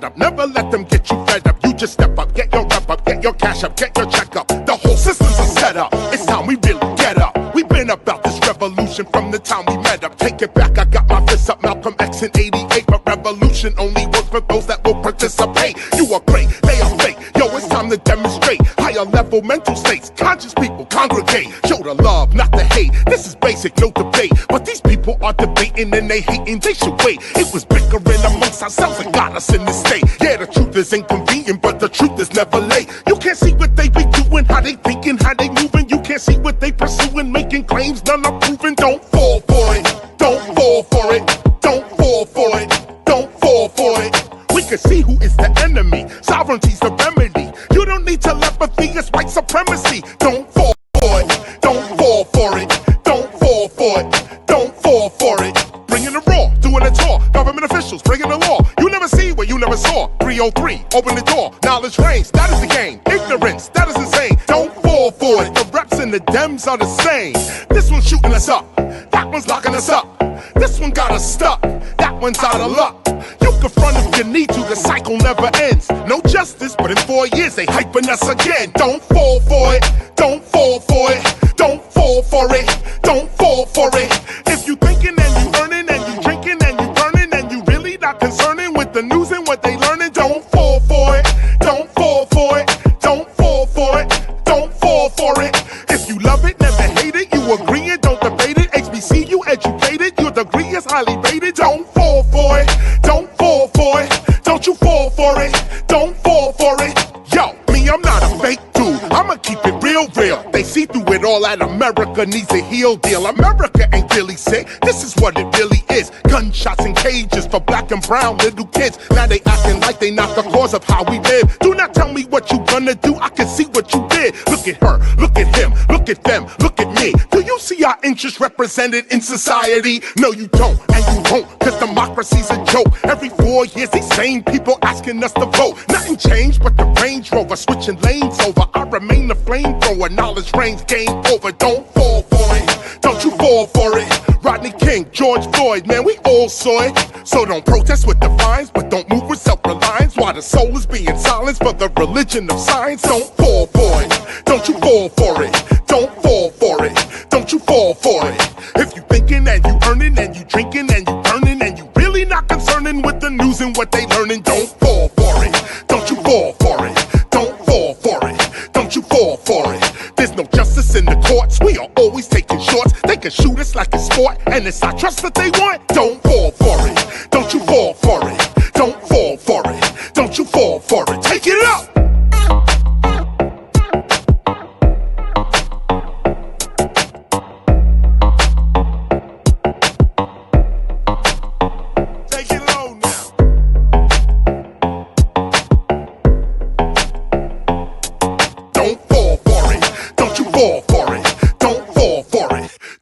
fed up. Never let them get you fed up. You just step up, get your rep up, get your cash up, get your check up. The whole system's a setup. It's time we really get up. We've been about this revolution from the time we met up. Take it back, I got my fists up, Malcolm X in 88. But revolution only works for those that will participate. You are great, they are fake. Yo, it's time to demonstrate higher level mental states. Conscious people congregate. Show the love, not the hate. This is basic, no debate. But these people are debating and they hating. They should wait. It was bickering amongst ourselves that got us in this state. Yeah, the truth is inconvenient, but the truth is never late. You can't see what they be doing, how they thinking, how they moving. You can't see what they pursuing, making claims none are proven. Don't fall for it. Don't fall for it. Don't fall for it. Don't fall for it. We can see who is the enemy. Sovereignty's the remedy. You don't need telepathy, it's white supremacy. Don't fall for it. Don't fall for it. Don't fall for it. Don't fall for it. Bringing the raw, doing a tour. Government officials bringing the law. You never see what you never saw. 303, open the door. Knowledge reigns, that is the game. Ignorance, that is insane. Don't fall for it. The reps and the Dems are the same. This one's shooting us up. That one's locking us up. This one got us stuck. That one's out of luck. You can front if you need to, the cycle never ends. No justice, but in 4 years they hyping us again. Don't fall for it. Don't fall for it. Don't fall for it. Don't fall for it. If you thinking and you earning and you drinking and you burning and you really not concerning with the news and what they learning, don't fall for it. Don't fall for it. Don't fall for it. Don't fall for it. If you love it, never hate it, you agree it, don't debate it. HBC, you educated, your degree is highly rated. Don't fall for it. Don't fall for it. Don't you fall for it. Don't fall for it. Yo, me, I'm not a fake dude. I'ma keep it real. They see through it all that America needs a heel deal. America ain't really sick. This is what it really is. Gunshots and cages for black and brown little kids. Now they acting like they not the cause of how we live. Do not tell me what you gonna do. I can see what you did. Look at her. Look at him. Look at them. Look at me. Do you see our interests represented in society? No, you don't, and you won't, cause democracy's a joke. Every 4 years, these same people asking us to vote. Nothing changed but the Range Rover switching lanes over. I remain the flamethrower. Knowledge reigns, game over. Don't fall for it. Don't you fall for it. Rodney King, George Floyd, man, we all saw it. So don't protest with defiance, but don't move with self-reliance. While the soul is being silenced for the religion of science. Don't fall for it. Don't you fall for it. Don't fall for it. Don't you fall for it. If you thinking and you earning and you drinking and you burning and you really not concerning with the news and what they learning, don't fall for it. Don't you fall for it. Don't fall for it. Don't you fall for it. There's no justice in the courts. We are always taking shorts. They can shoot us like a sport, and it's our trust that they want. Don't fall for it. Don't you fall for it. Don't fall for it. Don't you fall for it. Take it up.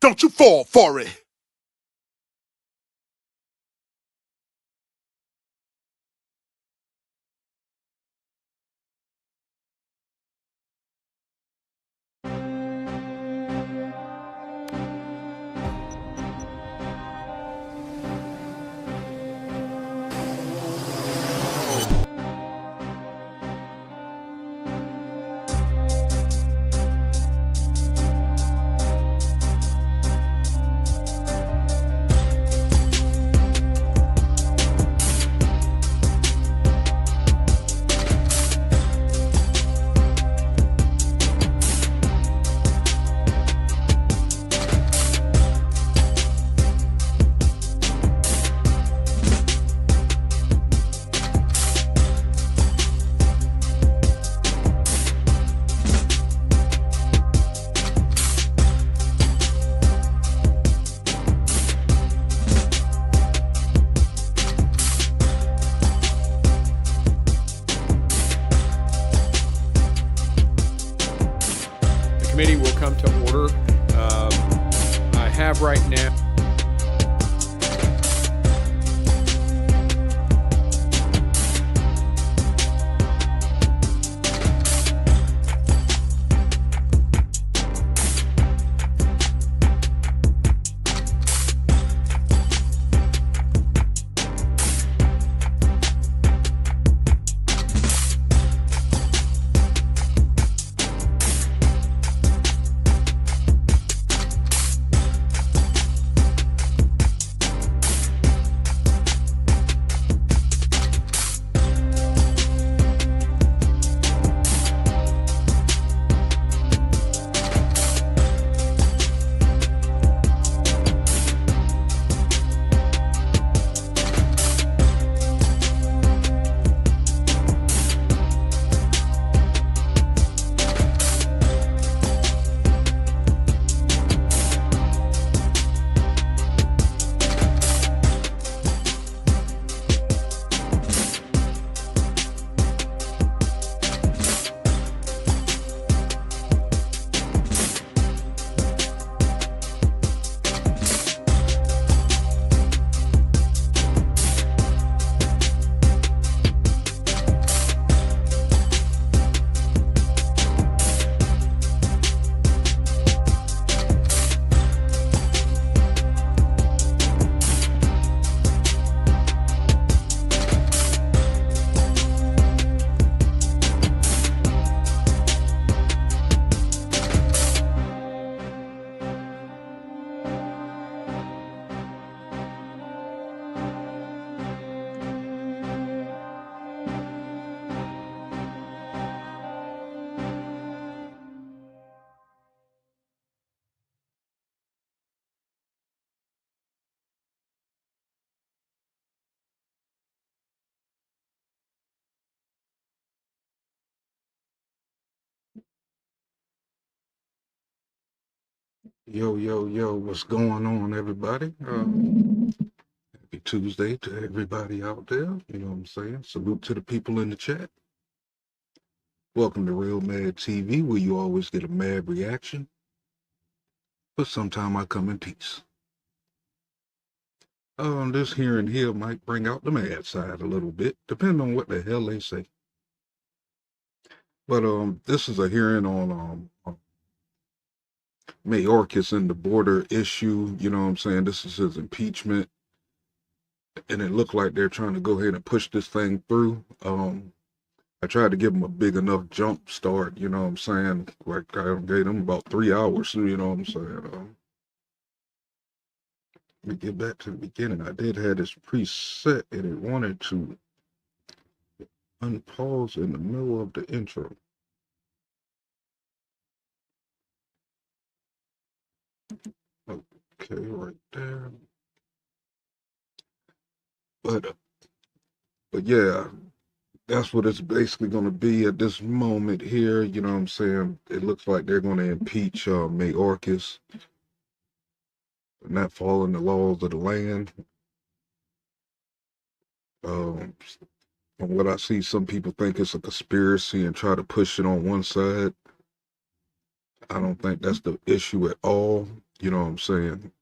Don't you fall for it. Committee will come to order. I have right now Yo, yo, yo, what's going on, everybody? Happy Tuesday to everybody out there. You know what I'm saying? Salute to the people in the chat. Welcome to Real Mad TV, where you always get a mad reaction, but sometime I come in peace. This here and here might bring out the mad side a little bit, depending on what the hell they say. But this is a hearing on Mayorkas and the border issue. You know what I'm saying? This is his impeachment, and it looked like they're trying to go ahead and push this thing through. I tried to give them a big enough jump start, you know what I'm saying? Like I gave them about 3 hours, you know what I'm saying? Let me get back to the beginning. I did have this preset and it wanted to unpause in the middle of the intro. Okay, right there. But yeah, that's what it's basically going to be at this moment here. You know what I'm saying? It looks like they're going to impeach Mayorkas and not following the laws of the land. Um, From what I see, some people think it's a conspiracy and try to push it on one side. I don't think that's the issue at all. You know what I'm saying?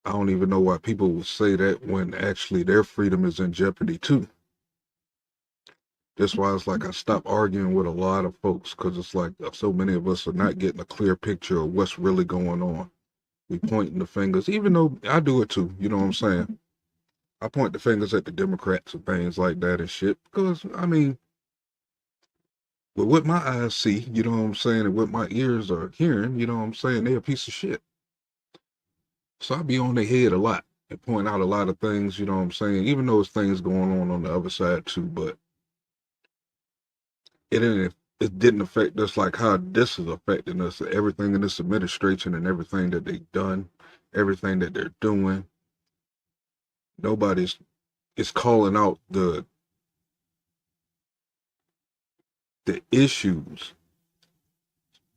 I don't even know why people would say that when actually their freedom is in jeopardy too. That's why it's like I stopped arguing with a lot of folks because it's like so many of us are not getting a clear picture of what's really going on. We pointing the fingers, even though I do it too. You know what I'm saying? I point the fingers at the Democrats and things like that and shit because, I mean, with what my eyes see, you know what I'm saying, and what my ears are hearing, you know what I'm saying, they're a piece of shit. So I be on their head a lot and point out a lot of things, you know what I'm saying, even though there's things going on the other side too, but it didn't affect us like how this is affecting us. Everything in this administration and everything that they've done, everything that they're doing, nobody's is calling out the issues,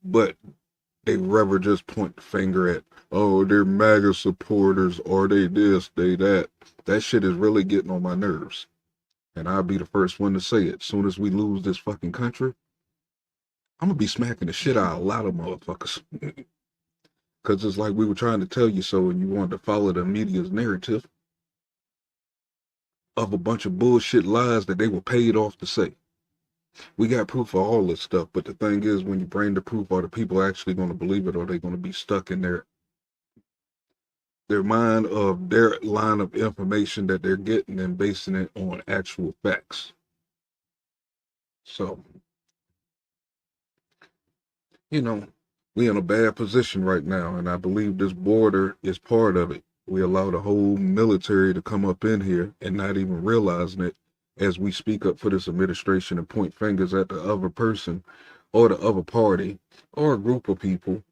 but they rather just point the finger at, oh, they're MAGA supporters or they this, they that. That shit is really getting on my nerves. And I'll be the first one to say it. As soon as we lose this fucking country, I'm gonna be smacking the shit out of a lot of motherfuckers. Because it's like we were trying to tell you so and you wanted to follow the media's narrative of a bunch of bullshit lies that they were paid off to say. We got proof of all this stuff, but the thing is, when you bring the proof, are the people actually going to believe it, or are they going to be stuck in their mind of their line of information that they're getting and basing it on actual facts? So, you know, we in a bad position right now, and I believe this border is part of it. We allow the whole military to come up in here and not even realizing it as we speak up for this administration and point fingers at the other person or the other party or a group of people,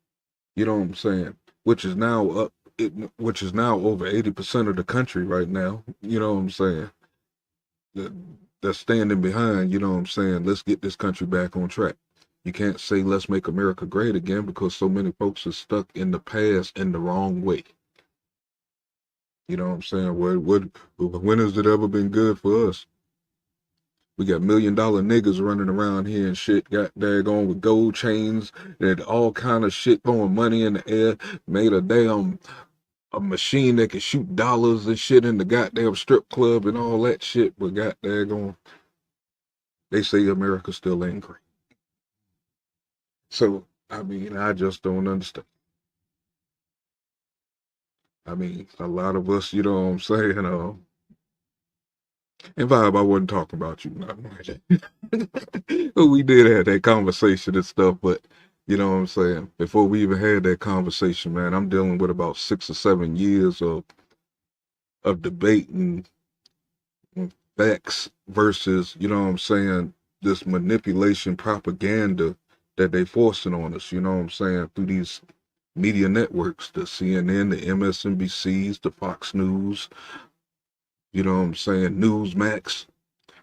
you know what I'm saying, which is now which is now over 80% of the country right now, you know what I'm saying, that's standing behind, you know what I'm saying, let's get this country back on track. You can't say let's make America great again because so many folks are stuck in the past in the wrong way. You know what I'm saying? When has it ever been good for us? We got $1 million niggas running around here and shit, got daggone with gold chains and all kind of shit, throwing money in the air, made a machine that could shoot dollars and shit in the goddamn strip club and all that shit, but got daggone, they say America still ain't great. So, I mean, I just don't understand. I mean, a lot of us, you know what I'm saying, and Vibe, I wasn't talking about you, nothing like that. But we did have that conversation and stuff, but you know what I'm saying? Before we even had that conversation, man, I'm dealing with about 6 or 7 years of debating facts versus, you know what I'm saying, this manipulation propaganda that they forcing on us, you know what I'm saying, through these media networks, the CNN, the MSNBCs, the Fox News, you know what I'm saying, Newsmax.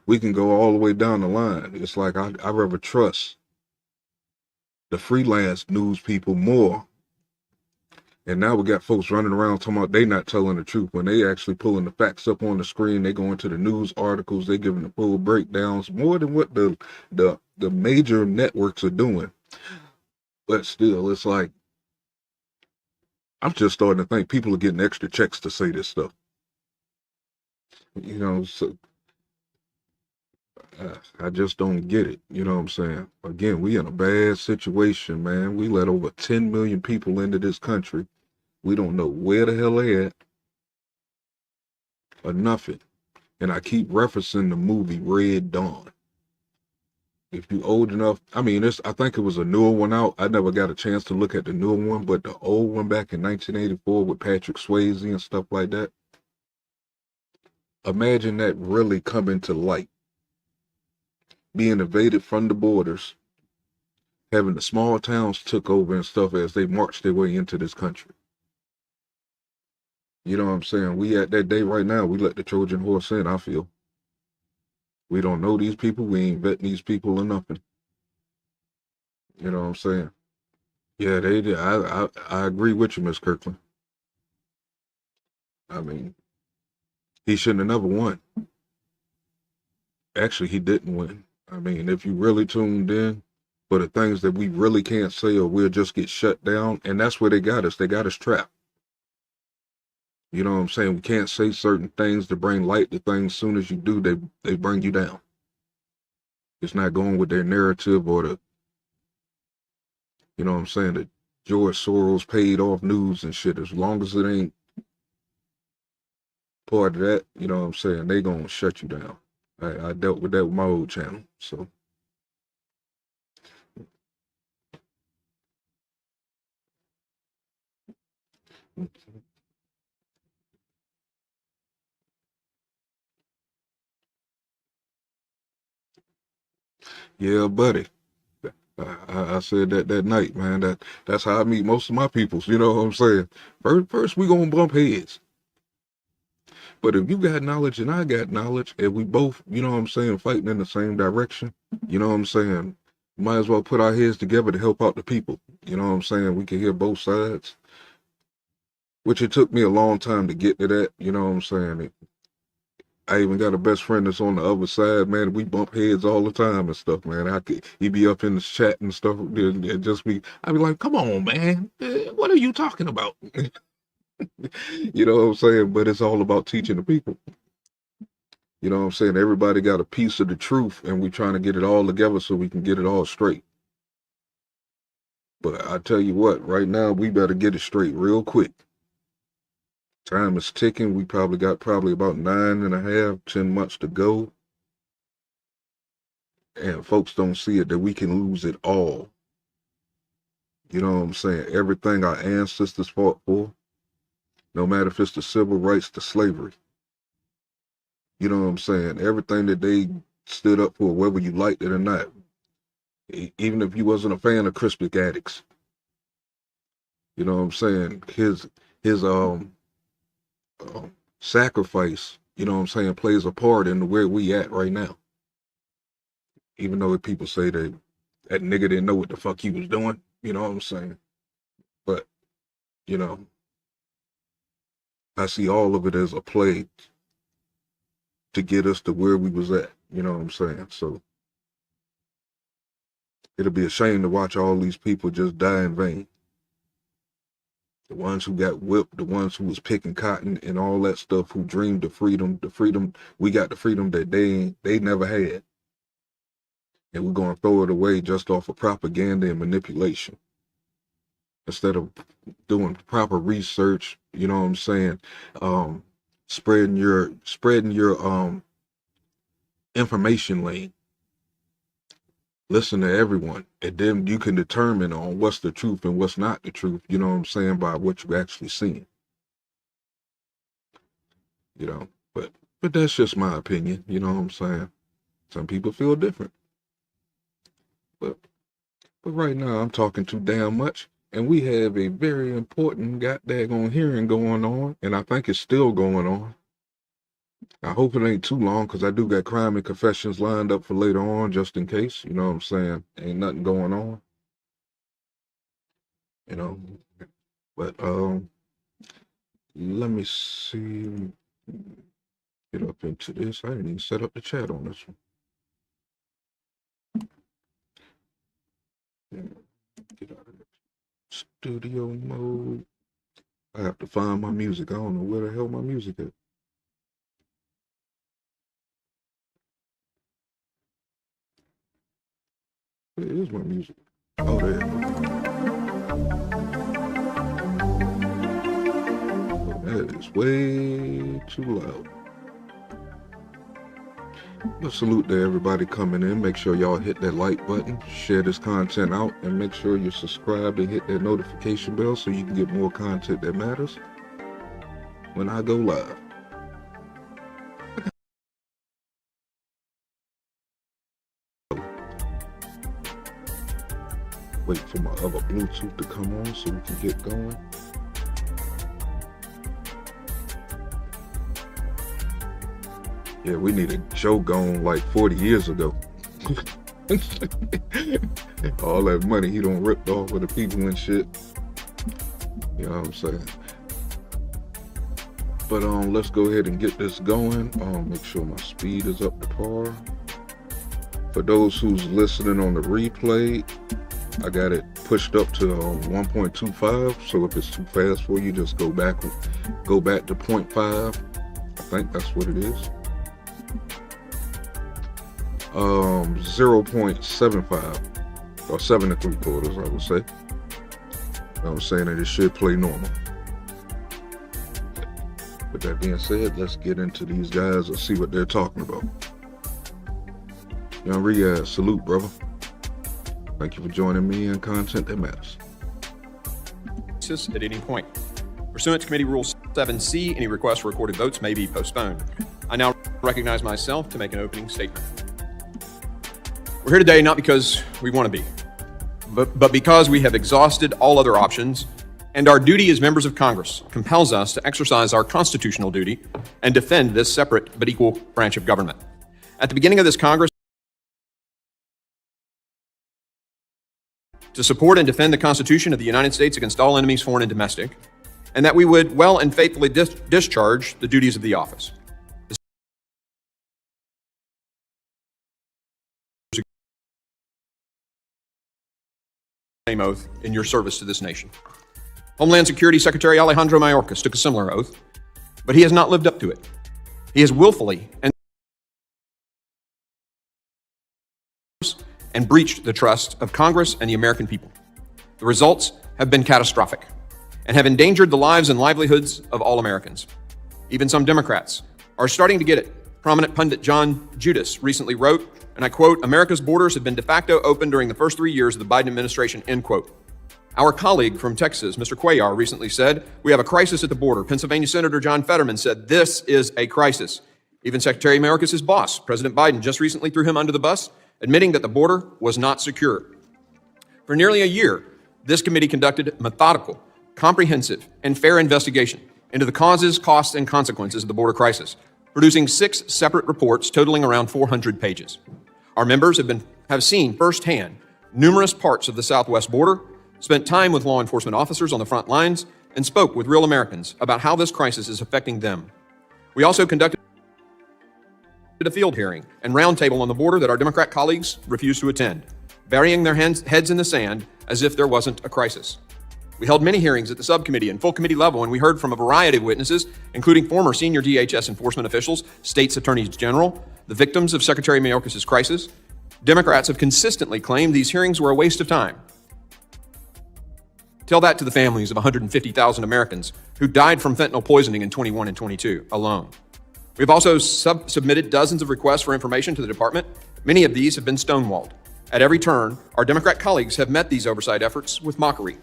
We can go all the way down the line. It's like I rather trust the freelance news people more And now we got folks running around talking about they not telling the truth when they actually pulling the facts up on the screen. They go into the news articles, they giving the full breakdowns, more than what the major networks are doing. But still, it's like, I'm just starting to think people are getting extra checks to say this stuff. You know, so I just don't get it. You know what I'm saying? Again, we in a bad situation, man. We let over 10 million people into this country. We don't know where the hell they at or nothing. And I keep referencing the movie Red Dawn. If you old enough, I mean, I think it was a newer one out. I never got a chance to look at the newer one, but the old one back in 1984 with Patrick Swayze and stuff like that. Imagine that really coming to light. Being invaded from the borders, having the small towns took over and stuff as they marched their way into this country. You know what I'm saying? We at that day right now, we let the Trojan horse in, I feel. We don't know these people. We ain't vetting these people or nothing. You know what I'm saying? Yeah, they did. I agree with you, Miss Kirkland. I mean, he shouldn't have never won. Actually, he didn't win. I mean, if you really tuned in for the things that we really can't say or we'll just get shut down, and that's where they got us. They got us trapped. You know what I'm saying? We can't say certain things to bring light to things. As soon as you do, they bring you down. It's not going with their narrative or the, you know what I'm saying, the George Soros paid off news and shit. As long as it ain't part of that, you know what I'm saying, they gonna shut you down. I dealt with that with my old channel, so. Yeah, buddy. I said that night, man. That's how I meet most of my peoples. You know what I'm saying? First we gonna bump heads. But if you got knowledge and I got knowledge, and we both, you know what I'm saying, fighting in the same direction, you know what I'm saying, might as well put our heads together to help out the people. You know what I'm saying? We can hear both sides. Which it took me a long time to get to that. You know what I'm saying? I even got a best friend that's on the other side, man. We bump heads all the time and stuff, man. He be up in the chat and stuff. And just I be like, come on, man. What are you talking about? You know what I'm saying? But it's all about teaching the people. You know what I'm saying? Everybody got a piece of the truth, and we trying to get it all together so we can get it all straight. But I tell you what, right now, we better get it straight real quick. Time is ticking. We probably got about 9.5, 10 months to go. And folks don't see it that we can lose it all. You know what I'm saying? Everything our ancestors fought for, no matter if it's the civil rights to slavery. You know what I'm saying? Everything that they stood up for, whether you liked it or not. Even if you wasn't a fan of crispy addicts. You know what I'm saying? His sacrifice, you know what I'm saying, plays a part in where we at right now. Even though people say that nigga didn't know what the fuck he was doing, you know what I'm saying? But, you know, I see all of it as a play to get us to where we was at, you know what I'm saying? So it'll be a shame to watch all these people just die in vain. The ones who got whipped, the ones who was picking cotton and all that stuff, who dreamed of freedom, we got the freedom that they never had. And we're going to throw it away just off of propaganda and manipulation. Instead of doing proper research, you know what I'm saying, spreading your information lane. Listen to everyone, and then you can determine on what's the truth and what's not the truth, you know what I'm saying, by what you actually seen. You know, but that's just my opinion, you know what I'm saying? Some people feel different. But right now I'm talking too damn much, and we have a very important goddamn hearing going on, and I think it's still going on. I hope it ain't too long, because I do got crime and confessions lined up for later on, just in case, you know what I'm saying? Ain't nothing going on. You know, But let me see. Get up into this. I didn't even set up the chat on this one. Get out of the studio mode. I have to find my music. I don't know where the hell my music is. Where is my music? Oh, there. That is way too loud. But salute to everybody coming in. Make sure y'all hit that like button, share this content out, and make sure you're subscribed and hit that notification bell so you can get more content that matters when I go live. Wait for my other Bluetooth to come on so we can get going. Yeah, we needed Joe gone like 40 years ago. All that money he done ripped off with the people and shit. You know what I'm saying? But let's go ahead and get this going. Make sure my speed is up to par. For those who's listening on the replay, I got it pushed up to 1.25. So if it's too fast for you, just go back to 0.5. I think that's what it is. 0.75 or 7 3/4, I would say. You know what I'm saying? And it should play normal. With that being said, let's get into these guys and see what they're talking about. Young Riyadh, salute, brother. Thank you for joining me in Content That Matters. At any point. Pursuant to Committee Rule 7C, any request for recorded votes may be postponed. I now recognize myself to make an opening statement. We're here today not because we want to be, but because we have exhausted all other options, and our duty as members of Congress compels us to exercise our constitutional duty and defend this separate but equal branch of government. At the beginning of this Congress, to support and defend the Constitution of the United States against all enemies, foreign and domestic, and that we would well and faithfully discharge the duties of the office. Same oath in your service to this nation. Homeland Security Secretary Alejandro Mayorkas took a similar oath, but he has not lived up to it. He has willfully and breached the trust of Congress and the American people. The results have been catastrophic and have endangered the lives and livelihoods of all Americans. Even some Democrats are starting to get it. Prominent pundit John Judas recently wrote, and I quote, "America's borders have been de facto open during the first 3 years of the Biden administration," end quote. Our colleague from Texas, Mr. Cuellar, recently said, "We have a crisis at the border." Pennsylvania Senator John Fetterman said, "This is a crisis." Even Secretary Mayorkas' boss, President Biden, just recently threw him under the bus, admitting that the border was not secure. For nearly a year, this committee conducted methodical, comprehensive, and fair investigation into the causes, costs, and consequences of the border crisis, producing 6 separate reports totaling around 400 pages. Our members have seen firsthand numerous parts of the southwest border, spent time with law enforcement officers on the front lines, and spoke with real Americans about how this crisis is affecting them. We also conducted a field hearing and roundtable on the border that our Democrat colleagues refused to attend, burying their heads in the sand as if there wasn't a crisis. We held many hearings at the subcommittee and full committee level, and we heard from a variety of witnesses, including former senior DHS enforcement officials, states attorneys general, the victims of Secretary Mayorkas' crisis. Democrats have consistently claimed these hearings were a waste of time. Tell that to the families of 150,000 Americans who died from fentanyl poisoning in 21 and 22 alone. We've also submitted dozens of requests for information to the department. Many of these have been stonewalled. At every turn, our Democrat colleagues have met these oversight efforts with mockery.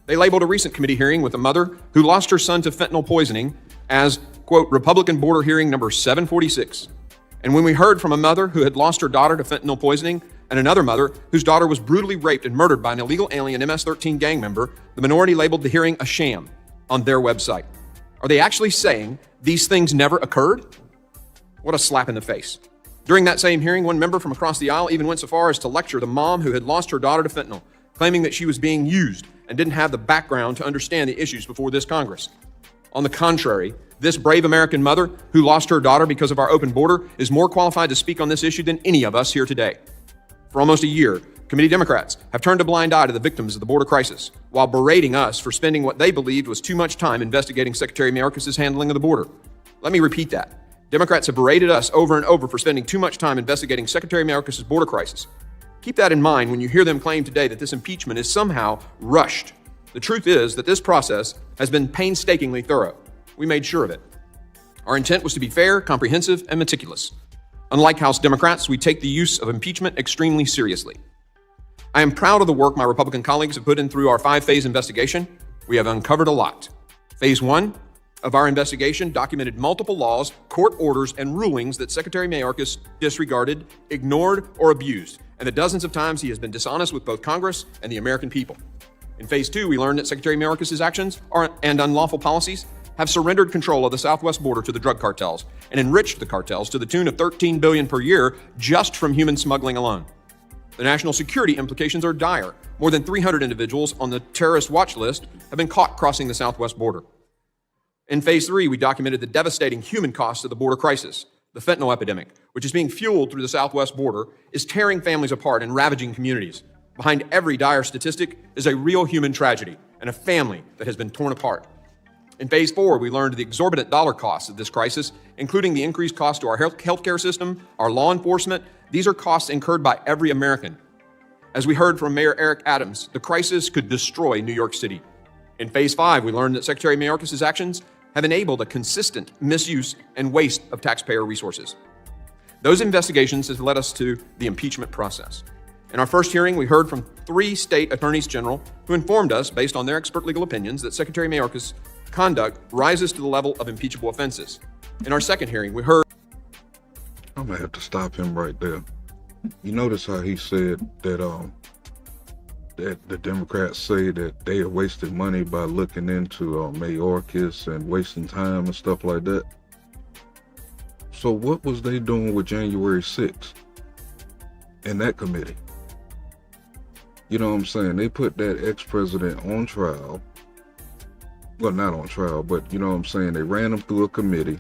They labeled a recent committee hearing with a mother who lost her son to fentanyl poisoning as, quote, Republican border hearing number 746. And when we heard from a mother who had lost her daughter to fentanyl poisoning and another mother whose daughter was brutally raped and murdered by an illegal alien MS-13 gang member, the minority labeled the hearing a sham on their website. Are they actually saying these things never occurred? What a slap in the face. During that same hearing, one member from across the aisle even went so far as to lecture the mom who had lost her daughter to fentanyl, claiming that she was being used and didn't have the background to understand the issues before this Congress. On the contrary, this brave American mother who lost her daughter because of our open border is more qualified to speak on this issue than any of us here today. For almost a year, committee Democrats have turned a blind eye to the victims of the border crisis while berating us for spending what they believed was too much time investigating Secretary Mayorkas' handling of the border. Let me repeat that. Democrats have berated us over and over for spending too much time investigating Secretary Mayorkas' border crisis. Keep that in mind when you hear them claim today that this impeachment is somehow rushed. The truth is that this process has been painstakingly thorough. We made sure of it. Our intent was to be fair, comprehensive, and meticulous. Unlike House Democrats, we take the use of impeachment extremely seriously. I am proud of the work my Republican colleagues have put in through our 5-phase investigation. We have uncovered a lot. Phase 1 of our investigation documented multiple laws, court orders, and rulings that Secretary Mayorkas disregarded, ignored, or abused, and the dozens of times he has been dishonest with both Congress and the American people. In Phase 2, we learned that Secretary Mayorkas' actions and unlawful policies have surrendered control of the southwest border to the drug cartels and enriched the cartels to the tune of $13 billion per year just from human smuggling alone. The national security implications are dire. More than 300 individuals on the terrorist watch list have been caught crossing the southwest border. In Phase 3, we documented the devastating human costs of the border crisis. The fentanyl epidemic, which is being fueled through the southwest border, is tearing families apart and ravaging communities. Behind every dire statistic is a real human tragedy and a family that has been torn apart. In Phase 4, we learned the exorbitant dollar costs of this crisis, including the increased cost to our healthcare system, our law enforcement. These are costs incurred by every American. As we heard from Mayor Eric Adams, the crisis could destroy New York City. In Phase 5, we learned that Secretary Mayorkas' actions have enabled a consistent misuse and waste of taxpayer resources. Those investigations have led us to the impeachment process. In our first hearing, we heard from 3 state attorneys general who informed us, based on their expert legal opinions, that Secretary Mayorkas' conduct rises to the level of impeachable offenses. In our second hearing, we heard... I'm gonna have to stop him right there. You notice how he said that that the Democrats say that they are wasting money by looking into Mayorkas and wasting time and stuff like that. So what was they doing with January 6th in that committee? You know what I'm saying? They put that ex-president on trial. Well, not on trial, but you know what I'm saying? They ran him through a committee,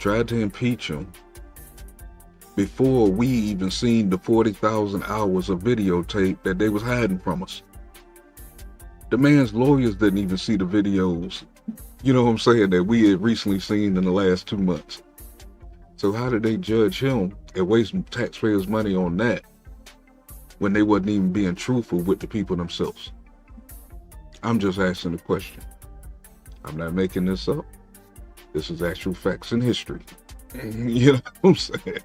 tried to impeach him before we even seen the 40,000 hours of videotape that they was hiding from us. The man's lawyers didn't even see the videos, you know what I'm saying, that we had recently seen in the last 2 months. So how did they judge him and waste taxpayers' money on that when they wasn't even being truthful with the people themselves? I'm just asking the question. I'm not making this up. This is actual facts in history. You know what I'm saying?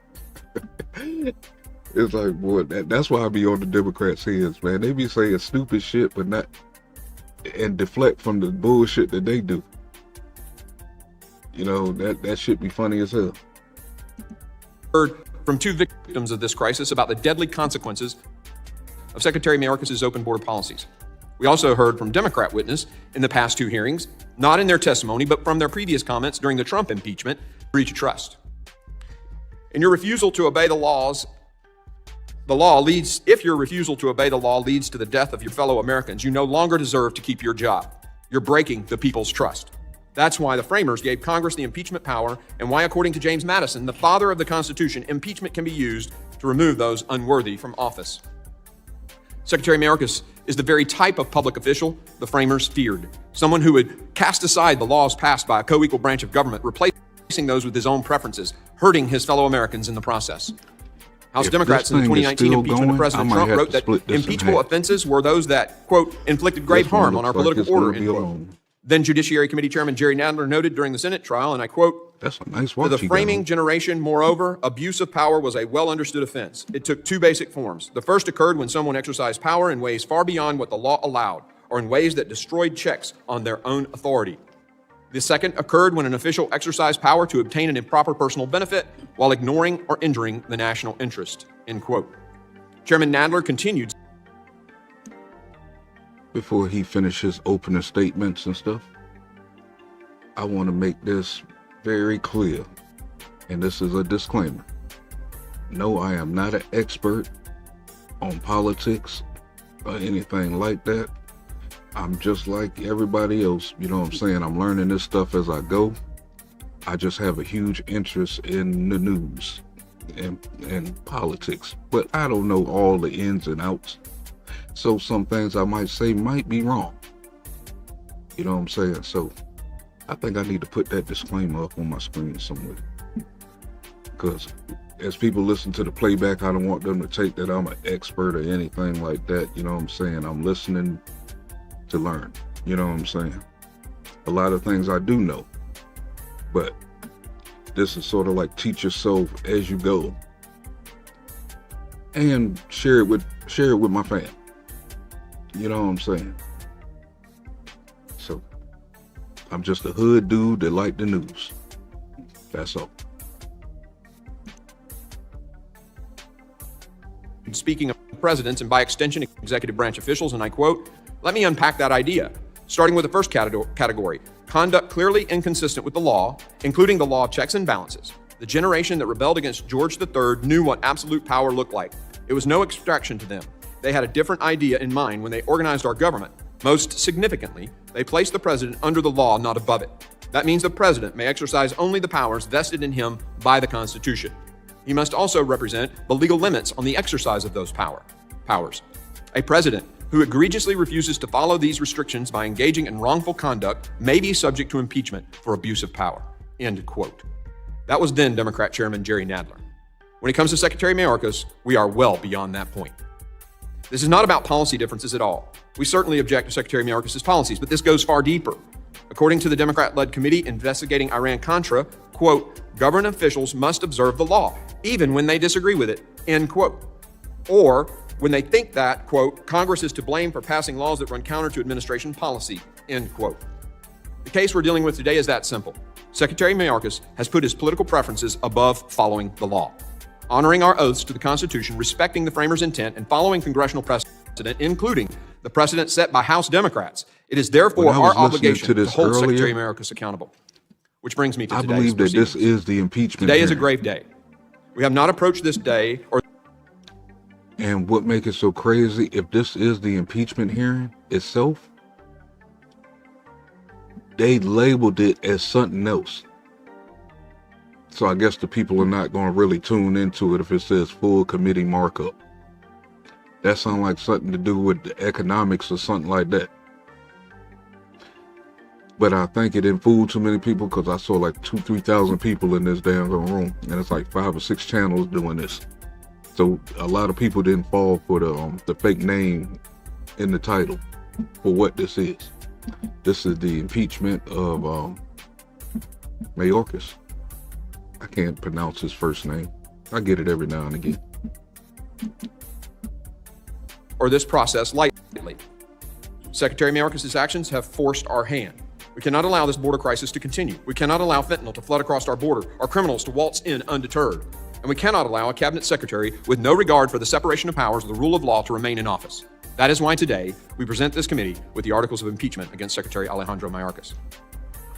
It's like, boy, that's why I be on the Democrats' heads, man. They be saying stupid shit, but not, and deflect from the bullshit that they do. You know, that shit be funny as hell. Heard from 2 victims of this crisis about the deadly consequences of Secretary Mayorkas' open border policies. We also heard from Democrat witness in the past 2 hearings, not in their testimony, but from their previous comments during the Trump impeachment, breach of trust. In your refusal to obey the laws, if your refusal to obey the law leads to the death of your fellow Americans, you no longer deserve to keep your job. You're breaking the people's trust. That's why the framers gave Congress the impeachment power, and why, according to James Madison, the father of the Constitution, impeachment can be used to remove those unworthy from office. Secretary Mayorkas is the very type of public official the framers feared, someone who would cast aside the laws passed by a co-equal branch of government, replacing those with his own preferences, hurting his fellow Americans in the process. House Democrats in the 2019 impeachment of President Trump wrote that impeachable offenses were those that, quote, inflicted grave harm on our political order, end quote. Then Judiciary Committee Chairman Jerry Nadler noted during the Senate trial, and I quote, "That's a nice for the framing generation, moreover, abuse of power was a well-understood offense. It took 2 basic forms. The first occurred when someone exercised power in ways far beyond what the law allowed, or in ways that destroyed checks on their own authority. The second occurred when an official exercised power to obtain an improper personal benefit while ignoring or injuring the national interest," end quote. Chairman Nadler continued. Before he finishes opening statements and stuff, I want to make this very clear, and this is a disclaimer. No, I am not an expert on politics or anything like that. I'm just like everybody else. You know what I'm saying? I'm learning this stuff as I go. I just have a huge interest in the news and politics, but I don't know all the ins and outs. So some things I might say might be wrong. You know what I'm saying? So I think I need to put that disclaimer up on my screen somewhere. Because as people listen to the playback, I don't want them to take that I'm an expert or anything like that. You know what I'm saying? I'm listening to learn. You know what I'm saying? A lot of things I do know, but this is sort of like teach yourself as you go, and share it with my fam. You know what I'm saying? So I'm just a hood dude that like the news. That's all. Speaking of presidents and by extension executive branch officials, and I quote, "Let me unpack that idea. Starting with the first category, conduct clearly inconsistent with the law, including the law of checks and balances. The generation that rebelled against George III knew what absolute power looked like. It was no abstraction to them. They had a different idea in mind when they organized our government. Most significantly, they placed the president under the law, not above it. That means the president may exercise only the powers vested in him by the Constitution. He must also represent the legal limits on the exercise of those powers. A president who egregiously refuses to follow these restrictions by engaging in wrongful conduct may be subject to impeachment for abuse of power." End quote. That was then Democrat Chairman Jerry Nadler. When it comes to Secretary Mayorkas, we are well beyond that point. This is not about policy differences at all. We certainly object to Secretary Mayorkas' policies, but this goes far deeper. According to the Democrat-led committee investigating Iran-Contra, quote, "Government officials must observe the law, even when they disagree with it," end quote. Or when they think that, quote, "Congress is to blame for passing laws that run counter to administration policy," end quote. The case we're dealing with today is that simple. Secretary Mayorkas has put his political preferences above following the law. Honoring our oaths to the Constitution, respecting the framers' intent, and following congressional precedent, including the precedent set by House Democrats, it is therefore our obligation to hold Secretary Mayorkas accountable. Which brings me to today's proceedings. I believe that this is the impeachment Today is a grave day. We have not approached this day or... And what makes it so crazy, if this is the impeachment hearing itself, they labeled it as something else. So I guess the people are not going to really tune into it if it says full committee markup. That sounds like something to do with the economics or something like that. But I think it didn't fool too many people because I saw like 2,000-3,000 people in this damn room, and it's like 5 or 6 channels doing this. So a lot of people didn't fall for the fake name in the title for what this is. This is the impeachment of Mayorkas. I can't pronounce his first name. I get it every now and again. Or this process lightly. Secretary Mayorkas' actions have forced our hand. We cannot allow this border crisis to continue. We cannot allow fentanyl to flood across our border, our criminals to waltz in undeterred. And we cannot allow a cabinet secretary with no regard for the separation of powers or the rule of law to remain in office. That is why today we present this committee with the articles of impeachment against Secretary Alejandro Mayorkas.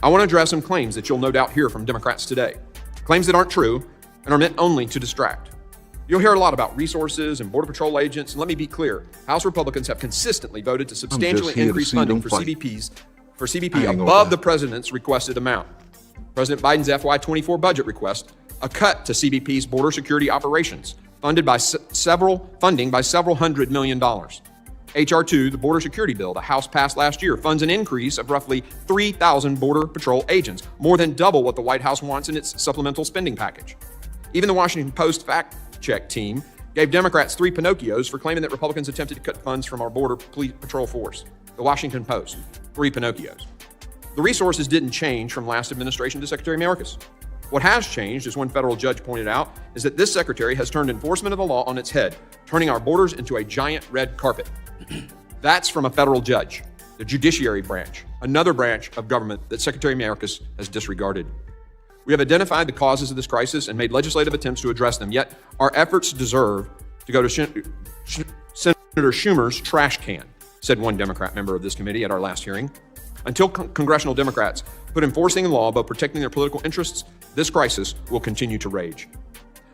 I want to address some claims that you'll no doubt hear from Democrats today. Claims that aren't true and are meant only to distract. You'll hear a lot about resources and Border Patrol agents, and let me be clear, House Republicans have consistently voted to substantially increase funding for CBP above the president's requested amount. President Biden's FY24 budget request, a cut to CBP's border security operations, funding by several $100 million. H.R. 2, the border security bill the House passed last year, funds an increase of roughly 3,000 Border Patrol agents, more than double what the White House wants in its supplemental spending package. Even the Washington Post fact-check team gave Democrats 3 Pinocchios for claiming that Republicans attempted to cut funds from our Border Patrol force. The Washington Post, 3 Pinocchios. The resources didn't change from last administration to Secretary Mayorkas. What has changed, as one federal judge pointed out, is that this secretary has turned enforcement of the law on its head, turning our borders into a giant red carpet. That's from a federal judge, the judiciary branch, another branch of government that Secretary Mayorkas has disregarded. We have identified the causes of this crisis and made legislative attempts to address them, yet our efforts deserve to go to Senator Schumer's trash can, said one Democrat member of this committee at our last hearing. Until congressional Democrats put enforcing the law above protecting their political interests, this crisis will continue to rage.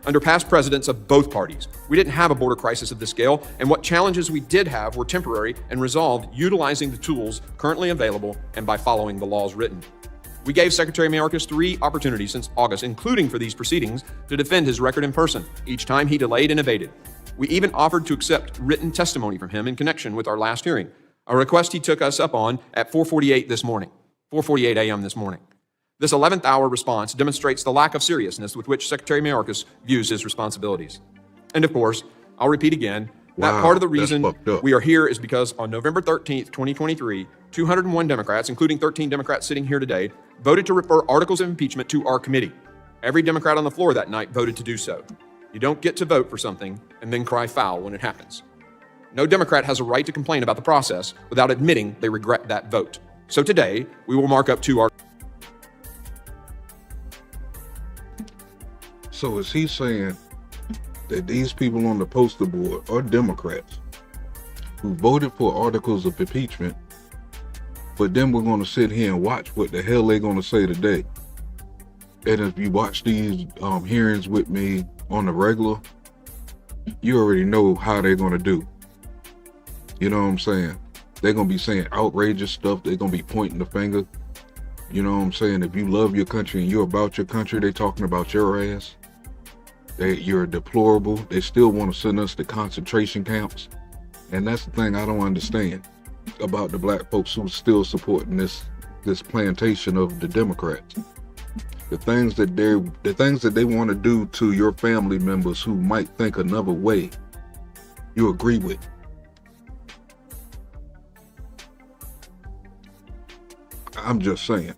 under past presidents of both parties. We didn't have a border crisis of this scale, and what challenges we did have were temporary and resolved utilizing the tools currently available and by following the laws written. We gave Secretary Mayorkas 3 opportunities since August, including for these proceedings, to defend his record in person. Each time he delayed and evaded. We even offered to accept written testimony from him in connection with our last hearing, a request he took us up on at 4:48 a.m. this morning. This 11th hour response demonstrates the lack of seriousness with which Secretary Mayorkas views his responsibilities. And of course, I'll repeat again, that part of the reason we are here is because on November 13th, 2023, 201 Democrats, including 13 Democrats sitting here today, voted to refer articles of impeachment to our committee. Every Democrat on the floor that night voted to do so. You don't get to vote for something and then cry foul when it happens. No Democrat has a right to complain about the process without admitting they regret that vote. So today, we will mark up 2 articles. So is he saying that these people on the poster board are Democrats who voted for articles of impeachment, but then we're going to sit here and watch what the hell they're going to say today? And if you watch these hearings with me on the regular, you already know how they're going to do. You know what I'm saying? They're going to be saying outrageous stuff. They're going to be pointing the finger. You know what I'm saying? If you love your country and you're about your country, they're talking about your ass. You're deplorable. They still want to send us to concentration camps. And that's the thing I don't understand about the black folks who are still supporting this plantation of the Democrats. The things that they want to do to your family members who might think another way, you agree with. I'm just saying.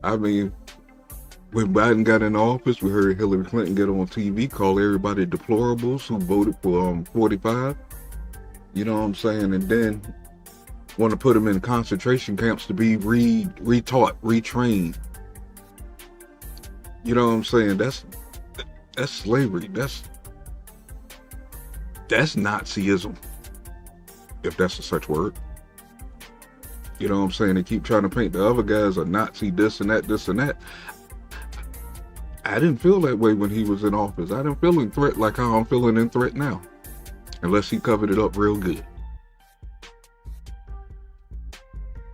I mean, when Biden got in office, we heard Hillary Clinton get on TV, call everybody deplorables who voted for 45. You know what I'm saying? And then want to put them in concentration camps to be retaught, retrained. You know what I'm saying? That's slavery. That's Nazism, if that's a such word. You know what I'm saying? They keep trying to paint the other guys a Nazi, this and that, this and that. I didn't feel that way when he was in office. I didn't feel in threat like how I'm feeling in threat now. Unless he covered it up real good.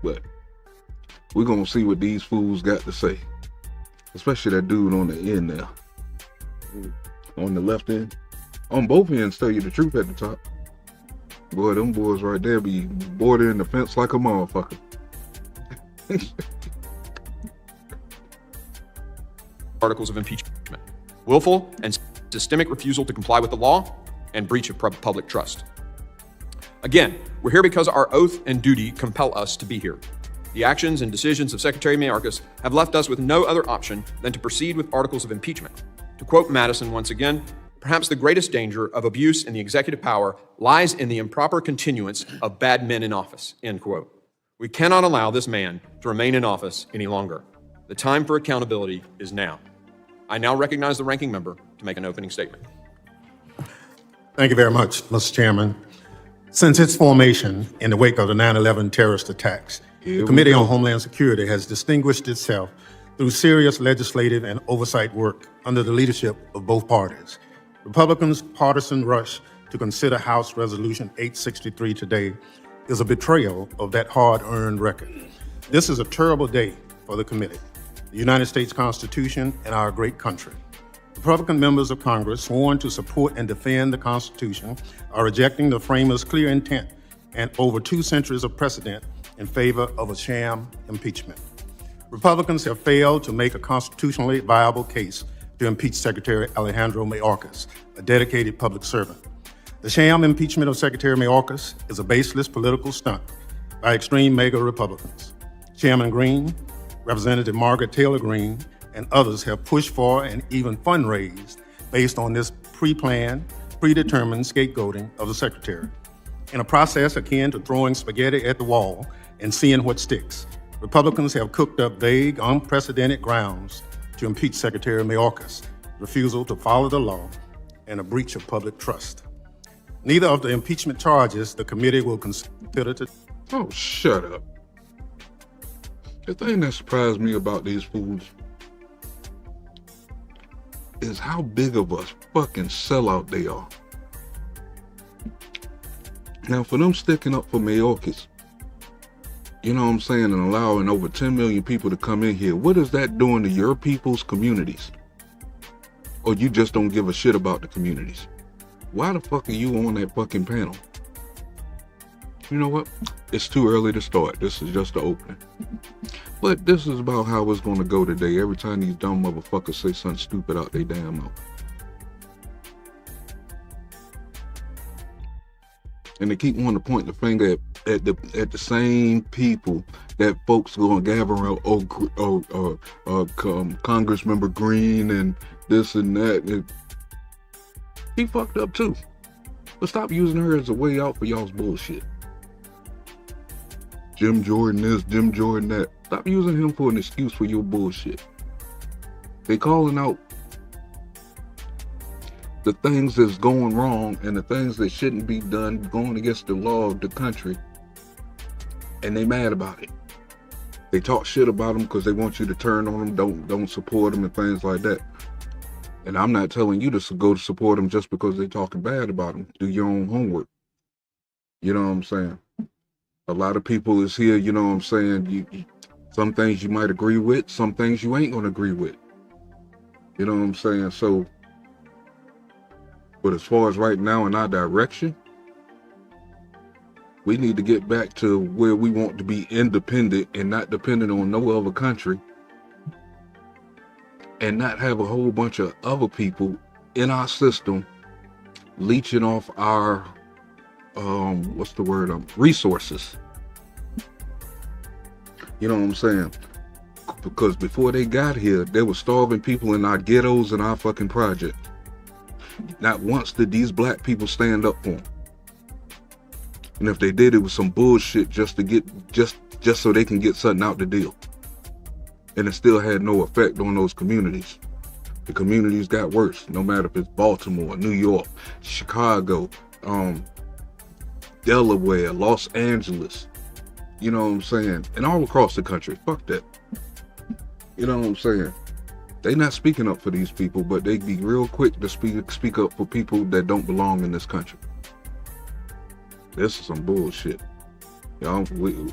But we're going to see what these fools got to say. Especially that dude on the end there. On the left end. On both ends, tell you the truth at the top. Boy, them boys right there be bordering the fence like a motherfucker. Articles of impeachment. Willful and systemic refusal to comply with the law and breach of public trust. Again, we're here because our oath and duty compel us to be here. The actions and decisions of Secretary Mayorkas have left us with no other option than to proceed with articles of impeachment. To quote Madison once again, perhaps the greatest danger of abuse in the executive power lies in the improper continuance of bad men in office, end quote. We cannot allow this man to remain in office any longer. The time for accountability is now. I now recognize the ranking member to make an opening statement. Thank you very much, Mr. Chairman. Since its formation in the wake of the 9/11 terrorist attacks, the Committee on Homeland Security has distinguished itself through serious legislative and oversight work under the leadership of both parties. Republicans' partisan rush to consider House Resolution 863 today is a betrayal of that hard-earned record. This is a terrible day for the committee, the United States Constitution, and our great country. Republican members of Congress sworn to support and defend the Constitution are rejecting the framers' clear intent and over 2 centuries of precedent in favor of a sham impeachment. Republicans have failed to make a constitutionally viable case to impeach Secretary Alejandro Mayorkas, a dedicated public servant. The sham impeachment of Secretary Mayorkas is a baseless political stunt by extreme MAGA Republicans. Chairman Green, Representative Margaret Taylor Greene, and others have pushed for and even fundraised based on this pre-planned, predetermined scapegoating of the Secretary. In a process akin to throwing spaghetti at the wall and seeing what sticks, Republicans have cooked up vague, unprecedented grounds to impeach Secretary Mayorkas, refusal to follow the law, and a breach of public trust. Neither of the impeachment charges the committee will consider to... Oh, shut up. The thing that surprised me about these fools, is how big of a fucking sellout they are. Now, for them sticking up for Mayorkas, you know what I'm saying, and allowing over 10 million people to come in here, what is that doing to your people's communities? Or you just don't give a shit about the communities? Why the fuck are you on that fucking panel? You know what? It's too early to start. This is just the opening. But this is about how it's going to go today. Every time these dumb motherfuckers say something stupid out their damn mouth. And they keep wanting to point the finger at the same people that folks going to gather around. Congressmember Green and this and that. He fucked up too. But stop using her as a way out for y'all's bullshit. Jim Jordan this, Jim Jordan that. Stop using him for an excuse for your bullshit. They calling out the things that's going wrong and the things that shouldn't be done, going against the law of the country, and they mad about it. They talk shit about them because they want you to turn on them, don't support them and things like that. And I'm not telling you to go to support them just because they're talking bad about them. Do your own homework. You know what I'm saying? A lot of people is here, you know what I'm saying? Some things you might agree with, some things you ain't gonna agree with. You know what I'm saying? So, but as far as right now in our direction, we need to get back to where we want to be independent and not dependent on no other country, and not have a whole bunch of other people in our system leeching off our, resources. You know what I'm saying? Because before they got here, they were starving people in our ghettos and our fucking project. Not once did these black people stand up for them. And if they did, it was some bullshit just to get, just so they can get something out the deal. And it still had no effect on those communities. The communities got worse, no matter if it's Baltimore, New York, Chicago, Delaware, Los Angeles. You know what I'm saying? And all across the country. Fuck that. You know what I'm saying? They not speaking up for these people, but they be real quick to speak up for people that don't belong in this country. This is some bullshit. Y'all,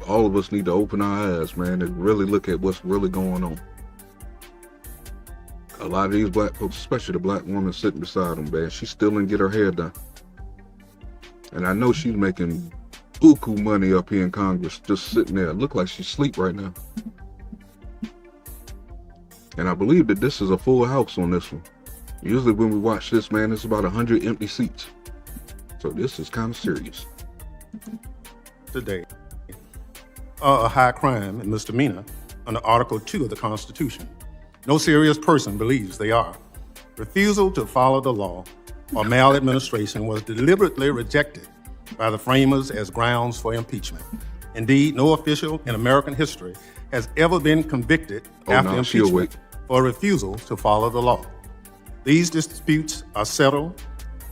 all of us need to open our eyes, man, and really look at what's really going on. A lot of these black folks, especially the black woman sitting beside them, man, she still didn't get her hair done. And I know she's making buku money up here in Congress, just sitting there. Look like she's asleep right now. And I believe that this is a full house on this one. Usually when we watch this, man, it's about 100 empty seats. So this is kind of serious. Today are a high crime and misdemeanor under Article 2 of the Constitution. No serious person believes they are. Refusal to follow the law or maladministration was deliberately rejected by the framers as grounds for impeachment. Indeed, no official in American history has ever been convicted after impeachment for refusal to follow the law. These disputes are settled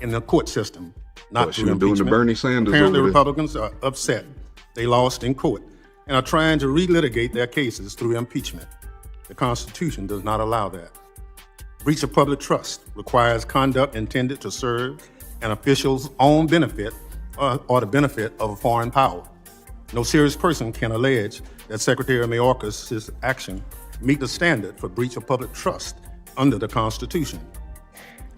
in the court system, not through impeachment. Doing the Bernie Sanders Apparently, Republicans are upset they lost in court and are trying to relitigate their cases through impeachment. The Constitution does not allow that. Breach of public trust requires conduct intended to serve an official's own benefit or the benefit of a foreign power. No serious person can allege that Secretary Mayorkas' action meet the standard for breach of public trust under the Constitution.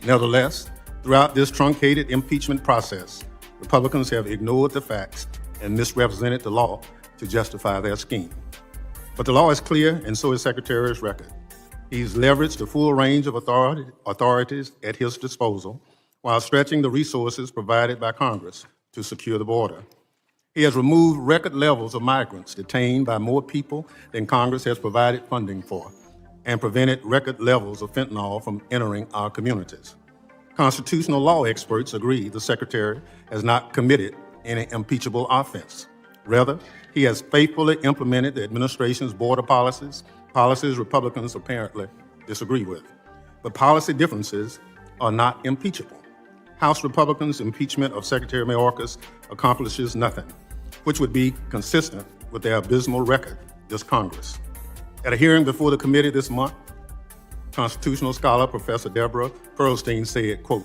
Nevertheless, throughout this truncated impeachment process, Republicans have ignored the facts and misrepresented the law to justify their scheme. But the law is clear, and so is Secretary's record. He's leveraged the full range of authorities at his disposal while stretching the resources provided by Congress to secure the border. He has removed record levels of migrants detained by more people than Congress has provided funding for, and prevented record levels of fentanyl from entering our communities. Constitutional law experts agree the Secretary has not committed any impeachable offense. Rather, he has faithfully implemented the administration's border policies Republicans apparently disagree with. But policy differences are not impeachable. House Republicans' impeachment of Secretary Mayorkas accomplishes nothing, which would be consistent with their abysmal record this Congress. At a hearing before the committee this month, Constitutional scholar Professor Deborah Pearlstein said, quote,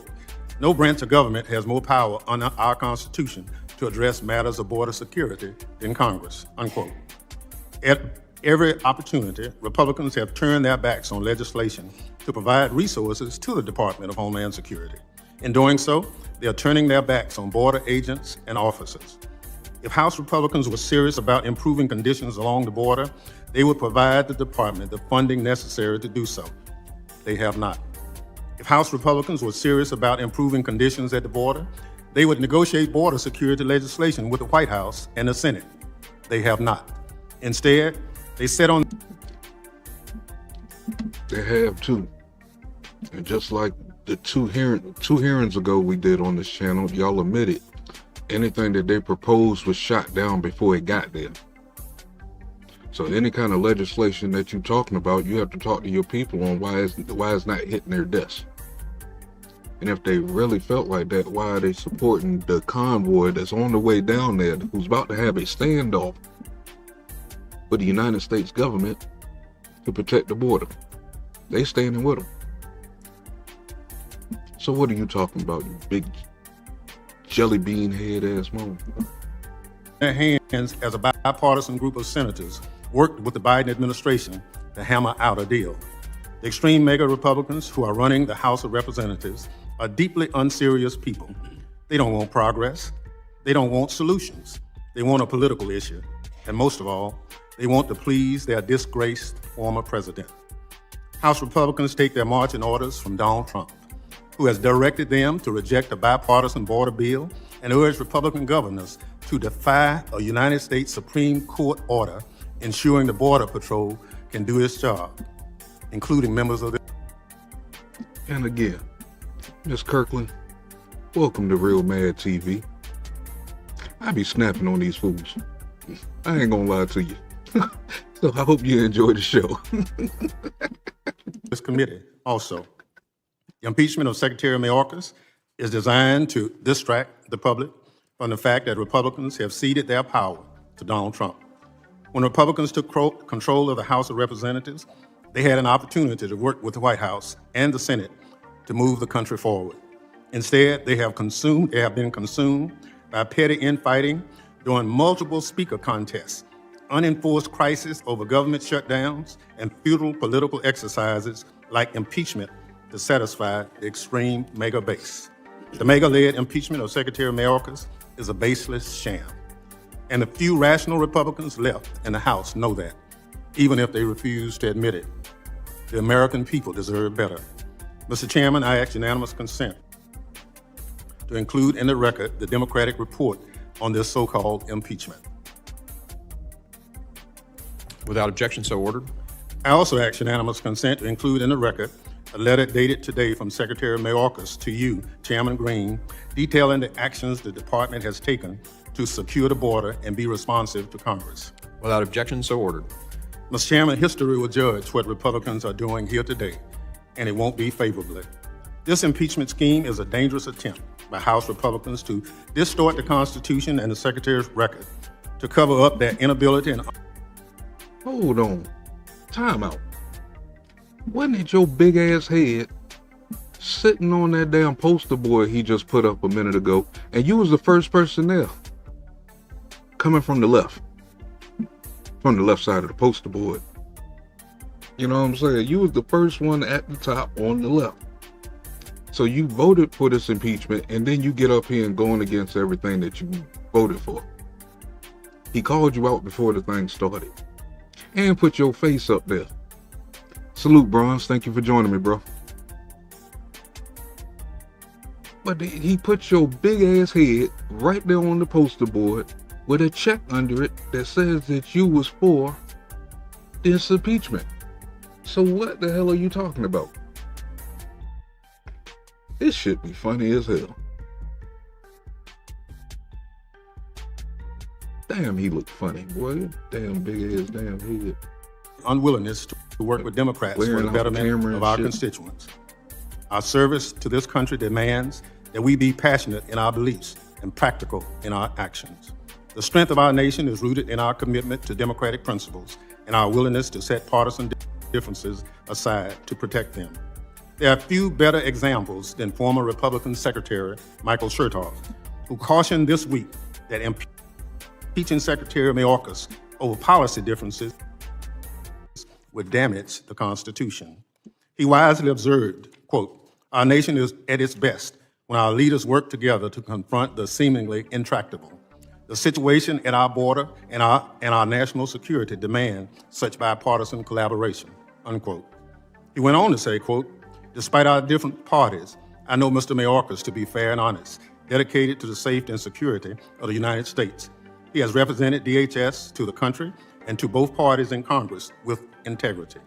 "No branch of government has more power under our Constitution to address matters of border security than Congress," unquote. At every opportunity, Republicans have turned their backs on legislation to provide resources to the Department of Homeland Security. In doing so, they are turning their backs on border agents and officers. If House Republicans were serious about improving conditions along the border, they would provide the department the funding necessary to do so. They have not. If House Republicans were serious about improving conditions at the border, they would negotiate border security legislation with the White House and the Senate. They have not. Instead, they sit on. They have too. And just like the two hearings ago we did on this channel, y'all admitted anything that they proposed was shot down before it got there. So any kind of legislation that you're talking about, you have to talk to your people on why it's not hitting their desk. And if they really felt like that, why are they supporting the convoy that's on the way down there, who's about to have a standoff with the United States government to protect the border? They standing with them. So what are you talking about, you big jelly bean head ass mom? Their hands as a bipartisan group of senators worked with the Biden administration to hammer out a deal. The extreme MAGA Republicans who are running the House of Representatives are deeply unserious people. They don't want progress. They don't want solutions. They want a political issue. And most of all, they want to please their disgraced former president. House Republicans take their marching orders from Donald Trump, who has directed them to reject a bipartisan border bill and urge Republican governors to defy a United States Supreme Court order ensuring the Border Patrol can do its job, including members of the... And again, Ms. Kirkland, welcome to Real Mad TV. I be snapping on these fools. I ain't gonna lie to you. So I hope you enjoy the show. This committee also. The impeachment of Secretary Mayorkas is designed to distract the public from the fact that Republicans have ceded their power to Donald Trump. When Republicans took control of the House of Representatives, they had an opportunity to work with the White House and the Senate to move the country forward. Instead, they have been consumed by petty infighting during multiple speaker contests, unenforced crisis over government shutdowns, and futile political exercises like impeachment to satisfy the extreme MAGA base. The MAGA-led impeachment of Secretary Mayorkas is a baseless sham. And the few rational Republicans left in the House know that, even if they refuse to admit it. The American people deserve better. Mr. Chairman, I ask unanimous consent to include in the record the Democratic report on this so-called impeachment. Without objection, so ordered. I also ask unanimous consent to include in the record a letter dated today from Secretary Mayorkas to you, Chairman Green, detailing the actions the department has taken to secure the border and be responsive to Congress. Without objection, so ordered. Mr. Chairman, history will judge what Republicans are doing here today, and it won't be favorably. This impeachment scheme is a dangerous attempt by House Republicans to distort the Constitution and the Secretary's record to cover up their inability and... Hold on. Time out. Wasn't it your big ass head sitting on that damn poster board he just put up a minute ago, and you was the first person there? Coming from the left side of the poster board. You know what I'm saying? You was the first one at the top on the left. So you voted for this impeachment, and then you get up here and going against everything that you voted for. He called you out before the thing started and put your face up there. Salute, Bronze. Thank you for joining me, bro. But he put your big ass head right there on the poster board with a check under it that says that you was for this impeachment. So what the hell are you talking about? This should be funny as hell. Damn, he looked funny, boy. Damn big ass damn head. Unwillingness to work with Democrats for the betterment of our constituents. Our service to this country demands that we be passionate in our beliefs and practical in our actions. The strength of our nation is rooted in our commitment to democratic principles and our willingness to set partisan differences aside to protect them. There are few better examples than former Republican Secretary Michael Chertoff, who cautioned this week that impeaching Secretary Mayorkas over policy differences would damage the Constitution. He wisely observed, quote, "Our nation is at its best when our leaders work together to confront the seemingly intractable. The situation at our border and our national security demand such bipartisan collaboration," unquote. He went on to say, quote, "Despite our different parties, I know Mr. Mayorkas to be fair and honest, dedicated to the safety and security of the United States. He has represented DHS to the country and to both parties in Congress with integrity,"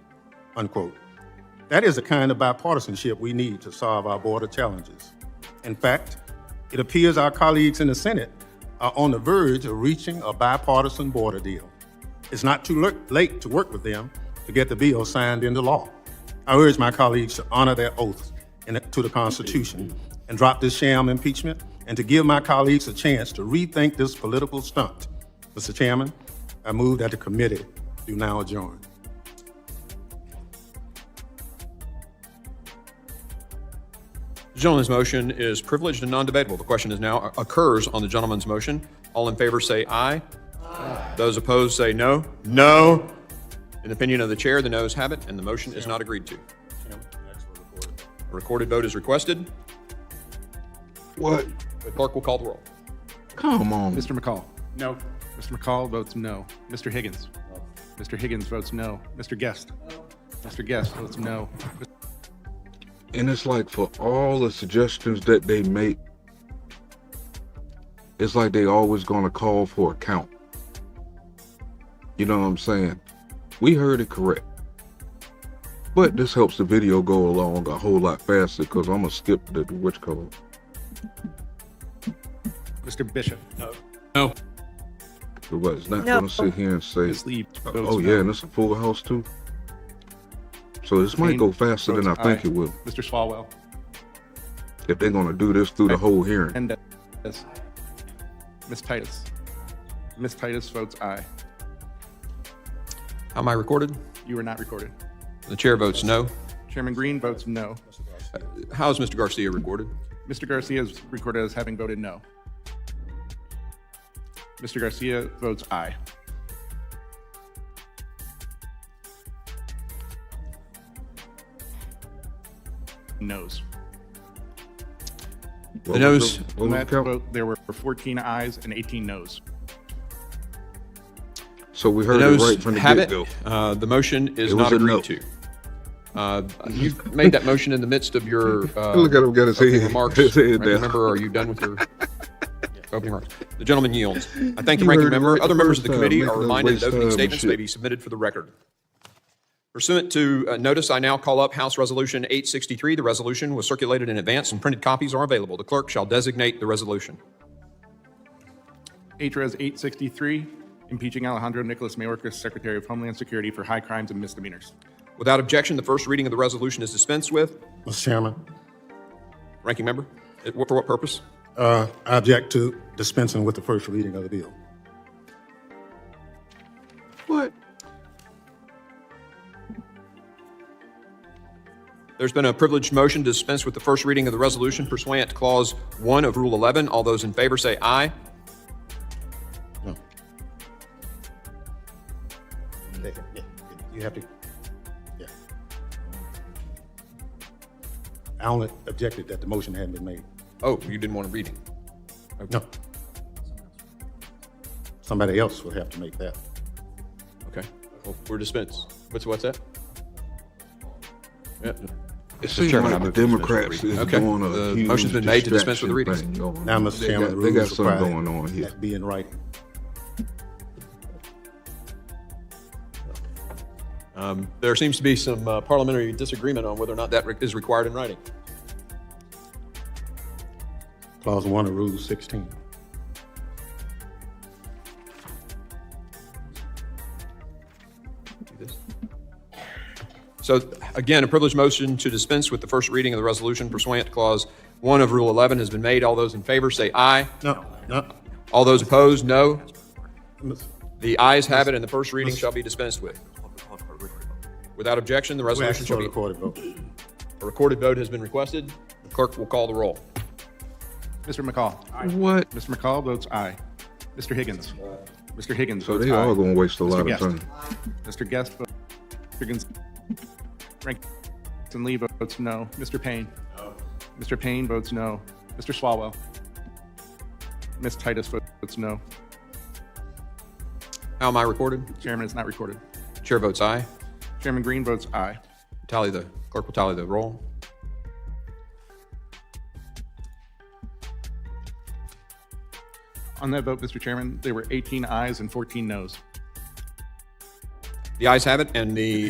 unquote. That is the kind of bipartisanship we need to solve our border challenges. In fact, it appears our colleagues in the Senate are on the verge of reaching a bipartisan border deal. It's not too late to work with them to get the bill signed into law. I urge my colleagues to honor their oaths to the Constitution and drop this sham impeachment, and to give my colleagues a chance to rethink this political stunt. Mr. Chairman, I move that the committee do now adjourn. The gentleman's motion is privileged and non-debatable. The question is now occurs on the gentleman's motion. All in favor say aye. Aye. Those opposed say no. No. In the opinion of the chair, the noes have it, and the motion is not agreed to. A recorded vote is requested. What? The clerk will call the roll. Come on. Mr. McCall. No. Mr. McCall votes no. Mr. Higgins. No. Mr. Higgins votes no. Mr. Guest. No. Mr. Guest votes no. And it's like, for all the suggestions that they make, it's like they always gonna call for a count. You know what I'm saying? We heard it correct. But this helps the video go along a whole lot faster, because I'm gonna skip the which color. Mr. Bishop. No. No. But it's not gonna sit here and say, Ms. Lee votes oh yeah, and it's a full house too. So this might go faster than I think it will. Mr. Swalwell. If they're gonna do this through the whole hearing. And Ms. Titus. Ms. Titus votes aye. How am I recorded? You are not recorded. The chair votes no. Chairman Green votes no. How is Mr. Garcia recorded? Mr. Garcia is recorded as having voted no. Mr. Garcia votes aye. Noes. The noes. On that vote, there were 14 ayes and 18 noes. So we The heard it noes right from the have it. get-go. The motion is It not was a agreed no. to. You made that motion in the midst of your Look at him get his opening head. remarks. His head Ranking down. member, are you done with your opening remarks? The gentleman yields. I thank the You ranking heard it member. right Other the members of first the committee time, are making us reminded waste that opening time and statements may shit. be submitted for the record. Pursuant to notice, I now call up House Resolution 863. The resolution was circulated in advance and printed copies are available. The clerk shall designate the resolution. HRES 863, impeaching Alejandro Nicholas Mayorkas, Secretary of Homeland Security for high crimes and misdemeanors. Without objection, the first reading of the resolution is dispensed with. Mr. Chairman, Ranking member, for what purpose? I object to dispensing with the first reading of the bill. What? There's been a privileged motion to dispense with the first reading of the resolution pursuant to Clause 1 of Rule 11. All those in favor say aye. No. You have to, yeah. I only objected that the motion hadn't been made. Oh, you didn't want a reading. No. Somebody else would have to make that. Okay. Well, we're dispensed. What's that? Yeah. It seems Chairman, like I the move to dispense with the Democrats reading. is Okay. doing a The huge motion's been made to dispense with the distraction readings. thing going Now, on. Mr. Chairman, the They got rules something require going on here. that be in writing. There seems to be some parliamentary disagreement on whether or not that is required in writing. Clause 1 of Rule 16. So again, a privileged motion to dispense with the first reading of the resolution pursuant to Clause 1 of Rule 11 has been made. All those in favor say aye. No. All those opposed, no. The ayes have it, and the first reading shall be dispensed with. Without objection, the We ask resolution for shall a be... recorded vote. A recorded vote has been requested. The clerk will call the roll. Mr. McCall. What? Mr. McCall votes aye. Mr. Higgins. Mr. Higgins So votes they aye. all gonna waste a lot of Guest. time. Mr. Guest votes. Mr. Rankin Lee votes no. Mr. Payne. No. Mr. Payne votes no. Mr. Swalwell. Ms. Titus votes no. How am I recorded? Chairman is not recorded. Chair votes aye. Chairman Green votes aye. Clerk will tally the roll. On that vote, Mr. Chairman, there were 18 ayes and 14 noes. The ayes have it, and the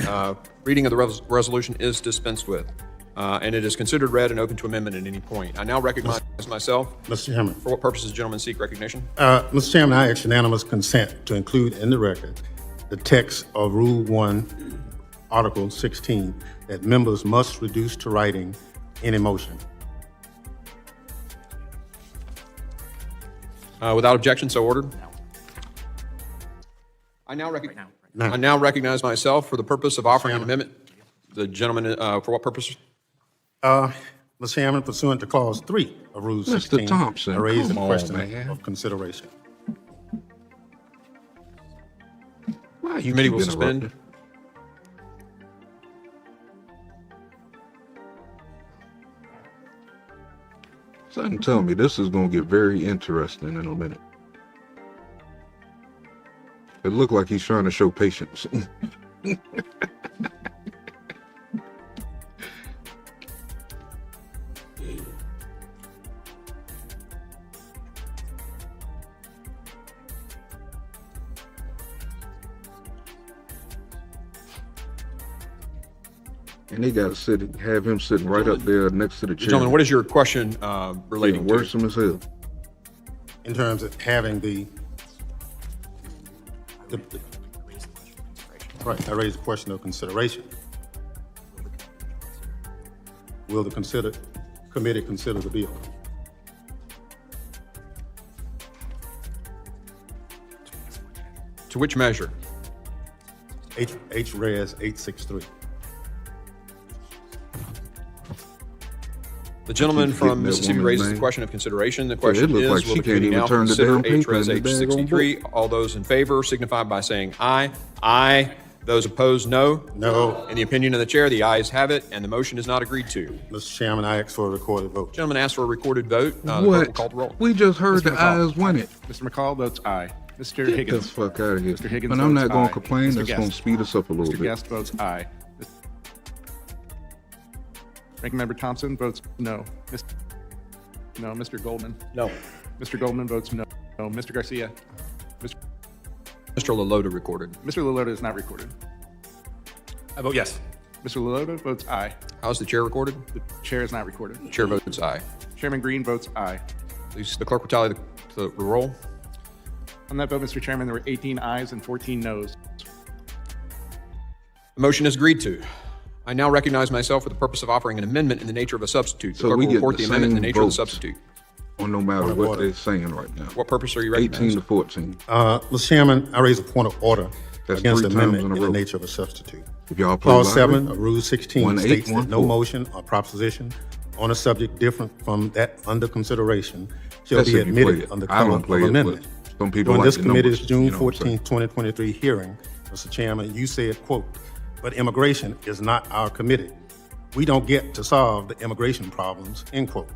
reading of the resolution is dispensed with. And it is considered read and open to amendment at any point. I now recognize myself. Mr. Chairman. For what purposes gentlemen seek recognition? Mr. Chairman, I ask unanimous consent to include in the record the text of Rule 1, Article 16, that members must reduce to writing any motion. Without objection, so ordered. I now recognize myself for the purpose of offering an amendment. The gentleman, for what purpose? Mr. Chairman, pursuant to Clause 3 of Rule Mr. 16, Thompson, I raise the come on, question man. of consideration. Why you Committee keep will suspend. interrupting? Something tell me this is gonna get very interesting in a minute. It looked like he's trying to show patience. And they gotta have him sitting right up there next to the chair. Gentlemen, what is your question relating Worse to? than his hell. In terms of having right, I raise the question of consideration. Will the committee consider the bill? To which measure? Res 863. The gentleman keep from getting that Mississippi woman's raises the name. question of consideration. The it question looks is, like will she the can't committee even now turn the consider damn paper HRES in the daggone H63? All those in favor signify by saying aye. Aye. Those opposed, no. No. In the opinion of the chair, the ayes have it, and the motion is not agreed to. Mr. Chairman, I ask for a recorded vote. Gentleman asked for a recorded vote. The clerk will What? call the roll. We just heard the McCall. eyes win it. Mr. McCall votes aye. Mr. Get the Higgins. fuck out of here. Mr. Higgins But I'm votes not gonna aye. complain. Mr. That's Guest. gonna speed us up a little Mr. bit. Guest votes aye. Ranking Member Thompson votes no. No. Mr. Goldman. No. Mr. Goldman votes no. No. Mr. Garcia. Mr. Lalota recorded. Mr. Lalota is not recorded. I vote yes. Mr. Lalota votes aye. How is the chair recorded? The chair is not recorded. Chair votes aye. Chairman Green votes aye. Please, the clerk will tally the roll. On that vote, Mr. Chairman, there were 18 ayes and 14 noes. The motion is agreed to. I now recognize myself for the purpose of offering an amendment in the nature of a substitute. The So clerk we will get report the the amendment in the same nature of the votes. substitute. Or no matter Point of what order. they're saying right now. What purpose are you 18 recognizing? to 14. Mr. Chairman, I raise a point of order That's against 3 the times amendment in a in the row. nature of a substitute. If y'all play Clause lottery, 7 of Rule 16 1-8, states that no 1-4. motion or proposition on a subject different from that under consideration shall That's be if you play admitted it. under I cover don't of play it, amendment. but some people During like this the committee's numbers, June you know what I'm 14, 2023 hearing, Mr. Chairman, you said, quote, "But immigration is not our committee. We don't get to solve the immigration problems," end quote.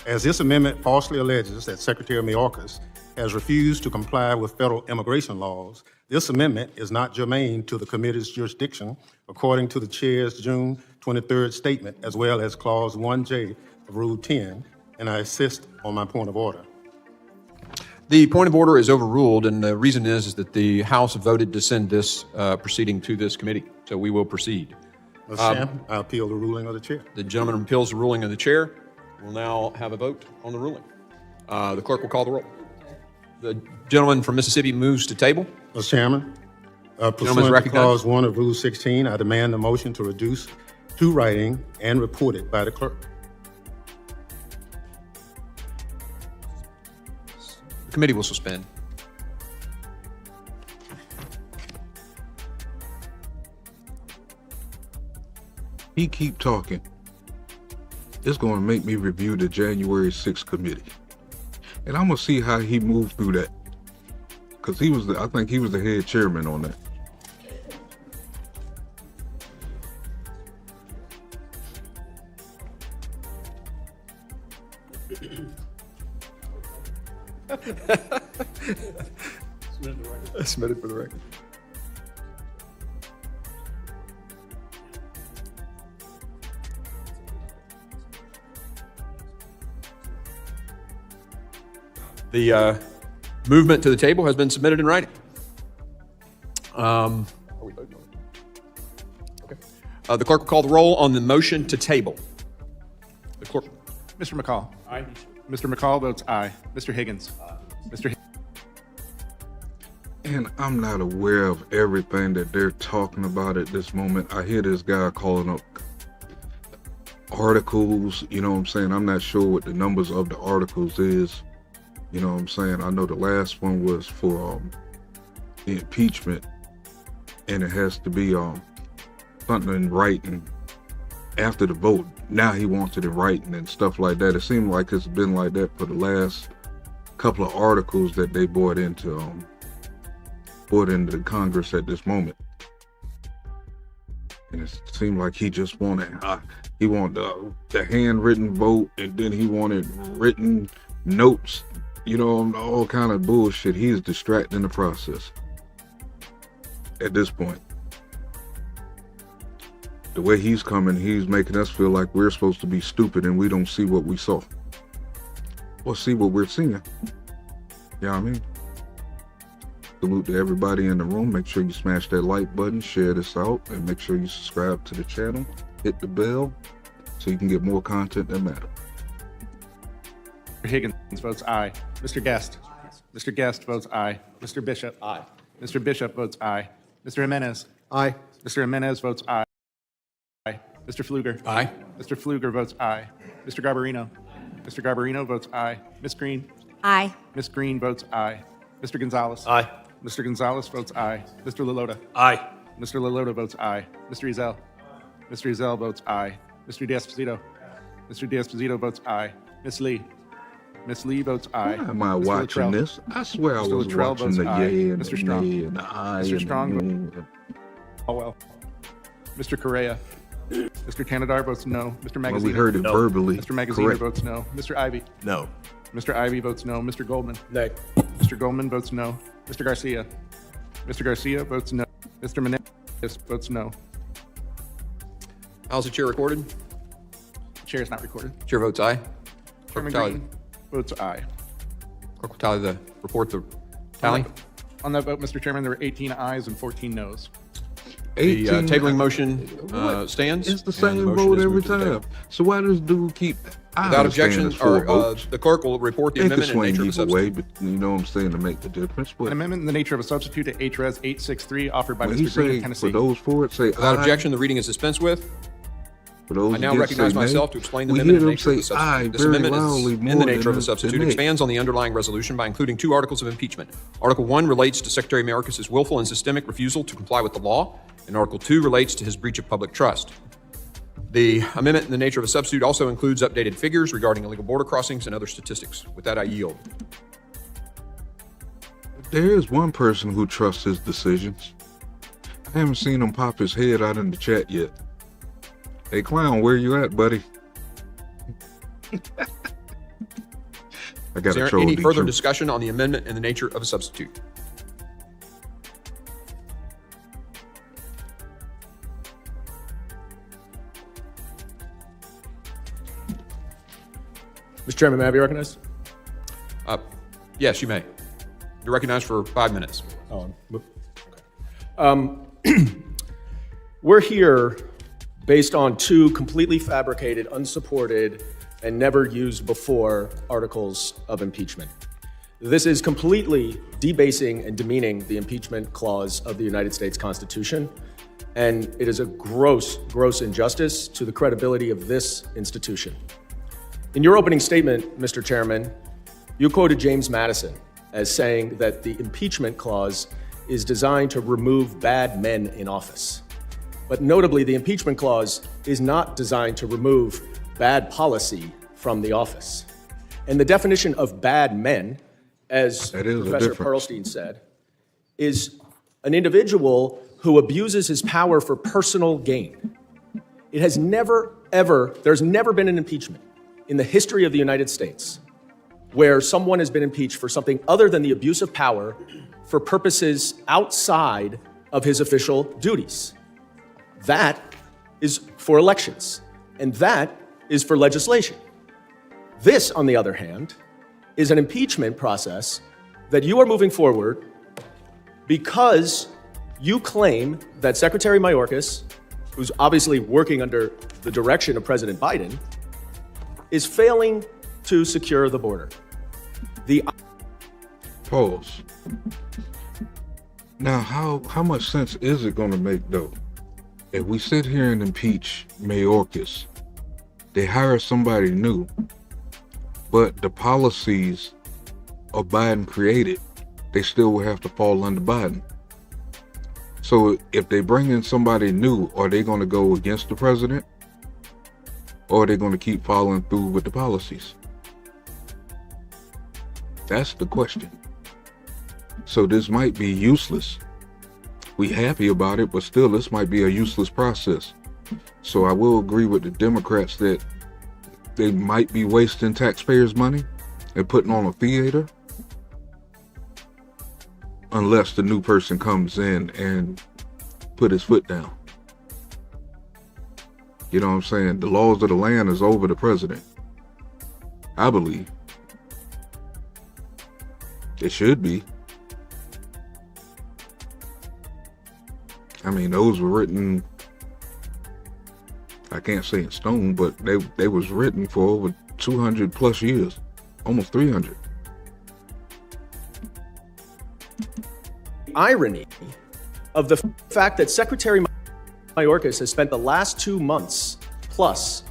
As this amendment falsely alleges that Secretary Mayorkas has refused to comply with federal immigration laws, this amendment is not germane to the committee's jurisdiction according to the chair's June 23rd statement, as well as Clause 1J of Rule 10, and I insist on my point of order. The point of order is overruled, and the reason is that the House voted to send this proceeding to this committee. So we will proceed. Mr. Chairman, I appeal the ruling of the chair. The gentleman appeals the ruling of the chair. We'll now have a vote on the ruling. The clerk will call the roll. The gentleman from Mississippi moves to table. Mr. Chairman, Gentleman's pursuant to recognized. Clause 1 of Rule 16, I demand the motion to reduce to writing and report it by the clerk. The committee will suspend. he keep talking, it's going to make me review the January 6th committee. And I'm going to see how he moved through that. Because I think he was the head chairman on that. Submitted for the record. The movement to the table has been submitted in writing. Are we voting on it? Okay. The clerk will call the roll on the motion to table. The clerk. Mr. McCall. Aye. Mr. McCall votes aye. Mr. Higgins. Mr. And I'm not aware of everything that they're talking about at this moment. I hear this guy calling up articles, you know what I'm saying? I'm not sure what the numbers of the articles is. You know what I'm saying? I know the last one was for the impeachment, and it has to be something in writing after the vote. Now he wants it in writing and stuff like that. It seems like it's been like that for the last couple of articles that they brought into the Congress at this moment. And it seemed like he just wanted the handwritten vote, and then he wanted written notes, you know, all kind of bullshit. He is distracting the process at this point. The way he's coming, he's making us feel like we're supposed to be stupid and we don't see what we saw. Or see what we're seeing. You know what I mean? Salute to everybody in the room. Make sure you smash that like button, share this out, and make sure you subscribe to the channel. Hit the bell so you can get more content that matters. Mr. Higgins votes aye. Mr. Guest. Mr. Guest votes aye. Mr. Bishop. Aye. Mr. Bishop votes aye. Mr. Jimenez. Aye. Mr. Jimenez votes aye. Mr. Pfluger. Aye. Mr. Pfluger votes aye. Mr. Garbarino. Mr. Garbarino votes aye. Ms. Green. Aye. Ms. Green votes aye. Mr. Gonzalez. Aye. Mr. Gonzalez votes aye. Mr. Lalota. Aye. Mr. Lalota votes aye. Mr. Ezell. Mr. Ezell votes aye. Mr. D'Esposito. Mr. D'Esposito votes aye. Ms. Lee. Ms. Lee votes aye. Why am I Mr. watching Luttrell. this? I swear I Mr. was Luttrell watching votes the aye. yay and Mr. the Strong. nay and the aye. Mr. and Strong the votes- nay. Oh, well. Mr. Correa. Mr. Canadar votes no. Mr. Well, Magaziner. we heard it verbally. Mr. Magaziner Correct. votes no. Mr. Ivy. No. Mr. Ivy votes no. Mr. Goldman. Nay. Mr. Goldman votes no. Mr. Garcia. Mr. Garcia votes no. Mr. Menendez votes no. How's the chair recorded? Chair is not recorded. Chair votes aye. Clerk will Chairman tally, Green votes aye. clerk will tally the report, the tally. On that vote, Mr. Chairman, there were 18 ayes and 14 noes. The 18 tabling motion What? stands. It's the and same motion vote is every moved to the time. table. So why does dude keep? I Without understand objection, it's 4 votes. the clerk will report the They could amendment and swing nature of the either way, substitute. but you know what I'm saying, to make the difference. But An amendment in the nature of a substitute to HRES 863 offered by when he Mr. Green say, of for Tennessee. those for it, say Without aye. objection, the reading is dispensed with. For those I now against, recognize say nay. myself to explain the We amendment hear and them nature of say the aye substitute. This very amendment loudly is more in the nature of than a substitute. nay. Expands on the underlying resolution by including 2 articles of impeachment. Article 1 relates to Secretary Mayorkas' willful and systemic refusal to comply with the law, and Article 2 relates to his breach of public trust. The amendment in the nature of a substitute also includes updated figures regarding illegal border crossings and other statistics. With that, I yield. There is one person who trusts his decisions. I haven't seen him pop his head out in the chat yet. Hey, clown, where you at, buddy? I got Is to there troll any the further truth. discussion on the amendment in the nature of a substitute? Mr. Chairman, may I be recognized? Yes, you may. You're recognized for 5 minutes. We're here based on 2 completely fabricated, unsupported, and never used before articles of impeachment. This is completely debasing and demeaning the impeachment clause of the United States Constitution, and it is a gross, gross injustice to the credibility of this institution. In your opening statement, Mr. Chairman, you quoted James Madison as saying that the impeachment clause is designed to remove bad men in office. But notably, the impeachment clause is not designed to remove bad policy from the office. And the definition of bad men, as Professor Pearlstein said, is an individual who abuses his power for personal gain. It has there's never been an impeachment in the history of the United States where someone has been impeached for something other than the abuse of power for purposes outside of his official duties. That is for elections, and that is for legislation. This, on the other hand, is an impeachment process that you are moving forward because you claim that Secretary Mayorkas, who's obviously working under the direction of President Biden, is failing to secure the border. Pause. Now, how much sense is it going to make, though? If we sit here and impeach Mayorkas, they hire somebody new, but the policies of Biden created, they still will have to fall under Biden. So if they bring in somebody new, are they going to go against the president? Or are they going to keep following through with the policies? That's the question. So this might be useless. We happy about it, but still this might be a useless process. So I will agree with the Democrats that they might be wasting taxpayers' money and putting on a theater unless the new person comes in and put his foot down. You know what I'm saying? The laws of the land is over the president. I believe. It should be. I mean, those were written, I can't say in stone, but they was written for over 200 plus years, almost 300. Irony of the fact that Secretary Mayorkas has spent the last 2 months plus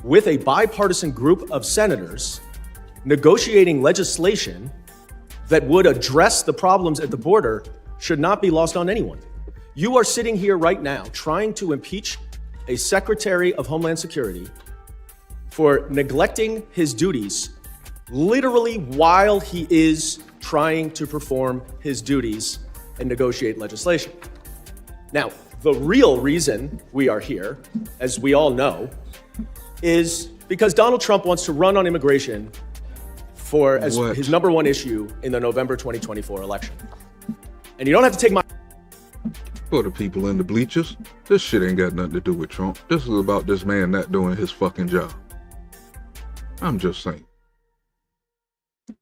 with a bipartisan group of senators negotiating legislation that would address the problems at the border should not be lost on anyone. You are sitting here right now trying to impeach a Secretary of Homeland Security for neglecting his duties literally while he is trying to perform his duties and negotiate legislation. Now, the real reason we are here, as we all know, is because Donald Trump wants to run on immigration as his number one issue in the November 2024 election. And you don't have to take my... For the people in the bleachers, this shit ain't got nothing to do with Trump. This is about this man not doing his fucking job. I'm just saying.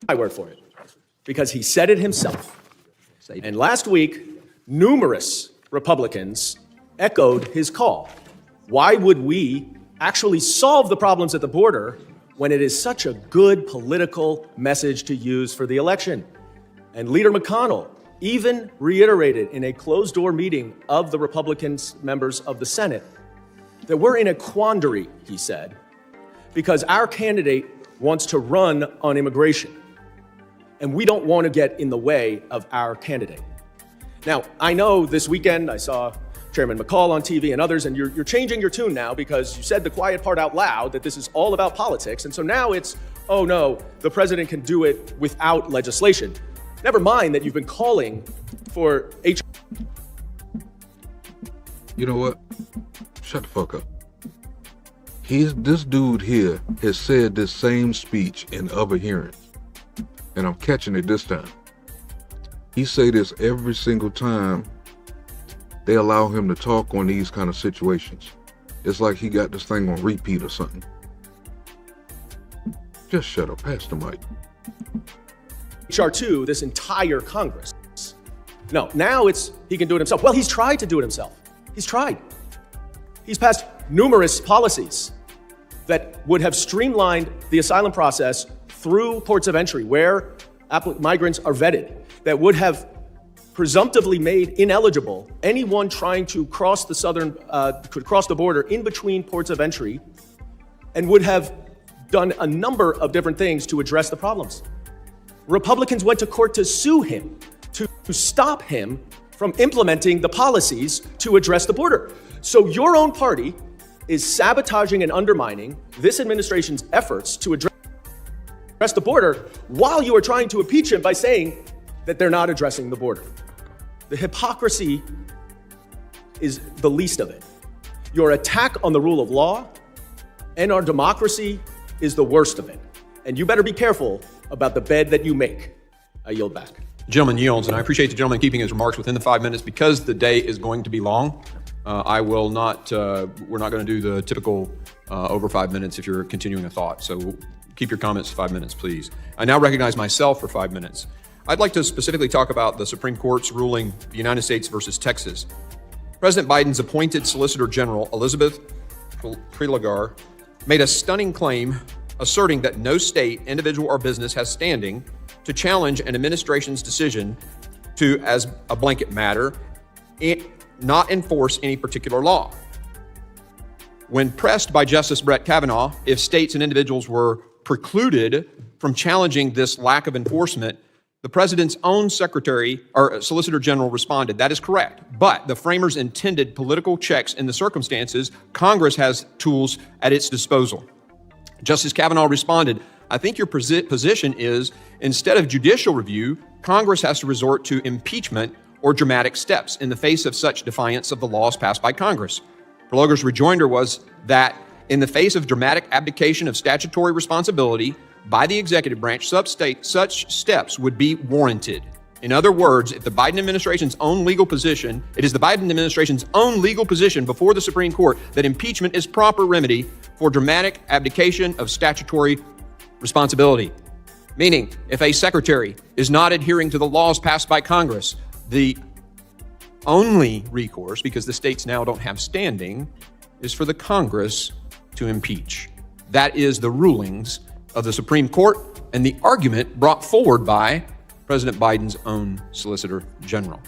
My word for it. Because he said it himself. And last week, numerous Republicans echoed his call. Why would we actually solve the problems at the border when it is such a good political message to use for the election? And Leader McConnell even reiterated in a closed-door meeting of the Republican members of the Senate that we're in a quandary, he said, because our candidate wants to run on immigration, and we don't want to get in the way of our candidate. Now, I know this weekend I saw Chairman McCall on TV and others, and you're changing your tune now because you said the quiet part out loud that this is all about politics, and so now it's, oh no, the president can do it without legislation. Never mind that you've been calling for You know what? Shut the fuck up. This dude here has said this same speech in other hearings, and I'm catching it this time. He say this every single time they allow him to talk on these kind of situations. It's like he got this thing on repeat or something. Just shut up, pass the mic. H.R. 2 this entire Congress. No, now he can do it himself. Well, he's tried to do it himself. He's tried. He's passed numerous policies that would have streamlined the asylum process through ports of entry where migrants are vetted, that would have presumptively made ineligible anyone trying to cross the border in between ports of entry, and would have done a number of different things to address the problems. Republicans went to court to sue him, to stop him from implementing the policies to address the border. So your own party is sabotaging and undermining this administration's efforts to address the border while you are trying to impeach him by saying that they're not addressing the border. The hypocrisy is the least of it. Your attack on the rule of law and our democracy is the worst of it. And you better be careful about the bed that you make. I yield back. The gentleman yields, and I appreciate the gentleman keeping his remarks within the 5 minutes because the day is going to be long. I will not, we're not going to do the typical over 5 minutes if you're continuing a thought. So keep your comments to 5 minutes, please. I now recognize myself for 5 minutes. I'd like to specifically talk about the Supreme Court's ruling, the United States versus Texas. President Biden's appointed Solicitor General, Elizabeth Prelogar, made a stunning claim asserting that no state, individual, or business has standing to challenge an administration's decision to, as a blanket matter, not enforce any particular law. When pressed by Justice Brett Kavanaugh if states and individuals were precluded from challenging this lack of enforcement, the president's own secretary or Solicitor General responded, "That is correct, but the framers intended political checks in the circumstances. Congress has tools at its disposal." Justice Kavanaugh responded, "I think your position is, instead of judicial review, Congress has to resort to impeachment or dramatic steps in the face of such defiance of the laws passed by Congress." Prelogar's rejoinder was that in the face of dramatic abdication of statutory responsibility by the executive branch, such steps would be warranted. In other words, if the Biden administration's own legal position, it is the Biden administration's own legal position before the Supreme Court that impeachment is proper remedy for dramatic abdication of statutory responsibility. Meaning, if a secretary is not adhering to the laws passed by Congress, the only recourse, because the states now don't have standing, is for the Congress to impeach. That is the rulings of the Supreme Court and the argument brought forward by President Biden's own Solicitor General.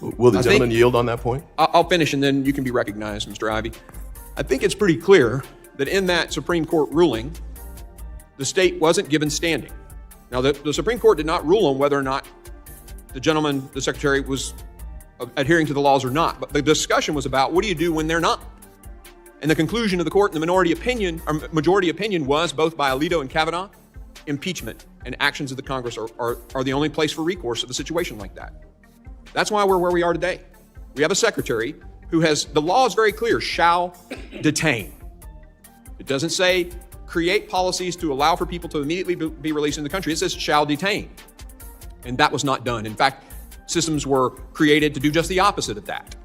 Will the gentleman yield on that point? I'll finish and then you can be recognized, Mr. Ivey. I think it's pretty clear that in that Supreme Court ruling, the state wasn't given standing. Now, the Supreme Court did not rule on whether or not the gentleman, the secretary, was adhering to the laws or not. But the discussion was about what do you do when they're not? And the conclusion of the court in the majority opinion was, both by Alito and Kavanaugh, impeachment and actions of the Congress are the only place for recourse of a situation like that. That's why we're where we are today. We have a secretary who has, the law is very clear, shall detain. It doesn't say create policies to allow for people to immediately be released in the country. It says shall detain. And that was not done. In fact, systems were created to do just the opposite of that.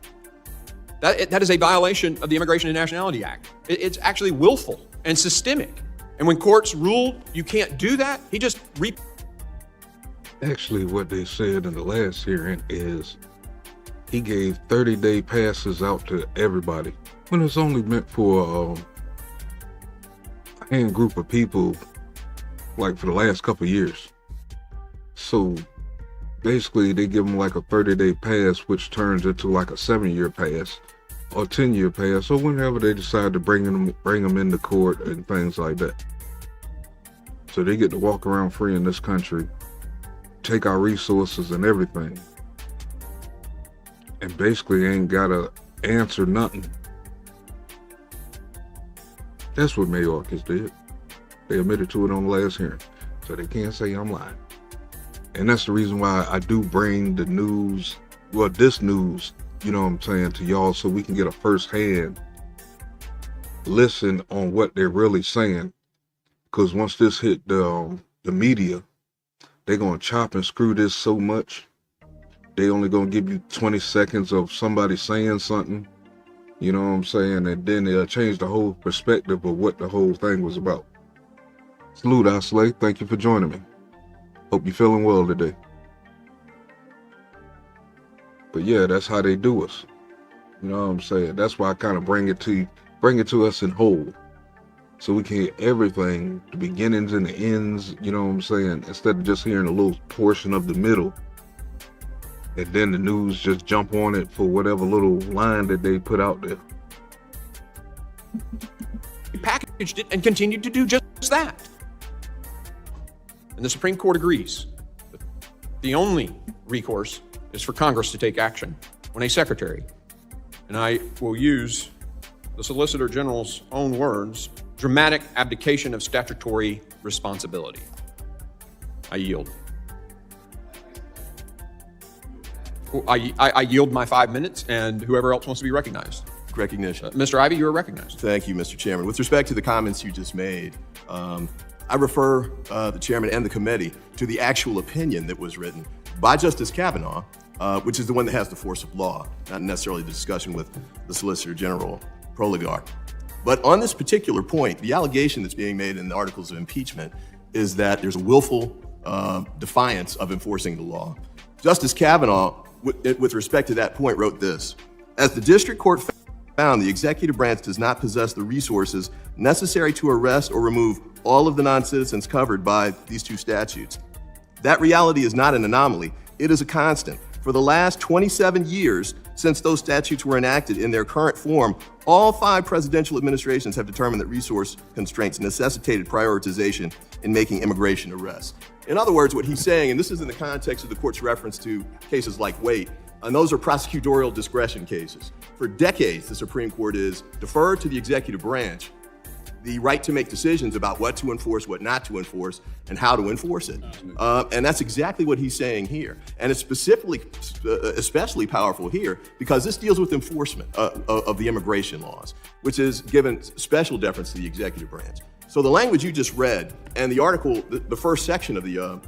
That is a violation of the Immigration and Nationality Act. It's actually willful and systemic. And when courts ruled you can't do that, he just Actually, what they said in the last hearing is he gave 30-day passes out to everybody when it's only meant for a hand group of people, like for the last couple of years. So basically, they give them like a 30-day pass, which turns into like a 7-year pass or 10-year pass, or whenever they decide to bring them into court and things like that. So they get to walk around free in this country, take our resources and everything, and basically ain't gotta answer nothing. That's what Mayorkas did. They admitted to it on the last hearing, so they can't say I'm lying. And that's the reason why I do bring the news, well, this news, you know what I'm saying, to y'all, so we can get a first-hand listen on what they're really saying. Because once this hit the media, they're going to chop and screw this so much. They only going to give you 20 seconds of somebody saying something, you know what I'm saying, and then they'll change the whole perspective of what the whole thing was about. Salute, Aslay. Thank you for joining me. Hope you're feeling well today. But yeah, that's how they do us. You know what I'm saying? That's why I kind of bring it to us in whole. So we can hear everything, the beginnings and the ends, you know what I'm saying? Instead of just hearing a little portion of the middle. And then the news just jump on it for whatever little line that they put out there. packaged it and continued to do just that. And the Supreme Court agrees. The only recourse is for Congress to take action when a secretary and I will use the Solicitor General's own words, dramatic abdication of statutory responsibility. I yield. I yield my 5 minutes, and whoever else wants to be recognized. Recognition. Mr. Ivey, you are recognized. Thank you, Mr. Chairman. With respect to the comments you just made, I refer the chairman and the committee to the actual opinion that was written by Justice Kavanaugh, which is the one that has the force of law, not necessarily the discussion with the Solicitor General Proligar. But on this particular point, the allegation that's being made in the articles of impeachment is that there's a willful defiance of enforcing the law. Justice Kavanaugh, with respect to that point, wrote this: as the district court found, the executive branch does not possess the resources necessary to arrest or remove all of the non-citizens covered by these two statutes. That reality is not an anomaly, it is a constant. For the last 27 years since those statutes were enacted in their current form, all 5 presidential administrations have determined that resource constraints necessitated prioritization in making immigration arrests. In other words, what he's saying, and this is in the context of the court's reference to cases like Waite, and those are prosecutorial discretion cases. For decades, the Supreme Court has deferred to the executive branch the right to make decisions about what to enforce, what not to enforce, and how to enforce it. And that's exactly what he's saying here. And it's especially powerful here because this deals with enforcement of the immigration laws, which is given special deference to the executive branch. So the language you just read and the article, the first section of the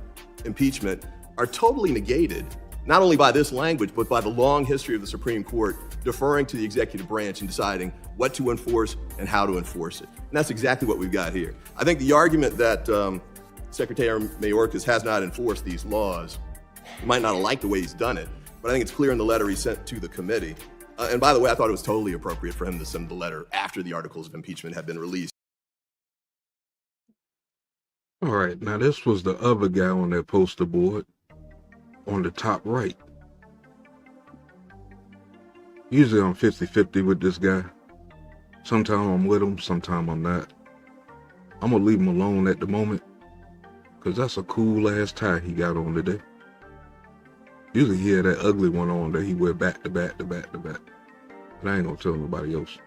impeachment are totally negated, not only by this language, but by the long history of the Supreme Court deferring to the executive branch and deciding what to enforce and how to enforce it. And that's exactly what we've got here. I think the argument that Secretary Mayorkas has not enforced these laws, you might not have liked the way he's done it, but I think it's clear in the letter he sent to the committee. And by the way, I thought it was totally appropriate for him to send the letter after the articles of impeachment had been released. All right, now this was the other guy on that poster board on the top right. Usually I'm 50-50 with this guy. Sometimes I'm with him, sometimes I'm not. I'm gonna leave him alone at the moment because that's a cool ass tie he got on today. Usually he had that ugly one on that he wear back to back to back to back. But I ain't gonna tell nobody else.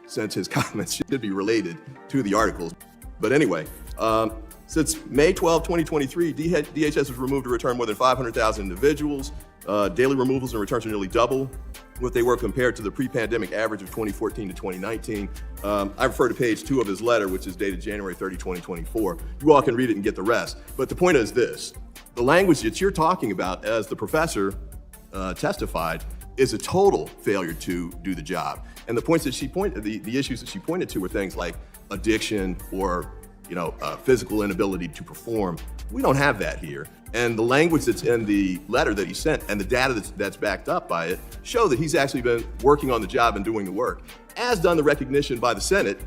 Since his comments should be related to the articles. But anyway, since May 12, 2023, DHS has removed or returned more than 500,000 individuals. Daily removals and returns are nearly double what they were compared to the pre-pandemic average of 2014 to 2019. I refer to page 2 of his letter, which is dated January 30, 2024. You all can read it and get the rest. But the point is this: the language that you're talking about, as the professor testified, is a total failure to do the job. And the points that she pointed, the issues that she pointed to were things like addiction or physical inability to perform. We don't have that here. And the language that's in the letter that he sent and the data that's backed up by it show that he's actually been working on the job and doing the work, as done the recognition by the Senate,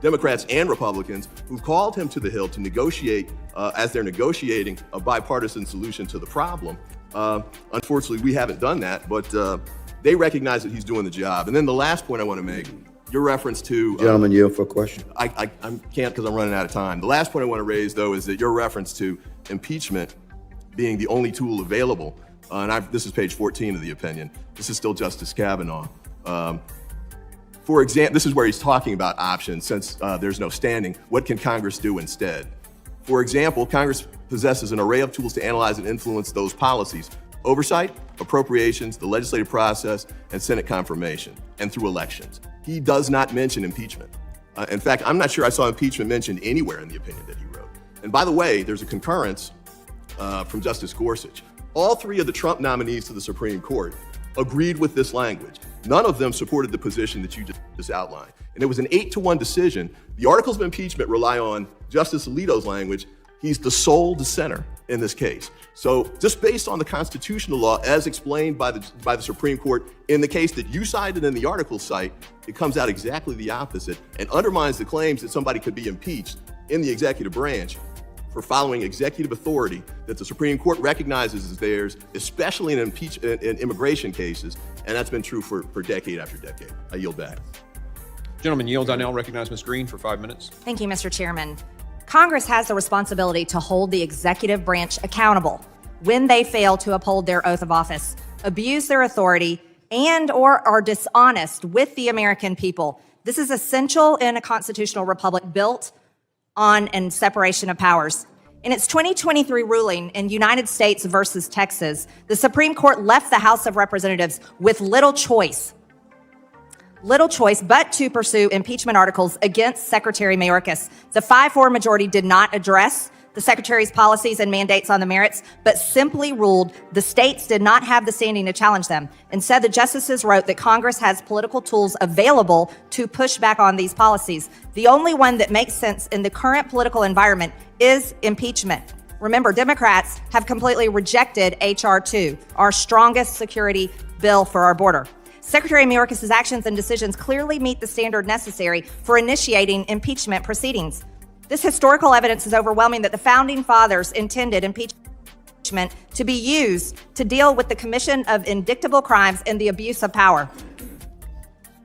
Democrats and Republicans, who called him to the Hill to negotiate as they're negotiating a bipartisan solution to the problem. Unfortunately, we haven't done that, but they recognize that he's doing the job. And then the last point I want to make, your reference to— Gentleman, yield for a question. I can't because I'm running out of time. The last point I want to raise, though, is that your reference to impeachment being the only tool available, and this is page 14 of the opinion. This is still Justice Kavanaugh. For example, this is where he's talking about options since there's no standing. What can Congress do instead? For example, Congress possesses an array of tools to analyze and influence those policies: oversight, appropriations, the legislative process, and Senate confirmation, and through elections. He does not mention impeachment. In fact, I'm not sure I saw impeachment mentioned anywhere in the opinion that he wrote. And by the way, there's a concurrence from Justice Gorsuch. All 3 of the Trump nominees to the Supreme Court agreed with this language. None of them supported the position that you just outlined. And it was an 8-1 decision. The articles of impeachment rely on Justice Alito's language. He's the sole dissenter in this case. So just based on the constitutional law as explained by the Supreme Court in the case that you cited in the article cite, it comes out exactly the opposite and undermines the claims that somebody could be impeached in the executive branch for following executive authority that the Supreme Court recognizes as theirs, especially in immigration cases, and that's been true for decade after decade. I yield back. Gentleman yields. I now recognize Ms. Green for 5 minutes. Thank you, Mr. Chairman. Congress has the responsibility to hold the executive branch accountable when they fail to uphold their oath of office. abuse their authority, and or are dishonest with the American people. This is essential in a constitutional republic built on and separation of powers. In its 2023 ruling in United States versus Texas, the Supreme Court left the House of Representatives with little choice but to pursue impeachment articles against Secretary Mayorkas. The 5-4 majority did not address the Secretary's policies and mandates on the merits, but simply ruled the states did not have the standing to challenge them. Instead, the justices wrote that Congress has political tools available to push back on these policies. The only one that makes sense in the current political environment is impeachment. Remember, Democrats have completely rejected H.R. 2, our strongest security bill for our border. Secretary Mayorkas' actions and decisions clearly meet the standard necessary for initiating impeachment proceedings. This historical evidence is overwhelming that the founding fathers intended impeachment to be used to deal with the commission of indictable crimes and the abuse of power,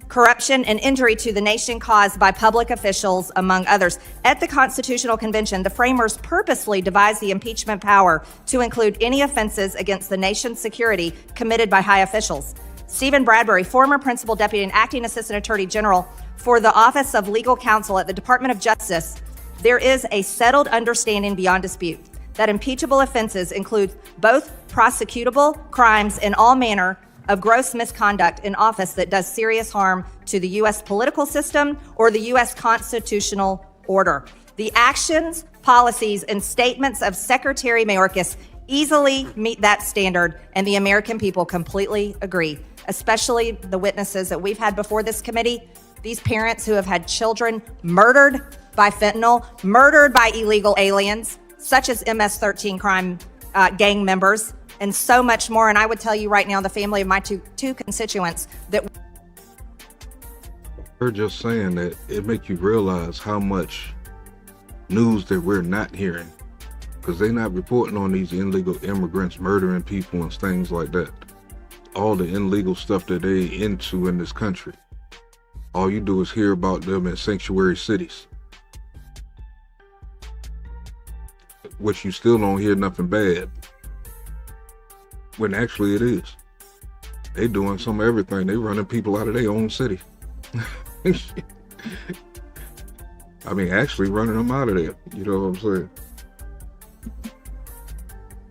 corruption, and injury to the nation caused by public officials, among others. At the Constitutional Convention, the framers purposely devised the impeachment power to include any offenses against the nation's security committed by high officials. Stephen Bradbury, former Principal Deputy and Acting Assistant Attorney General for the Office of Legal Counsel at the Department of Justice, there is a settled understanding beyond dispute that impeachable offenses include both prosecutable crimes and all manner of gross misconduct in office that does serious harm to the U.S. political system or the U.S. constitutional order. The actions, policies, and statements of Secretary Mayorkas easily meet that standard, and the American people completely agree, especially the witnesses that we've had before this committee, these parents who have had children murdered by fentanyl, murdered by illegal aliens, such as MS-13 crime gang members, and so much more. And I would tell you right now, the family of my two constituents, that we're just saying that it makes you realize how much news that we're not hearing, because they're not reporting on these illegal immigrants murdering people and things like that. All the illegal stuff that they into in this country. All you do is hear about them in sanctuary cities, which you still don't hear nothing bad, when actually it is. They doing some of everything. They running people out of their own city. I mean, actually running them out of there. You know what I'm saying?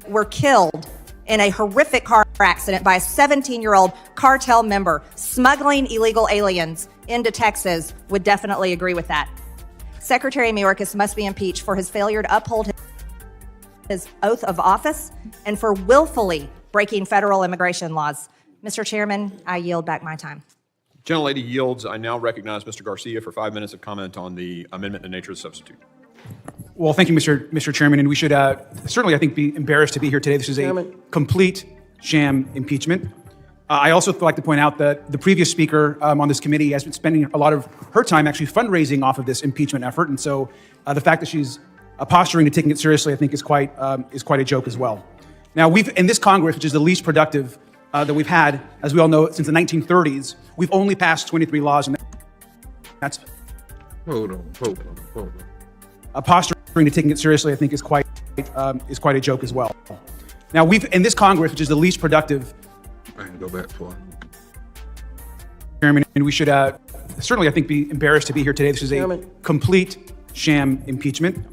were killed in a horrific car accident by a 17-year-old cartel member smuggling illegal aliens into Texas would definitely agree with that. Secretary Mayorkas must be impeached for his failure to uphold his oath of office and for willfully breaking federal immigration laws. Mr. Chairman, I yield back my time. Gentlelady yields. I now recognize Mr. Garcia for 5 minutes of comment on the amendment in the nature of substitute. Well, thank you, Mr. Chairman, and we should certainly, I think, be embarrassed to be here today. This is a complete sham impeachment. I also like to point out that the previous speaker on this committee has been spending a lot of her time actually fundraising off of this impeachment effort, and so the fact that she's posturing to taking it seriously, I think, is quite a joke as well. Now, we've in this Congress, which is the least productive that we've had, as we all know, since the 1930s, we've only passed 23 laws, and that's Hold on. Posturing to taking it seriously, I think, is quite a joke as well. Now, we've in this Congress, which is the least productive. I can go back for it. Chairman, and we should certainly, I think, be embarrassed to be here today. This is a complete sham impeachment.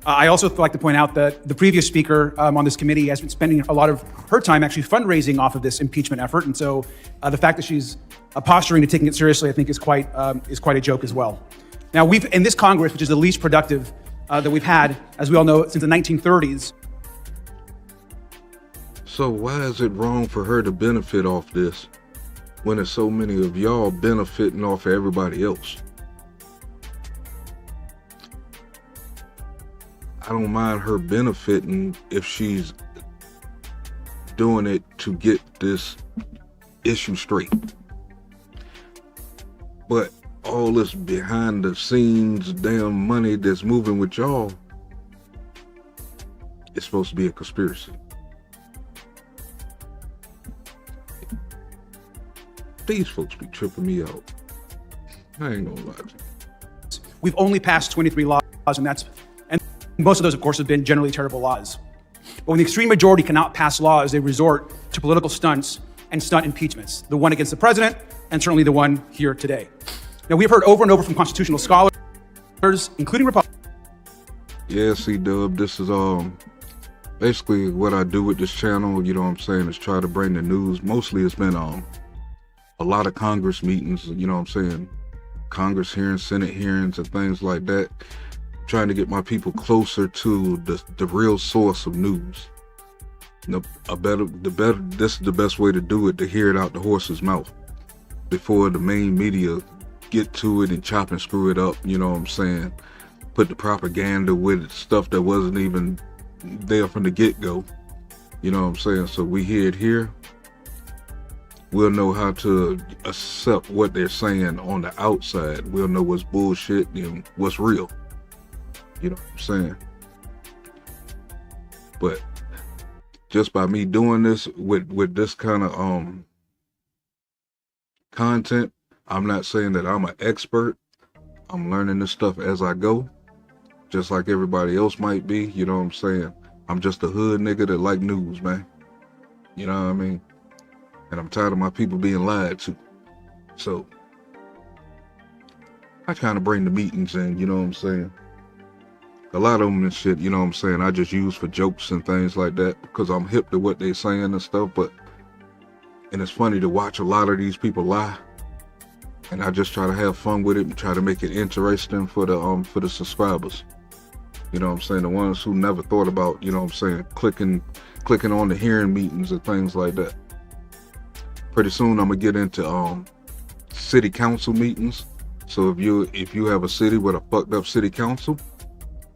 I also like to point out that the previous speaker on this committee has been spending a lot of her time actually fundraising off of this impeachment effort, and so the fact that she's posturing to taking it seriously, I think, is quite a joke as well. Now, we've in this Congress, which is the least productive that we've had, as we all know, since the 1930s. So why is it wrong for her to benefit off this when there's so many of y'all benefiting off of everybody else? I don't mind her benefiting if she's doing it to get this issue straight. But all this behind the scenes damn money that's moving with y'all is supposed to be a conspiracy. These folks be tripping me out. I ain't gonna lie to you. We've only passed 23 laws, and most of those, of course, have been generally terrible laws. But when the extreme majority cannot pass laws, they resort to political stunts and stunt impeachments, the one against the president and certainly the one here today. Now, we've heard over and over from constitutional scholars, including Republicans. Yeah, C-Dub, this is basically what I do with this channel, you know what I'm saying, is try to bring the news. Mostly it's been a lot of Congress meetings, you know what I'm saying, Congress hearings, Senate hearings, and things like that, trying to get my people closer to the real source of news. This is the best way to do it, to hear it out the horse's mouth before the main media get to it and chop and screw it up, you know what I'm saying, put the propaganda with it, stuff that wasn't even there from the get-go, you know what I'm saying. So we hear it here, we'll know how to accept what they're saying on the outside. We'll know what's bullshit and what's real, you know what I'm saying. But just by me doing this with this kind of content, I'm not saying that I'm an expert. I'm learning this stuff as I go, just like everybody else might be, you know what I'm saying. I'm just a hood nigga that like news, man. You know what I mean? And I'm tired of my people being lied to. So I kind of bring the meetings in, you know what I'm saying. A lot of them and shit, you know what I'm saying, I just use for jokes and things like that because I'm hip to what they saying and stuff. And it's funny to watch a lot of these people lie. And I just try to have fun with it and try to make it interesting for the subscribers. You know what I'm saying, the ones who never thought about, you know what I'm saying, clicking on the hearing meetings and things like that. Pretty soon I'm gonna get into city council meetings. So if you have a city with a fucked up city council,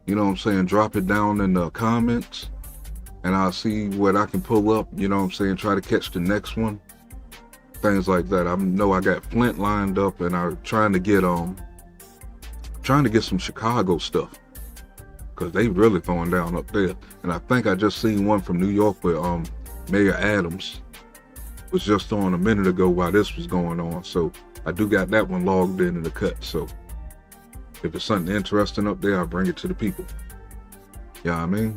you know what I'm saying, drop it down in the comments and I'll see what I can pull up, you know what I'm saying, try to catch the next one. Things like that. I know I got Flint lined up and I'm trying to get some Chicago stuff because they really throwing down up there. And I think I just seen one from New York with Mayor Adams was just on a minute ago while this was going on. So I do got that one logged in the cut. So if it's something interesting up there, I'll bring it to the people. You know what I mean?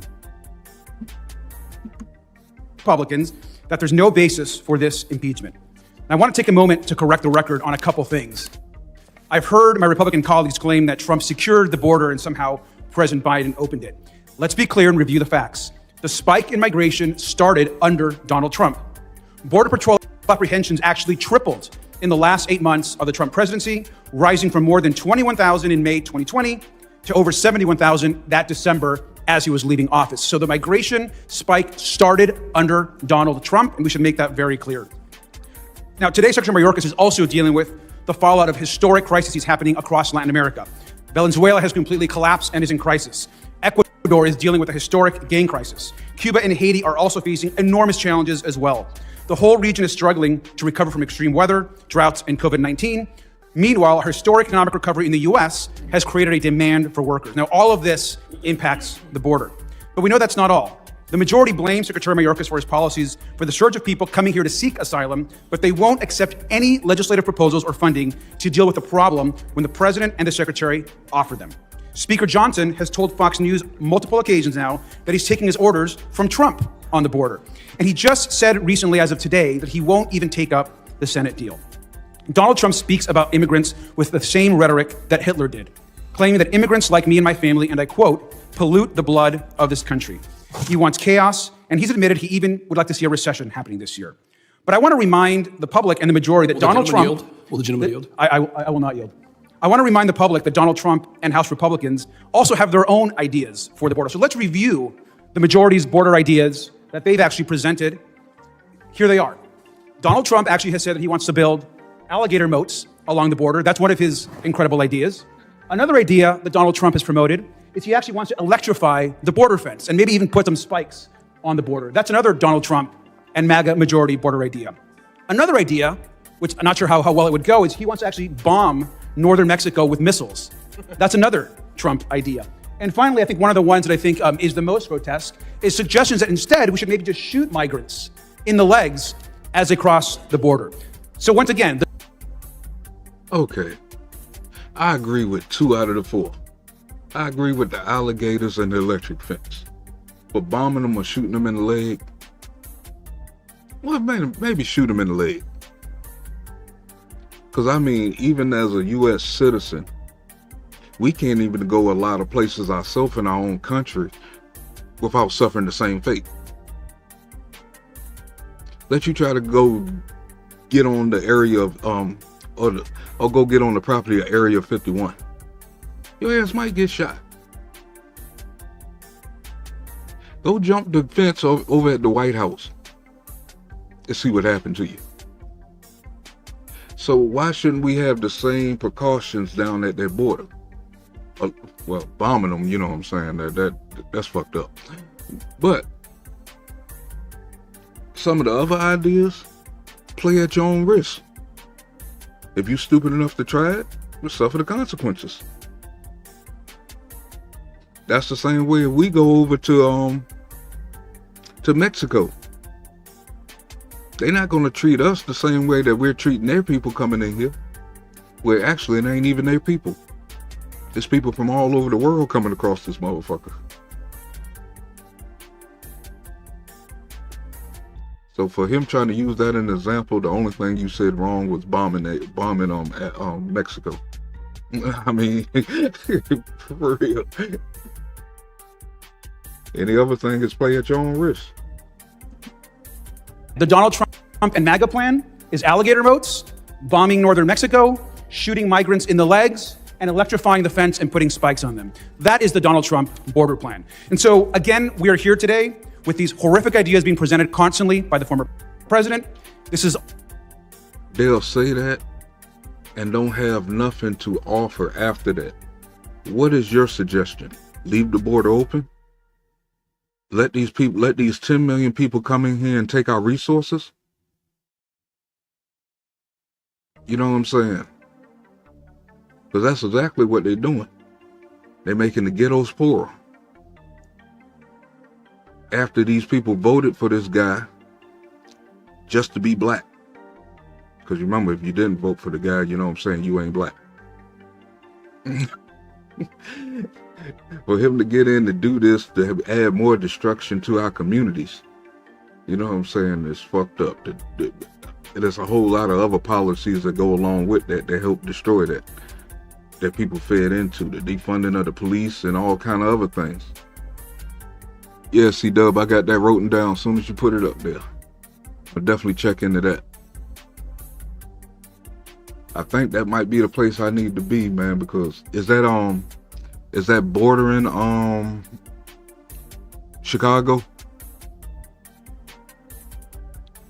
Republicans, that there's no basis for this impeachment. And I want to take a moment to correct the record on a couple things. I've heard my Republican colleagues claim that Trump secured the border and somehow President Biden opened it. Let's be clear and review the facts. The spike in migration started under Donald Trump. Border Patrol apprehensions actually tripled in the last 8 months of the Trump presidency, rising from more than 21,000 in May 2020 to over 71,000 that December as he was leaving office. So the migration spike started under Donald Trump, and we should make that very clear. Now, today, Secretary Mayorkas is also dealing with the fallout of historic crises happening across Latin America. Venezuela has completely collapsed and is in crisis. Ecuador is dealing with a historic gang crisis. Cuba and Haiti are also facing enormous challenges as well. The whole region is struggling to recover from extreme weather, droughts, and COVID-19. Meanwhile, historic economic recovery in the U.S. has created a demand for workers. Now, all of this impacts the border. But we know that's not all. The majority blames Secretary Mayorkas for his policies for the surge of people coming here to seek asylum, but they won't accept any legislative proposals or funding to deal with the problem when the president and the secretary offer them. Speaker Johnson has told Fox News multiple occasions now that he's taking his orders from Trump on the border. And he just said recently, as of today, that he won't even take up the Senate deal. Donald Trump speaks about immigrants with the same rhetoric that Hitler did, claiming that immigrants like me and my family, and I quote, pollute the blood of this country. He wants chaos, and he's admitted he even would like to see a recession happening this year. But I want to remind the public and the majority that Donald Trump... Will the gentleman yield? I will not yield. I want to remind the public that Donald Trump and House Republicans also have their own ideas for the border. So let's review the majority's border ideas that they've actually presented. Here they are. Donald Trump actually has said that he wants to build alligator moats along the border. That's one of his incredible ideas. Another idea that Donald Trump has promoted is he actually wants to electrify the border fence and maybe even put some spikes on the border. That's another Donald Trump and MAGA majority border idea. Another idea, which I'm not sure how well it would go, is he wants to actually bomb northern Mexico with missiles. That's another Trump idea. And finally, I think one of the ones that I think is the most grotesque is suggestions that instead we should maybe just shoot migrants in the legs as they cross the border. So once again... Okay, I agree with 2 out of the 4. I agree with the alligators and the electric fence. But bombing them or shooting them in the leg, Well, maybe shoot him in the leg. Because, I mean, even as a U.S. citizen, we can't even go a lot of places ourselves in our own country without suffering the same fate. Let you try to go get on the area of, or go get on the property of Area 51. Your ass might get shot. Go jump the fence over at the White House and see what happened to you. So why shouldn't we have the same precautions down at that border? Well, bombing them, you know what I'm saying? That's fucked up. But some of the other ideas, play at your own risk. If you're stupid enough to try it, you'll suffer the consequences. That's the same way if we go over to Mexico. They're not going to treat us the same way that we're treating their people coming in here. Where actually it ain't even their people. It's people from all over the world coming across this motherfucker. So for him trying to use that as an example, the only thing you said wrong was bombing Mexico. I mean, for real. Any other thing is play at your own risk. The Donald Trump and MAGA plan is alligator votes, bombing northern Mexico, shooting migrants in the legs, and electrifying the fence and putting spikes on them. That is the Donald Trump border plan. And so, again, we are here today with these horrific ideas being presented constantly by the former president. They'll say that and don't have nothing to offer after that. What is your suggestion? Leave the border open? Let these 10 million people come in here and take our resources? You know what I'm saying? Because that's exactly what they're doing. They're making the ghettos poorer. After these people voted for this guy just to be black. Because remember, if you didn't vote for the guy, you know what I'm saying, you ain't black. For him to get in to do this, to add more destruction to our communities, you know what I'm saying, it's fucked up. There's a whole lot of other policies that go along with that help destroy that people fed into, the defunding of the police and all kind of other things. Yeah, C-Dub, I got that written down as soon as you put it up there. I'll definitely check into that. I think that might be the place I need to be, man, because is that bordering Chicago?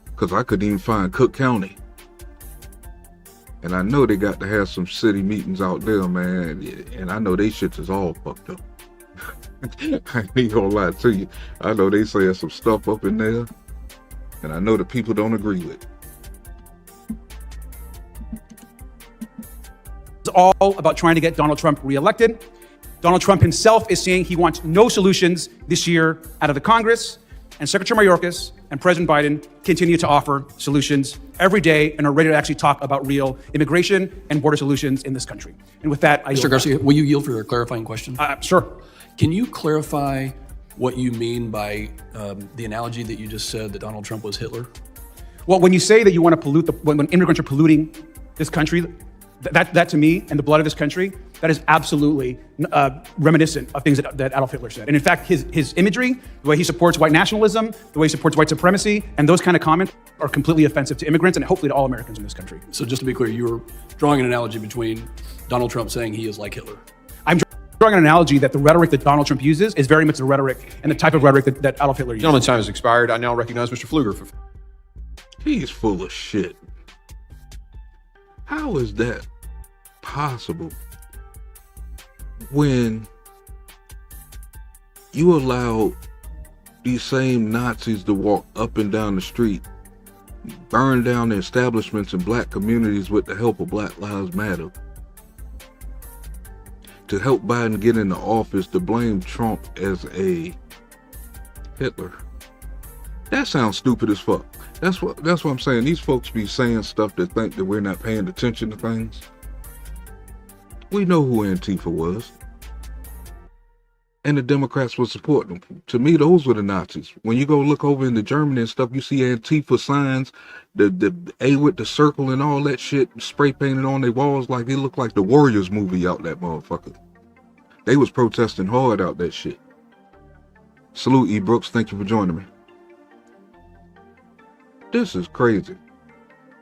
Because I couldn't even find Cook County. And I know they got to have some city meetings out there, man. And I know they shits is all fucked up. I ain't gonna lie to you. I know they saying some stuff up in there. And I know the people don't agree with it. It's all about trying to get Donald Trump reelected. Donald Trump himself is saying he wants no solutions this year out of the Congress. And Secretary Mayorkas and President Biden continue to offer solutions every day and are ready to actually talk about real immigration and border solutions in this country. And with that, Mr. Garcia, will you yield for a clarifying question? Sure. Can you clarify what you mean by the analogy that you just said that Donald Trump was Hitler? Well, when you say that you want to pollute, when immigrants are polluting this country, that to me and the blood of this country, that is absolutely reminiscent of things that Adolf Hitler said. And in fact, his imagery, the way he supports white nationalism, the way he supports white supremacy, and those kind of comments are completely offensive to immigrants and hopefully to all Americans in this country. So just to be clear, you were drawing an analogy between Donald Trump saying he is like Hitler. I'm drawing an analogy that the rhetoric that Donald Trump uses is very much the rhetoric and the type of rhetoric that Adolf Hitler used. Gentleman's time has expired. I now recognize Mr. Pfluger. He's full of shit. How is that possible when you allow these same Nazis to walk up and down the street, burn down the establishments in black communities with the help of Black Lives Matter, to help Biden get into office, to blame Trump as a Hitler? That sounds stupid as fuck. That's what I'm saying. These folks be saying stuff that think that we're not paying attention to things. We know who Antifa was. and the Democrats would support them. To me, those were the Nazis. When you go look over into Germany and stuff, you see Antifa signs, the A with the circle and all that shit spray painted on their walls like it looked like the Warriors movie out that motherfucker. They was protesting hard out that shit. Salute, E. Brooks. Thank you for joining me. This is crazy.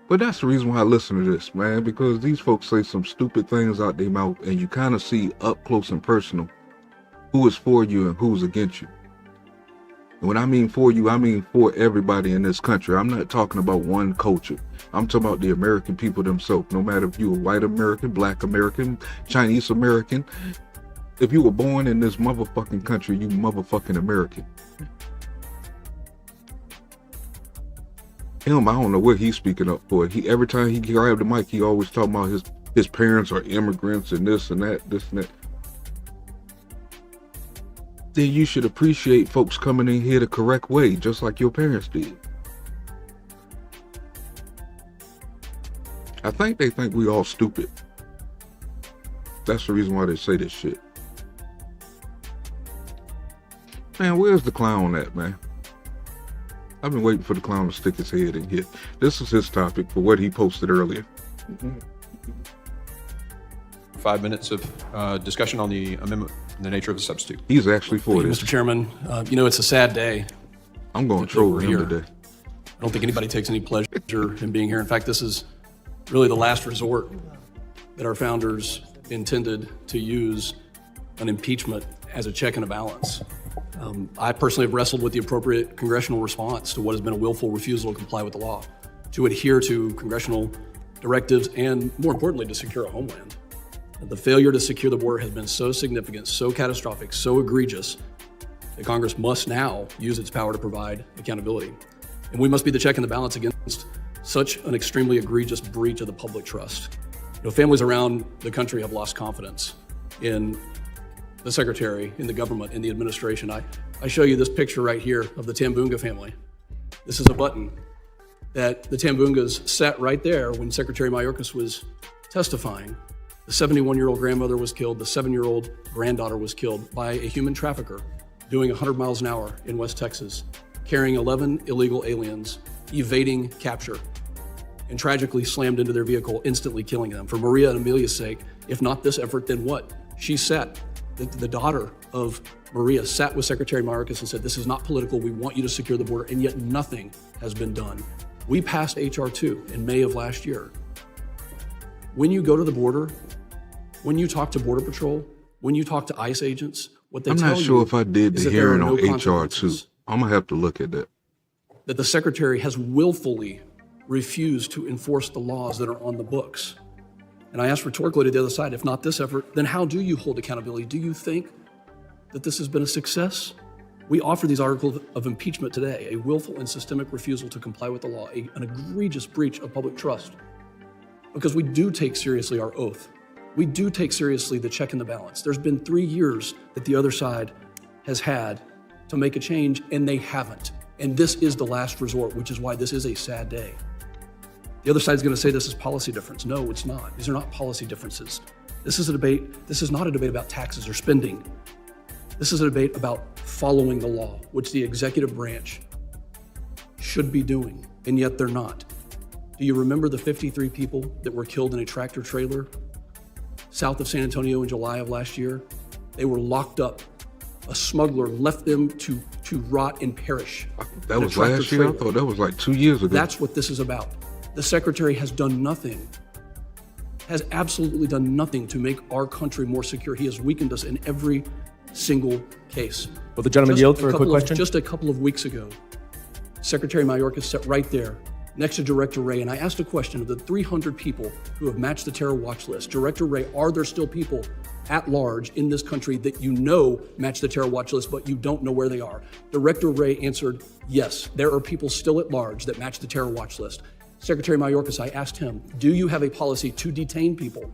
But that's the reason why I listen to this, man, because these folks say some stupid things out their mouth and you kind of see up close and personal who is for you and who's against you. And when I mean for you, I mean for everybody in this country. I'm not talking about one culture. I'm talking about the American people themselves. No matter if you're a white American, black American, Chinese American, if you were born in this motherfucking country, you motherfucking American. Him, I don't know what he's speaking up for. Every time he grabbed the mic, he always talking about his parents are immigrants and this and that, this and that. Then you should appreciate folks coming in here the correct way, just like your parents did. I think they think we all stupid. That's the reason why they say this shit. Man, where's the clown at, man? I've been waiting for the clown to stick his head in here. This is his topic for what he posted earlier. 5 minutes of discussion on the amendment and the nature of the substitute. He's actually for this. Mr. Chairman, it's a sad day. I'm going to troll him today. I don't think anybody takes any pleasure in being here. In fact, this is really the last resort that our founders intended to use an impeachment as a check and a balance. I personally have wrestled with the appropriate congressional response to what has been a willful refusal to comply with the law, to adhere to congressional directives, and more importantly, to secure a homeland. The failure to secure the border has been so significant, so catastrophic, so egregious that Congress must now use its power to provide accountability. And we must be the check and the balance against such an extremely egregious breach of the public trust. Families around the country have lost confidence in the secretary, in the government, in the administration. I show you this picture right here of the Tambunga family. This is a button that the Tambungas sat right there when Secretary Mayorkas was testifying. The 71-year-old grandmother was killed. The 7-year-old granddaughter was killed by a human trafficker doing 100 miles an hour in West Texas, carrying 11 illegal aliens, evading capture, and tragically slammed into their vehicle, instantly killing them. For Maria and Amelia's sake, if not this effort, then what? She sat, the daughter of Maria sat with Secretary Mayorkas and said, this is not political, we want you to secure the border, and yet nothing has been done. We passed H.R. 2 in May of last year. When you go to the border, when you talk to Border Patrol, when you talk to ICE agents, what they tell you I'm not sure if I did the hearing on H.R. 2. I'm going to have to look at that. That the Secretary has willfully refused to enforce the laws that are on the books. And I asked rhetorically to the other side, if not this effort, then how do you hold accountability? Do you think that this has been a success? We offer these articles of impeachment today, a willful and systemic refusal to comply with the law, an egregious breach of public trust, because we do take seriously our oath. We do take seriously the check and the balance. There's been 3 years that the other side has had to make a change, and they haven't. And this is the last resort, which is why this is a sad day. The other side is going to say this is policy difference. No, it's not. These are not policy differences. This is a debate. This is not a debate about taxes or spending. This is a debate about following the law, which the executive branch should be doing, and yet they're not. Do you remember the 53 people that were killed in a tractor trailer south of San Antonio in July of last year? They were locked up. A smuggler left them to rot and perish. That was last year? I thought that was like 2 years ago. That's what this is about. The Secretary has done nothing, has absolutely done nothing to make our country more secure. He has weakened us in every single case. Will the gentleman yield for a quick question? Just a couple of weeks ago, Secretary Mayorkas sat right there next to Director Wray, and I asked a question of the 300 people who have matched the terror watch list. Director Wray, are there still people at large in this country that you know match the terror watch list, but you don't know where they are? Director Wray answered, yes, there are people still at large that match the terror watch list. Secretary Mayorkas, I asked him, do you have a policy to detain people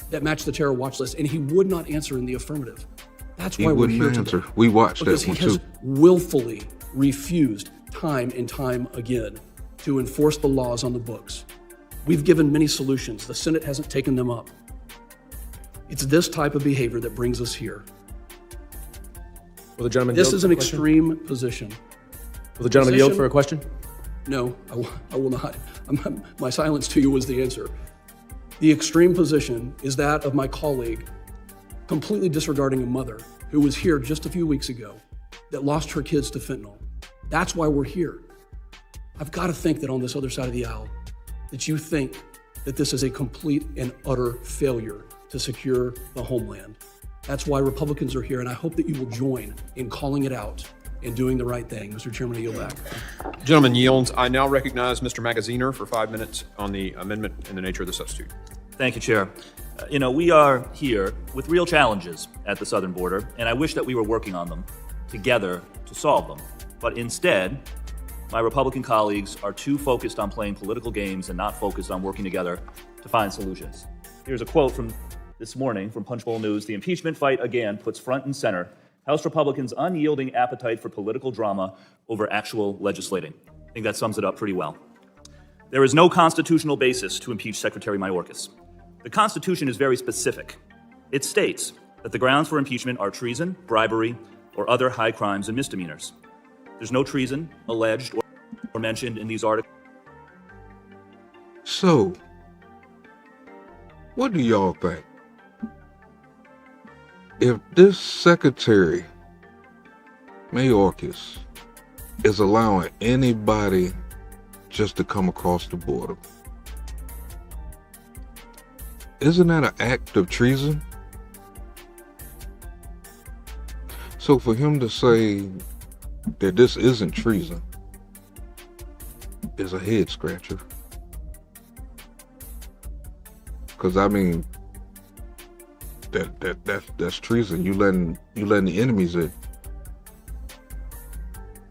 that match the terror watch list? And he would not answer in the affirmative. That's why we're here today. We watched that one too. Because he has willfully refused time and time again to enforce the laws on the books. We've given many solutions. The Senate hasn't taken them up. It's this type of behavior that brings us here. Will the gentleman This yield is for an a question? extreme position. Will the gentleman yield for a question? No, I will not. My silence to you was the answer. The extreme position is that of my colleague, completely disregarding a mother who was here just a few weeks ago that lost her kids to fentanyl. That's why we're here. I've got to think that on this other side of the aisle, that you think that this is a complete and utter failure to secure the homeland. That's why Republicans are here, and I hope that you will join in calling it out and doing the right thing. Mr. Chairman, I yield back. Gentleman yields. I now recognize Mr. Magaziner for 5 minutes on the amendment in the nature of the substitute. Thank you, Chair. We are here with real challenges at the southern border, and I wish that we were working on them together to solve them. But instead, my Republican colleagues are too focused on playing political games and not focused on working together to find solutions. Here's a quote from this morning from Punchbowl News. The impeachment fight again puts front and center House Republicans' unyielding appetite for political drama over actual legislating. I think that sums it up pretty well. There is no constitutional basis to impeach Secretary Mayorkas. The Constitution is very specific. It states that the grounds for impeachment are treason, bribery, or other high crimes and misdemeanors. There's no treason alleged or mentioned in these articles. So, what do y'all think? If this Secretary Mayorkas is allowing anybody just to come across the border, isn't that an act of treason? So for him to say that this isn't treason is a head scratcher. Because I mean, that's treason. You letting the enemies in.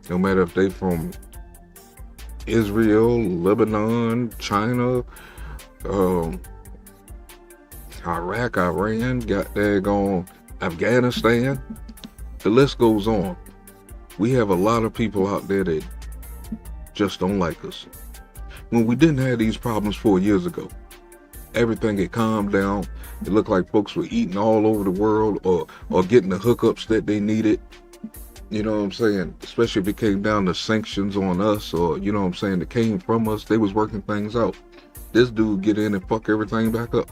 No matter if they from Israel, Lebanon, China, Iraq, Iran, got daggone Afghanistan. The list goes on. We have a lot of people out there that just don't like us. When we didn't have these problems 4 years ago, everything had calmed down. It looked like folks were eating all over the world or getting the hookups that they needed. You know what I'm saying? Especially if it came down to sanctions on us or, you know what I'm saying, that came from us. They was working things out. This dude get in and fuck everything back up.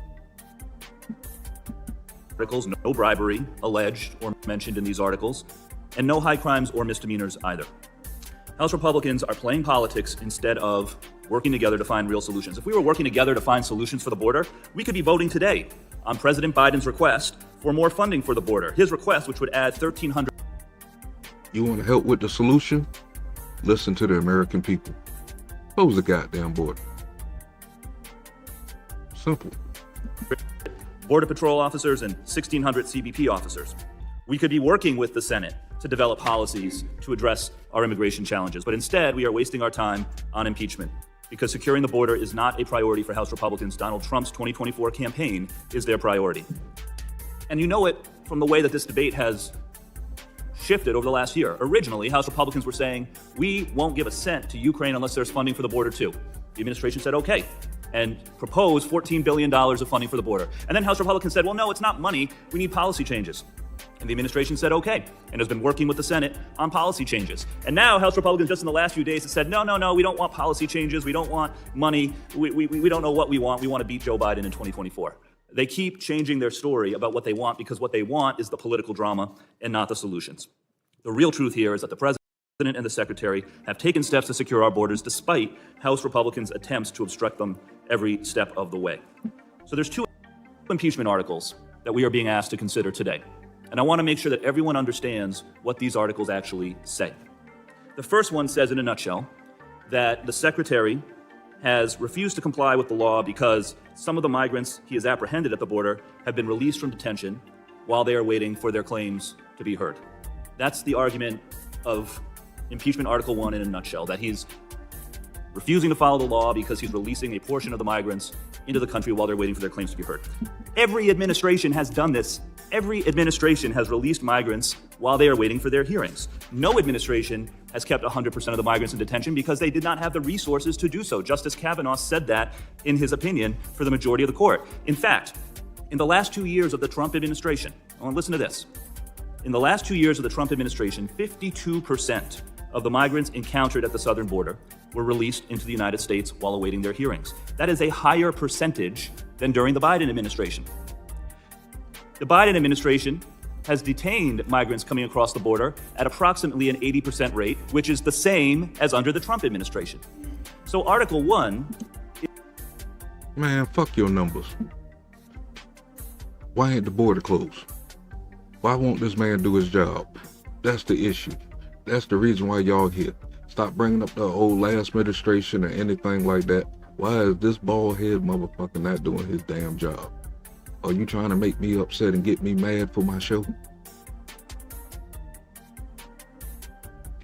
Articles, no bribery alleged or mentioned in these articles, and no high crimes or misdemeanors either. House Republicans are playing politics instead of working together to find real solutions. If we were working together to find solutions for the border, we could be voting today on President Biden's request for more funding for the border. His request, which would add 1,300. You want to help with the solution? Listen to the American people. Close the goddamn border. Simple. Border Patrol officers and 1,600 CBP officers. We could be working with the Senate to develop policies to address our immigration challenges, but instead we are wasting our time on impeachment because securing the border is not a priority for House Republicans. Donald Trump's 2024 campaign is their priority. And you know it from the way that this debate has shifted over the last year. Originally, House Republicans were saying, we won't give a cent to Ukraine unless there's funding for the border too. The administration said, okay, and proposed $14 billion of funding for the border. And then House Republicans said, well, no, it's not money. We need policy changes. And the administration said, okay, and has been working with the Senate on policy changes. And now House Republicans just in the last few days have said, no, we don't want policy changes. We don't want money. We don't know what we want. We want to beat Joe Biden in 2024. They keep changing their story about what they want because what they want is the political drama and not the solutions. The real truth here is that the president and the secretary have taken steps to secure our borders despite House Republicans' attempts to obstruct them every step of the way. So there's two impeachment articles that we are being asked to consider today. And I want to make sure that everyone understands what these articles actually say. The first one says in a nutshell that the secretary has refused to comply with the law because some of the migrants he has apprehended at the border have been released from detention while they are waiting for their claims to be heard. That's the argument of impeachment Article 1 in a nutshell, that he's refusing to follow the law because he's releasing a portion of the migrants into the country while they're waiting for their claims to be heard. Every administration has done this. Every administration has released migrants while they are waiting for their hearings. No administration has kept 100% of the migrants in detention because they did not have the resources to do so. Justice Kavanaugh said that in his opinion for the majority of the court. In fact, in the last 2 years of the Trump administration, I want to listen to this, In the last 2 years of the Trump administration, 52% of the migrants encountered at the southern border were released into the United States while awaiting their hearings. That is a higher percentage than during the Biden administration. The Biden administration has detained migrants coming across the border at approximately an 80% rate, which is the same as under the Trump administration. So Article 1... Man, fuck your numbers. Why ain't the border closed? Why won't this man do his job? That's the issue. That's the reason why y'all here. Stop bringing up the old last administration or anything like that. Why is this bald-head motherfucker not doing his damn job? Are you trying to make me upset and get me mad for my show?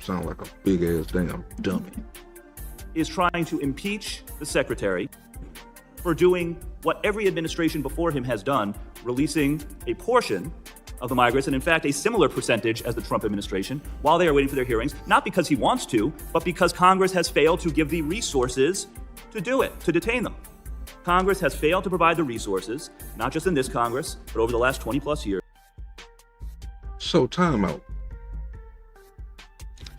Sound like a big-ass damn dummy. is trying to impeach the secretary for doing what every administration before him has done, releasing a portion of the migrants, and in fact, a similar percentage as the Trump administration, while they are waiting for their hearings, not because he wants to, but because Congress has failed to give the resources to do it, to detain them. Congress has failed to provide the resources, not just in this Congress, but over the last 20 plus years. So time out.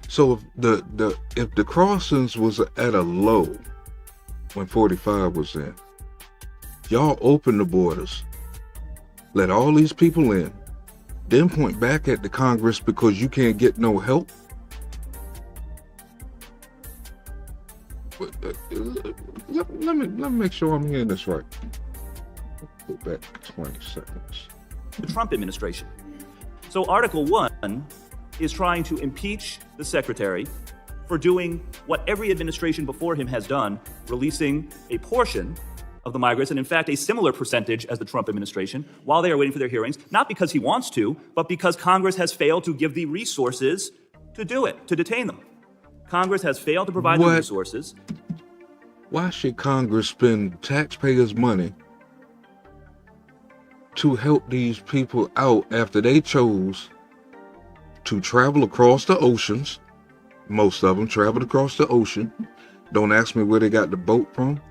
So if the crossings was at a low when 45 was in, y'all open the borders, let all these people in, then point back at the Congress because you can't get no help? Let me make sure I'm hearing this right. Go back 20 seconds. The Trump administration. So Article 1 is trying to impeach the secretary for doing what every administration before him has done, releasing a portion of the migrants, and in fact, a similar percentage as the Trump administration, while they are waiting for their hearings, not because he wants to, but because Congress has failed to give the resources to do it, to detain them. Congress has failed to provide the resources. Why should Congress spend taxpayers' money to help these people out after they chose to travel across the oceans? Most of them traveled across the ocean. Don't ask me where they got the boat from.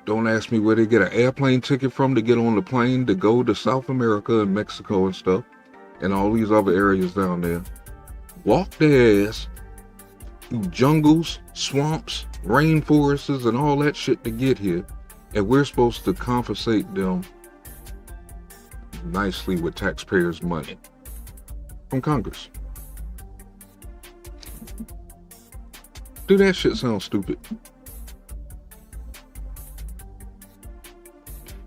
Don't ask me where they get an airplane ticket from to get on the plane to go to South America and Mexico and stuff, and all these other areas down there. Walk their ass through jungles, swamps, rainforests, and all that shit to get here, and we're supposed to compensate them nicely with taxpayers' money from Congress. Do that shit sound stupid?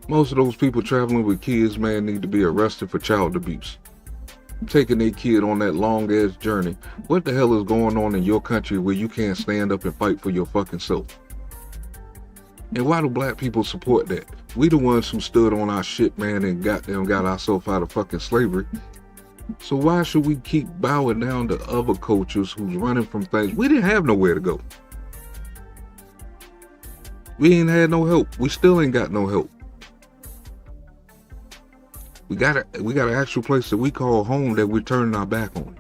Most of those people traveling with kids, man, need to be arrested for child abuse. Taking their kid on that long-ass journey. What the hell is going on in your country where you can't stand up and fight for your fucking self? And why do black people support that? We the ones who stood on our shit, man, and got ourselves out of fucking slavery. So why should we keep bowing down to other cultures who's running from things? We didn't have nowhere to go. We ain't had no help. We still ain't got no help. We got an actual place that we call home that we're turning our back on.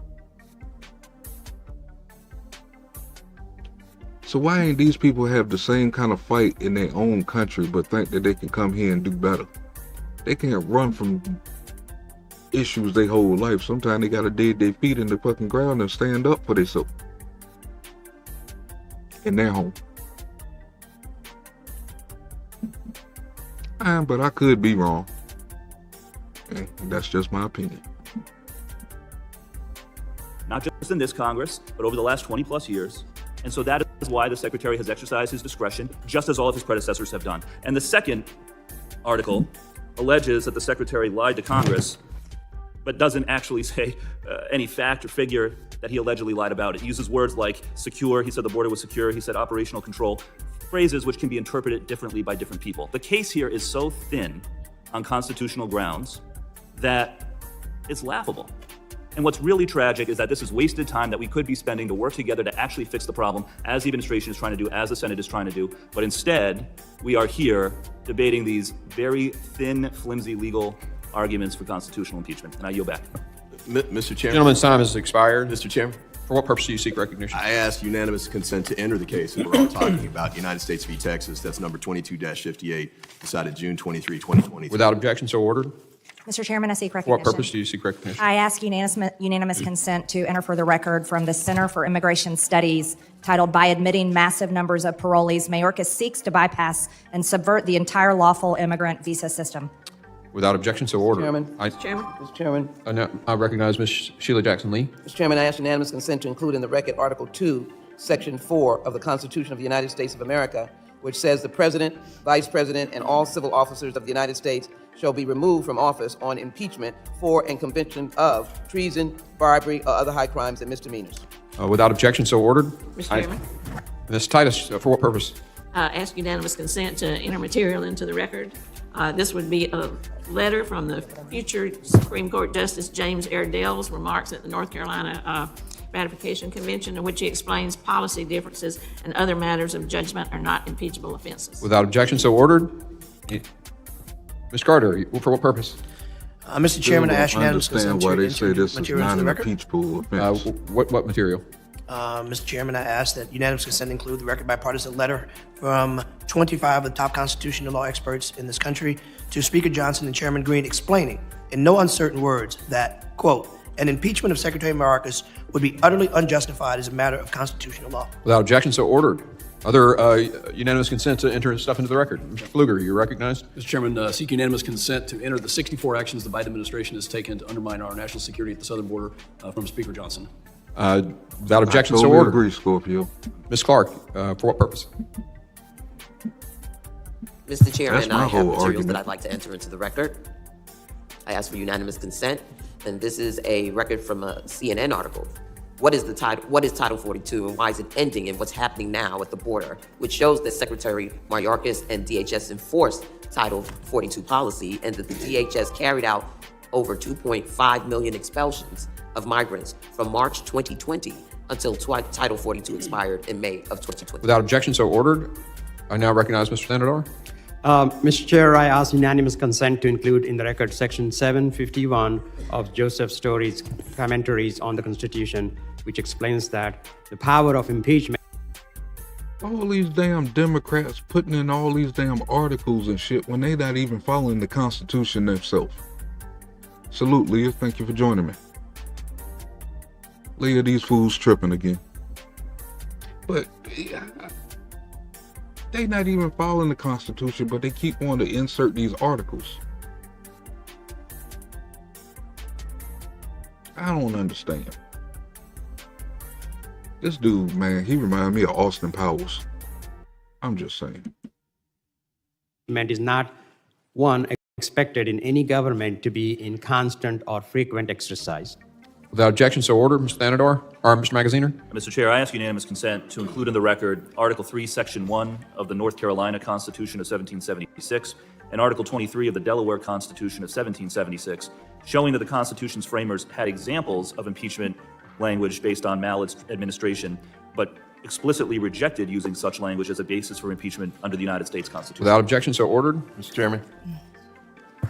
So why ain't these people have the same kind of fight in their own country but think that they can come here and do better? They can't run from issues their whole life. Sometimes they gotta dig their feet in the fucking ground and stand up for themselves in their home. But I could be wrong. And that's just my opinion. Not just in this Congress, but over the last 20 plus years. And so that is why the secretary has exercised his discretion, just as all of his predecessors have done. And the second article alleges that the secretary lied to Congress, but doesn't actually say any fact or figure that he allegedly lied about. It uses words like secure. He said the border was secure. He said operational control. Phrases which can be interpreted differently by different people. The case here is so thin on constitutional grounds that it's laughable. And what's really tragic is that this is wasted time that we could be spending to work together to actually fix the problem, as the administration is trying to do, as the Senate is trying to do. But instead, we are here debating these very thin, flimsy legal arguments for constitutional impeachment. And I yield back. Mr. Chairman. Gentleman's time has expired. Mr. Chairman. For what purpose do you seek recognition? I ask unanimous consent to enter the case that we're all talking about, United States v. Texas. That's number 22-58, decided June 23, 2023. Without objection, so ordered. Mr. Chairman, I seek For recognition. what purpose do you seek recognition? I ask unanimous consent to enter for the record from the Center for Immigration Studies titled By Admitting Massive Numbers of Parolees, Mayorkas seeks to bypass and subvert the entire lawful immigrant visa system. Without objection, so ordered. Mr. Chairman, I recognize Ms. Sheila Jackson-Lee. Mr. Chairman, I ask unanimous consent to include in the record Article 2, Section 4 of the Constitution of the United States of America, which says the President, Vice President, and all civil officers of the United States shall be removed from office on impeachment for and conviction of treason, bribery, or other high crimes and misdemeanors. Without objection, so ordered. Mr. Chairman, Ms. Titus, for what purpose? ask unanimous consent to enter material into the record. This would be a letter from the future Supreme Court Justice James Airedale's remarks at the North Carolina Ratification Convention, in which he explains policy differences and other matters of judgment are not impeachable offenses. Without objection, so ordered. Ms. Carter, for what purpose? Mr. Chairman, I ask unanimous understand consent why to they say enter this is material not into the an record. impeachable offense. What material? Mr. Chairman, I ask that unanimous consent include the record bipartisan letter from 25 of the top constitutional law experts in this country to Speaker Johnson and Chairman Green explaining in no uncertain words that, quote, an impeachment of Secretary Mayorkas would be utterly unjustified as a matter of constitutional law. Without objection, so ordered. Other unanimous consent to enter stuff into the record. Mr. Pfluger, you're recognized. Mr. Chairman, seek unanimous consent to enter the 64 actions the Biden administration has taken to undermine our national security at the southern border from Speaker Johnson. Without objection, I so totally ordered. agree, Scorpio. Ms. Clark, for what purpose? Mr. Chairman, That's my I have whole materials argument. that I'd like to enter into the record. I ask for unanimous consent, and this is a record from a CNN article. What is Title 42, and why is it ending, and what's happening now at the border, which shows that Secretary Mayorkas and DHS enforced Title 42 policy, and that the DHS carried out over 2.5 million expulsions of migrants from March 2020 until Title 42 expired in May of 2020. Without objection, so ordered. I now recognize Mr. Senador. Mr. Chair, I ask unanimous consent to include in the record Section 751 of Joseph Story's commentaries on the Constitution, which explains that the power of impeachment. All these damn Democrats putting in all these damn articles and shit when they not even following the Constitution themselves. Salute, Leah. Thank you for joining me. Leah, these fools tripping again. But they not even following the Constitution, but they keep wanting to insert these articles. I don't understand. This dude, man, he reminds me of Austin Powers. I'm just saying. Is not one expected in any government to be in constant or frequent exercise. Without objection, so ordered. Mr. Senador, or Mr. Magaziner. Mr. Chair, I ask unanimous consent to include in the record Article 3, Section 1 of the North Carolina Constitution of 1776 and Article 23 of the Delaware Constitution of 1776, showing that the Constitution's framers had examples of impeachment language based on maladministration, but explicitly rejected using such language as a basis for impeachment under the United States Constitution. Without objection, so ordered. Mr. Chairman,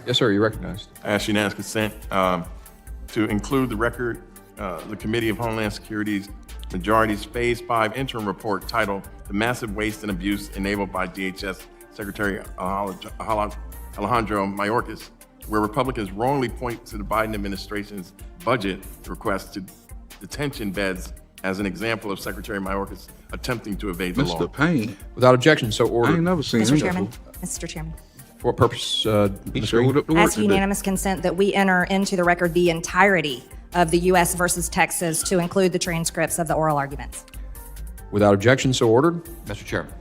Yes, sir, you're recognized. I ask unanimous consent to include the record, the Committee of Homeland Security's Majority's Phase 5 interim report titled The Massive Waste and Abuse Enabled by DHS Secretary Alejandro Mayorkas, where Republicans wrongly point to the Biden administration's budget request to detention beds as an example of Secretary Mayorkas attempting to evade the law. Mr. Payne. Without objection, so ordered. I ain't never seen Mr. him Chairman, before. Mr. Chairman. For what purpose? He Ms. showed Green? up to work Ask today. unanimous consent that we enter into the record the entirety of the U.S. versus Texas to include the transcripts of the oral arguments. Without objection, so ordered. Mr. Chairman,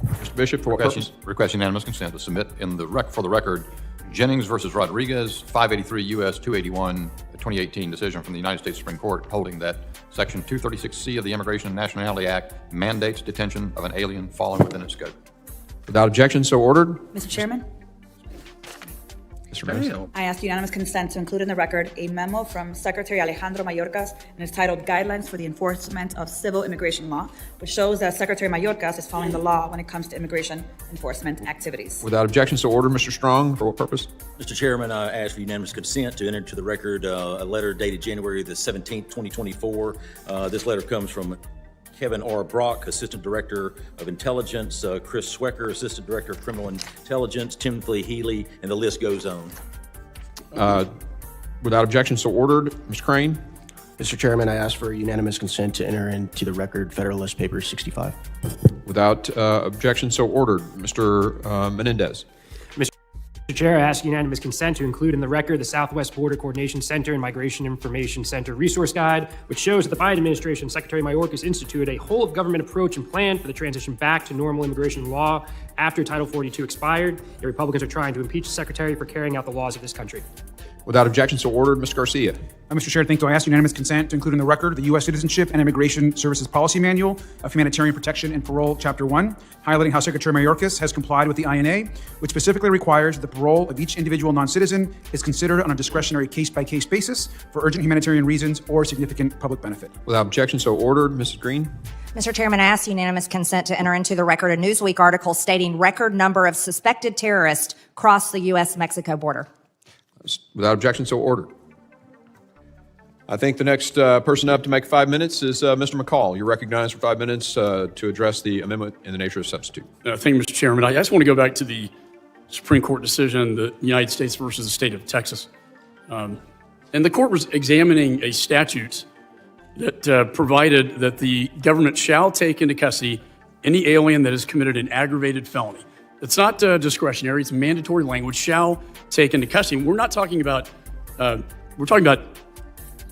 Mr. Bishop, for what purpose? request unanimous consent to submit in the for the record Jennings versus Rodriguez, 583 U.S. 281, a 2018 decision from the United States Supreme Court holding that Section 236C of the Immigration and Nationality Act mandates detention of an alien falling within its scope. Without objection, so ordered. Mr. Chairman, Mr. Mayor. I ask unanimous consent to include in the record a memo from Secretary Alejandro Mayorkas and it's titled Guidelines for the Enforcement of Civil Immigration Law, which shows that Secretary Mayorkas is following the law when it comes to immigration enforcement activities. Without objection, so ordered. Mr. Strong, for what purpose? Mr. Chairman, I ask for unanimous consent to enter into the record a letter dated January the 17th, 2024. This letter comes from Kevin R. Brock, Assistant Director of Intelligence, Chris Swecker, Assistant Director of Criminal Intelligence, Timothy Healy, and the list goes on. Without objection, so ordered. Mr. Crane? Mr. Chairman, I ask for unanimous consent to enter into the record Federalist Papers 65. Without objection, so ordered. Mr. Menendez? Mr. Chair, I ask unanimous consent to include in the record the Southwest Border Coordination Center and Migration Information Center Resource Guide, which shows that the Biden administration, Secretary Mayorkas, instituted a whole-of-government approach and plan for the transition back to normal immigration law after Title 42 expired. The Republicans are trying to impeach the Secretary for carrying out the laws of this country. Without objection, so ordered. Mr. Garcia? Mr. Chair, thank you. I ask unanimous consent to include in the record the U.S. Citizenship and Immigration Services Policy Manual of Humanitarian Protection and Parole, Chapter 1, highlighting how Secretary Mayorkas has complied with the INA, which specifically requires that the parole of each individual non-citizen is considered on a discretionary case-by-case basis for urgent humanitarian reasons or significant public benefit. Without objection, so ordered. Mrs. Green? Mr. Chairman, I ask unanimous consent to enter into the record a Newsweek article stating record number of suspected terrorists cross the U.S.-Mexico border. Without objection, so ordered. I think the next person up to make 5 minutes is Mr. McCall. You're recognized for 5 minutes to address the amendment in the nature of substitute. Thank you, Mr. Chairman. I just want to go back to the Supreme Court decision, the United States versus the state of Texas. And the court was examining a statute that provided that the government shall take into custody any alien that has committed an aggravated felony. It's not discretionary, it's mandatory language, shall take into custody. We're not talking about, we're talking about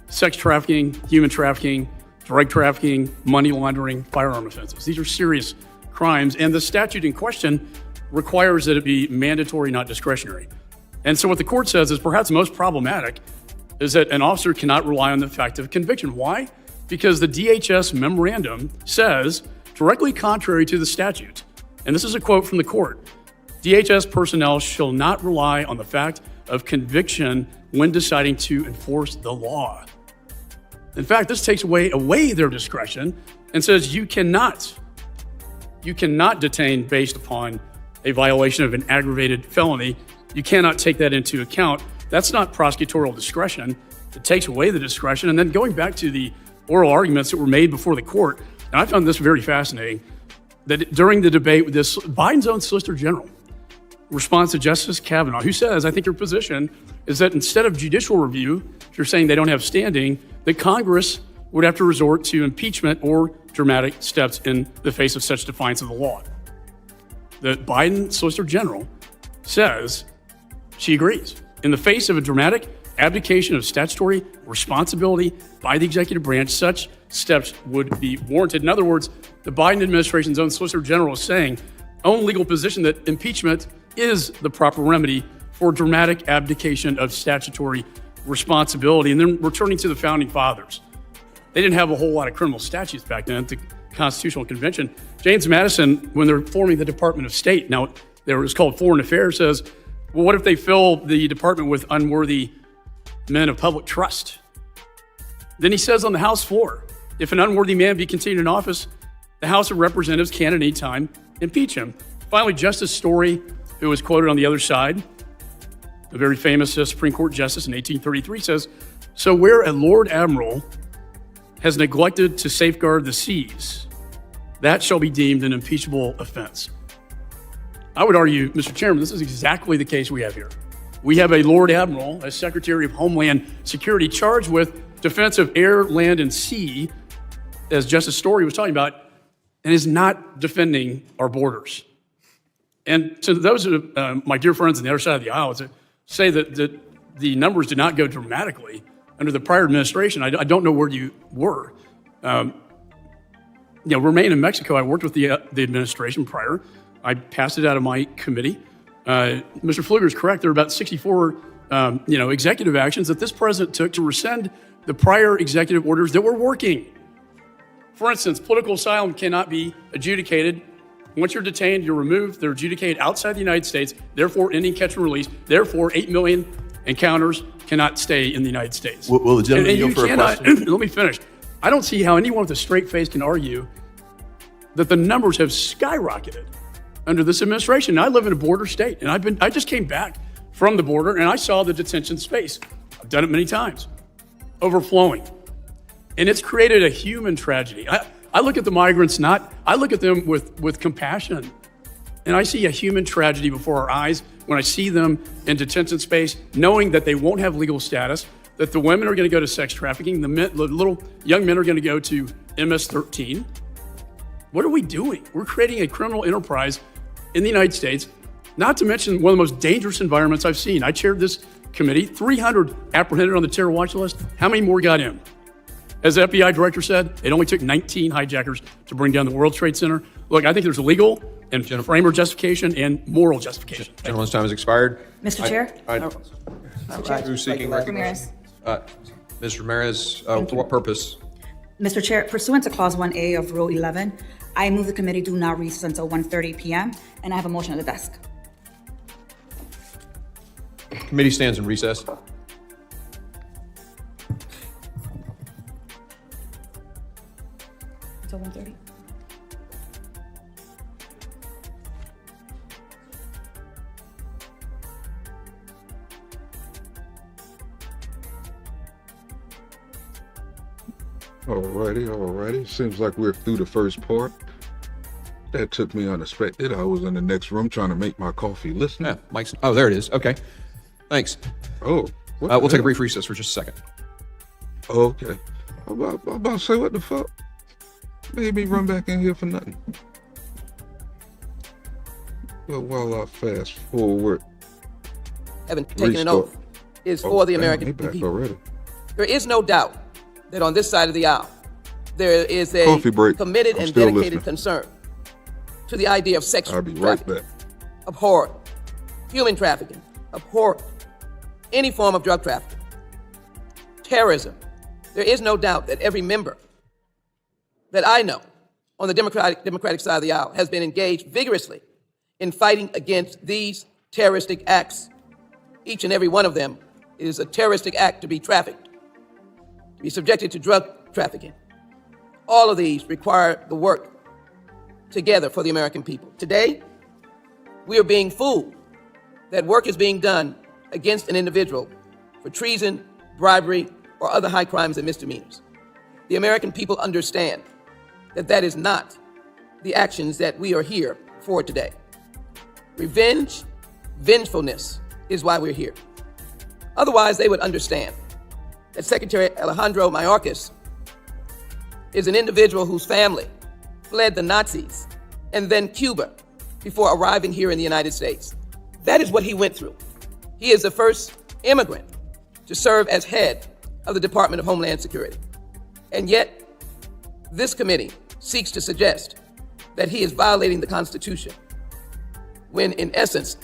sex trafficking, human trafficking, drug trafficking, money laundering, firearm offenses. These are serious crimes, and the statute in question requires that it be mandatory, not discretionary. And so what the court says is perhaps most problematic is that an officer cannot rely on the fact of conviction. Why? Because the DHS memorandum says, directly contrary to the statute, and this is a quote from the court, DHS personnel shall not rely on the fact of conviction when deciding to enforce the law. In fact, this takes away their discretion and says you cannot detain based upon a violation of an aggravated felony. You cannot take that into account. That's not prosecutorial discretion. It takes away the discretion. And then going back to the oral arguments that were made before the court, and I found this very fascinating, that during the debate with this, Biden's own Solicitor General responds to Justice Kavanaugh, who says, I think your position is that instead of judicial review, if you're saying they don't have standing, that Congress would have to resort to impeachment or dramatic steps in the face of such defiance of the law. The Biden Solicitor General says she agrees. In the face of a dramatic abdication of statutory responsibility by the executive branch, such steps would be warranted. In other words, the Biden administration's own Solicitor General is saying, own legal position that impeachment is the proper remedy for dramatic abdication of statutory responsibility. And then returning to the Founding Fathers, they didn't have a whole lot of criminal statutes back then at the Constitutional Convention. James Madison, when they're forming the Department of State, now it was called Foreign Affairs, says, well, what if they fill the department with unworthy men of public trust? Then he says on the House floor, if an unworthy man be continued in office, the House of Representatives can at any time impeach him. Finally, Justice Story, who was quoted on the other side, a very famous Supreme Court justice in 1833, says, so where a Lord Admiral has neglected to safeguard the seas, that shall be deemed an impeachable offense. I would argue, Mr. Chairman, this is exactly the case we have here. We have a Lord Admiral, a Secretary of Homeland Security, charged with defense of air, land, and sea, as Justice Story was talking about, and is not defending our borders. And to those of my dear friends on the other side of the aisle that say that the numbers did not go dramatically under the prior administration, I don't know where you were. Remain in Mexico, I worked with the administration prior. I passed it out of my committee. Mr. Pfluger is correct. There are about 64 executive actions that this president took to rescind the prior executive orders that were working. For instance, political asylum cannot be adjudicated. Once you're detained, you're removed. They're adjudicated outside the United States, therefore ending catch and release. Therefore, 8 million encounters cannot stay in the United States. Will the gentleman yield for a question? Let me finish. I don't see how anyone with a straight face can argue that the numbers have skyrocketed under this administration. I live in a border state, and I just came back from the border, and I saw the detention space. I've done it many times, overflowing. And it's created a human tragedy. I look at the migrants I look at them with compassion and I see a human tragedy before our eyes when I see them in detention space, knowing that they won't have legal status, that the women are going to go to sex trafficking, the little young men are going to go to MS-13. What are we doing? We're creating a criminal enterprise in the United States, not to mention one of the most dangerous environments I've seen. I chaired this committee, 300 apprehended on the terror watch list. How many more got in? As the FBI director said, it only took 19 hijackers to bring down the World Trade Center. Look, I think there's legal and framer justification and moral justification. Gentleman's time has expired. Mr. Chair? Who's seeking recognition? Ms. Ramirez, for what purpose? Mr. Chair, pursuant to Clause 1A of Rule 11, I move the committee do not recess until 1:30 p.m., and I have a motion at the desk. Committee stands in recess. Until 1:30. Alrighty. Seems like we're through the first part. That took me unexpected. I was in the next room trying to make my coffee. Listen. Yeah, Mike's. Oh, there it is. Okay. Thanks. Oh. We'll take a brief recess for just a second. Okay. I'm about to say, what the fuck? Made me run back in here for nothing. Well, while I fast forward. Having taken an oath is for the American people. Already. There is no doubt that on this side of the aisle, there is a committed and dedicated concern to the idea of sex trafficking. I'll be right back. Abhor human trafficking. Abhor any form of drug trafficking. Terrorism. There is no doubt that every member that I know on the Democratic side of the aisle has been engaged vigorously in fighting against these terroristic acts. Each and every one of them is a terroristic act to be trafficked, to be subjected to drug trafficking. All of these require the work together for the American people. Today, we are being fooled that work is being done against an individual for treason, bribery, or other high crimes and misdemeanors. The American people understand that that is not the actions that we are here for today. Revenge, vengefulness is why we're here. Otherwise, they would understand that Secretary Alejandro Mayorkas is an individual whose family fled the Nazis and then Cuba before arriving here in the United States. That is what he went through. He is the first immigrant to serve as head of the Department of Homeland Security. And yet, this committee seeks to suggest that he is violating the Constitution, when in essence,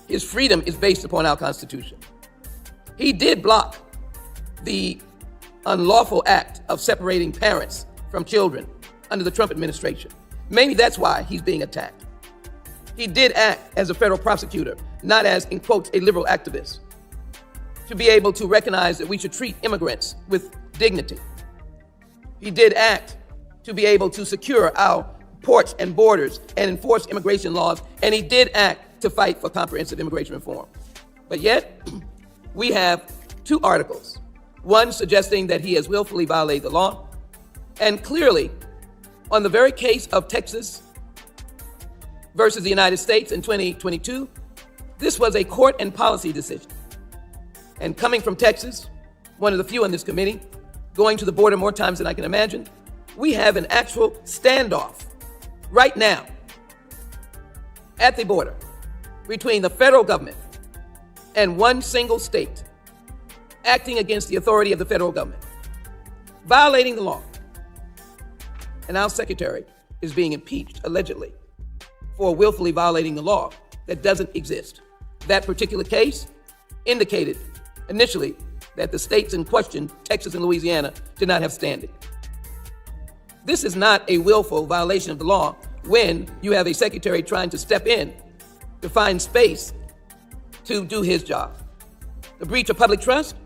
his freedom is based upon our Constitution. He did block the unlawful act of separating parents from children under the Trump administration. Maybe that's why he's being attacked. He did act as a federal prosecutor, not as, in quotes, a liberal activist, to be able to recognize that we should treat immigrants with dignity. He did act to be able to secure our ports and borders and enforce immigration laws, and he did act to fight for comprehensive immigration reform. But yet, we have two articles, one suggesting that he has willfully violated the law, and clearly, on the very case of Texas versus the United States in 2022, this was a court and policy decision. And coming from Texas, one of the few on this committee, going to the border more times than I can imagine, we have an actual standoff right now at the border between the federal government and one single state acting against the authority of the federal government, violating the law. And our secretary is being impeached, allegedly, for willfully violating the law that doesn't exist. That particular case indicated initially that the states in question, Texas and Louisiana, did not have standing. This is not a willful violation of the law when you have a secretary trying to step in to find space to do his job. The breach of public trust?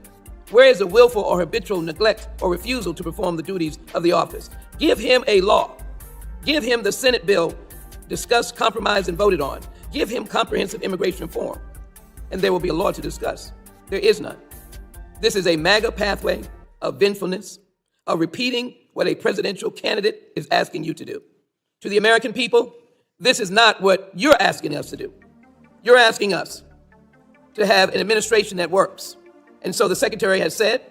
Where is the willful or habitual neglect or refusal to perform the duties of the office? Give him a law. Give him the Senate bill discussed, compromised, and voted on. Give him comprehensive immigration reform, and there will be a law to discuss. There is none. This is a MAGA pathway of vengefulness, of repeating what a presidential candidate is asking you to do. To the American people, This is not what you're asking us to do. You're asking us to have an administration that works. And so the Secretary has said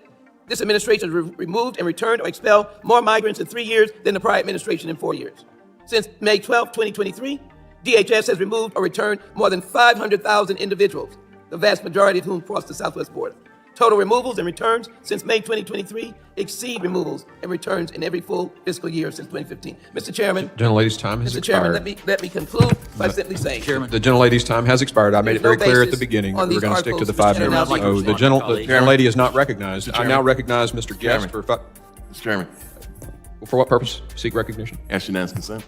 this administration has removed and returned or expelled more migrants in 3 years than the prior administration in 4 years. Since May 12, 2023, DHS has removed or returned more than 500,000 individuals, the vast majority of whom crossed the southwest border. Total removals and returns since May 2023 exceed removals and returns in every full fiscal year since 2015. Mr. Chairman. Gentlelady's time has Mr. expired. Chairman, let me conclude by simply saying. The gentlelady's time has expired. I made it very clear at the beginning that we were going to stick to the 5 minutes. So the gentlelady is not recognized. I now recognize Mr. Guest for Mr. Chairman. For what purpose? Seek recognition. Ask unanimous consent.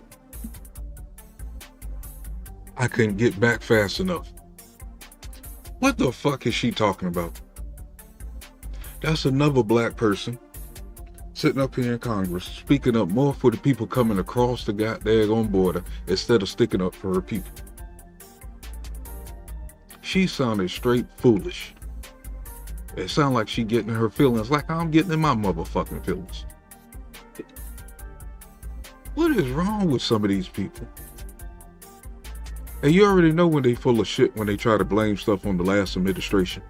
I couldn't get back fast enough. What the fuck is she talking about? That's another black person sitting up here in Congress speaking up more for the people coming across the goddamn border instead of sticking up for her people. She sounded straight foolish. It sounded like she getting in her feelings like I'm getting in my motherfucking feelings. What is wrong with some of these people? And you already know when they full of shit when they try to blame stuff on the last administration.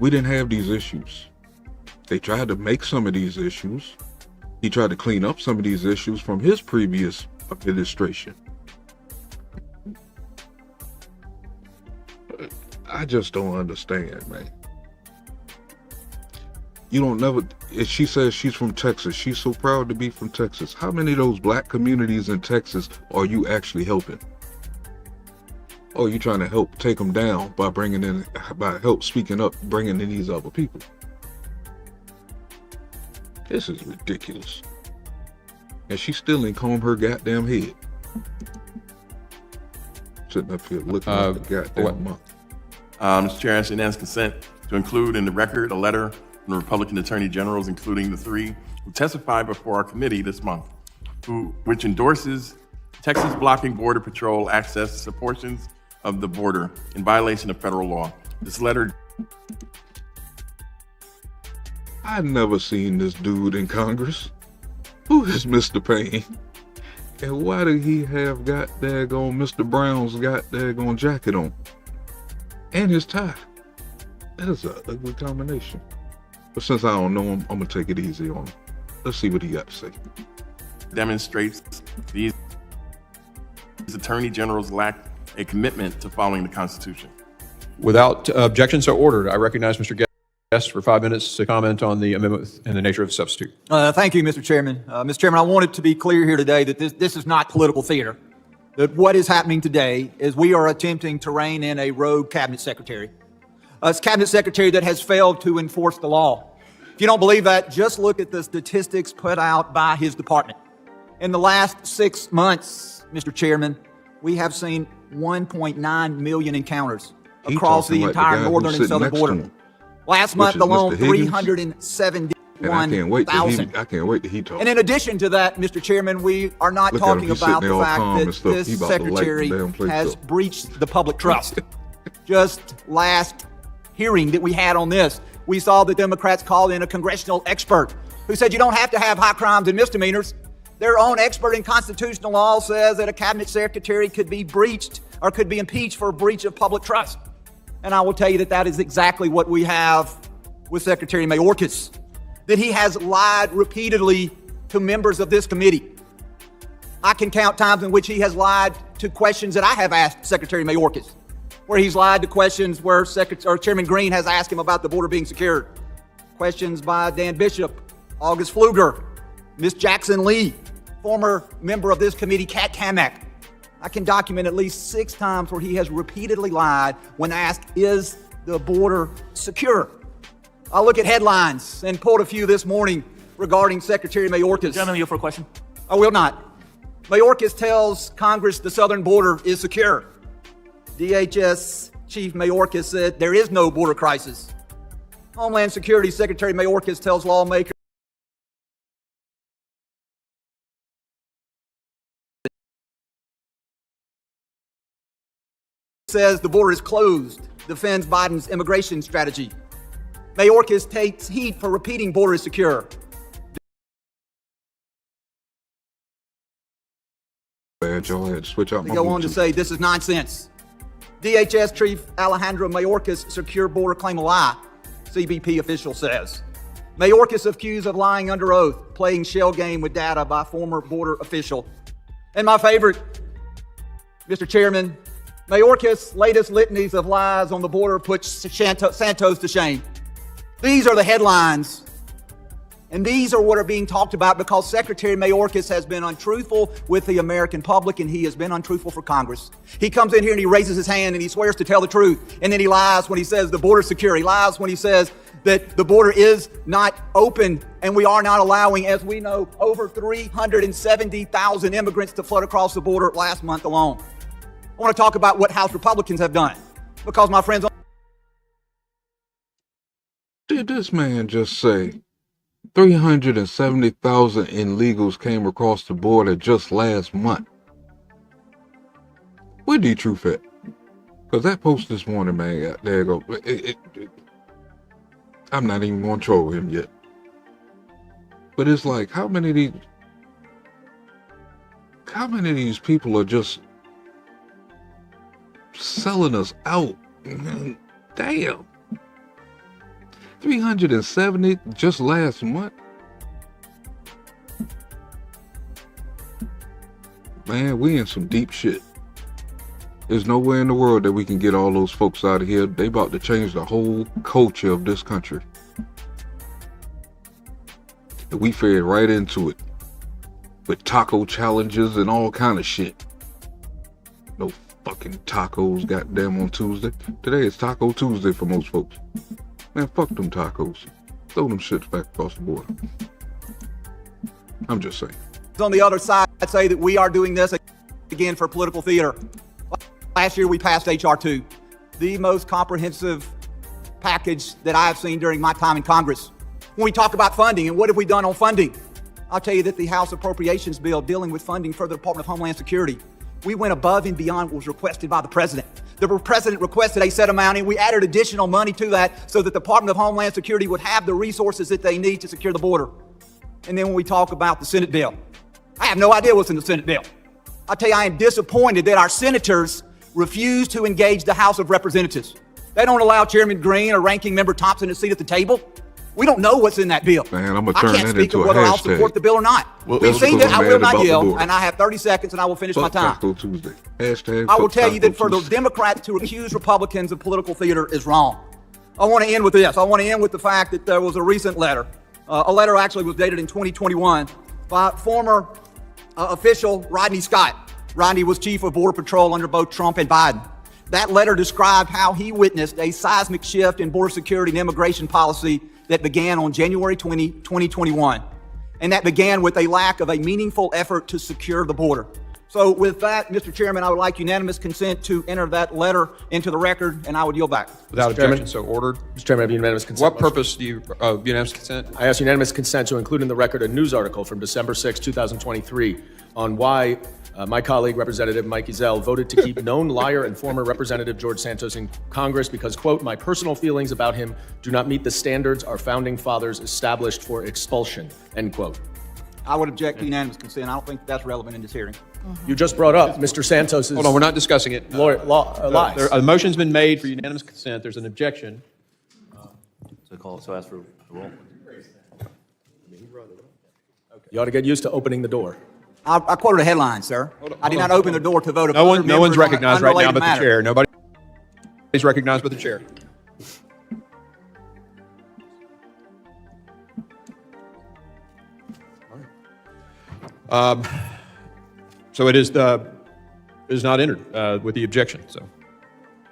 We didn't have these issues. They tried to make some of these issues. He tried to clean up some of these issues from his previous administration. I just don't understand, man. You don't never, if she says she's from Texas, she's so proud to be from Texas. How many of those black communities in Texas are you actually helping? Or are you trying to help take them down by help speaking up, bringing in these other people? This is ridiculous. And she still ain't comb her goddamn head. Sitting up here looking at the goddamn month. Mr. Chair, I ask unanimous consent to include in the record a letter from the Republican Attorney Generals, including the 3 who testified before our committee this month, which endorses Texas blocking Border Patrol access to portions of the border in violation of federal law. This letter. I've never seen this dude in Congress. Who is Mr. Payne? And why did he have got daggone Mr. Brown's got daggone jacket on? And his tie. That is an ugly combination. But since I don't know him, I'm gonna take it easy on him. Let's see what he got to say. Demonstrates these attorney generals lack a commitment to following the Constitution. Without objection, so ordered. I recognize Mr. Guest for 5 minutes to comment on the amendment and the nature of the substitute. Thank you, Mr. Chairman. Mr. Chairman, I want it to be clear here today that this is not political theater. That what is happening today is we are attempting to rein in a rogue cabinet secretary. A cabinet secretary that has failed to enforce the law. If you don't believe that, just look at the statistics put out by his department. In the last 6 months, Mr. Chairman, we have seen 1.9 million encounters across the entire northern and southern border. Last month alone, 371,000. I can't wait till he talks. And in addition to that, Mr. Chairman, we are not talking about the fact that this secretary has breached the public trust. Just last hearing that we had on this, we saw the Democrats call in a congressional expert who said you don't have to have high crimes and misdemeanors. Their own expert in constitutional law says that a cabinet secretary could be breached or could be impeached for a breach of public trust. And I will tell you that that is exactly what we have with Secretary Mayorkas, that he has lied repeatedly to members of this committee. I can count times in which he has lied to questions that I have asked Secretary Mayorkas, where he's lied to questions where Chairman Green has asked him about the border being secured. Questions by Dan Bishop, August Pfluger, Ms. Jackson Lee, former member of this committee, Kat Kamak. I can document at least 6 times where he has repeatedly lied when asked, is the border secure? I look at headlines and pulled a few this morning regarding Secretary Mayorkas. Gentleman, you for a question? I will not. Mayorkas tells Congress the southern border is secure. DHS Chief Mayorkas said there is no border crisis. Homeland Security Secretary Mayorkas tells lawmakers says the border is closed, defends Biden's immigration strategy. Mayorkas takes heat for repeating border is secure. bad. Y'all had to switch out They my go on to Bluetooth. say this is nonsense. DHS Chief Alejandro Mayorkas' secure border claim a lie, CBP official says. Mayorkas accused of lying under oath, playing shell game with data by former border official. And my favorite, Mr. Chairman, Mayorkas' latest litanies of lies on the border puts Santos to shame. These are the headlines. And these are what are being talked about because Secretary Mayorkas has been untruthful with the American public and he has been untruthful for Congress. He comes in here and he raises his hand and he swears to tell the truth. And then he lies when he says the border's secure. He lies when he says that the border is not open and we are not allowing, as we know, over 370,000 immigrants to flood across the border last month alone. I want to talk about what House Republicans have done because my friends... Did this man just say 370,000 illegals came across the border just last month? Where D Truth at? Because that post this morning, man, there you go. I'm not even going to troll him yet. But it's like, how many of these people are just selling us out? Damn. 370 just last month? Man, we in some deep shit. There's nowhere in the world that we can get all those folks out of here. They about to change the whole culture of this country. And we fed right into it. With taco challenges and all kind of shit. No fucking tacos goddamn on Tuesday. Today is Taco Tuesday for most folks. Man, fuck them tacos. Throw them shits back across the border. I'm just saying. On the other side, I'd say that we are doing this again for political theater. Last year we passed H.R. 2, the most comprehensive package that I've seen during my time in Congress. When we talk about funding, and what have we done on funding? I'll tell you that the House Appropriations Bill dealing with funding for the Department of Homeland Security, we went above and beyond what was requested by the President. The President requested a set amount, and we added additional money to that so that the Department of Homeland Security would have the resources that they need to secure the border. And then when we talk about the Senate bill, I have no idea what's in the Senate bill. I'll tell you, I am disappointed that our senators refuse to engage the House of Representatives. They don't allow Chairman Green or Ranking Member Thompson a seat at the table. We don't know what's in that bill. Man, I'm going to turn that into a hashtag. I can't speak of whether I'll support the bill or not. We've seen that. I will not yell, and I have 30 seconds, and I will finish my time. Taco Tuesday. Hashtag I will tell you that for the Democrats to accuse Republicans of political theater is wrong. I want to end with this. I want to end with the fact that there was a recent letter. A letter actually was dated in 2021 by former official Rodney Scott. Rodney was chief of Border Patrol under both Trump and Biden. That letter described how he witnessed a seismic shift in border security and immigration policy that began on January 20, 2021. And that began with a lack of a meaningful effort to secure the border. So with that, Mr. Chairman, I would like unanimous consent to enter that letter into the record, and I would yield back. Without Mr. Chairman. objection, so ordered. Mr. Chairman, I have unanimous consent. What purpose do you, unanimous consent? I ask unanimous consent to include in the record a news article from December 6, 2023 on why my colleague, Representative Mike Ezell, voted to keep known liar and former Representative George Santos in Congress because, quote, my personal feelings about him do not meet the standards our founding fathers established for expulsion, end quote. I would object to unanimous consent. I don't think that's relevant in this hearing. You just brought up Mr. Santos's... Hold on, we're not discussing it. Lies. A motion's been made for unanimous consent. There's an objection. So ask for the roll. You ought to get used to opening the door. I quoted a headline, sir. I did not open the door to vote. No one's recognized right now but the chair. Nobody's recognized but the chair. So it is not entered with the objection. So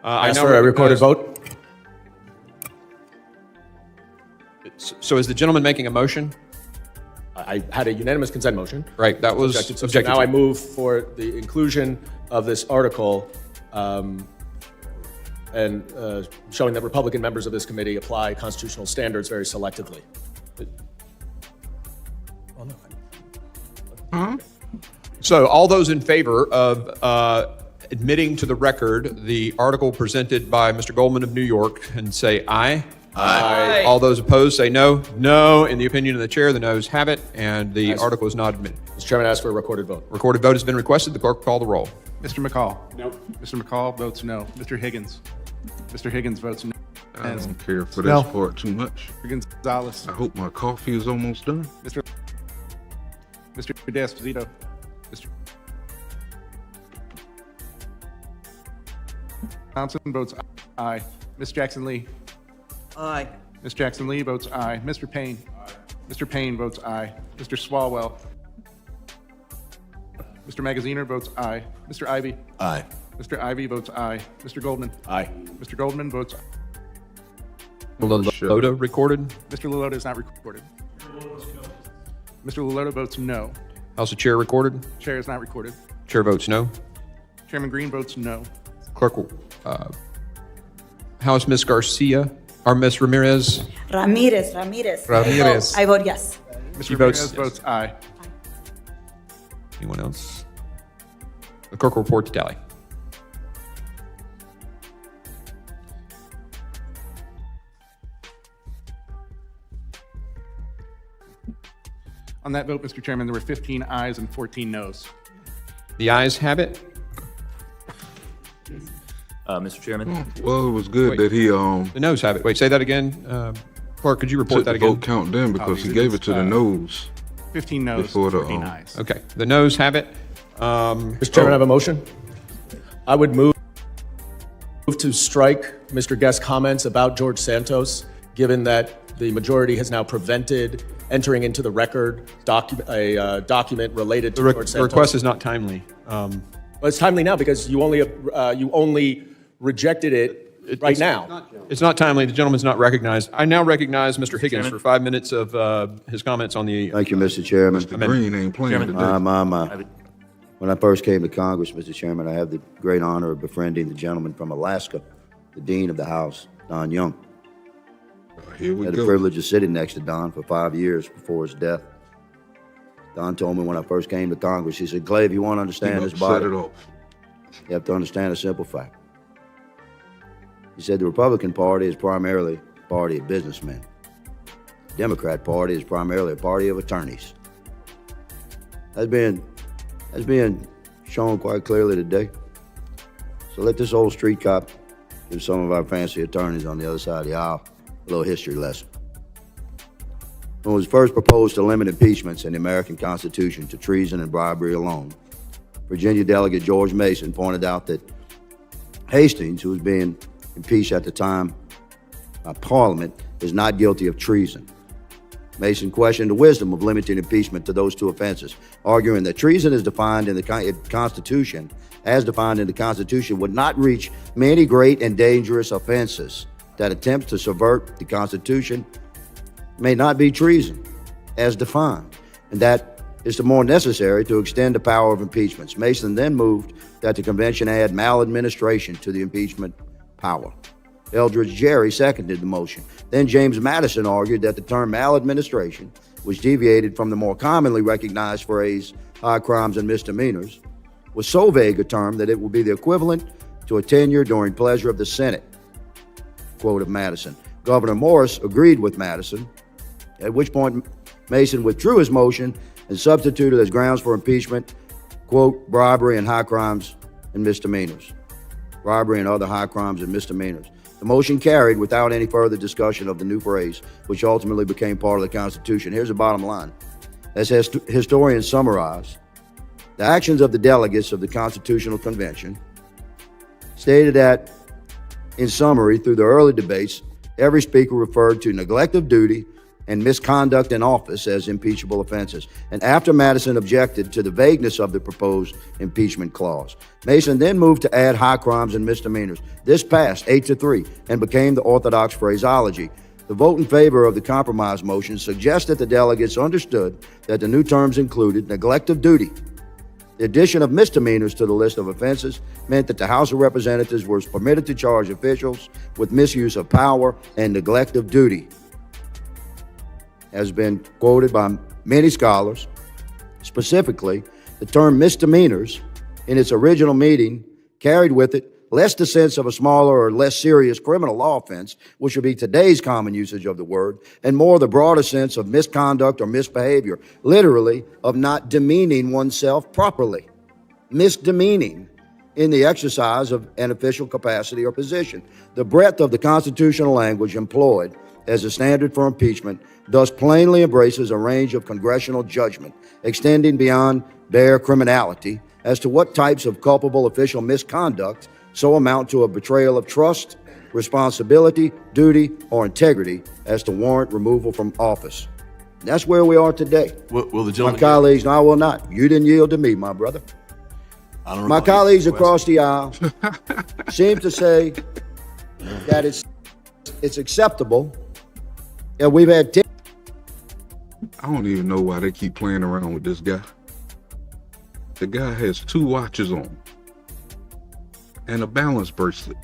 I Ask now for a recorded vote. So is the gentleman making a motion? I had a unanimous consent motion. Right, that was objected objected now to. I move for the inclusion of this article and showing that Republican members of this committee apply constitutional standards very selectively. So all those in favor of admitting to the record the article presented by Mr. Goldman of New York and say aye. Aye. All those opposed say no. No. In the opinion of the chair, the noes have it, and the article is not admitted. Mr. Chairman, I ask for a recorded vote. Recorded vote has been requested. The clerk will call the roll. Mr. McCall. No. Mr. McCall votes no. Mr. Higgins. Mr. Higgins votes no. I don't care for this part too much. Mr. Gonzalez. I hope my coffee is almost done. Mr. D'Esposito. Mr. Johnson votes aye. Ms. Jackson Lee. Aye. Ms. Jackson Lee votes aye. Mr. Payne. Aye. Mr. Payne votes aye. Mr. Swalwell. Mr. Magaziner votes aye. Mr. Ivey. Aye. Mr. Ivey votes aye. Mr. Goldman. Aye. Mr. Goldman votes aye. Lulota recorded. Mr. Lulota is not recorded. Mr. Lulota votes no. House of Chair recorded. Chair is not recorded. Chair votes no. Chairman Green votes no. Clerk will, House Ms. Garcia, or Ms. Ramirez. Ramirez. Ramirez. I vote yes. Mr. Ramirez votes aye. Anyone else? The clerk will report to tally. On that vote, Mr. Chairman, there were 15 ayes and 14 noes. The ayes have it. Mr. Chairman. Well, it was good that he The noes have it. Wait, say that again. Clerk, could you report took that the again? vote count then because he gave it to the noes 15 noes, before the 14 ayes. Okay, the noes have it. Mr. Chairman, I have a motion. I would move to strike Mr. Guest's comments about George Santos, given that the majority has now prevented entering into the record a document related to George Santos. The request is not timely. Well, it's timely now because you only rejected it right now. It's not timely. The gentleman's not recognized. I now recognize Mr. Higgins for 5 minutes of his comments on the. Thank you, Mr. Chairman. Mr. Green ain't playing today. When I first came to Congress, Mr. Chairman, I had the great honor of befriending the gentleman from Alaska, the Dean of the House, Don Young. Here we I had go. the privilege of sitting next to Don for 5 years before his death. Don told me when I first came to Congress, he said, Clay, if you want to understand this body, Set it off. you have to understand a simple fact. He said the Republican Party is primarily a party of businessmen. The Democrat Party is primarily a party of attorneys. That's being shown quite clearly today. So let this old street cop give some of our fancy attorneys on the other side of the aisle a little history lesson. When it was first proposed to limit impeachments in the American Constitution to treason and bribery alone, Virginia Delegate George Mason pointed out that Hastings, who was being impeached at the time by Parliament, is not guilty of treason. Mason questioned the wisdom of limiting impeachment to those two offenses, arguing that treason is defined in the Constitution, as defined in the Constitution, would not reach many great and dangerous offenses. That attempts to subvert the Constitution may not be treason, as defined, and that is the more necessary to extend the power of impeachments. Mason then moved that the convention add maladministration to the impeachment power. Eldridge Gerry seconded the motion. Then James Madison argued that the term maladministration, which deviated from the more commonly recognized phrase high crimes and misdemeanors, was so vague a term that it would be the equivalent to a tenure during pleasure of the Senate. Quote of Madison. Governor Morris agreed with Madison, at which point Mason withdrew his motion and substituted as grounds for impeachment, quote, bribery and high crimes and misdemeanors. Bribery and other high crimes and misdemeanors. The motion carried without any further discussion of the new phrase, which ultimately became part of the Constitution. Here's the bottom line. As historians summarize, the actions of the delegates of the Constitutional Convention stated that, in summary, through the early debates, every speaker referred to neglect of duty and misconduct in office as impeachable offenses. And after Madison objected to the vagueness of the proposed impeachment clause, Mason then moved to add high crimes and misdemeanors. This passed 8-3 and became the orthodox phraseology. The vote in favor of the compromise motion suggests that the delegates understood that the new terms included neglect of duty. The addition of misdemeanors to the list of offenses meant that the House of Representatives was permitted to charge officials with misuse of power and neglect of duty. Has been quoted by many scholars. Specifically, the term misdemeanors in its original meaning carried with it less the sense of a smaller or less serious criminal law offense, which would be today's common usage of the word, and more the broader sense of misconduct or misbehavior, literally of not demeaning oneself properly, misdemeaning in the exercise of an official capacity or position. The breadth of the constitutional language employed as a standard for impeachment thus plainly embraces a range of congressional judgment extending beyond bare criminality as to what types of culpable official misconduct so amount to a betrayal of trust, responsibility, duty, or integrity as to warrant removal from office. That's where we are today. Will the My gentleman... colleagues, no, I will not. You didn't yield to me, my brother. My colleagues across the aisle seem to say that it's acceptable. And we've had I don't even know why they keep playing around with this guy. The guy has 2 watches on and a balance bracelet.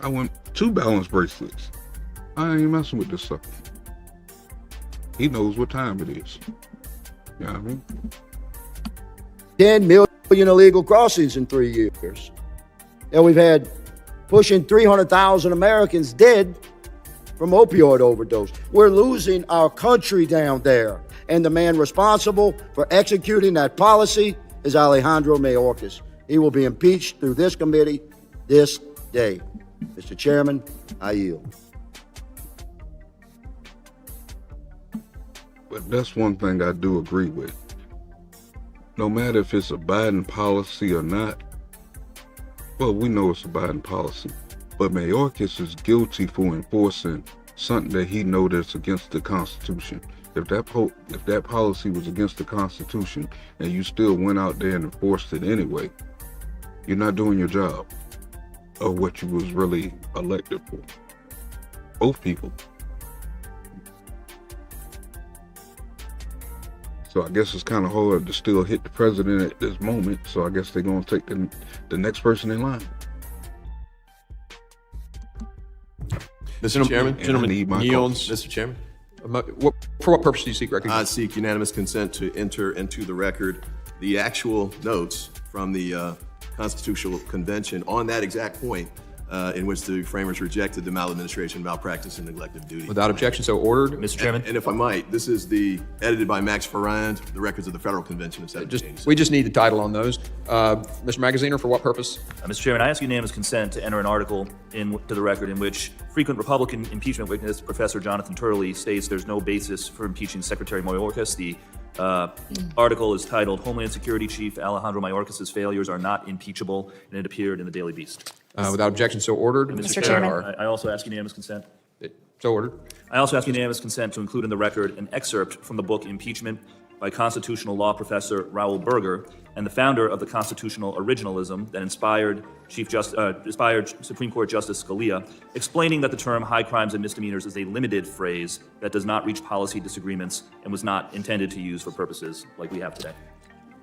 I went 2 balance bracelets. I ain't messing with this stuff. He knows what time it is. You know what I mean? 10 million illegal crossings in 3 years. And we've had pushing 300,000 Americans dead from opioid overdose. We're losing our country down there. And the man responsible for executing that policy is Alejandro Mayorkas. He will be impeached through this committee this day. Mr. Chairman, I yield. But that's one thing I do agree with. No matter if it's a Biden policy or not, well, we know it's a Biden policy, but Mayorkas is guilty for enforcing something that he knows that's against the Constitution. If that policy was against the Constitution and you still went out there and enforced it anyway, you're not doing your job of what you was really elected for. Both people. So I guess it's kind of hard to still hit the president at this moment. So I guess they're going to take the next person in line. Mr. Chairman, Gentleman yields. Mr. Chairman. For what purpose do you seek recognition? I seek unanimous consent to enter into the record the actual notes from the Constitutional Convention on that exact point in which the framers rejected the maladministration, malpractice, and neglect of duty. Without objection, so ordered. Mr. Chairman. And if I might, this is edited by Max Farrand, the records of the Federal Convention of 1786. We just need the title on those. Mr. Magaziner, for what purpose? Mr. Chairman, I ask unanimous consent to enter an article into the record in which frequent Republican impeachment witness Professor Jonathan Turley states there's no basis for impeaching Secretary Mayorkas. The article is titled Homeland Security Chief Alejandro Mayorkas' failures are not impeachable, and it appeared in the Daily Beast. Without objection, so ordered. Mr. Chairman. I also ask unanimous consent. So ordered. I also ask unanimous consent to include in the record an excerpt from the book Impeachment by constitutional law professor Raoul Berger and the founder of the constitutional originalism that inspired Supreme Court Justice Scalia, explaining that the term high crimes and misdemeanors is a limited phrase that does not reach policy disagreements and was not intended to use for purposes like we have today.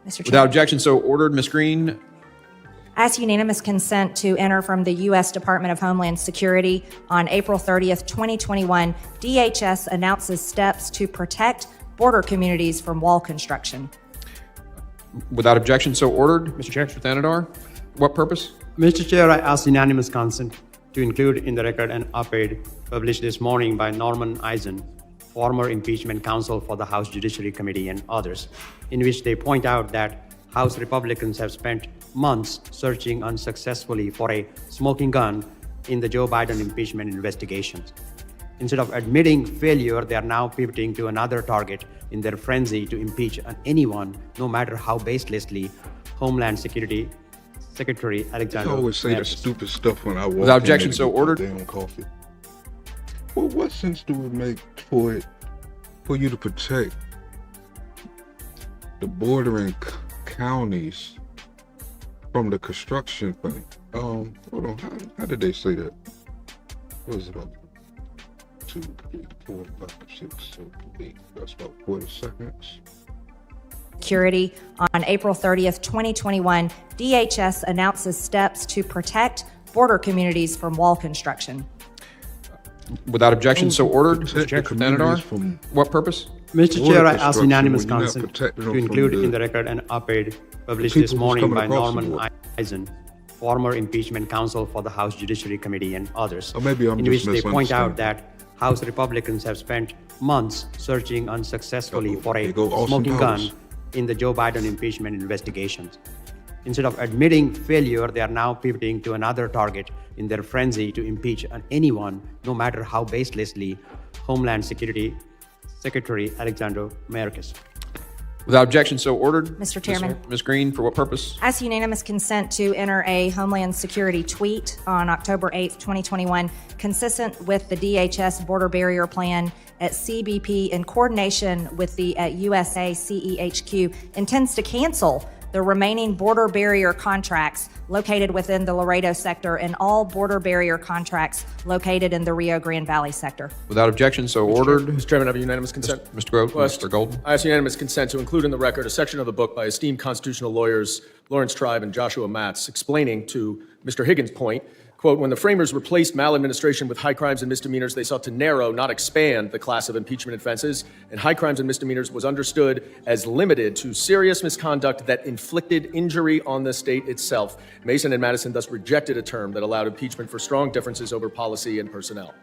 Mr. Chairman. Without objection, so ordered. Ms. Green. I ask unanimous consent to enter from the U.S. Department of Homeland Security on April 30th, 2021. DHS announces steps to protect border communities from wall construction. Without objection, so ordered. Mr. Chair. Mr. Thanadar. What purpose? Mr. Chair, I ask unanimous consent to include in the record an op-ed published this morning by Norman Eisen, former impeachment counsel for the House Judiciary Committee and others, in which they point out that House Republicans have spent months searching unsuccessfully for a smoking gun in the Joe Biden impeachment investigations. Instead of admitting failure, they are now pivoting to another target in their frenzy to impeach anyone, no matter how baselessly Homeland Security Secretary Alexander. I always say the stupid stuff when I walk. Without objection, so ordered. Damn coffee. Well, what sense do it make for you to protect the bordering counties from the construction thing? Hold on. How did they say that? What was it about? 2, 3, 4, 5, 6, 7, 8. That's about 40 seconds. Security on April 30th, 2021, DHS announces steps to protect border communities from wall construction. Without objection, so ordered. Mr. Chair. From what purpose? Mr. Chair, I ask unanimous consent to include in the record an op-ed published this morning by Norman Eisen, former impeachment counsel for the House Judiciary Committee and others, Or maybe I'm in just which they point out misunderstanding. that House Republicans have spent months searching unsuccessfully for a There go Austin smoking Powers. gun in the Joe Biden impeachment investigations. Instead of admitting failure, they are now pivoting to another target in their frenzy to impeach anyone, no matter how baselessly, Homeland Security Secretary Alexander Mayorkas. Without objection, so ordered. Mr. Chairman. Ms. Green, for what purpose? Ask unanimous consent to enter a Homeland Security tweet on October 8th, 2021, consistent with the DHS border barrier plan at CBP in coordination with the USA CEHQ intends to cancel the remaining border barrier contracts located within the Laredo sector and all border barrier contracts located in the Rio Grande Valley sector. Without objection, so ordered. Mr. Chairman, I have unanimous consent. Mr. Grove, Request. Mr. Golden. I ask unanimous consent to include in the record a section of the book by esteemed constitutional lawyers Lawrence Tribe and Joshua Matz explaining to Mr. Higgins' point, quote, when the framers replaced maladministration with high crimes and misdemeanors, they sought to narrow, not expand, the class of impeachment offenses, and high crimes and misdemeanors was understood as limited to serious misconduct that inflicted injury on the state itself. Mason and Madison thus rejected a term that allowed impeachment for strong differences over policy and personnel.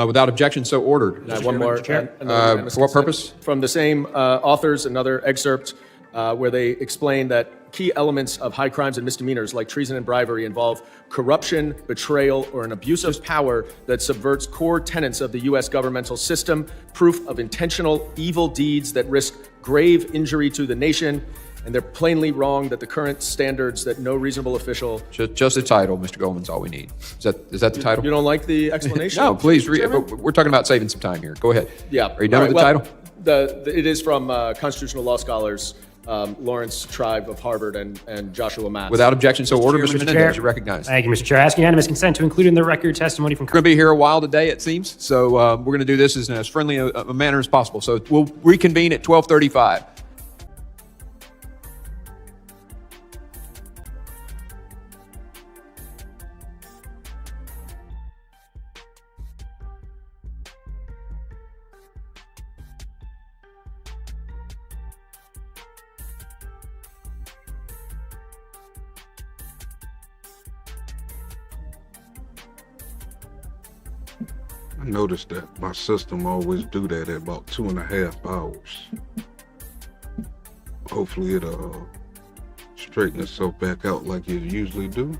Without objection, so ordered. And I have one more. For what consent. purpose? From the same authors, another excerpt where they explain that key elements of high crimes and misdemeanors like treason and bribery involve corruption, betrayal, or an abuse of power that subverts core tenets of the U.S. governmental system, proof of intentional evil deeds that risk grave injury to the nation, and they're plainly wrong that the current standards that no reasonable official... Just the title, Mr. Goldman's all we need. Is that the title? You don't like the explanation? No, please read. We're talking about saving some time here. Go ahead. Yeah. Are you done with the title? It is from constitutional law scholars Lawrence Tribe of Harvard and Joshua Matz. Without objection, so ordered. Mr. Menendez, you recognize. Thank you, Mr. Chair. I ask unanimous consent to include in the record testimony from... We're going to be here a while today, it seems. So we're going to do this in as friendly a manner as possible. So we'll reconvene at 12:35. I noticed that my system always do that at about 2.5 hours. Hopefully it'll straighten itself back out like it usually do.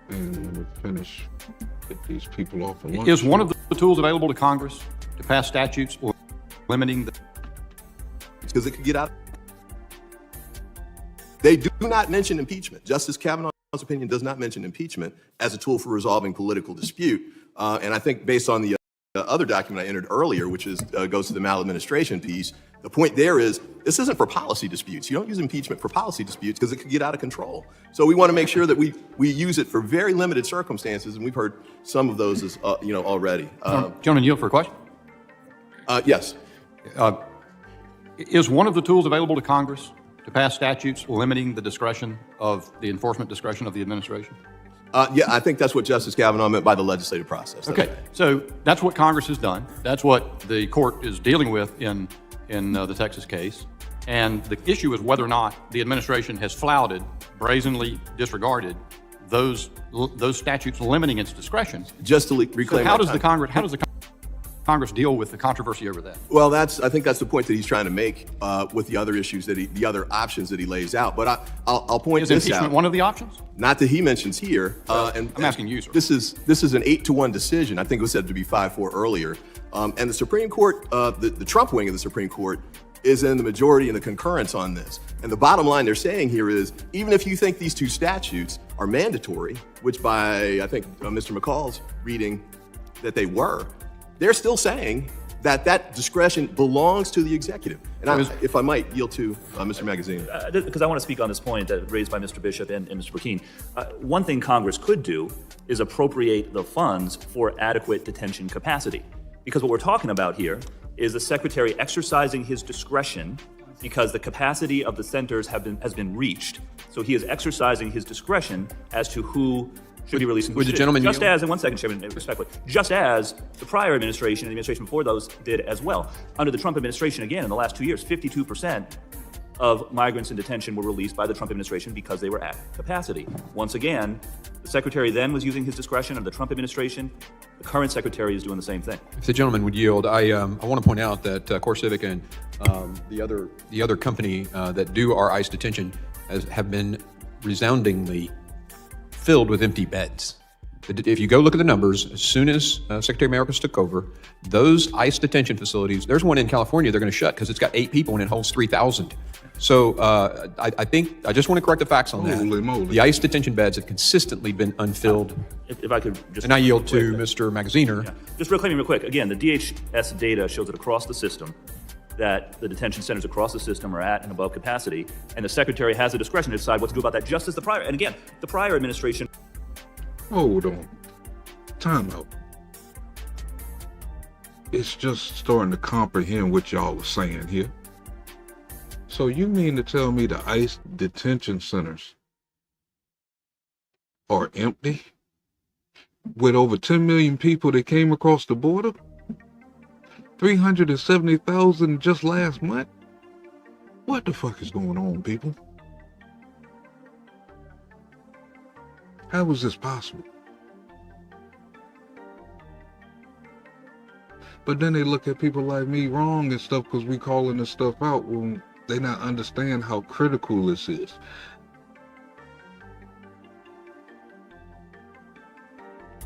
And we finish, get these people off of lunch. Is one of the tools available to Congress to pass statutes limiting the... Because it could get out. They do not mention impeachment. Justice Kavanaugh's opinion does not mention impeachment as a tool for resolving political dispute. And I think based on the other document I entered earlier, which is goes to the maladministration piece, the point there is this isn't for policy disputes. You don't use impeachment for policy disputes because it could get out of control. So we want to make sure that we use it for very limited circumstances, and we've heard some of those as, already. Gentleman, yield for a question? Yes. Is one of the tools available to Congress to pass statutes limiting the discretion of the enforcement discretion of the administration? Yeah, I think that's what Justice Kavanaugh meant by the legislative process. Okay, so that's what Congress has done. That's what the court is dealing with in the Texas case. And the issue is whether or not the administration has flouted, brazenly disregarded those statutes limiting its discretion. Just to reclaim. So how does the Congress deal with the controversy over that? Well, I think that's the point that he's trying to make with the other issues the other options that he lays out. But I'll point this out. Is impeachment one of the options? Not that he mentions here. I'm asking you, sir. This is an 8-1 decision. I think it was said to be 5-4 earlier. And the Supreme Court, the Trump wing of the Supreme Court, is in the majority and the concurrence on this. And the bottom line they're saying here is, even if you think these two statutes are mandatory, which by, I think, Mr. McCall's reading that they were, they're still saying that discretion belongs to the executive. And if I might yield to Mr. Magazine. Because I want to speak on this point raised by Mr. Bishop and Mr. Burkeen. One thing Congress could do is appropriate the funds for adequate detention capacity. Because what we're talking about here is the Secretary exercising his discretion because the capacity of the centers has been reached. So he is exercising his discretion as to who should be released. Would the gentleman just as, in 1 second, Chairman, respectfully, just as the prior administration and the administration before those did as well. Under the Trump administration, again, in the last 2 years, 52% of migrants in detention were released by the Trump administration because they were at capacity. Once again, the secretary then was using his discretion under the Trump administration. The current secretary is doing the same thing. If the gentleman would yield, I want to point out that CoreCivic and the other company that do our ICE detention have been resoundingly filled with empty beds. If you go look at the numbers, as soon as Secretary Mayorkas took over, those ICE detention facilities, there's one in California they're going to shut because it's got 8 people and it holds 3,000. So I think, I just want to correct the facts on that. Holy moly. The ICE detention beds have consistently been unfilled. If I could just... And I yield to Mr. Magaziner. Yeah. Just real quick. Again, the DHS data shows that across the system, that the detention centers across the system are at and above capacity, and the secretary has the discretion to decide what to do about that, just as the prior. And again, the prior administration... Hold on. Time out. It's just starting to comprehend what y'all are saying here. So you mean to tell me the ICE detention centers are empty? With over 10 million people that came across the border? 370,000 just last month? What the fuck is going on, people? How is this possible? But then they look at people like me wrong and stuff because we calling this stuff out when they not understand how critical this is.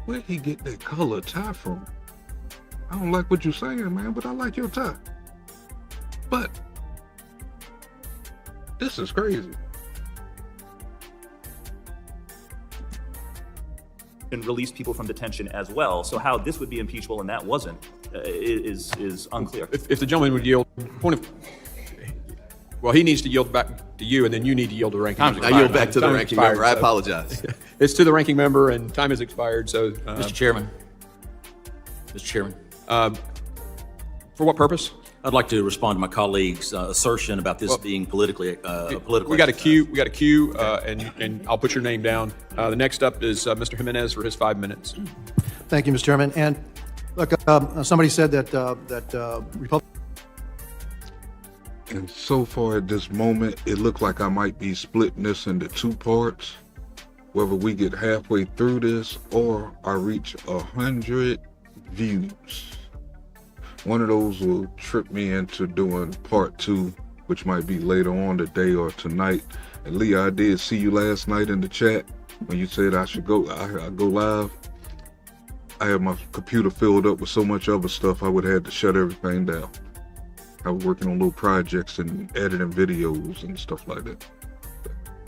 Where'd he get that color tie from? I don't like what you're saying, man, but I like your tie. But this is crazy. And release people from detention as well. So how this would be impeachable and that wasn't is unclear. If the gentleman would yield, well, he needs to yield back to you, and then you need to yield to the ranking member. I yield back to the ranking member. I apologize. It's to the ranking member, and time has expired. So, Mr. Chairman. Mr. Chairman. For what purpose? I'd like to respond to my colleague's assertion about this being politically political. We got a queue. We got a queue, and I'll put your name down. The next up is Mr. Jimenez for his 5 minutes. Thank you, Mr. Chairman. And look, somebody said that Republicans. And so far at this moment, it looks like I might be splitting this into 2 parts. Whether we get halfway through this or I reach 100 views. One of those will trip me into doing part 2, which might be later on today or tonight. And Leah, I did see you last night in the chat when you said I should go. I go live. I had my computer filled up with so much other stuff I would have had to shut everything down. I was working on little projects and editing videos and stuff like that.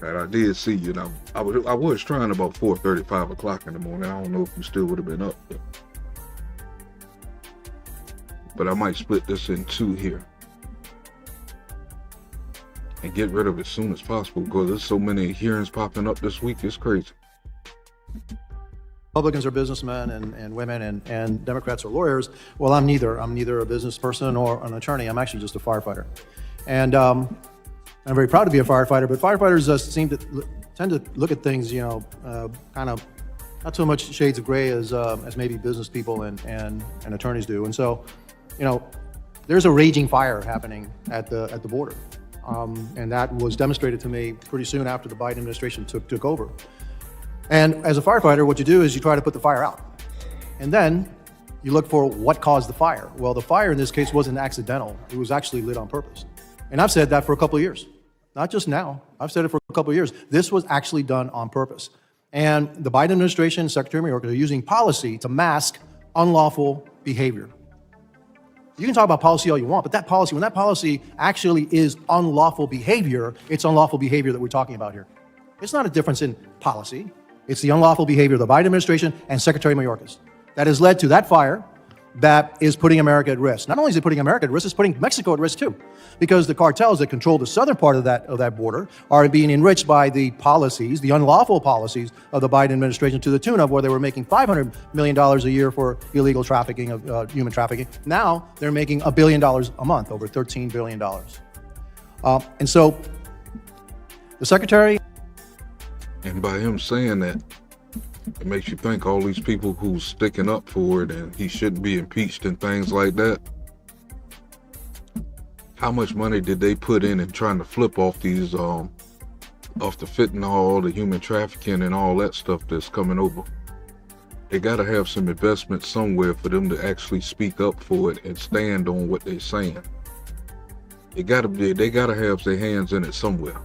And I did see you. Now I was trying about 4:30, 5 o'clock in the morning. I don't know if you still would have been up. But I might split this in 2 here and get rid of it as soon as possible because there's so many hearings popping up this week. It's crazy. Republicans are businessmen and women, and Democrats are lawyers. Well, I'm neither. I'm neither a business person or an attorney. I'm actually just a firefighter. And I'm very proud to be a firefighter, but firefighters tend to look at things, kind of not so much shades of gray as maybe business people and attorneys do. And so, there's a raging fire happening at the border. And that was demonstrated to me pretty soon after the Biden administration took over. And as a firefighter, what you do is you try to put the fire out. And then you look for what caused the fire. Well, the fire in this case wasn't accidental. It was actually lit on purpose. And I've said that for a couple of years. Not just now. I've said it for a couple of years. This was actually done on purpose. And the Biden administration, Secretary Mayorkas, are using policy to mask unlawful behavior. You can talk about policy all you want, but that policy, when that policy actually is unlawful behavior, it's unlawful behavior that we're talking about here. It's not a difference in policy. It's the unlawful behavior of the Biden administration and Secretary Mayorkas that has led to that fire that is putting America at risk. Not only is it putting America at risk, it's putting Mexico at risk too, because the cartels that control the southern part of that border are being enriched by the policies, the unlawful policies of the Biden administration, to the tune of where they were making $500 million a year for illegal trafficking of human trafficking. Now they're making $1 billion a month, over $13 billion. And so the Secretary. And by him saying that, it makes you think all these people who's sticking up for it and he shouldn't be impeached and things like that. how much money did they put in trying to flip off these, off the fentanyl, the human trafficking and all that stuff that's coming over? They gotta have some investment somewhere for them to actually speak up for it and stand on what they're saying. They gotta have their hands in it somewhere.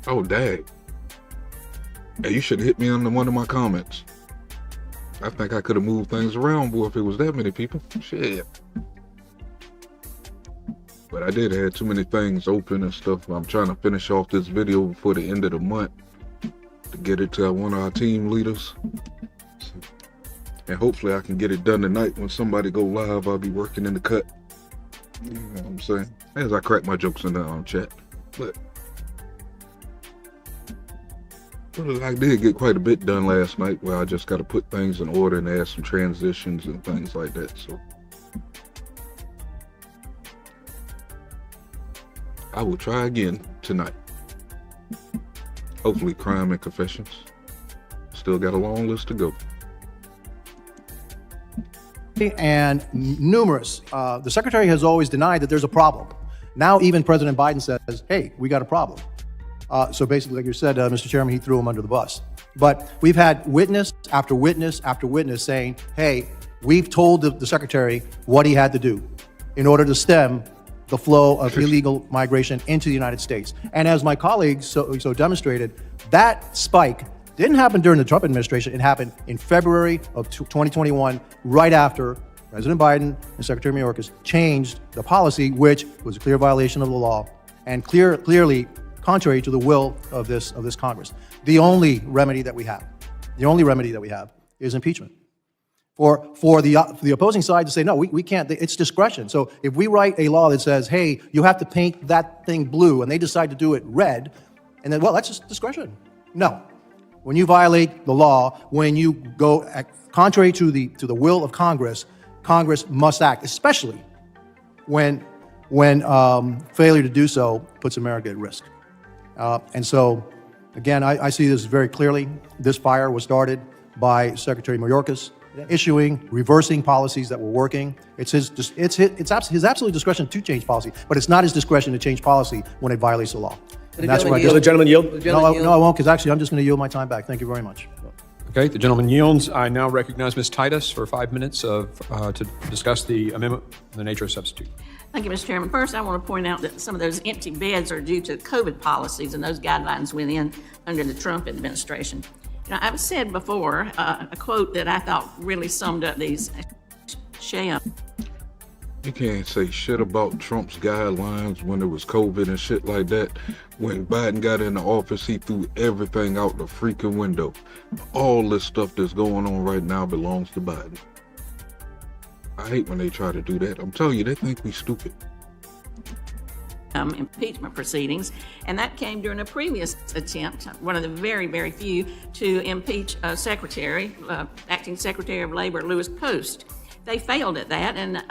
Oh, dang. Hey, you should have hit me on one of my comments. I think I could have moved things around, boy, if it was that many people. Shit. But I did have too many things open and stuff. I'm trying to finish off this video before the end of the month to get it to one of our team leaders. And hopefully I can get it done tonight. When somebody go live, I'll be working in the cut. You know what I'm saying? As I crack my jokes in the chat. But I did get quite a bit done last night where I just got to put things in order and add some transitions and things like that. So I will try again tonight. Hopefully crime and confessions. Still got a long list to go. And numerous, the secretary has always denied that there's a problem. Now even President Biden says, hey, we got a problem. So basically, like you said, Mr. Chairman, he threw him under the bus. But we've had witness after witness after witness saying, hey, we've told the secretary what he had to do in order to stem the flow of illegal migration into the United States. And as my colleagues so demonstrated, that spike didn't happen during the Trump administration. It happened in February of 2021, right after President Biden and Secretary Mayorkas changed the policy, which was a clear violation of the law and clearly contrary to the will of this Congress. The only remedy that we have is impeachment. For the opposing side to say, no, we can't, it's discretion. So if we write a law that says, hey, you have to paint that thing blue, and they decide to do it red, and then, well, that's just discretion. No. When you violate the law, when you go contrary to the will of Congress, Congress must act, especially when failure to do so puts America at risk. And so, again, I see this very clearly. This fire was started by Secretary Mayorkas, reversing policies that were working. It's his absolute discretion to change policy, but it's not his discretion to change policy when it violates the law. And that's why the gentleman yield? No, I won't, because actually I'm just going to yield my time back. Thank you very much. Okay, the gentleman yields. I now recognize Ms. Titus for 5 minutes to discuss the amendment and the nature of substitute. Thank you, Mr. Chairman. First, I want to point out that some of those empty beds are due to COVID policies, and those guidelines went in under the Trump administration. You know, I've said before a quote that I thought really summed up these sham. You can't say shit about Trump's guidelines when there was COVID and shit like that. When Biden got into office, he threw everything out the freaking window. All this stuff that's going on right now belongs to Biden. I hate when they try to do that. I'm telling you, they think we stupid. Impeachment proceedings, and that came during a previous attempt, one of the very, very few, to impeach acting Secretary of Labor Louis Post. They failed at that, and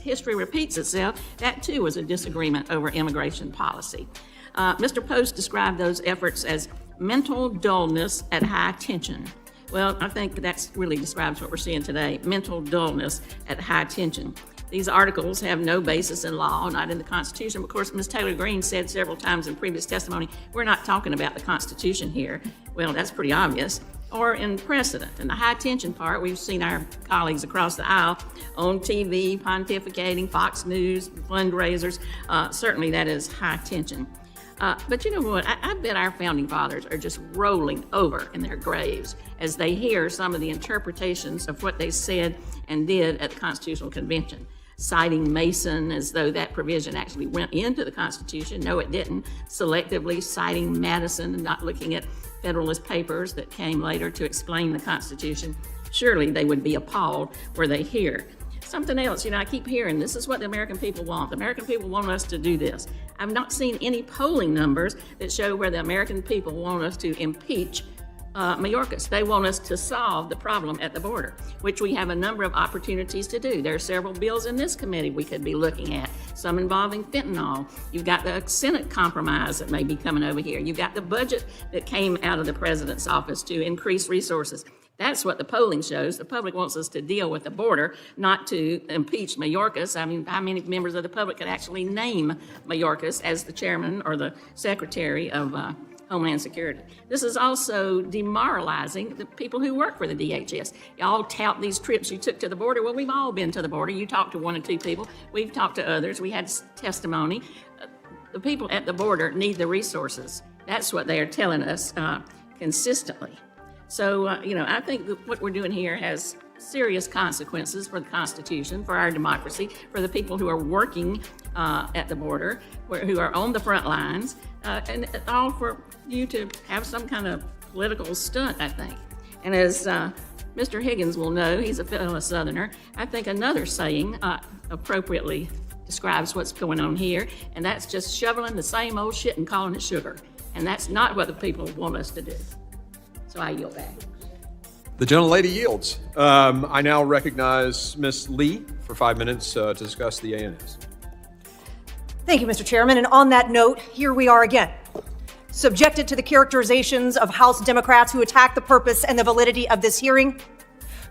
history repeats itself. That, too, was a disagreement over immigration policy. Mr. Post described those efforts as mental dullness at high tension. Well, I think that really describes what we're seeing today, mental dullness at high tension. These articles have no basis in law, not in the Constitution. Of course, Ms. Taylor Greene said several times in previous testimony, we're not talking about the Constitution here. Well, that's pretty obvious. Or in precedent. In the high tension part, we've seen our colleagues across the aisle on TV, pontificating, Fox News, fundraisers. Certainly that is high tension. But you know what? I bet our founding fathers are just rolling over in their graves as they hear some of the interpretations of what they said and did at the Constitutional Convention, citing Mason as though that provision actually went into the Constitution. No, it didn't. Selectively citing Madison and not looking at Federalist Papers that came later to explain the Constitution. Surely they would be appalled were they here. Something else, I keep hearing, this is what the American people want. The American people want us to do this. I've not seen any polling numbers that show where the American people want us to impeach Mayorkas. They want us to solve the problem at the border, which we have a number of opportunities to do. There are several bills in this committee we could be looking at, some involving fentanyl. You've got the Senate compromise that may be coming over here. You've got the budget that came out of the president's office to increase resources. That's what the polling shows. The public wants us to deal with the border, not to impeach Mayorkas. I mean, how many members of the public could actually name Mayorkas as the chairman or the secretary of Homeland Security? This is also demoralizing the people who work for the DHS. Y'all tout these trips you took to the border. Well, we've all been to the border. You talked to one or two people. We've talked to others. We had testimony. The people at the border need the resources. That's what they are telling us consistently. So, I think that what we're doing here has serious consequences for the Constitution, for our democracy, for the people who are working at the border, who are on the front lines, and all for you to have some kind of political stunt, I think. And as Mr. Higgins will know, he's a fellow Southerner, I think another saying appropriately describes what's going on here, and that's just shoveling the same old shit and calling it sugar. And that's not what the people want us to do. So I yield back. The gentlelady yields. I now recognize Ms. Lee for 5 minutes to discuss the ANS. Thank you, Mr. Chairman. And on that note, here we are again, subjected to the characterizations of House Democrats who attack the purpose and the validity of this hearing,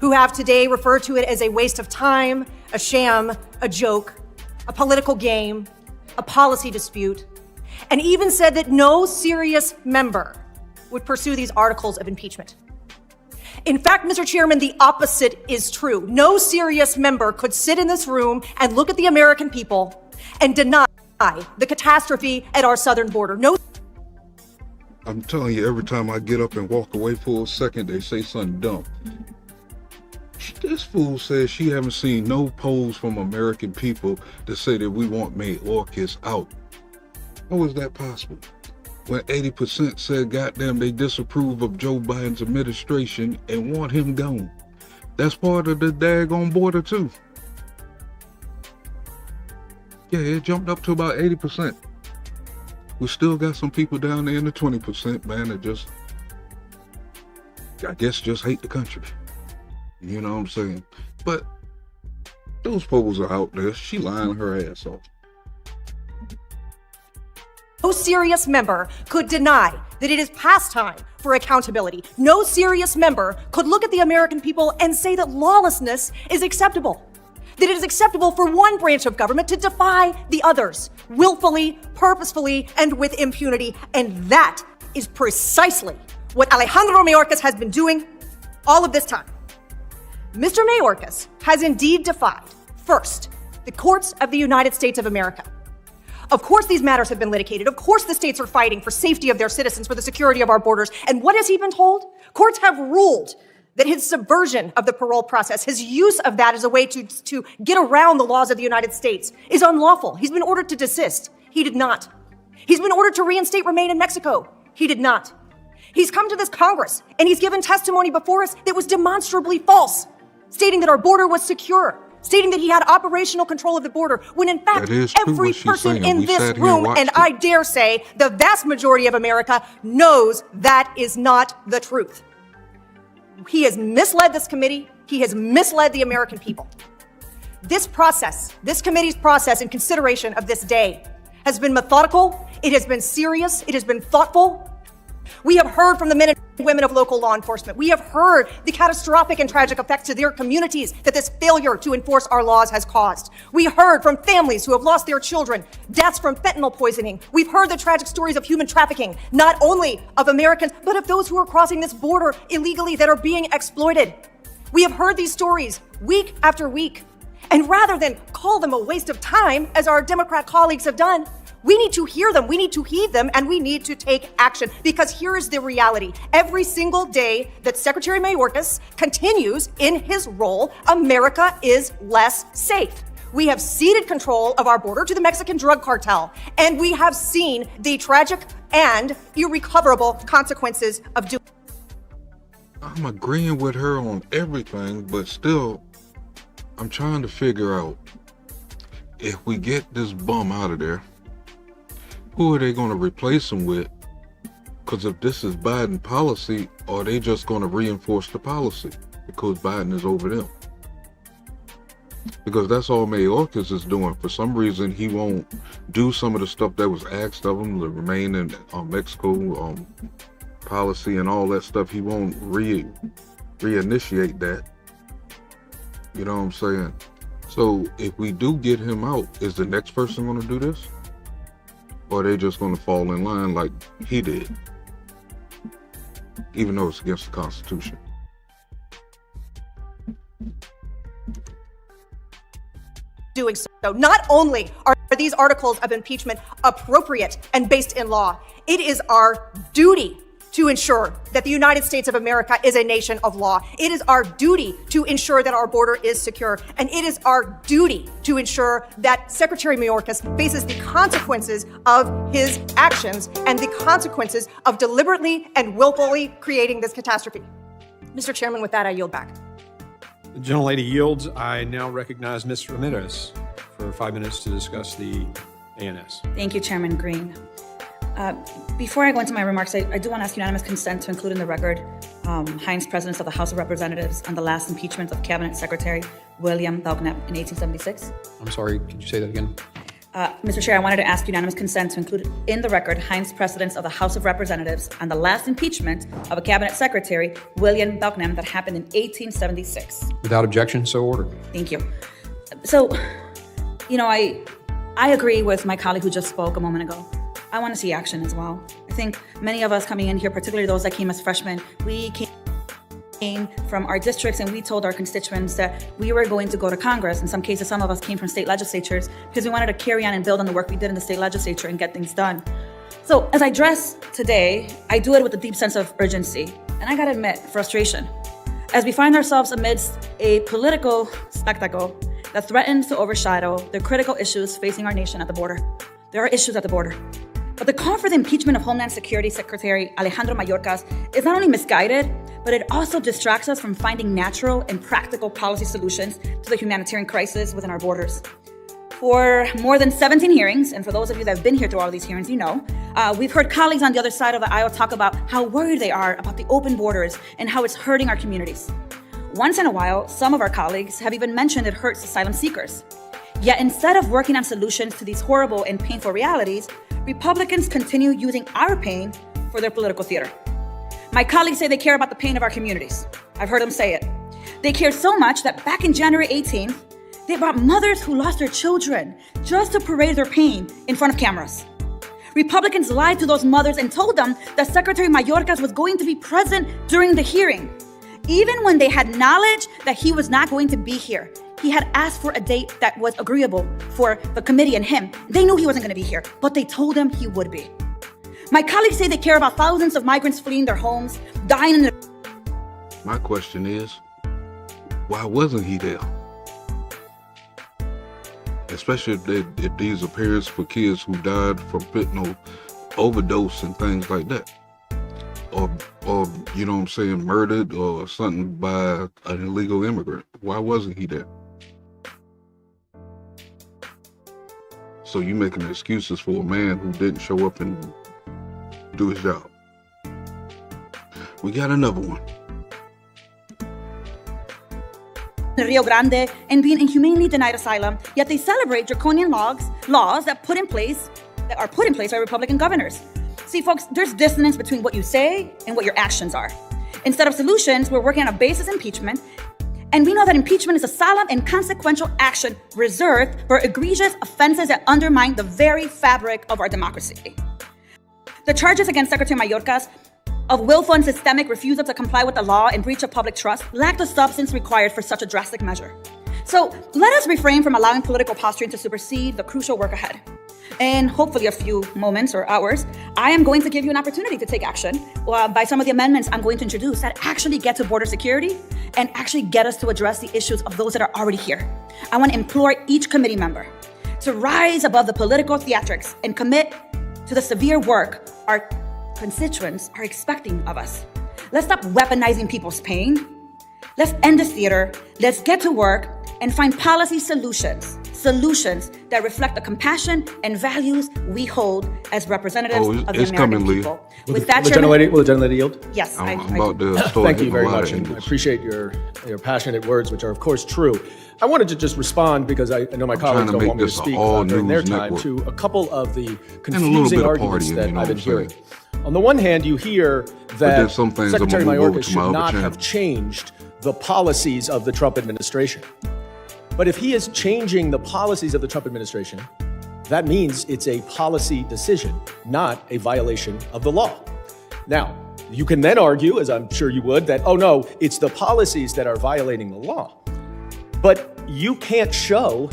who have today referred to it as a waste of time, a sham, a joke, a political game, a policy dispute, and even said that no serious member would pursue these articles of impeachment. In fact, Mr. Chairman, the opposite is true. No serious member could sit in this room and look at the American people and deny the catastrophe at our southern border. No. I'm telling you, every time I get up and walk away for a second, they say something dumb. This fool says she haven't seen no polls from American people to say that we want Mayorkas out. How is that possible? When 80% said goddamn they disapprove of Joe Biden's administration and want him gone. That's part of the daggone border too. Yeah, it jumped up to about 80%. We still got some people down there in the 20%, man, that just, I guess, just hate the country. You know what I'm saying? But those polls are out there. She lying her ass off. No serious member could deny that it is past time for accountability. No serious member could look at the American people and say that lawlessness is acceptable. That it is acceptable for one branch of government to defy the others, willfully, purposefully, and with impunity. And that is precisely what Alejandro Mayorkas has been doing all of this time. Mr. Mayorkas has indeed defied, first, the courts of the United States of America. Of course, these matters have been litigated. Of course, the states are fighting for safety of their citizens, for the security of our borders. And what has he been told? Courts have ruled that his subversion of the parole process, his use of that as a way to get around the laws of the United States is unlawful. He's been ordered to desist. He did not. He's been ordered to reinstate remain in Mexico. He did not. He's come to this Congress and he's given testimony before us that was demonstrably false, stating that our border was secure, stating that he had operational control of the border, when in fact, every person in this room, and I dare say the vast majority of America, knows that is not the truth. He has misled this committee. He has misled the American people. This process, this committee's process in consideration of this day has been methodical. It has been serious. It has been thoughtful. We have heard from the men and women of local law enforcement. We have heard the catastrophic and tragic effects to their communities that this failure to enforce our laws has caused. We heard from families who have lost their children, deaths from fentanyl poisoning. We've heard the tragic stories of human trafficking, not only of Americans, but of those who are crossing this border illegally that are being exploited. We have heard these stories week after week. And rather than call them a waste of time, as our Democrat colleagues have done, we need to hear them, we need to heed them, and we need to take action. Because here is the reality. Every single day that Secretary Mayorkas continues in his role, America is less safe. We have ceded control of our border to the Mexican drug cartel, and we have seen the tragic and irrecoverable consequences of doing. I'm agreeing with her on everything, but still, I'm trying to figure out, if we get this bum out of there, who are they going to replace him with Because if this is Biden policy, are they just going to reinforce the policy because Biden is over them? Because that's all Mayorkas is doing. For some reason, he won't do some of the stuff that was asked of him to remain in Mexico policy and all that stuff. He won't reinitiate that. You know what I'm saying? So if we do get him out, is the next person going to do this? Or are they just going to fall in line like he did? Even though it's against the Constitution. Doing so, not only are these articles of impeachment appropriate and based in law, it is our duty to ensure that the United States of America is a nation of law. It is our duty to ensure that our border is secure. And it is our duty to ensure that Secretary Mayorkas faces the consequences of his actions and the consequences of deliberately and willfully creating this catastrophe. Mr. Chairman, with that, I yield back. The gentlelady yields. I now recognize Ms. Ramirez for 5 minutes to discuss the ANS. Thank you, Chairman Green. Before I go into my remarks, I do want to ask unanimous consent to include in the record Heinz Presidents of the House of Representatives on the last impeachment of Cabinet Secretary William Belknap in 1876. I'm sorry, could you say that again? Mr. Chair, I wanted to ask unanimous consent to include in the record Heinz Presidents of the House of Representatives on the last impeachment of a Cabinet Secretary, William Belknap, that happened in 1876. Without objection, so ordered. Thank you. So, I agree with my colleague who just spoke a moment ago. I want to see action as well. I think many of us coming in here, particularly those that came as freshmen, we came from our districts and we told our constituents that we were going to go to Congress. In some cases, some of us came from state legislatures because we wanted to carry on and build on the work we did in the state legislature and get things done. So as I dress today, I do it with a deep sense of urgency. And I gotta admit, frustration. As we find ourselves amidst a political spectacle that threatens to overshadow the critical issues facing our nation at the border. There are issues at the border. But the call for the impeachment of Homeland Security Secretary Alejandro Mayorkas is not only misguided, but it also distracts us from finding natural and practical policy solutions to the humanitarian crisis within our borders. For more than 17 hearings, and for those of you that have been here through all of these hearings, we've heard colleagues on the other side of the aisle talk about how worried they are about the open borders and how it's hurting our communities. Once in a while, some of our colleagues have even mentioned it hurts asylum seekers. Yet instead of working on solutions to these horrible and painful realities, Republicans continue using our pain for their political theater. My colleagues say they care about the pain of our communities. I've heard them say it. They care so much that back in January 18th, they brought mothers who lost their children just to parade their pain in front of cameras. Republicans lied to those mothers and told them that Secretary Mayorkas was going to be present during the hearing, even when they had knowledge that he was not going to be here. He had asked for a date that was agreeable for the committee and him. They knew he wasn't going to be here, but they told him he would be. My colleagues say they care about thousands of migrants fleeing their homes, dying in the... My question is, why wasn't he there? Especially if these are parents for kids who died from fentanyl overdose and things like that. Or murdered or something by an illegal immigrant. Why wasn't he there? So you making excuses for a man who didn't show up and do his job. We got another one. Rio Grande and being inhumanely denied asylum, yet they celebrate draconian laws that are put in place by Republican governors. See, folks, there's dissonance between what you say and what your actions are. Instead of solutions, we're working on a basis impeachment, and we know that impeachment is a solemn and consequential action reserved for egregious offenses that undermine the very fabric of our democracy. The charges against Secretary Mayorkas of willful and systemic refusal to comply with the law and breach of public trust lack the substance required for such a drastic measure. So let us refrain from allowing political posturing to supersede the crucial work ahead. In hopefully a few moments or hours, I am going to give you an opportunity to take action by some of the amendments I'm going to introduce that actually get to border security and actually get us to address the issues of those that are already here. I want to implore each committee member to rise above the political theatrics and commit to the severe work our constituents are expecting of us. Let's stop weaponizing people's pain. Let's end this theater. Let's get to work and find policy solutions solutions that reflect the compassion and values we hold as representatives of the it's American coming, Lee. people. Will With the that, gentlelady yield? Yes, I'm I about do. to start Thank you hitting very a lot much, of and I angles. appreciate your passionate words, which are of course true. I wanted to just respond because I know my colleagues trying to don't make want me to this an speak all during their news time network. to a couple of the And a little confusing bit of arguments partying, that you know I've been what I'm hearing. saying? On the one hand, you hear then that some things I'm Secretary gonna move over Mayorkas to my should other not channel. have changed the policies of the Trump administration. But if he is changing the policies of the Trump administration, that means it's a policy decision, not a violation of the law. Now, you can then argue, as I'm sure you would, that, oh no, it's the policies that are violating the law. But you can't show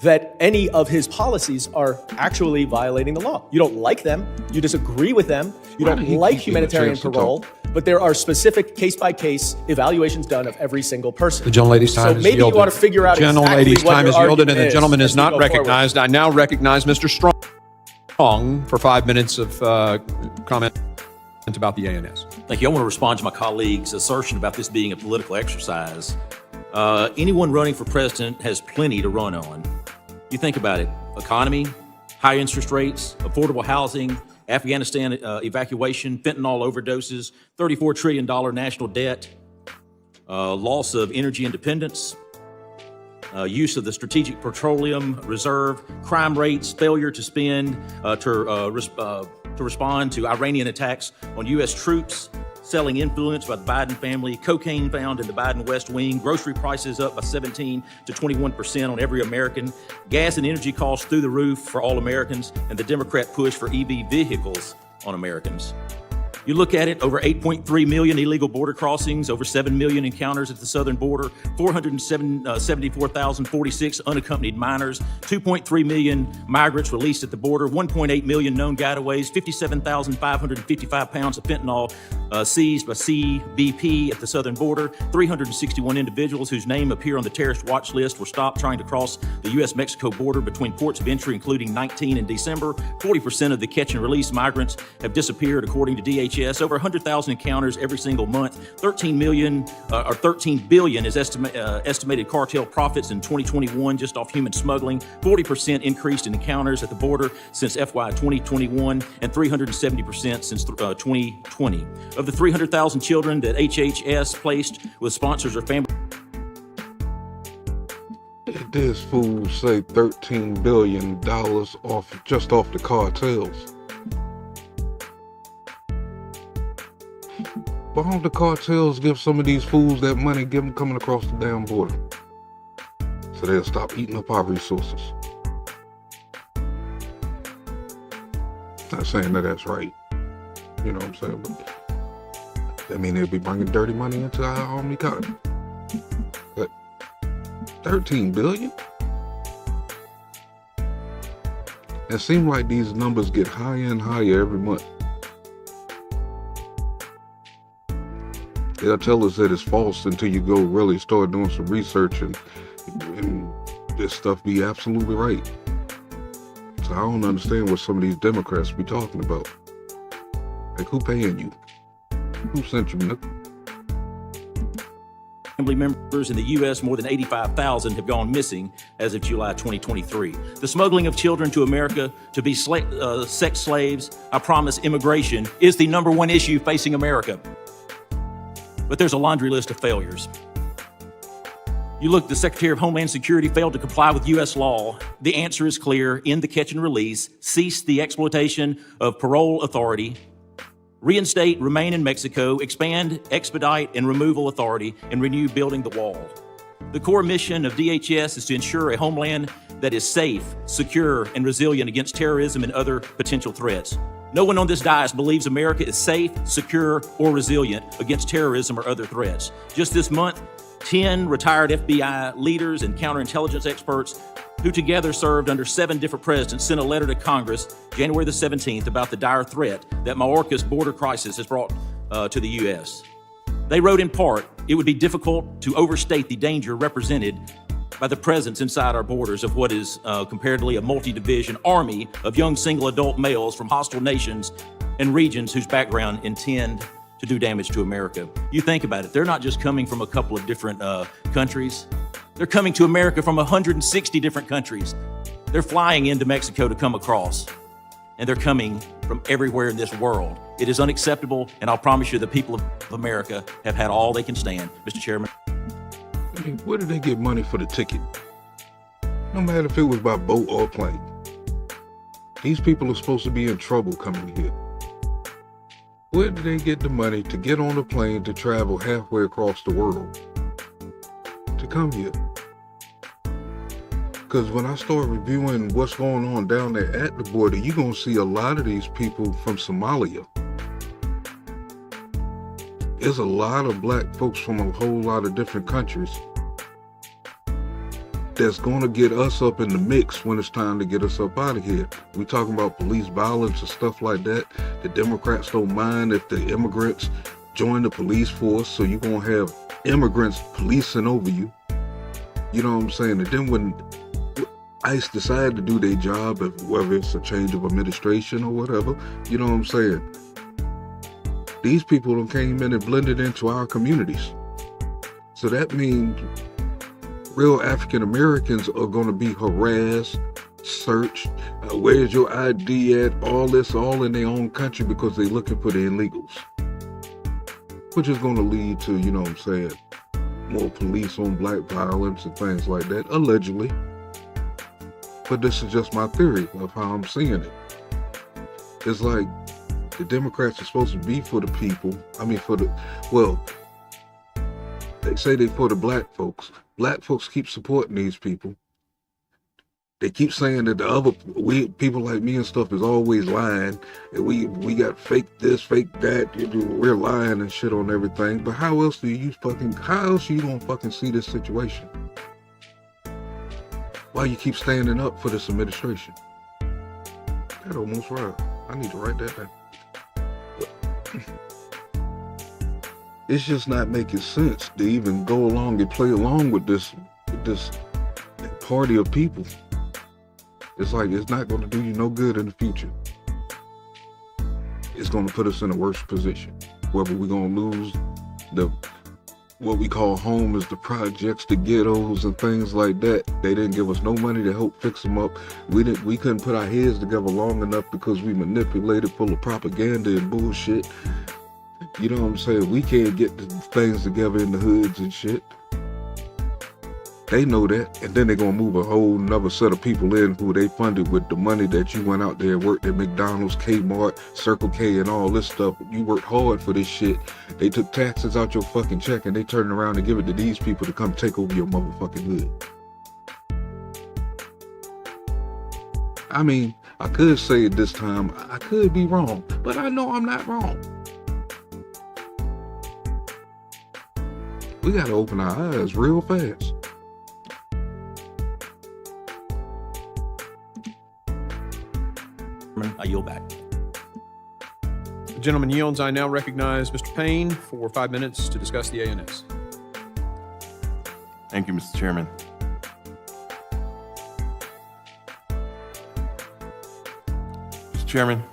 that any of his policies are actually violating the law. You don't like them, you disagree with them, you Why don't did he like keep getting a humanitarian chance to parole, but there are specific case-by-case evaluations done of every single person. The gentlelady's time so is maybe yielded. you ought to figure out exactly Gentlelady's what time your is yielded, and argument the gentleman as is we not go forward. recognized. I now recognize Mr. Strong for 5 minutes of comment about the ANS. Thank you. I want to respond to my colleague's assertion about this being a political exercise. Anyone running for president has plenty to run on. You think about it: economy, high interest rates, affordable housing, Afghanistan evacuation, fentanyl overdoses, $34 trillion national debt, loss of energy independence, use of the Strategic Petroleum Reserve, crime rates, failure to spend to respond to Iranian attacks on U.S. troops, selling influence by the Biden family, cocaine found in the Biden West Wing, grocery prices up by 17 to 21% on every American, gas and energy costs through the roof for all Americans, and the Democrat push for EV vehicles on Americans. You look at it, over 8.3 million illegal border crossings, over 7 million encounters at the southern border, 474,046 unaccompanied minors, 2.3 million migrants released at the border, 1.8 million known gotaways, 57,555 pounds of fentanyl seized by CBP at the southern border, 361 individuals whose name appear on the terrorist watch list were stopped trying to cross the U.S.-Mexico border between ports of entry, including 19 in December. 40% of the catch and release migrants have disappeared, according to DHS. Over 100,000 encounters every single month. 13 billion is estimated cartel profits in 2021 just off human smuggling. 40% increased in encounters at the border since FY 2021, and 370% since 2020. Of the 300,000 children that HHS placed with sponsors or family. This fool say $13 billion just off the cartels. Why don't the cartels give some of these fools that money, give them coming across the damn border? So they'll stop eating up our resources. Not saying that that's right. You know what I'm saying? But I mean, they'll be bringing dirty money into our home economy. But 13 billion? It seems like these numbers get higher and higher every month. They'll tell us that it's false until you go really start doing some research and this stuff be absolutely right. So I don't understand what some of these Democrats be talking about. Like, who paying you? Who sent you? Assembly members in the U.S., more than 85,000 have gone missing as of July 2023. The smuggling of children to America to be sex slaves, I promise immigration, is the #1 issue facing America. But there's a laundry list of failures. You look, the Secretary of Homeland Security failed to comply with U.S. law. The answer is clear: end the catch and release, cease the exploitation of parole authority, reinstate remain in Mexico, expand expedite and removal authority, and renew building the wall. The core mission of DHS is to ensure a homeland that is safe, secure, and resilient against terrorism and other potential threats. No one on this dais believes America is safe, secure, or resilient against terrorism or other threats. Just this month, 10 retired FBI leaders and counterintelligence experts who together served under 7 different presidents sent a letter to Congress January the 17th about the dire threat that Mayorkas border crisis has brought to the U.S. They wrote in part, it would be difficult to overstate the danger represented by the presence inside our borders of what is comparatively a multi-division army of young single adult males from hostile nations and regions whose background intend to do damage to America. You think about it, they're not just coming from a couple of different countries. They're coming to America from 160 different countries. They're flying into Mexico to come across, and they're coming from everywhere in this world. It is unacceptable, and I'll promise you the people of America have had all they can stand. Mr. Chairman. I mean, where did they get money for the ticket? No matter if it was by boat or plane. These people are supposed to be in trouble coming here. Where did they get the money to get on a plane to travel halfway across the world to come here? Because when I start reviewing what's going on down there at the border, you're going to see a lot of these people from Somalia. There's a lot of black folks from a whole lot of different countries that's going to get us up in the mix when it's time to get us up out of here. We talking about police violence and stuff like that. The Democrats don't mind if the immigrants join the police force, so you're going to have immigrants policing over you. You know what I'm saying? And then when ICE decide to do their job, whether it's a change of administration or whatever, you know what I'm saying? These people done came in and blended into our communities. So that means real African Americans are going to be harassed, searched, where's your ID at, all this, all in their own country because they're looking for the illegals. Which is going to lead to, you know what I'm saying, more police on black violence and things like that, allegedly. But this is just my theory of how I'm seeing it. It's like the Democrats are supposed to be for the people. I mean, they say they for the black folks. Black folks keep supporting these people. They keep saying that people like me and stuff is always lying. And we got fake this, fake that. We're lying and shit on everything. But how else are you gonna fucking see this situation? Why you keep standing up for this administration? That almost right. I need to write that down. It's just not making sense to even go along and play along with this party of people. It's like it's not going to do you no good in the future. It's going to put us in a worse position. Whether we're going to lose what we call home is the projects, the ghettos and things like that. They didn't give us no money to help fix them up. We couldn't put our heads together long enough because we manipulated full of propaganda and bullshit. You know what I'm saying? We can't get the things together in the hoods and shit. They know that, and then they're gonna move a whole nother set of people in who they funded with the money that you went out there and worked at McDonald's, Kmart, Circle K, and all this stuff. You worked hard for this shit. They took taxes out your fucking check and they turned around and give it to these people to come take over your motherfucking hood. I mean, I could say it this time, I could be wrong, but I know I'm not wrong. We gotta open our eyes real fast. I yield back. The gentleman yields. I now recognize Mr. Payne for 5 minutes to discuss the ANS. Thank you, Mr. Chairman. Mr. Chairman,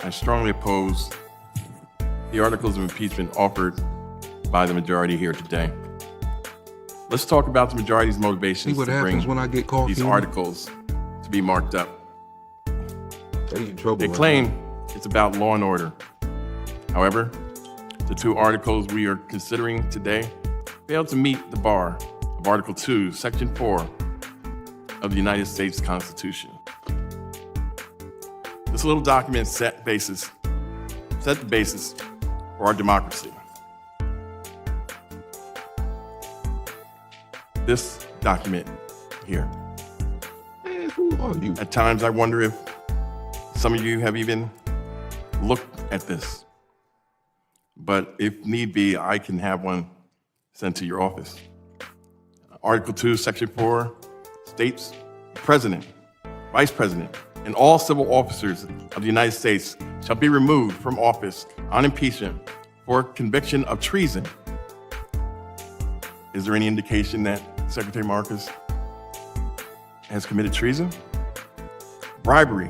I strongly oppose the articles of impeachment offered by the majority here today. Let's talk about the majority's motivations See what to happens bring when I get coffee these articles to be marked up. They claim it's about law and order. However, the two articles we are considering today fail to meet the bar of Article 2, Section 4 of the United States Constitution. This little document set the basis for our democracy. This document here. Man, who are you? At times I wonder if some of you have even looked at this. But if need be, I can have one sent to your office. Article 2, Section 4 states the President, Vice President, and all civil officers of the United States shall be removed from office on impeachment for conviction of treason. Is there any indication that Secretary Mayorkas has committed treason? Bribery.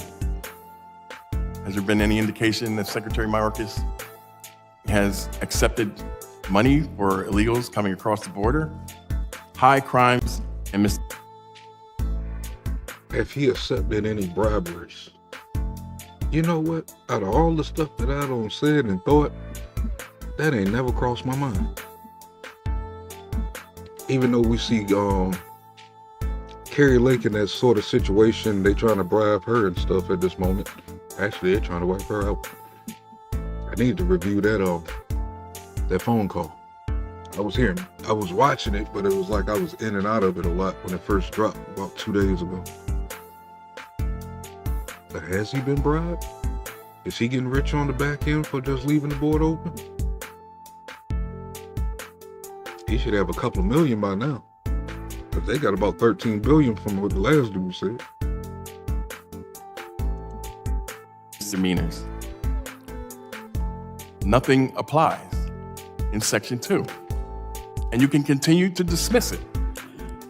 Has there been any indication that Secretary Mayorkas has accepted money for illegals coming across the border? high crimes and If he accepted any briberies, you know what? Out of all the stuff that I done said and thought, that ain't never crossed my mind. Even though we see Carrie Lake in that sort of situation, they trying to bribe her and stuff at this moment. Actually, they're trying to wipe her out. I need to review that phone call. I was watching it, but it was like I was in and out of it a lot when it first dropped about 2 days ago. But has he been bribed? Is he getting rich on the back end for just leaving the board open? He should have a couple of million by now. But they got about 13 billion from what the last dude said. misdemeanors. Nothing applies in Section 2. And you can continue to dismiss it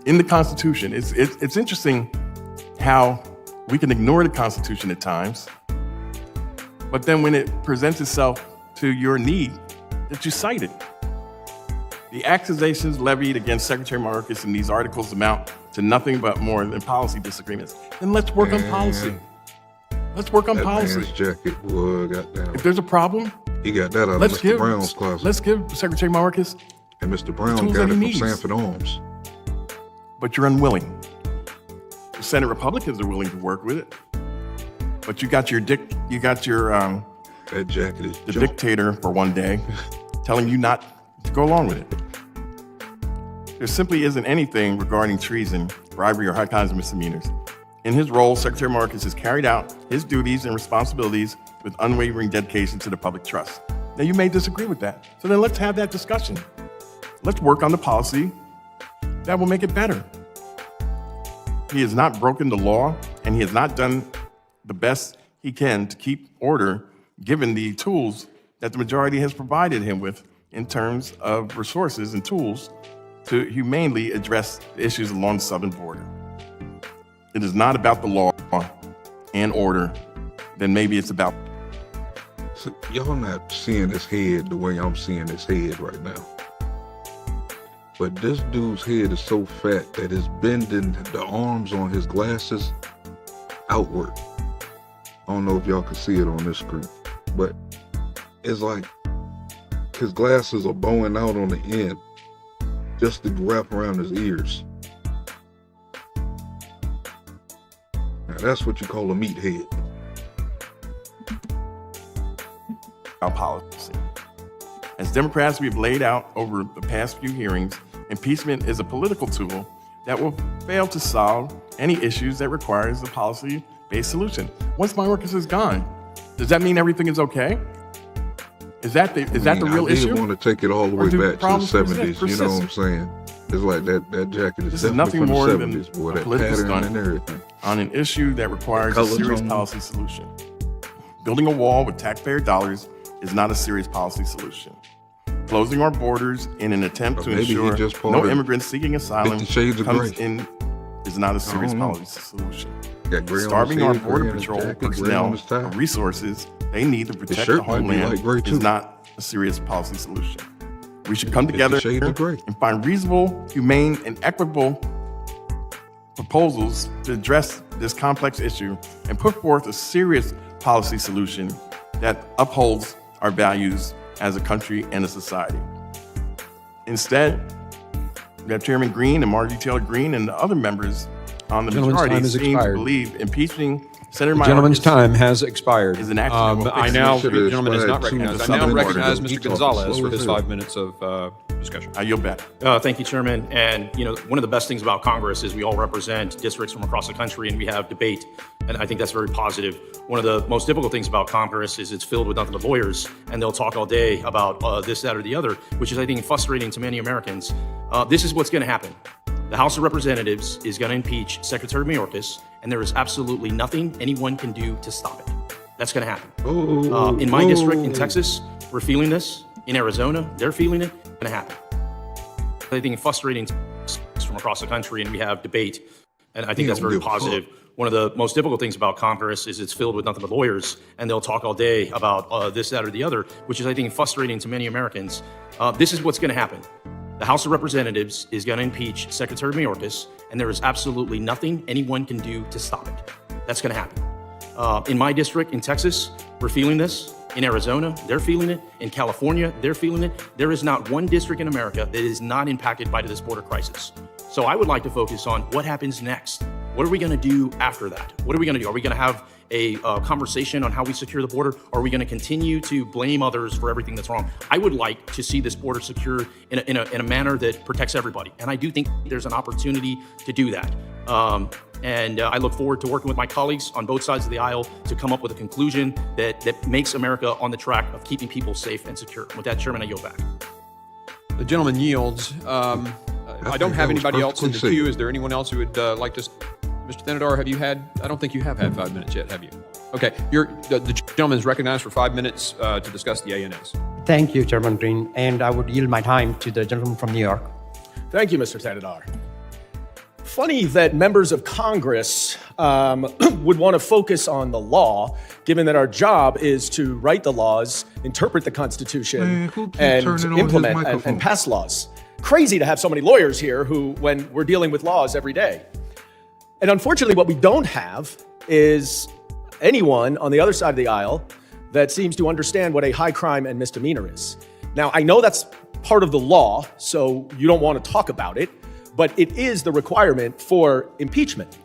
in the Constitution. It's interesting how we can ignore the Constitution at times, but then when it presents itself to your need, that you cite it. The accusations levied against Secretary Mayorkas in these articles amount to nothing but more than policy disagreements. Then let's work on policy. Let's work on policy. Man's jacket, boy, goddamn. If there's a problem, he got that out of Mr. Brown's closet. Let's give Secretary Mayorkas. And Mr. Brown got it from Sanford Arms. But you're unwilling. The Senate Republicans are willing to work with it. But you got your that jacket is the dictator for one day telling you not to go along with it. There simply isn't anything regarding treason, bribery, or high kinds of misdemeanors. In his role, Secretary Mayorkas has carried out his duties and responsibilities with unwavering dedication to the public trust. Now, you may disagree with that. So then let's have that discussion. Let's work on the policy that will make it better. He has not broken the law, and he has not done the best he can to keep order, given the tools that the majority has provided him with in terms of resources and tools to humanely address the issues along the southern border. It is not about the law and order, then maybe it's about. So y'all not seeing his head the way I'm seeing his head right now. But this dude's head is so fat that it's bending the arms on his glasses outward. I don't know if y'all can see it on this screen, but it's like his glasses are bowing out on the end just to wrap around his ears. Now that's what you call a meathead. Our policy. As Democrats, we've laid out over the past few hearings, impeachment is a political tool that will fail to solve any issues that requires a policy-based solution. Once Mayorkas is gone, does that mean everything is okay? Is that the real issue? I did want to take it all the way back to the 70s, you know what I'm saying? It's like that jacket is this definitely is nothing from more the than 70s, boy, a that political pattern stunt and everything. on an issue that requires a serious policy solution. Building a wall with taxpayer dollars is not a serious policy solution. Closing our borders in an attempt to ensure no immigrants seeking asylum comes in is not a serious policy solution. Starving our Border Patrol personnel of resources they need to protect the homeland is not a serious policy solution. We should come together and find reasonable, humane, and equitable proposals to address this complex issue and put forth a serious policy solution that upholds our values as a country and a society. Instead, we have Chairman Green and Marjorie Taylor Greene and the other members on the majority seem to believe impeaching Senator Mayorkas. Gentleman's time has expired. Is an action that will fix the gentleman is not recognized. I now recognize Mr. Gonzalez for his 5 minutes of discussion. I yield back. Thank you, Chairman. And one of the best things about Congress is we all represent districts from across the country, and we have debate. And I think that's very positive. One of the most difficult things about Congress is it's filled with nothing but lawyers, and they'll talk all day about this, that, or the other, which is, I think, frustrating to many Americans. This is what's going to happen. The House of Representatives is going to impeach Secretary Mayorkas, and there is absolutely nothing anyone can do to stop it. That's going to happen. In my district, in Texas, we're feeling this. In Arizona, they're feeling it. It's going to happen. I think it's frustrating from across the country, and we have debate, and I think that's very positive. One of the most difficult things about Congress is it's filled with nothing but lawyers, and they'll talk all day about this, that, or the other, which is, I think, frustrating to many Americans. This is what's going to happen. The House of Representatives is going to impeach Secretary Mayorkas, and there is absolutely nothing anyone can do to stop it. That's going to happen. In my district, in Texas, we're feeling this. In Arizona, they're feeling it. In California, they're feeling it. There is not one district in America that is not impacted by this border crisis. So I would like to focus on what happens next. What are we going to do after that? What are we going to do? Are we going to have a conversation on how we secure the border? Or are we going to continue to blame others for everything that's wrong? I would like to see this border secured in a manner that protects everybody. And I do think there's an opportunity to do that. And I look forward to working with my colleagues on both sides of the aisle to come up with a conclusion that makes America on the track of keeping people safe and secure. With that, Chairman, I yield back. The gentleman yields. I don't have anybody else in the queue. Is there anyone else who would like to? Mr. Thenadar, have you had? I don't think you have had 5 minutes yet, have you? Okay, the gentleman is recognized for 5 minutes to discuss the ANS. Thank you, Chairman Green, and I would yield my time to the gentleman from New York. Thank you, Mr. Thenadar. Funny that members of Congress would want to focus on the law, given that our job is to write the laws, interpret the Constitution, and implement and pass laws. Crazy to have so many lawyers here when we're dealing with laws every day. And unfortunately, what we don't have is anyone on the other side of the aisle that seems to understand what a high crime and misdemeanor is. Now, I know that's part of the law, so you don't want to talk about it, but it is the requirement for impeachment.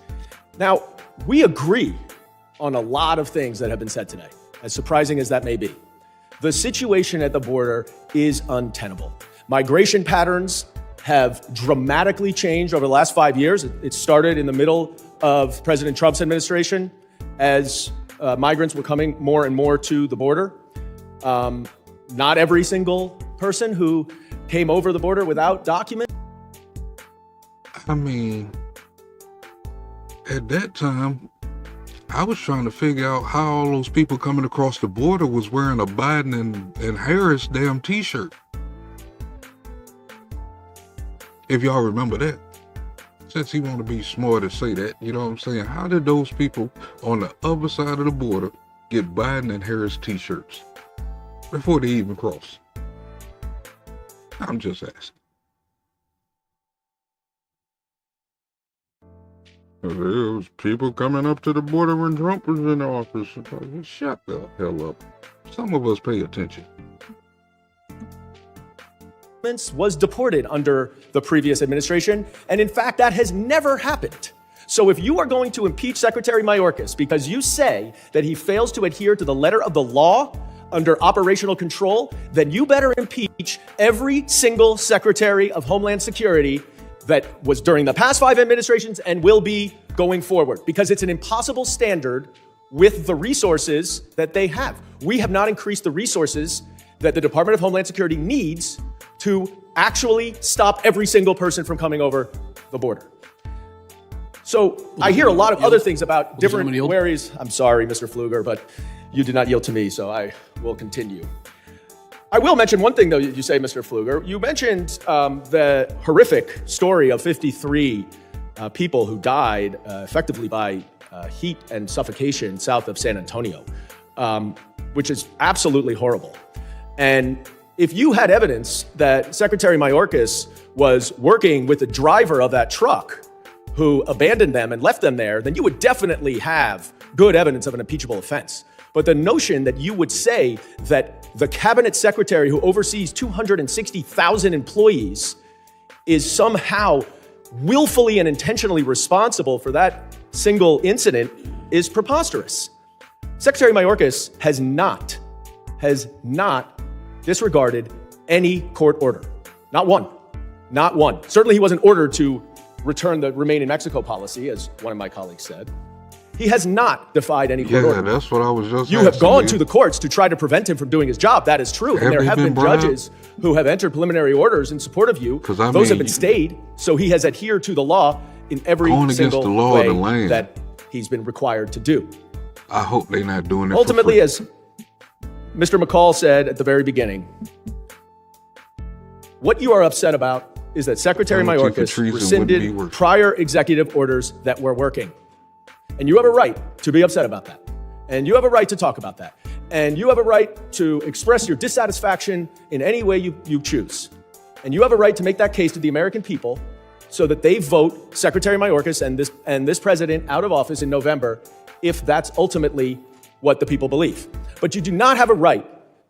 Now, we agree on a lot of things that have been said today, as surprising as that may be. The situation at the border is untenable. Migration patterns have dramatically changed over the last 5 years. It started in the middle of President Trump's administration as migrants were coming more and more to the border. Not every single person who came over the border without documents. I mean, at that time, I was trying to figure out how all those people coming across the border was wearing a Biden and Harris damn t-shirt. If y'all remember that. Since he want to be smart to say that, you know what I'm saying? How did those people on the other side of the border get Biden and Harris t-shirts before they even cross? I'm just asking. There was people coming up to the border when Trump was in office. Shut the hell up. Some of us pay attention. Was deported under the previous administration, and in fact, that has never happened. So if you are going to impeach Secretary Mayorkas because you say that he fails to adhere to the letter of the law under operational control, then you better impeach every single Secretary of Homeland Security that was during the past 5 administrations and will be going forward, because it's an impossible standard with the resources that they have. We have not increased the resources that the Department of Homeland Security needs to actually stop every single person from coming over the border. So I hear a lot of other things about different areas. I'm sorry, Mr. Pfluger, but you did not yield to me, so I will continue. I will mention one thing, though, you say, Mr. Pfluger. You mentioned the horrific story of 53 people who died effectively by heat and suffocation south of San Antonio, which is absolutely horrible. And if you had evidence that Secretary Mayorkas was working with the driver of that truck who abandoned them and left them there, then you would definitely have good evidence of an impeachable offense. But the notion that you would say that the cabinet secretary who oversees 260,000 employees is somehow willfully and intentionally responsible for that single incident is preposterous. Secretary Mayorkas has not disregarded any court order. Not one. Not one. Certainly he wasn't ordered to return the Remain in Mexico policy, as one of my colleagues said. He has not defied any court order. Yeah, that's what I was just You have gone to the courts to try to prevent him from doing his job. That is true. And there have been judges who have entered preliminary orders in support of you. Those have been stayed. So he has adhered to the law in every single way that he's been required to do. I hope they're not doing it. Ultimately, as Mr. McCall said at the very beginning, what you are upset about is that Secretary Mayorkas rescinded prior executive orders that were working. And you have a right to be upset about that. And you have a right to talk about that. And you have a right to express your dissatisfaction in any way you choose. And you have a right to make that case to the American people so that they vote Secretary Mayorkas and this president out of office in November if that's ultimately what the people believe. But you do not have a right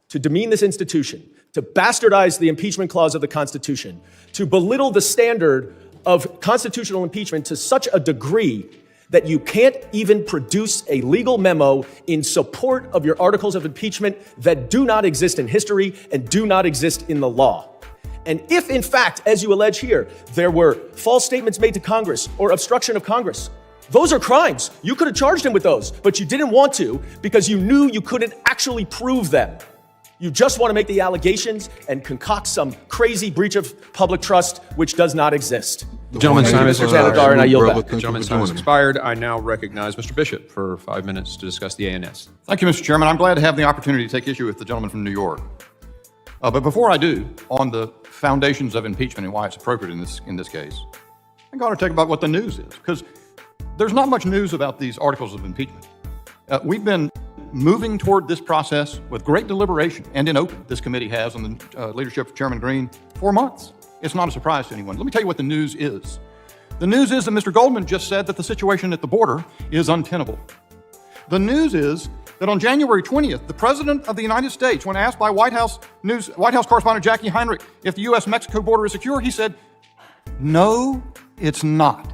to demean this institution, to bastardize the impeachment clause of the Constitution, to belittle the standard of constitutional impeachment to such a degree that you can't even produce a legal memo in support of your articles of impeachment that do not exist in history and do not exist in the law. And if, in fact, as you allege here, there were false statements made to Congress or obstruction of Congress, those are crimes. You could have charged him with those, but you didn't want to because you knew you couldn't actually prove them. You just want to make the allegations and concoct some crazy breach of public trust which does not exist. Gentleman's time has expired. And I yield back. Gentleman's time has expired. I now recognize Mr. Bishop for 5 minutes to discuss the ANS. Thank you, Mr. Chairman. I'm glad to have the opportunity to take issue with the gentleman from New York. But before I do, on the foundations of impeachment and why it's appropriate in this case, I got to talk about what the news is, because there's not much news about these articles of impeachment. We've been moving toward this process with great deliberation and in open. This committee has, on the leadership of Chairman Green, 4 months. It's not a surprise to anyone. Let me tell you what the news is. The news is that Mr. Goldman just said that the situation at the border is untenable. The news is that on January 20th, the President of the United States, when asked by White House correspondent Jackie Heinrich if the U.S.-Mexico border is secure, he said, "No, it's not."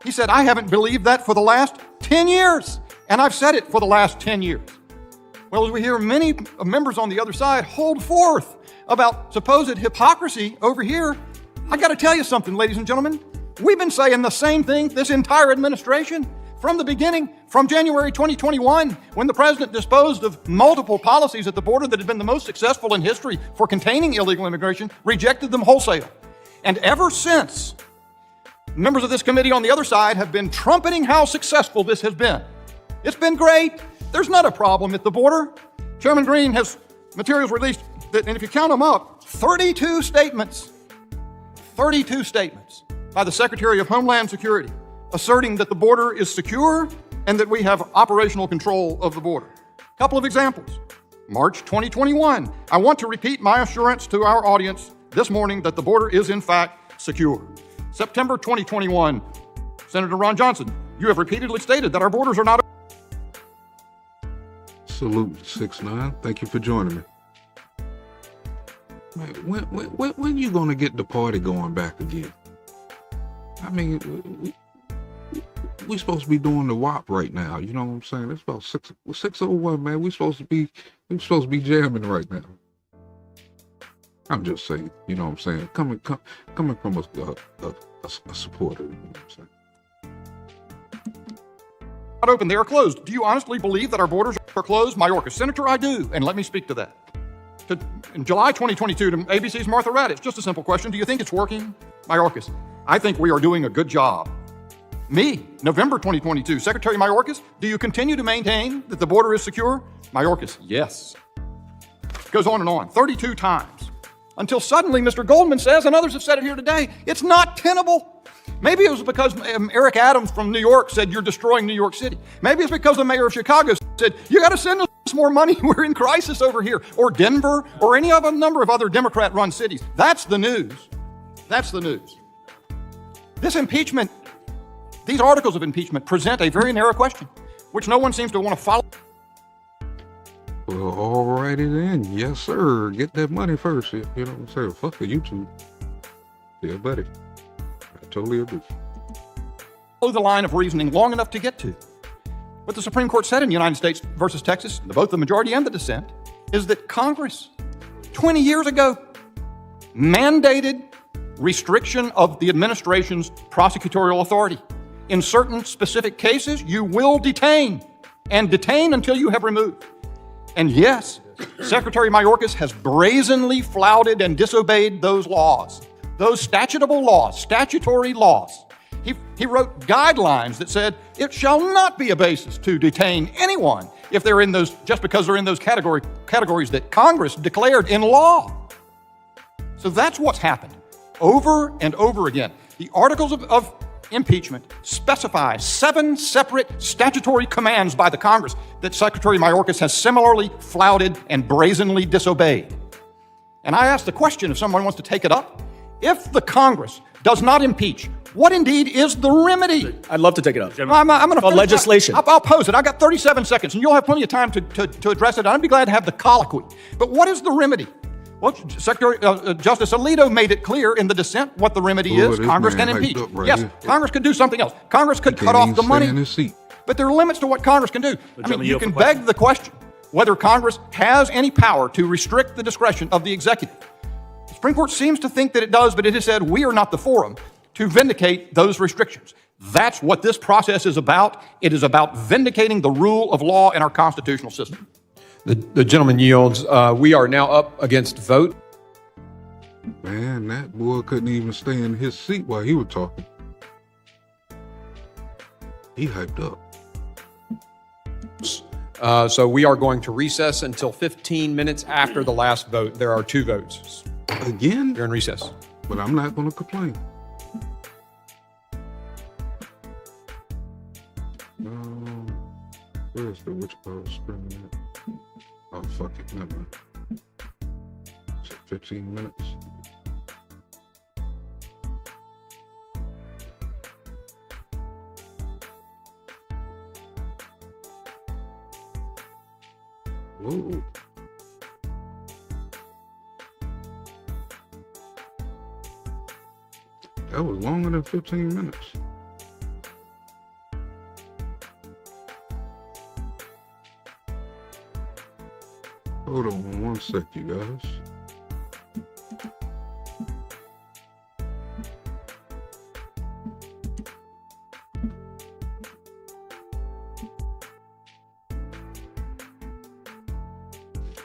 He said, "I haven't believed that for the last 10 years, and I've said it for the last 10 years. Well, as we hear many members on the other side hold forth about supposed hypocrisy over here, I got to tell you something, ladies and gentlemen. We've been saying the same thing this entire administration from the beginning, from January 2021, when the president disposed of multiple policies at the border that had been the most successful in history for containing illegal immigration, rejected them wholesale. And ever since, members of this committee on the other side have been trumpeting how successful this has been. It's been great. There's not a problem at the border. Chairman Green has materials released that, and if you count them up, 32 statements by the Secretary of Homeland Security asserting that the border is secure and that we have operational control of the border. A couple of examples. March 2021, I want to repeat my assurance to our audience this morning that the border is in fact secure. September 2021, Senator Ron Johnson, you have repeatedly stated that our borders are not. Salute 6ix9ine. Thank you for joining me. Man, when you gonna get the party going back again? I mean, we supposed to be doing the WAP right now. You know what I'm saying? It's about 6:01, man. We supposed to be jamming right now. I'm just saying. You know what I'm saying? Coming from a supporter. You know what I'm saying? Not open, they are closed. Do you honestly believe that our borders are closed? Mayorkas, Senator, I do, and let me speak to that. In July 2022, to ABC's Martha Raddatz, just a simple question. Do you think it's working? Mayorkas, I think we are doing a good job. Me, November 2022, Secretary Mayorkas, do you continue to maintain that the border is secure? Mayorkas, yes. Goes on and on, 32 times. Until suddenly Mr. Goldman says, and others have said it here today, it's not tenable. Maybe it was because Eric Adams from New York said you're destroying New York City. Maybe it's because the mayor of Chicago said, you got to send us more money. We're in crisis over here. Or Denver, or any of a number of other Democrat-run cities. That's the news. That's the news. This impeachment, these articles of impeachment present a very narrow question, which no one seems to want to follow. Well, all righty then. Yes, sir. Get that money first. You know what I'm saying? Fuck the YouTube. Yeah, buddy. I totally agree. The line of reasoning long enough to get to. What the Supreme Court said in United States versus Texas, both the majority and the dissent, is that Congress, 20 years ago, mandated restriction of the administration's prosecutorial authority. In certain specific cases, you will detain, and detain until you have removed. And yes, Secretary Mayorkas has brazenly flouted and disobeyed those laws, those statutory laws. He wrote guidelines that said it shall not be a basis to detain anyone if they're in those, just because they're in those categories that Congress declared in law. So that's what's happened over and over again. The articles of impeachment specify 7 separate statutory commands by the Congress that Secretary Mayorkas has similarly flouted and brazenly disobeyed. And I ask the question, if someone wants to take it up, if the Congress does not impeach, what indeed is the remedy? I'd love to take it up. I'm going to legislation. I'll pose it. I got 37 seconds, and you'll have plenty of time to address it. I'd be glad to have the colloquy. But what is the remedy? Well, Secretary Justice Alito made it clear in the dissent what the remedy is. Congress can impeach. Yes, Congress could do something else. Congress could cut off the money. But there are limits to what Congress can do. I mean, you can beg the question whether Congress has any power to restrict the discretion of the executive. The Supreme Court seems to think that it does, but it has said we are not the forum to vindicate those restrictions. That's what this process is about. It is about vindicating the rule of law in our constitutional system. The gentleman yields. We are now up against vote. Man, that boy couldn't even stay in his seat while he was talking. He hyped up. So we are going to recess until 15 minutes after the last vote. There are 2 votes. Again? You're in recess. But I'm not going to complain. Where's the which part of screen at? Oh, fuck it, never mind. 15 minutes. Whoa. That was longer than 15 minutes. Hold on one sec, you guys.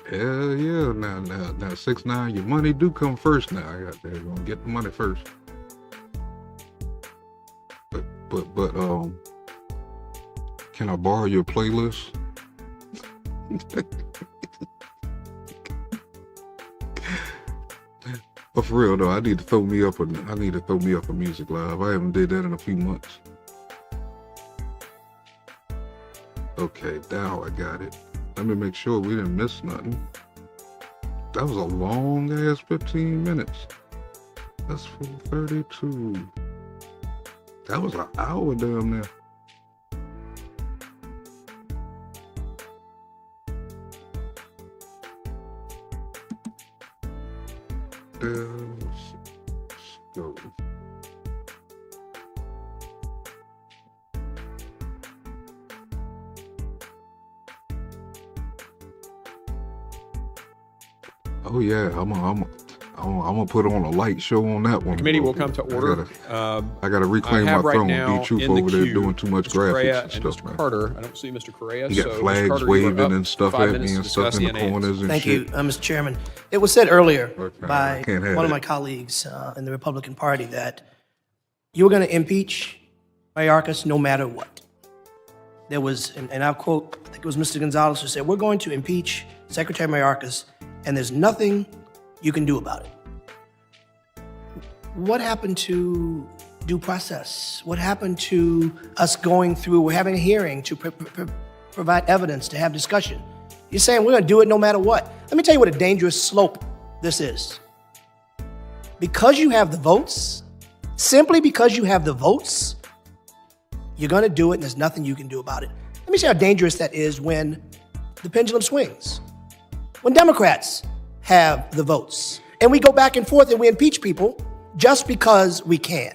Hell yeah, now 6ix9ine, your money do come first now. I got there, gonna get the money first. But can I borrow your playlist? But for real though, I need to throw me up a music live. I haven't did that in a few months. Okay, now I got it. Let me make sure we didn't miss nothing. That was a long ass 15 minutes. That's 4:32. That was an hour down there. Let's go. Oh yeah, I'm gonna put on a light show on that one. The committee will come to order. I gotta reclaim my throne. D-Truth over there doing too much graphics and stuff, Mr. man. Carter. I don't see Mr. Correa. You got so flags Mr. Carter, waving you are up. and stuff 5 at minutes me to and stuff discuss in the the NAs. corners and Thank shit. you, Mr. Chairman. It was said earlier I by can't have one of that. my colleagues in the Republican Party that you were going to impeach Mayorkas no matter what. There was, and I'll quote, I think it was Mr. Gonzalez who said, we're going to impeach Secretary Mayorkas and there's nothing you can do about it. What happened to due process? What happened to us going through, we're having a hearing to provide evidence, to have discussion? You're saying we're going to do it no matter what. Let me tell you what a dangerous slope this is. Because you have the votes, simply because you have the votes, you're going to do it and there's nothing you can do about it. Let me see how dangerous that is when the pendulum swings. When Democrats have the votes and we go back and forth and we impeach people just because we can.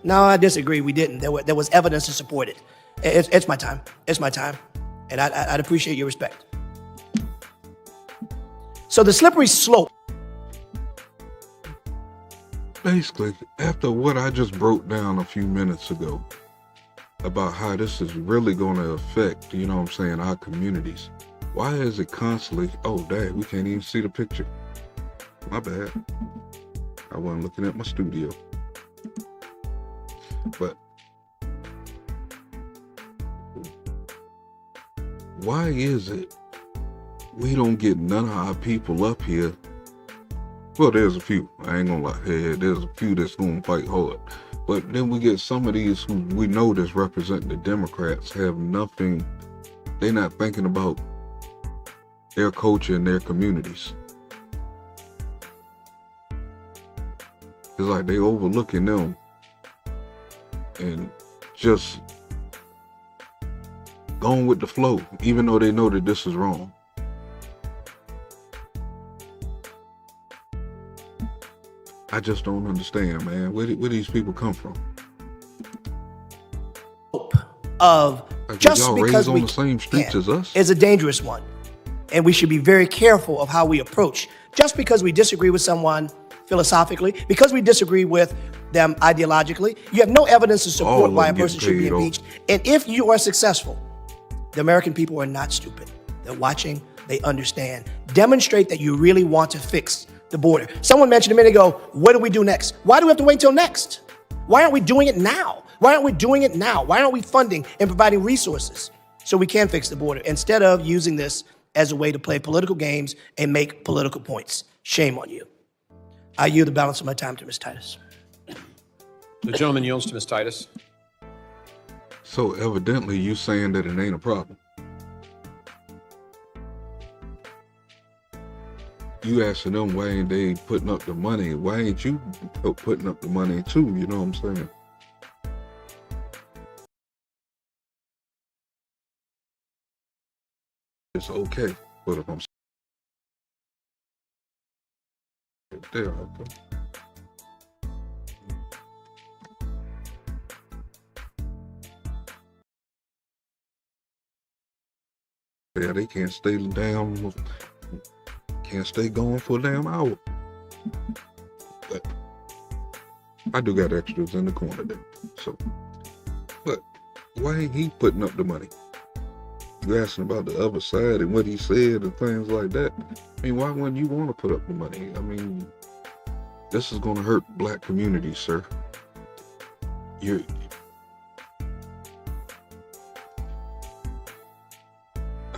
No, I disagree. We didn't. There was evidence to support it. It's my time. It's my time. And I'd appreciate your respect. So the slippery slope. Basically, after what I just broke down a few minutes ago about how this is really going to affect, you know what I'm saying, our communities, why is it constantly, oh, dang, we can't even see the picture. My bad. I wasn't looking at my studio. But why is it we don't get none of our people up here? Well, there's a few. I ain't gonna lie. Yeah, there's a few that's gonna fight hard. But then we get some of these who we know that's representing the Democrats have nothing. They're not thinking about their culture and their communities. It's like they overlooking them and just going with the flow, even though they know that this is wrong. I just don't understand, man. Where these people come from? Of just y'all because raised on we the same streets can as us? is a dangerous one. And we should be very careful of how we approach. Just because we disagree with someone philosophically, because we disagree with them ideologically, you have no evidence to All support of why a them get person should be paid off. impeached. And if you are successful, the American people are not stupid. They're watching, they understand. Demonstrate that you really want to fix the border. Someone mentioned a minute ago, what do we do next? Why do we have to wait until next? Why aren't we doing it now? Why aren't we doing it now? Why aren't we funding and providing resources so we can fix the border instead of using this as a way to play political games and make political points? Shame on you. I yield the balance of my time to Ms. Titus. The gentleman yields to Ms. Titus. So evidently you saying that it ain't a problem. You asking them why ain't they putting up the money? Why ain't you putting up the money too? You know what I'm saying? It's okay, but if I'm there, okay. Yeah, they can't stay down. Can't stay going for a damn hour. But I do got extras in the corner there. So, but why ain't he putting up the money? You asking about the other side and what he said and things like that. I mean, why wouldn't you want to put up the money? I mean, this is going to hurt black communities, sir. I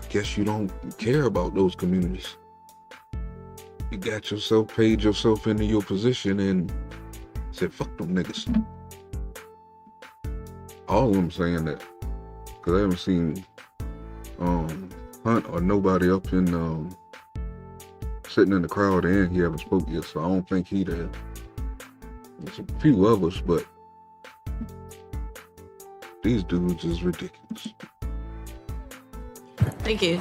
guess you don't care about those communities. You got yourself, paid yourself into your position and said, fuck them niggas. All of them saying that. Because I haven't seen Hunt or nobody up in sitting in the crowd and he haven't spoke yet, so I don't think he there. There's a few others, but these dudes is ridiculous. Thank you.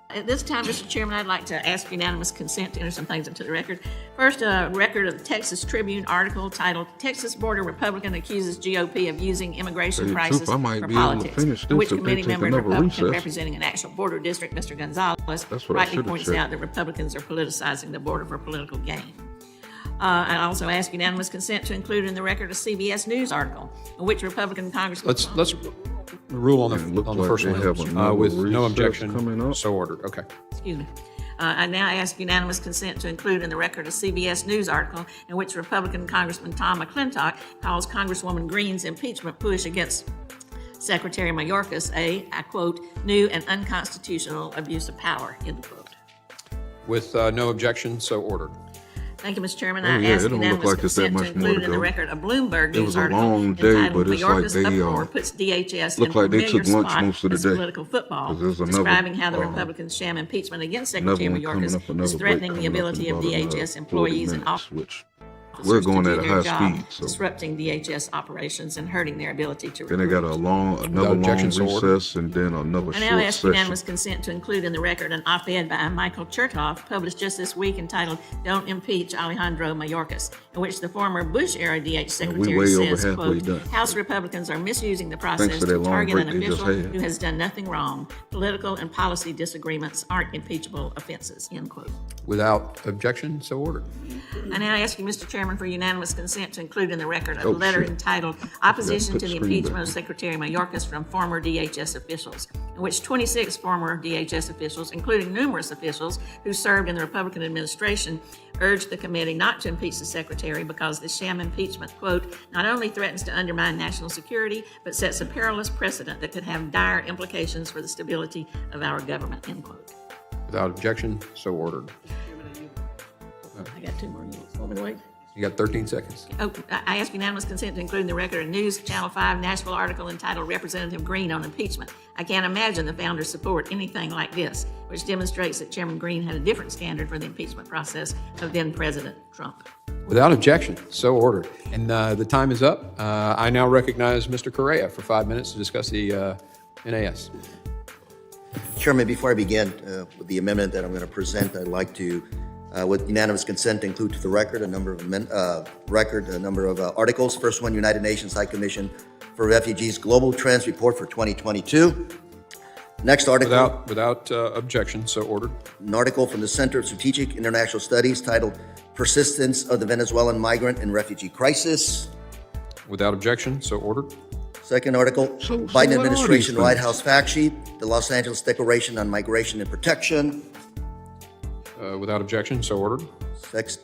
At this time, Mr. Chairman, I'd like to ask unanimous consent to enter some things into the record. First, a record of the Texas Tribune article titled, Texas Border Republican Accuses GOP of Using Immigration Crisis I might for be able to Politics, finish in this which if they committee take member another Republican recess. representing an actual border district, Mr. Gonzalez, That's what I rightly should've points checked. out that Republicans are politicizing the border for political gain. I also ask unanimous consent to include in the record a CBS News article in which Republican Congressman... Let's rule on the like first they have one another with no recess objection. coming up. So ordered. Okay. Excuse me. I now ask unanimous consent to include in the record a CBS News article in which Republican Congressman Tom McClintock calls Congresswoman Green's impeachment push against Secretary Mayorkas I quote, new and unconstitutional abuse of power, end quote. With no objection, so ordered. Thank you, Mr. Chairman. Oh, I yeah, ask it don't look unanimous like it's that consent to much more include to in the go. record a Bloomberg It News was a article long day, entitled but it's like Mayorkas they, uproar puts DHS look in like they familiar took lunch spot most of the as day. political football, 'Cause there's another, describing how the Republicans' sham impeachment against Secretary another one coming Mayorkas up, another is break threatening the coming up ability in of about DHS 40 employees and minutes, officers which we're going to at do a their high job, speed. So disrupting DHS operations and hurting their ability to then they recruit. got another Without long objection, so ordered. recess and then another I now short ask session. unanimous consent to include in the record an op-ed by Michael Chertoff, published just this week, entitled "Don't Impeach Alejandro Mayorkas," in which the former Bush-era DH secretary way over says, halfway quote, done. House Republicans are misusing the process for that to long target break an they just official had. who has done nothing wrong. Political and policy disagreements aren't impeachable offenses, end quote. Without objection, so ordered. I now ask you, Mr. Chairman, for unanimous consent to include in the record a Oh, letter shit. entitled Opposition put to the the screen Impeachment back. of Secretary Mayorkas from Former DHS Officials, in which 26 former DHS officials, including numerous officials who served in the Republican administration, urged the committee not to impeach the Secretary because the sham impeachment, quote, not only threatens to undermine national security, but sets a perilous precedent that could have dire implications for the stability of our government, end quote. Without objection, so ordered. I got two more minutes. Want me to wait? You got 13 seconds. Oh, I ask unanimous consent to include in the record a News Channel 5 Nashville article entitled Representative Green on Impeachment. I can't imagine the founders support anything like this, which demonstrates that Chairman Green had a different standard for the impeachment process of then President Trump. Without objection, so ordered. And the time is up. I now recognize Mr. Correa for 5 minutes to discuss the NAS. Chairman, before I begin with the amendment that I'm going to present, I'd like to, with unanimous consent, include to the record a number of articles. First one, United Nations High Commission for Refugees Global Trends Report for 2022. Next article. Without objection, so ordered. An article from the Center of Strategic International Studies titled Persistence of the Venezuelan Migrant and Refugee Crisis. Without objection, so ordered. Second article, Biden administration White House fact sheet, the Los Angeles Declaration on Migration and Protection. Without objection, so ordered.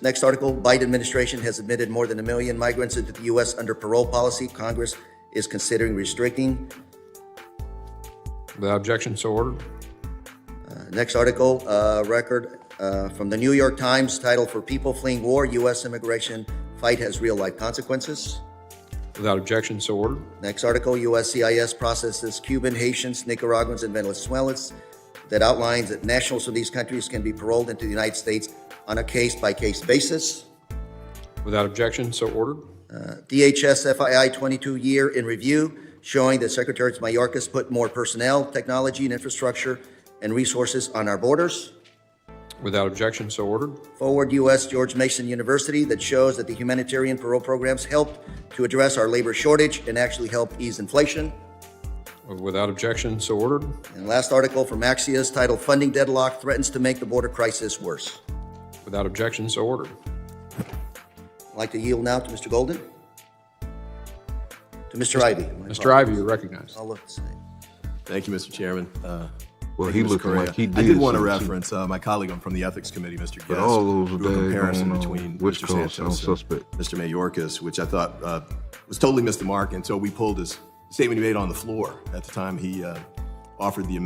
Next article, Biden administration has admitted more than 1 million migrants into the U.S. under parole policy. Congress is considering restricting. Without objection, so ordered. Next article, record from the New York Times titled For People Fleeing War, U.S. Immigration Fight Has Real-Life Consequences. Without objection, so ordered. Next article, USCIS processes Cuban, Haitians, Nicaraguans, and Venezuelans that outlines that nationals from these countries can be paroled into the United States on a case-by-case basis. Without objection, so ordered. DHS FII 22-year in review, showing that Secretary Mayorkas put more personnel, technology, and infrastructure and resources on our borders. Without objection, so ordered. Forward U.S. George Mason University that shows that the humanitarian parole programs helped to address our labor shortage and actually help ease inflation. Without objection, so ordered. And last article from Axios titled Funding Deadlock Threatens to Make the Border Crisis Worse. Without objection, so ordered. I'd like to yield now to Mr. Golden. To Mr. Ivey. Mr. Ivey, you're recognized. I'll look the same. Thank you, Mr. Chairman. Well, Thank he you, Mr. looking Correa. like he did I did want to something. reference my colleague from the Ethics Committee, Mr. Guest, But all those drew a comparison daggone, between which Mr. calls Santos sound suspect. and Mr. Mayorkas, which I thought was totally missed the mark, and so we pulled his statement he made on the floor at the time he offered the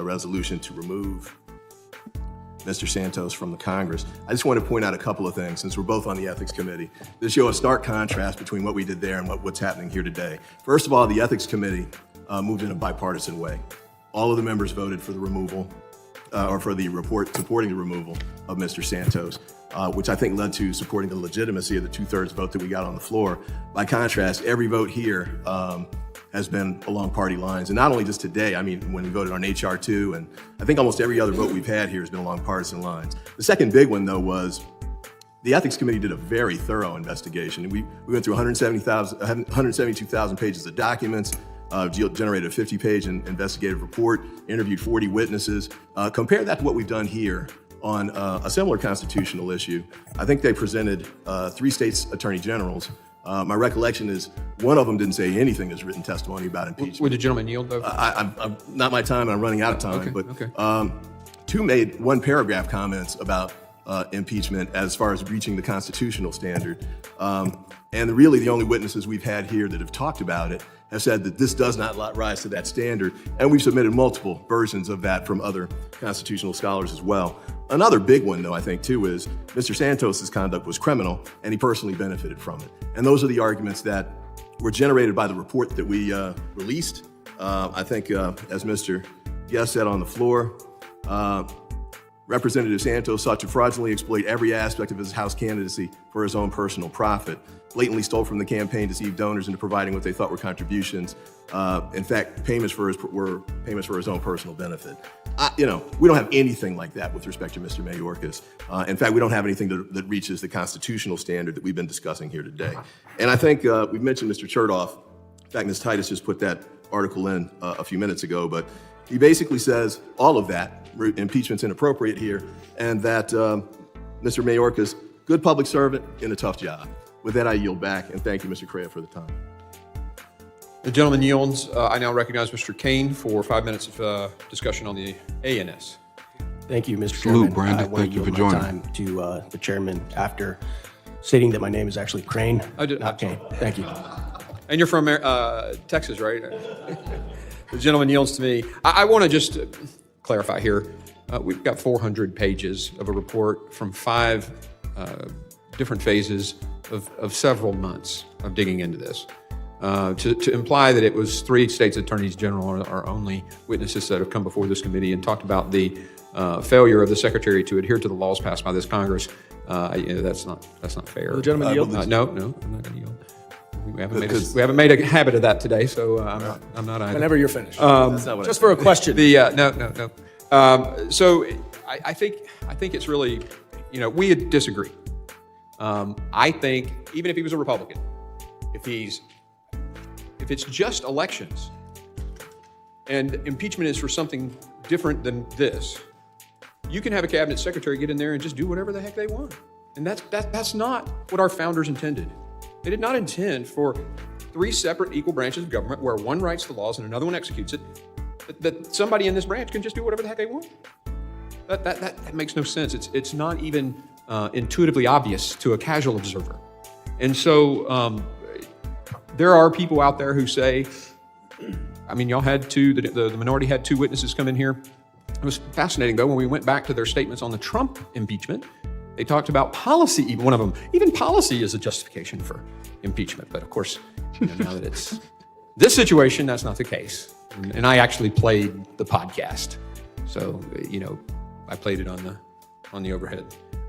resolution to remove Mr. Santos from the Congress. I just want to point out a couple of things, since we're both on the Ethics Committee, that show a stark contrast between what we did there and what's happening here today. First of all, the Ethics Committee moved in a bipartisan way. All of the members voted for the removal, or for the report supporting the removal of Mr. Santos, which I think led to supporting the legitimacy of the 2/3 vote that we got on the floor. By contrast, every vote here has been along party lines. And not only just today, I mean, when we voted on HR 2, and I think almost every other vote we've had here has been along partisan lines. The second big one, though, was the Ethics Committee did a very thorough investigation. We went through 172,000 pages of documents, generated a 50-page investigative report, interviewed 40 witnesses. Compare that to what we've done here on a similar constitutional issue. I think they presented 3 states' attorney generals. My recollection is one of them didn't say anything as written testimony about impeachment. Would the gentleman yield, though? I'm not my time, I'm running out of time. Okay, but okay. 2 made 1 paragraph comments about impeachment as far as reaching the constitutional standard. And really the only witnesses we've had here that have talked about it have said that this does not rise to that standard. And we've submitted multiple versions of that from other constitutional scholars as well. Another big one, though, I think, too, is Mr. Santos's conduct was criminal and he personally benefited from it. And those are the arguments that were generated by the report that we released. I think, as Mr. Guest said on the floor, Representative Santos sought to fraudulently exploit every aspect of his House candidacy for his own personal profit, blatantly stole from the campaign, deceived donors into providing what they thought were contributions. In fact, payments were payments for his own personal benefit. We don't have anything like that with respect to Mr. Mayorkas. In fact, we don't have anything that reaches the constitutional standard that we've been discussing here today. And I think we've mentioned Mr. Chertoff. In fact, Ms. Titus just put that article in a few minutes ago, but he basically says all of that, impeachment's inappropriate here, and that Mr. Mayorkas, good public servant in a tough job. With that, I yield back, and thank you, Mr. Correa, for the time. The gentleman yields. I now recognize Mr. Kane for 5 minutes of discussion on the ANS. Thank you, Mr. Salute, Chairman. Brandon. I want Thank to you yield for my joining. time to the chairman after stating that my name is actually Crane, not Kane. Thank you. And you're from Texas, right? The gentleman yields to me. I want to just clarify here. We've got 400 pages of a report from 5 different phases of several months of digging into this. To imply that it was 3 states' attorneys general are only witnesses that have come before this committee and talked about the failure of the secretary to adhere to the laws passed by this Congress, that's not fair. Will the gentleman yield? No, I'm not going to yield. We haven't made a habit of that today, so I'm not either. Whenever you're finished. Just for a question. No. So I think it's really, we disagree. I think even if he was a Republican, if it's just elections and impeachment is for something different than this, you can have a cabinet secretary get in there and just do whatever the heck they want. And that's not what our founders intended. They did not intend for 3 separate equal branches of government where one writes the laws and another one executes it, that somebody in this branch can just do whatever the heck they want. That makes no sense. It's not even intuitively obvious to a casual observer. And so there are people out there who say, y'all had the minority had 2 witnesses come in here. It was fascinating, though, when we went back to their statements on the Trump impeachment, they talked about policy. Even one of them, even policy is a justification for impeachment. But of course, now that it's this situation, that's not the case. And I actually played the podcast. So, I played it on the overhead.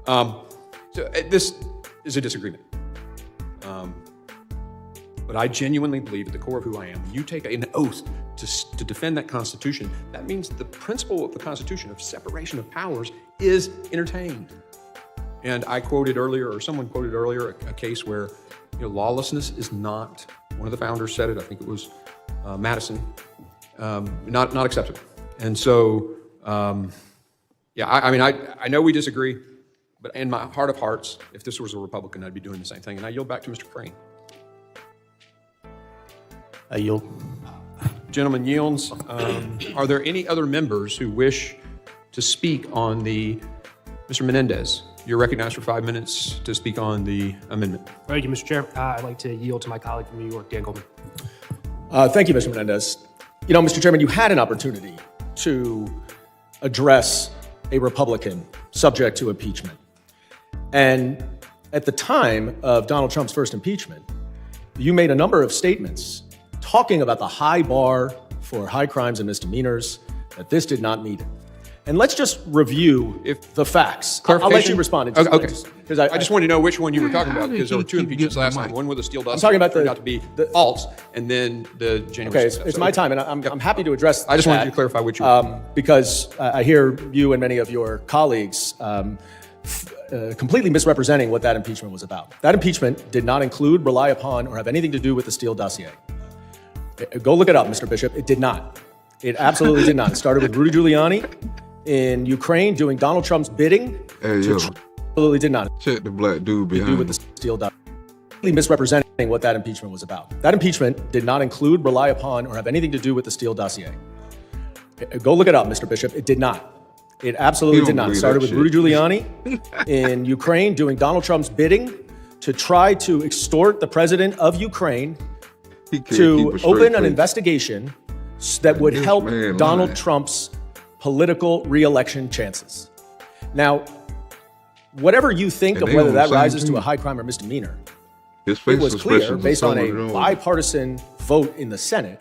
So this is a disagreement. But I genuinely believe at the core of who I am, when you take an oath to defend that Constitution, that means the principle of the Constitution of separation of powers is entertained. And I quoted earlier, or someone quoted earlier, a case where lawlessness is not, one of the founders said it, I think it was Madison, not acceptable. And so, I know we disagree, but in my heart of hearts, if this was a Republican, I'd be doing the same thing. And I yield back to Mr. Crane. I yield. Gentleman yields. Are there any other members who wish to speak on Mr. Menendez? You're recognized for 5 minutes to speak on the amendment. Thank you, Mr. Chair. I'd like to yield to my colleague from New York, Dan Goldman. Thank you, Mr. Menendez. Mr. Chairman, you had an opportunity to address a Republican subject to impeachment. And at the time of Donald Trump's first impeachment, you made a number of statements talking about the high bar for high crimes and misdemeanors, that this did not meet it. And let's just review the facts. I'll let you respond. Okay. Because I just wanted to know which one you were talking about, because there were 2 impeachments last night. One with a steel dust. I'm talking about turned out to be false, and then the January. Okay, it's my time, and I'm happy to address. I just wanted you to clarify which one. Because I hear you and many of your colleagues completely misrepresenting what that impeachment was about. That impeachment did not include, rely upon, or have anything to do with the Steele dossier. Go look it up, Mr. Bishop. It did not. It absolutely did not. It started with Rudy Giuliani in Ukraine doing Donald Trump's bidding. Absolutely did not. Check the black dude behind do with the Steele dossier. Completely misrepresenting what that impeachment was about. That impeachment did not include, rely upon, or have anything to do with the Steele dossier. Go look it up, Mr. Bishop. It did not. It absolutely did not. It started with Rudy Giuliani in Ukraine doing Donald Trump's bidding to try to extort the president of Ukraine to open an investigation that would help Donald Trump's political re-election chances. Now, whatever you think of whether that rises to a high crime or misdemeanor, it was clear, based on a bipartisan vote in the Senate,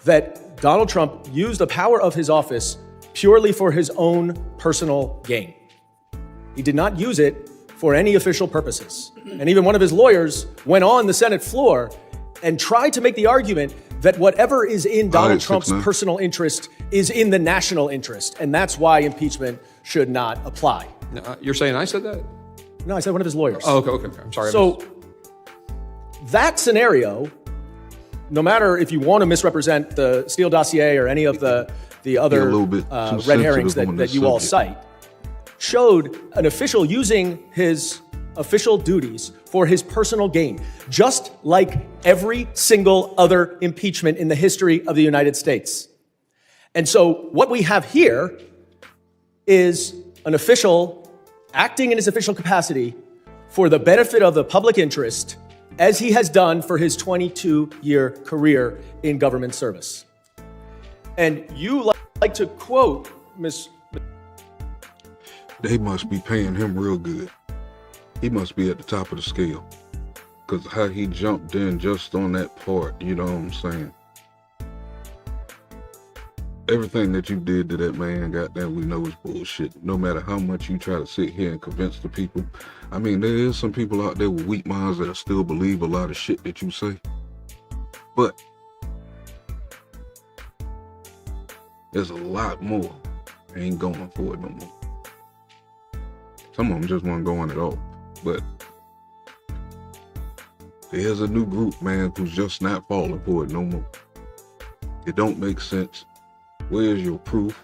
that Donald Trump used the power of his office purely for his own personal gain. He did not use it for any official purposes. And even one of his lawyers went on the Senate floor and tried to make the argument that whatever is in Donald Trump's personal interest is in the national interest, and that's why impeachment should not apply. You're saying I said that? No, I said one of his lawyers. Oh, okay. I'm sorry. So that scenario, no matter if you want to misrepresent the Steele dossier or any of the other red herrings that you all cite, showed an official using his official duties for his personal gain, just like every single other impeachment in the history of the United States. And so what we have here is an official acting in his official capacity for the benefit of the public interest, as he has done for his 22-year career in government service. And you like to quote Ms. They must be paying him real good. he must be at the top of the scale. Because how he jumped in just on that part, you know what I'm saying? Everything that you did to that man, goddamn, we know is bullshit. No matter how much you try to sit here and convince the people. I mean, there is some people out there with weak minds that still believe a lot of shit that you say. But there's a lot more. I ain't going for it no more. Some of them just weren't going at all. But there's a new group, man, who's just not falling for it no more. It don't make sense. Where's your proof?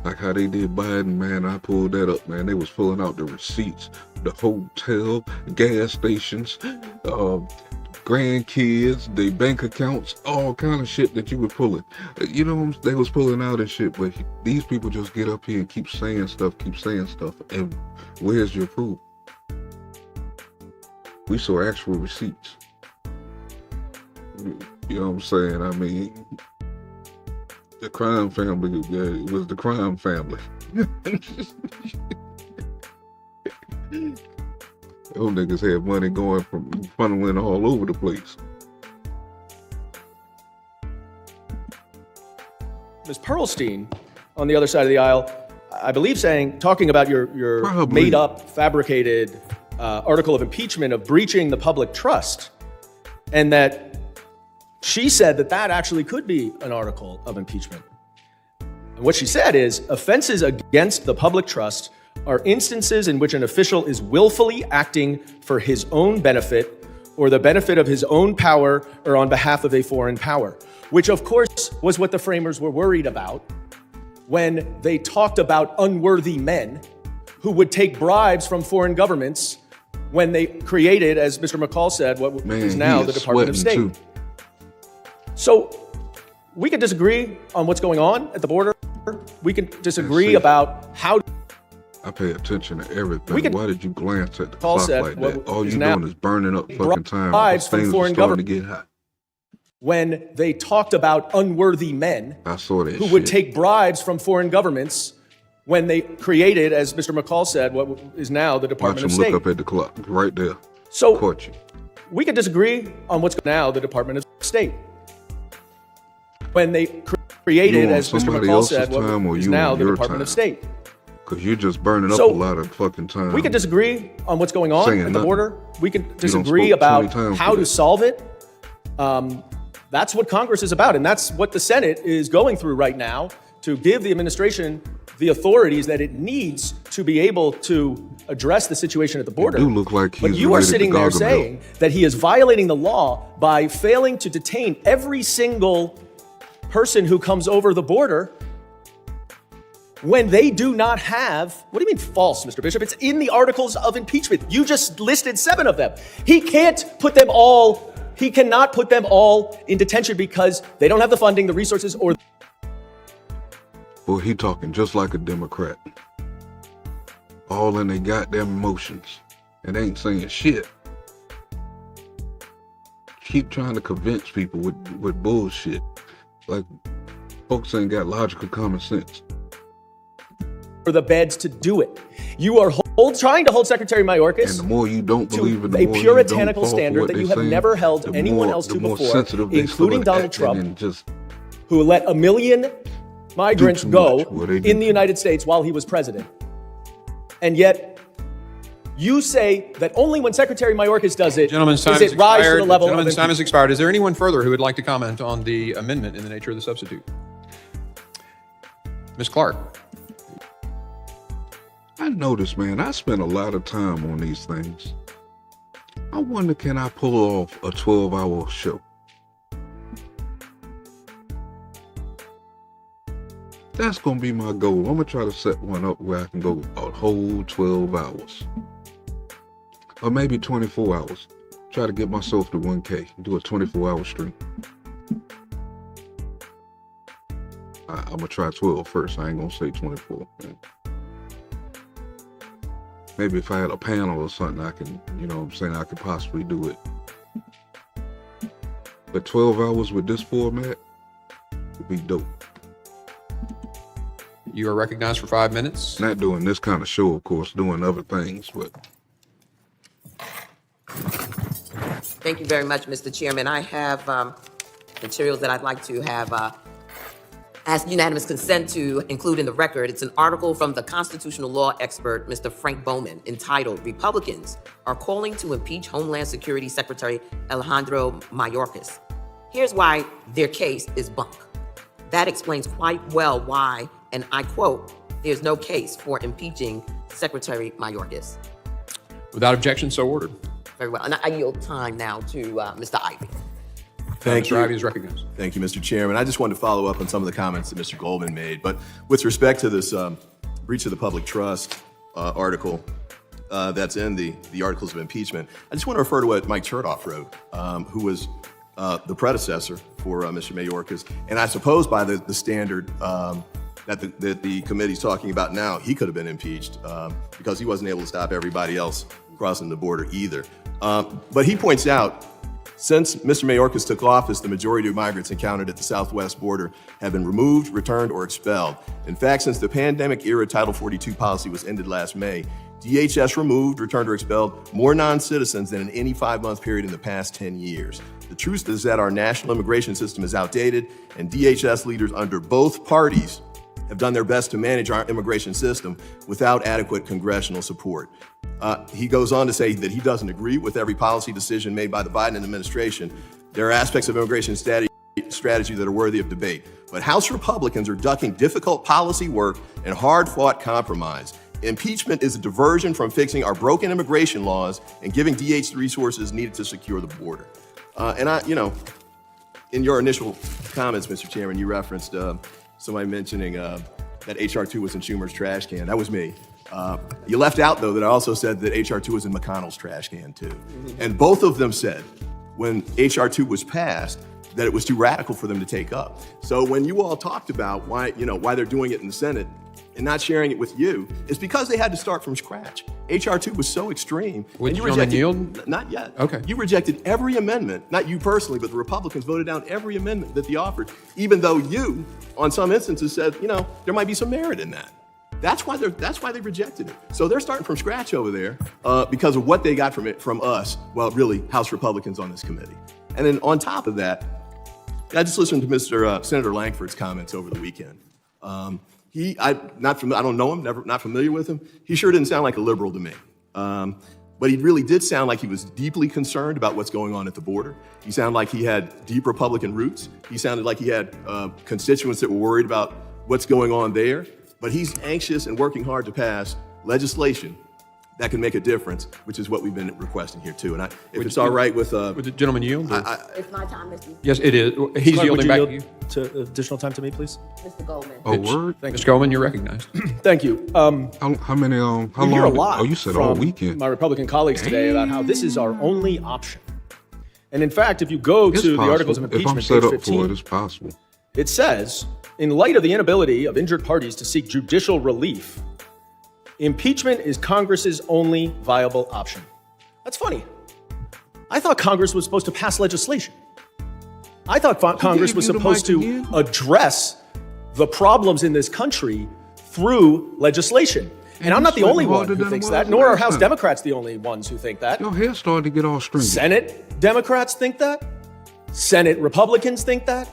Like how they did Biden, man, I pulled that up, man. They was pulling out the receipts, the hotel, gas stations, grandkids, the bank accounts, all kind of shit that you were pulling. You know, they was pulling out and shit, but these people just get up here and keep saying stuff, and where's your proof? We saw actual receipts. You know what I'm saying? I mean, the crime family was the crime family. Those niggas had money going from funneling all over the place. Ms. Pearlstein, on the other side of the aisle, I believe talking about your made-up, fabricated article of impeachment of breaching the public trust, and that she said that actually could be an article of impeachment. And what she said is, offenses against the public trust are instances in which an official is willfully acting for his own benefit or the benefit of his own power or on behalf of a foreign power, which of course was what the framers were worried about when they talked about unworthy men who would take bribes from foreign governments when they created, as Mr. McCall said, what is now the Department of State. Too. So we can disagree on what's going on at the border. We can disagree about how. I pay attention to everything. Why did you glance at the clock like that? All you're doing is burning up fucking time. Bribes from Things foreign are starting to government. get hot. When they talked about unworthy men I saw that who shit. would take bribes from foreign governments when they created, as Mr. McCall said, what is now the Department Watch of him State. look up at the clock right there. So Caught you. we could disagree on what's now the Department of State. When they created, You on as Mr. somebody McCall else's said, what time or is you now on the your Department time? of State. Because you're just burning up So, a lot of fucking time. We could disagree on what's going on Saying at the nothing. border. We could done disagree spoke 20 about times how today. to solve it. That's what Congress is about, and that's what the Senate is going through right now to give the administration the authorities that it needs to be able to address the situation at the border. do look like But he's you are related to sitting there Gargamel. saying that he is violating the law by failing to detain every single person who comes over the border when they do not have, what do you mean false, Mr. Bishop? It's in the articles of impeachment. You just listed 7 of them. He cannot put them all in detention because they don't have the funding, the resources, or... Boy, he talking just like a Democrat. All in their goddamn emotions. And ain't saying shit. Keep trying to convince people with bullshit. Like, folks ain't got logical common sense. for the beds to do it. You are trying to hold Secretary Mayorkas And the more you don't believe in to the a more puritanical you don't fall standard for that what you they have saying, never held the anyone more- else to the more before, sensitive they including start Donald acting Trump, and just who let 1 million migrants too go much. Well, they do in the United States while he was president. And yet, you say that only when Secretary Mayorkas does it Gentleman's time does has it rise to expired. the level Gentleman's of time has expired. Is there anyone further who would like to comment on the amendment in the nature of the substitute? Ms. Clark. I noticed, man, I spend a lot of time on these things. I wonder, can I pull off a 12-hour show? That's going to be my goal. I'm going to try to set one up where I can go a whole 12 hours. Or maybe 24 hours. Try to get myself to 1K. Do a 24-hour stream. I'm going to try 12 first. I ain't going to say 24. Man. Maybe if I had a panel or something, I can, you know what I'm saying, I could possibly do it. But 12 hours with this format would be dope. You are recognized for 5 minutes. Not doing this kind of show, of course, doing other things, but Thank you very much, Mr. Chairman. I have materials that I'd like to have ask unanimous consent to include in the record. It's an article from the constitutional law expert, Mr. Frank Bowman, entitled "Republicans are Calling to Impeach Homeland Security Secretary Alejandro Mayorkas. Here's why their case is bunk." That explains quite well why, and I quote, "There's no case for impeaching Secretary Mayorkas." Without objection, so ordered. Very well. And I yield time now to Mr. Ivey. Thank you. Mr. Ivey is recognized. Thank you, Mr. Chairman. I just wanted to follow up on some of the comments that Mr. Goldman made. But with respect to this breach of the public trust article that's in the articles of impeachment, I just want to refer to what Mike Chertoff wrote, who was the predecessor for Mr. Mayorkas. And I suppose by the standard that the committee's talking about now, he could have been impeached because he wasn't able to stop everybody else crossing the border either. But he points out, since Mr. Mayorkas took office, the majority of migrants encountered at the southwest border have been removed, returned, or expelled. In fact, since the pandemic-era Title 42 policy was ended last May, DHS removed, returned, or expelled more non-citizens than in any 5-month period in the past 10 years. The truth is that our national immigration system is outdated, and DHS leaders under both parties have done their best to manage our immigration system without adequate congressional support. He goes on to say that he doesn't agree with every policy decision made by the Biden administration. There are aspects of immigration strategy that are worthy of debate, but House Republicans are ducking difficult policy work and hard-fought compromise. Impeachment is a diversion from fixing our broken immigration laws and giving DH the resources needed to secure the border. In your initial comments, Mr. Chairman, you referenced somebody mentioning that H.R. 2 was in Schumer's trash can. That was me. You left out, though, that I also said that H.R. 2 was in McConnell's trash can, too. And both of them said, when H.R. 2 was passed, that it was too radical for them to take up. So when you all talked about why they're doing it in the Senate and not sharing it with you, it's because they had to start from scratch. H.R. 2 was so extreme. Would you you rejected, yield? Not yet. Okay. You rejected every amendment, not you personally, but the Republicans voted down every amendment that they offered, even though you, on some instances, said, there might be some merit in that. That's why they rejected it. So they're starting from scratch over there because of what they got from us, well, really, House Republicans on this committee. And then on top of that, I just listened to Senator Langford's comments over the weekend. I don't know him, not familiar with him. He sure didn't sound like a liberal to me. But he really did sound like he was deeply concerned about what's going on at the border. He sounded like he had deep Republican roots. He sounded like he had constituents that were worried about what's going on there. But he's anxious and working hard to pass legislation that can make a difference, which is what we've been requesting here too. And if it's all right with Would the gentleman yield? It's my time, Mr. Yes, it is. He's Clark, yielding would you back to you. yield to additional time to me, please? Mr. Goldman. Oh, word? Mr. Goldman, you're recognized. Thank you. How many? How We hear a long? lot Oh, you said all from weekend. my Republican colleagues today about how this is our only option. And in fact, if you go It's to the possible. articles of If I'm impeachment, set page up 15, for it, it's possible. it says, in light of the inability of injured parties to seek judicial relief, impeachment is Congress's only viable option. That's funny. I thought Congress was supposed to pass legislation. I thought Congress was supposed to address the problems in this country through legislation. And I'm not the only one who thinks that, nor are House Democrats the only ones who think that. Your hair started to get all stringy. Senate Democrats think that. Senate Republicans think that.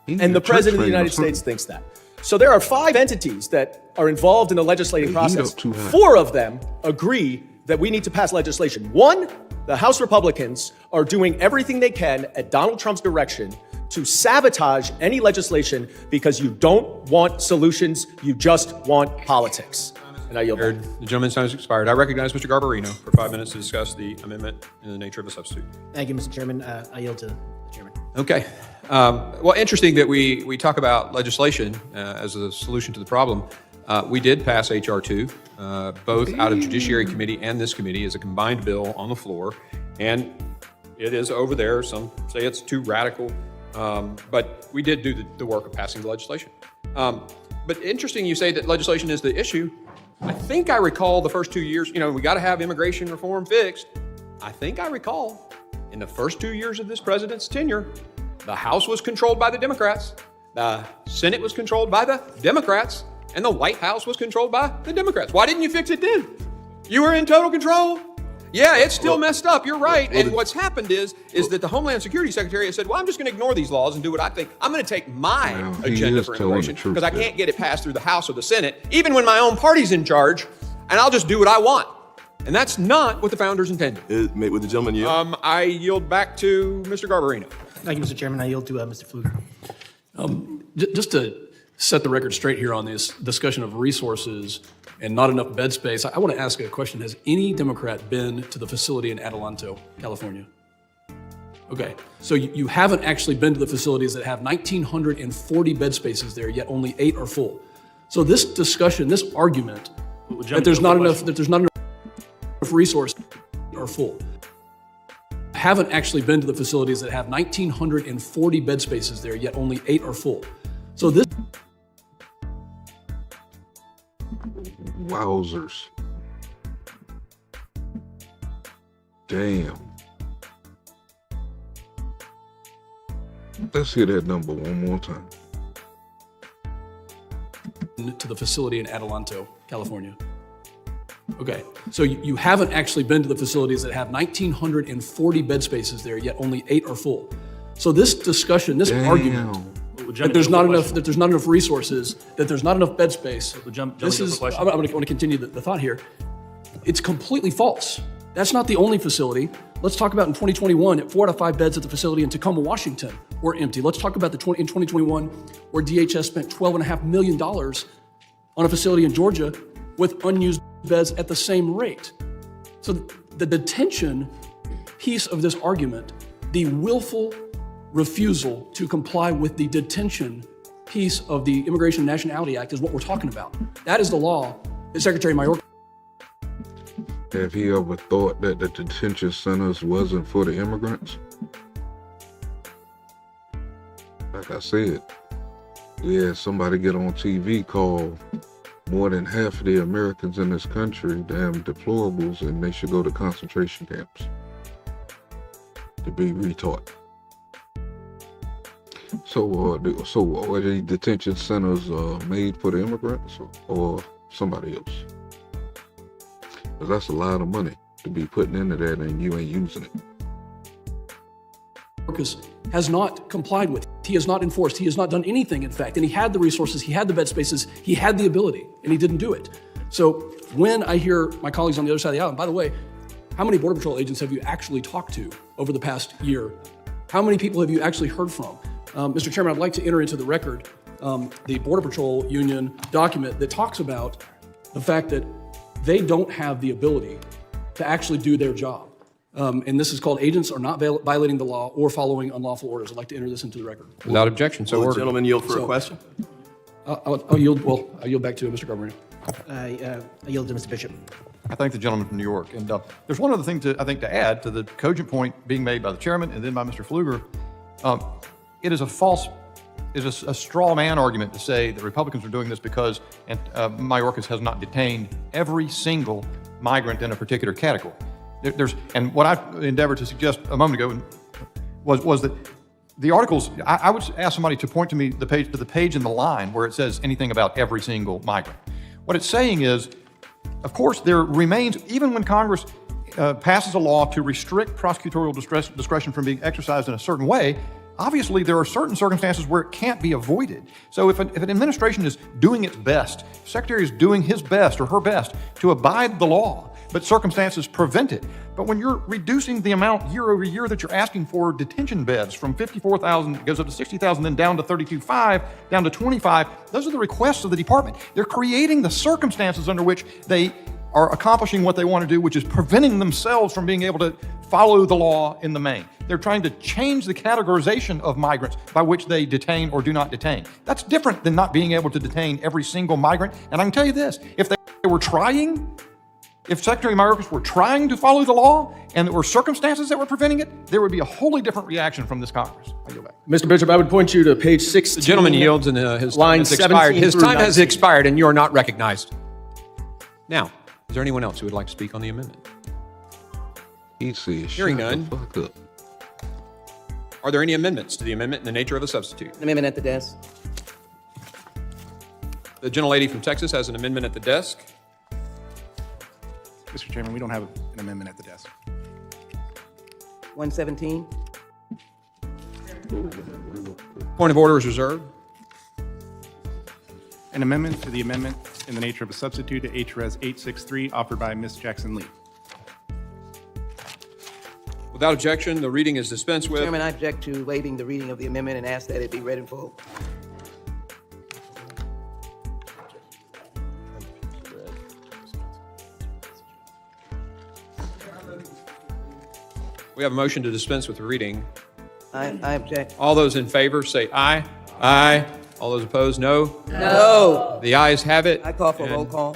And the President of the United States thinks that. So there are 5 entities that are involved in the legislative process. 4 of them agree that we need to pass legislation. 1, the House Republicans are doing everything they can at Donald Trump's direction to sabotage any legislation because you don't want solutions, you just want politics. And I yield back. The gentleman's time has expired. I recognize Mr. Garbarino for 5 minutes to discuss the amendment in the nature of a substitute. Thank you, Mr. Chairman. I yield to the chairman. Okay. Well, interesting that we talk about legislation as a solution to the problem. We did pass H.R. 2, both out of Judiciary Committee and this committee as a combined bill on the floor. And it is over there. Some say it's too radical. But we did do the work of passing the legislation. But interesting you say that legislation is the issue. I think I recall the first 2 years, we got to have immigration reform fixed. I think I recall in the first 2 years of this president's tenure, the House was controlled by the Democrats, the Senate was controlled by the Democrats, and the White House was controlled by the Democrats. Why didn't you fix it then? You were in total control. Yeah, it's still messed up. You're right. And what's happened is that the Homeland Security Secretary has said, well, I'm just going to ignore these laws and do what I think. I'm going to take my agenda for immigration because I can't get it passed through the House or the Senate, even when my own party's in charge, and I'll just do what I want. And that's not what the founders intended. Would the gentleman yield? I yield back to Mr. Garbarino. Thank you, Mr. Chairman. I yield to Mr. Pfluger. Just to set the record straight here on this discussion of resources and not enough bed space, I want to ask a question. Has any Democrat been to the facility in Adelanto, California? Okay, so you haven't actually been to the facilities that have 1,940 bed spaces there, yet only 8 are full. So this discussion, this argument that there's not enough resources are full. Haven't actually been to the facilities that have 1,940 bed spaces there, yet only 8 are full. So this. Wowzers. Damn. Let's hear that number one more time. To the facility in Adelanto, California. Okay, so you haven't actually been to the facilities that have 1,940 bed spaces there, yet only 8 are full. So this discussion, this argument that there's not enough resources, that there's not enough bed space. I'm going to continue the thought here. It's completely false. That's not the only facility. Let's talk about in 2021, 4 out of 5 beds at the facility in Tacoma, Washington were empty. Let's talk about in 2021, where DHS spent $12.5 million on a facility in Georgia with unused beds at the same rate. So the detention piece of this argument, the willful refusal to comply with the detention piece of the Immigration and Nationality Act is what we're talking about. That is the law that Secretary Mayorkas. Have he ever thought that the detention centers wasn't for the immigrants? Like I said, we had somebody get on TV call more than half of the Americans in this country damn deplorables, and they should go to concentration camps to be retaught. So are the detention centers made for the immigrants or somebody else? Because that's a lot of money to be putting into that and you ain't using it. Mayorkas has not complied with. He has not enforced. He has not done anything, in fact. And he had the resources, he had the bed spaces, he had the ability, and he didn't do it. So when I hear my colleagues on the other side of the aisle, and by the way, how many Border Patrol agents have you actually talked to over the past year? How many people have you actually heard from? Mr. Chairman, I'd like to enter into the record the Border Patrol Union document that talks about the fact that they don't have the ability to actually do their job. And this is called Agents Are Not Violating the Law or Following Unlawful Orders. I'd like to enter this into the record. Without objection, so ordered. Gentleman yield for a question? I'll yield back to Mr. Garbarino. I yield to Mr. Bishop. I thank the gentleman from New York. And there's one other thing to add to the cogent point being made by the chairman and then by Mr. Pfluger. It is a straw man argument to say that Republicans are doing this because Mayorkas has not detained every single migrant in a particular category. And what I endeavored to suggest a moment ago was that the articles, I would ask somebody to point to me the page in the line where it says anything about every single migrant. What it's saying is, of course, there remains, even when Congress passes a law to restrict prosecutorial discretion from being exercised in a certain way, obviously there are certain circumstances where it can't be avoided. So if an administration is doing its best, the secretary is doing his best or her best to abide the law, but circumstances prevent it. But when you're reducing the amount year over year that you're asking for detention beds from 54,000, it goes up to 60,000, then down to 32,500, down to 25, those are the requests of the department. They're creating the circumstances under which they are accomplishing what they want to do, which is preventing themselves from being able to follow the law in the main. They're trying to change the categorization of migrants by which they detain or do not detain. That's different than not being able to detain every single migrant. And I can tell you this, if Secretary Mayorkas were trying to follow the law and there were circumstances that were preventing it, there would be a wholly different reaction from this Congress. I yield back. Mr. Bishop, I would point you to page 16. The gentleman yields and his time has expired. His time has expired and you are not recognized. Now, is there anyone else who would like to speak on the amendment? Hearing none. Are there any amendments to the amendment in the nature of a substitute? Amendment at the desk. The gentlelady from Texas has an amendment at the desk. Mr. Chairman, we don't have an amendment at the desk. 117. Point of order is reserved. An amendment to the amendment in the nature of a substitute to H-Res 863 offered by Ms. Jackson Lee. Without objection, the reading is dispensed with. Chairman, I object to waiving the reading of the amendment and ask that it be read in full. We have a motion to dispense with the reading. I object. All those in favor say aye. Aye. All those opposed, no. No. The ayes have it. I call for a and roll call.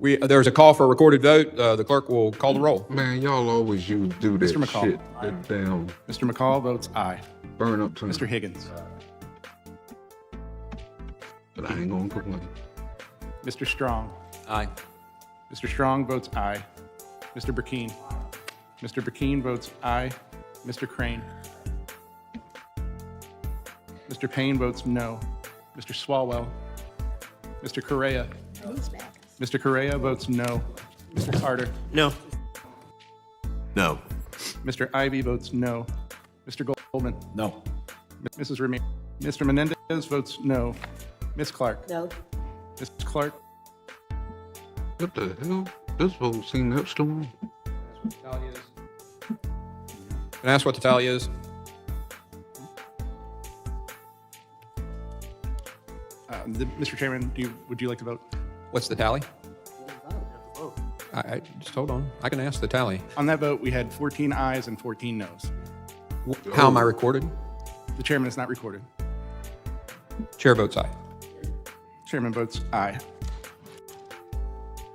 There's a call for a recorded vote. The clerk will call the roll. Man, y'all always do that Mr. McCall. shit. That damn Mr. McCall votes aye. burn up time. Mr. Higgins. But I ain't gonna complain. Mr. Strong. Aye. Mr. Strong votes aye. Mr. Burkeen. Mr. Burkeen votes aye. Mr. Crane. Mr. Payne votes no. Mr. Swalwell. Mr. Correa. Mr. Correa votes no. Mr. Carter. No. No. Mr. Ivy votes no. Mr. Goldman. No. Mrs. Ramirez. Mr. Menendez votes no. Ms. Clark. No. Ms. Clark. What the hell? This vote seemed that strong. Can I ask what the tally is? Mr. Chairman, would you like to vote? What's the tally? I just hold on. I can ask the tally. On that vote, we had 14 ayes and 14 noes. How am I recorded? The chairman is not recorded. Chair votes aye. Chairman votes aye.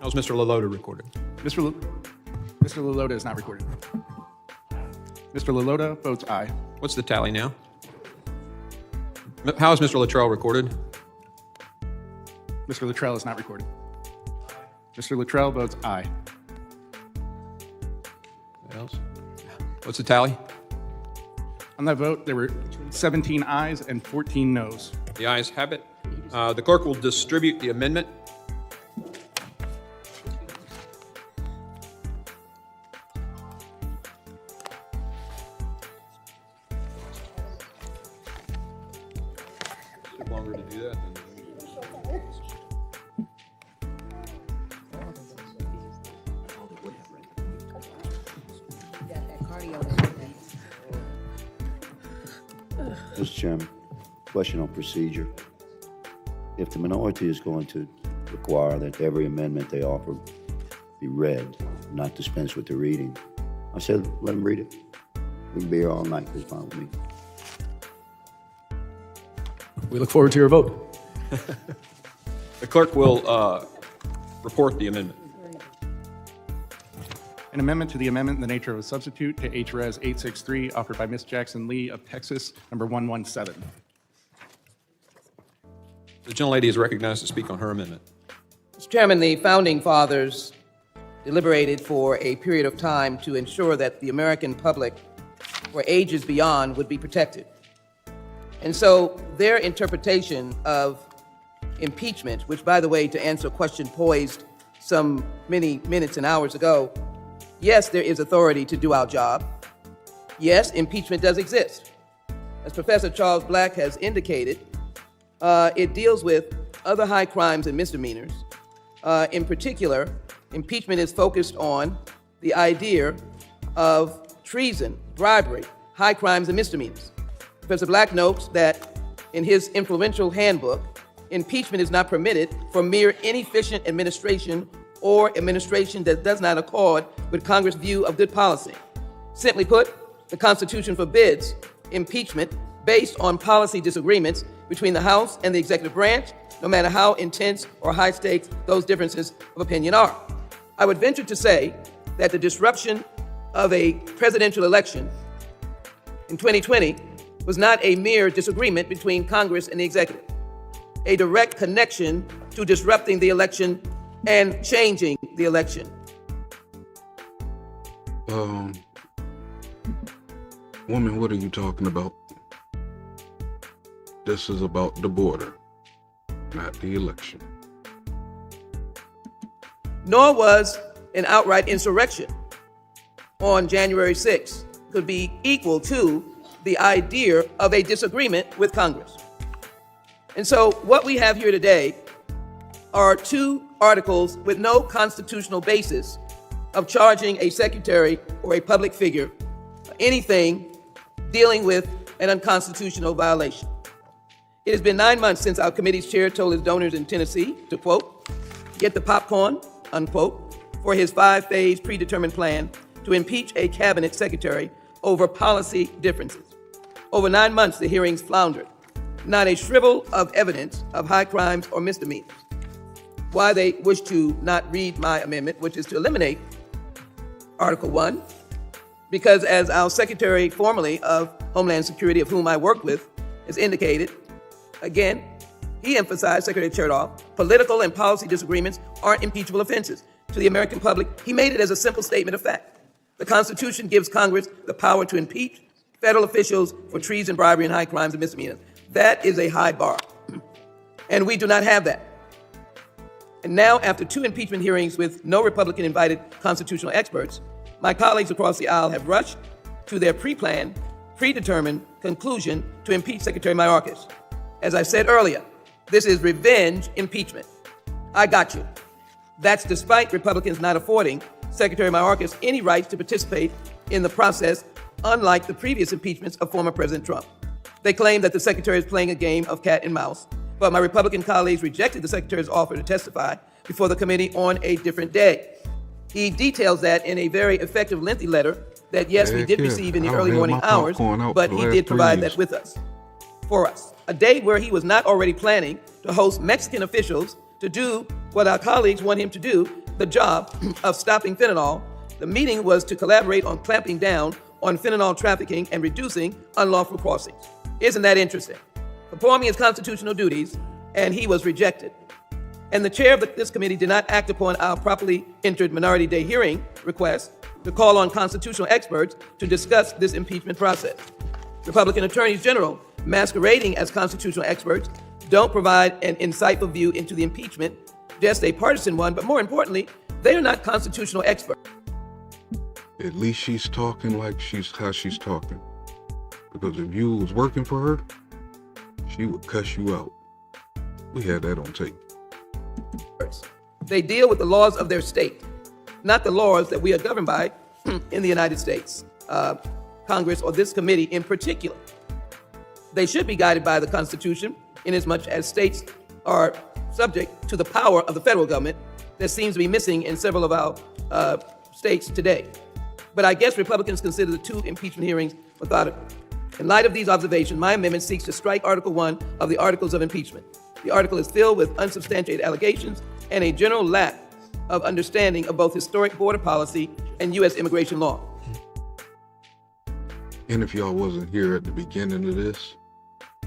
How's Mr. Lalota recorded? Mr. Lalota is not recorded. Mr. Lalota votes aye. What's the tally now? How is Mr. Luttrell recorded? Mr. Luttrell is not recorded. Mr. Luttrell votes aye. What else? What's the tally? On that vote, there were 17 ayes and 14 noes. The ayes have it. The clerk will distribute the amendment. Took longer to do that than Mr. Chairman, question on procedure. If the minority is going to require that every amendment they offer be read, not dispense with the reading, I said, let them read it. We can be here all night, it's fine with me. We look forward to your vote. the clerk will report the amendment. An amendment to the amendment in the nature of a substitute to H-Res 863 offered by Ms. Jackson Lee of Texas, number 117. The gentlelady is recognized to speak on her amendment. Mr. Chairman, the founding fathers deliberated for a period of time to ensure that the American public for ages beyond would be protected. And so their interpretation of impeachment, which, by the way, to answer a question posed some many minutes and hours ago, yes, there is authority to do our job. Yes, impeachment does exist. As Professor Charles Black has indicated, it deals with other high crimes and misdemeanors. In particular, impeachment is focused on the idea of treason, bribery, high crimes and misdemeanors. Professor Black notes that in his influential handbook, impeachment is not permitted for mere inefficient administration or administration that does not accord with Congress' view of good policy. Simply put, the Constitution forbids impeachment based on policy disagreements between the House and the executive branch, no matter how intense or high stakes those differences of opinion are. I would venture to say that the disruption of a presidential election in 2020 was not a mere disagreement between Congress and the executive, a direct connection to disrupting the election and changing the election. Woman, what are you talking about? This is about the border. not the election. Nor was an outright insurrection on January 6th could be equal to the idea of a disagreement with Congress. And so what we have here today are two articles with no constitutional basis of charging a secretary or a public figure anything dealing with an unconstitutional violation. It has been 9 months since our committee's chair told his donors in Tennessee to, quote, get the popcorn, unquote, for his 5-phase predetermined plan to impeach a cabinet secretary over policy differences. Over 9 months, the hearings floundered. Not a shrivel of evidence of high crimes or misdemeanors. Why they wish to not read my amendment, which is to eliminate Article 1, because as our Secretary formerly of Homeland Security, of whom I worked with, has indicated, again, he emphasized, Secretary Chertoff, political and policy disagreements aren't impeachable offenses. To the American public, he made it as a simple statement of fact. The Constitution gives Congress the power to impeach federal officials for treason, bribery, and high crimes and misdemeanors. That is a high bar. And we do not have that. And now, after 2 impeachment hearings with no Republican-invited constitutional experts, my colleagues across the aisle have rushed to their pre-planned, predetermined conclusion to impeach Secretary Mayorkas. As I said earlier, this is revenge impeachment. I got you. That's despite Republicans not affording Secretary Mayorkas any rights to participate in the process, unlike the previous impeachments of former President Trump. They claim that the Secretary is playing a game of cat and mouse, but my Republican colleagues rejected the Secretary's offer to testify before the committee on a different day. He details that in a very effective, lengthy letter that, yes, we did receive in the early morning hours, but he did provide that with us, for us. A day where he was not already planning to host Mexican officials to do what our colleagues want him to do, the job of stopping fentanyl. The meeting was to collaborate on clamping down on fentanyl trafficking and reducing unlawful crossings. Isn't that interesting? Performing his constitutional duties, and he was rejected. And the chair of this committee did not act upon our properly entered Minority Day hearing request to call on constitutional experts to discuss this impeachment process. Republican attorneys general, masquerading as constitutional experts, don't provide an insightful view into the impeachment, just a partisan one, but more importantly, they are not constitutional experts. At least she's talking like how she's talking. Because if you was working for her, she would cuss you out. We had that on tape. They deal with the laws of their state, not the laws that we are governed by in the United States, Congress, or this committee in particular. They should be guided by the Constitution, inasmuch as states are subject to the power of the federal government that seems to be missing in several of our states today. But I guess Republicans consider the 2 impeachment hearings methodical. In light of these observations, my amendment seeks to strike Article 1 of the Articles of Impeachment. The article is filled with unsubstantiated allegations and a general lack of understanding of both historic border policy and U.S. immigration law. And if y'all wasn't here at the beginning of this,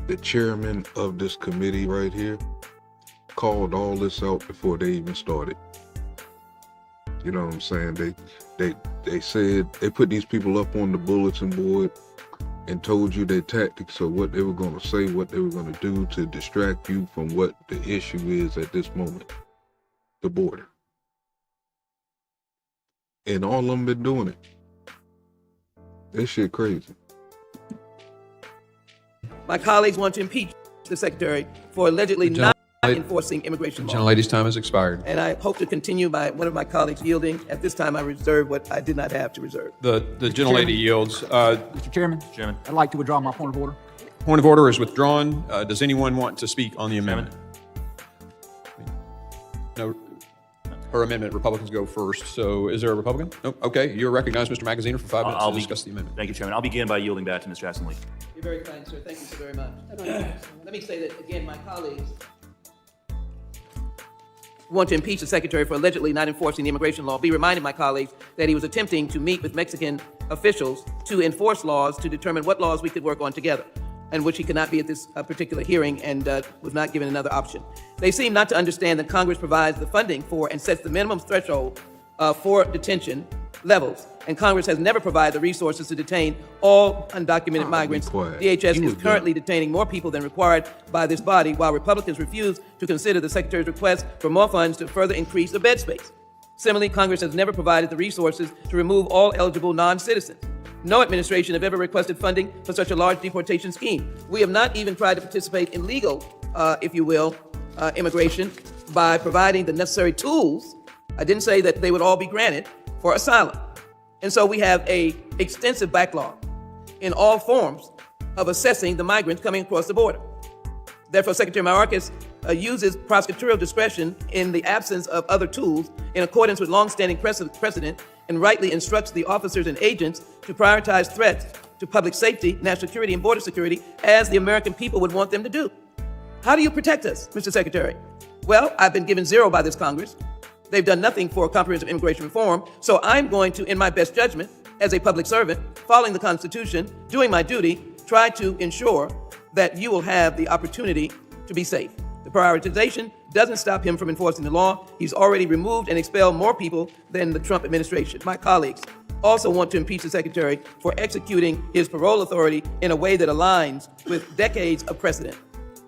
the chairman of this committee right here called all this out before they even started. You know what I'm saying? They said, they put these people up on the bulletin board and told you their tactics of what they were going to say, what they were going to do to distract you from what the issue is at this moment, the border. And all of them been doing it. This shit crazy. My colleagues want to impeach the Secretary for allegedly not enforcing immigration law. Gentlelady's time has expired. And I hope to continue by one of my colleagues yielding. At this time, I reserve what I did not have to reserve. The gentlelady yields. Mr. Chairman, I'd like to withdraw my point of order. Point of order is withdrawn. Does anyone want to speak on the amendment? No. Her amendment, Republicans go first. So is there a Republican? Nope. Okay, you're recognized, Mr. Magaziner, for 5 minutes to discuss the amendment. Thank you, Chairman. I'll begin by yielding back to Ms. Jackson-Lee. You're very kind, sir. Thank you so very much. Let me say that, again, my colleagues want to impeach the Secretary for allegedly not enforcing the immigration law. Be reminded, my colleagues, that he was attempting to meet with Mexican officials to enforce laws to determine what laws we could work on together, and which he could not be at this particular hearing and was not given another option. They seem not to understand that Congress provides the funding for and sets the minimum threshold for detention levels, and Congress has never provided the resources to detain all undocumented migrants. quiet. DHS You is was currently detaining more people than required by this body, while Republicans refuse to consider the Secretary's request for more funds to further increase the bed space. Similarly, Congress has never provided the resources to remove all eligible non-citizens. No administration have ever requested funding for such a large deportation scheme. We have not even tried to participate in legal, if you will, immigration by providing the necessary tools. I didn't say that they would all be granted for asylum. And so we have an extensive backlog in all forms of assessing the migrants coming across the border. Therefore, Secretary Mayorkas uses prosecutorial discretion in the absence of other tools in accordance with longstanding precedent and rightly instructs the officers and agents to prioritize threats to public safety, national security, and border security as the American people would want them to do. How do you protect us, Mr. Secretary? Well, I've been given zero by this Congress. They've done nothing for comprehensive immigration reform, so I'm going to, in my best judgment, as a public servant, following the Constitution, doing my duty, try to ensure that you will have the opportunity to be safe. The prioritization doesn't stop him from enforcing the law. He's already removed and expelled more people than the Trump administration. My colleagues also want to impeach the Secretary for executing his parole authority in a way that aligns with decades of precedent.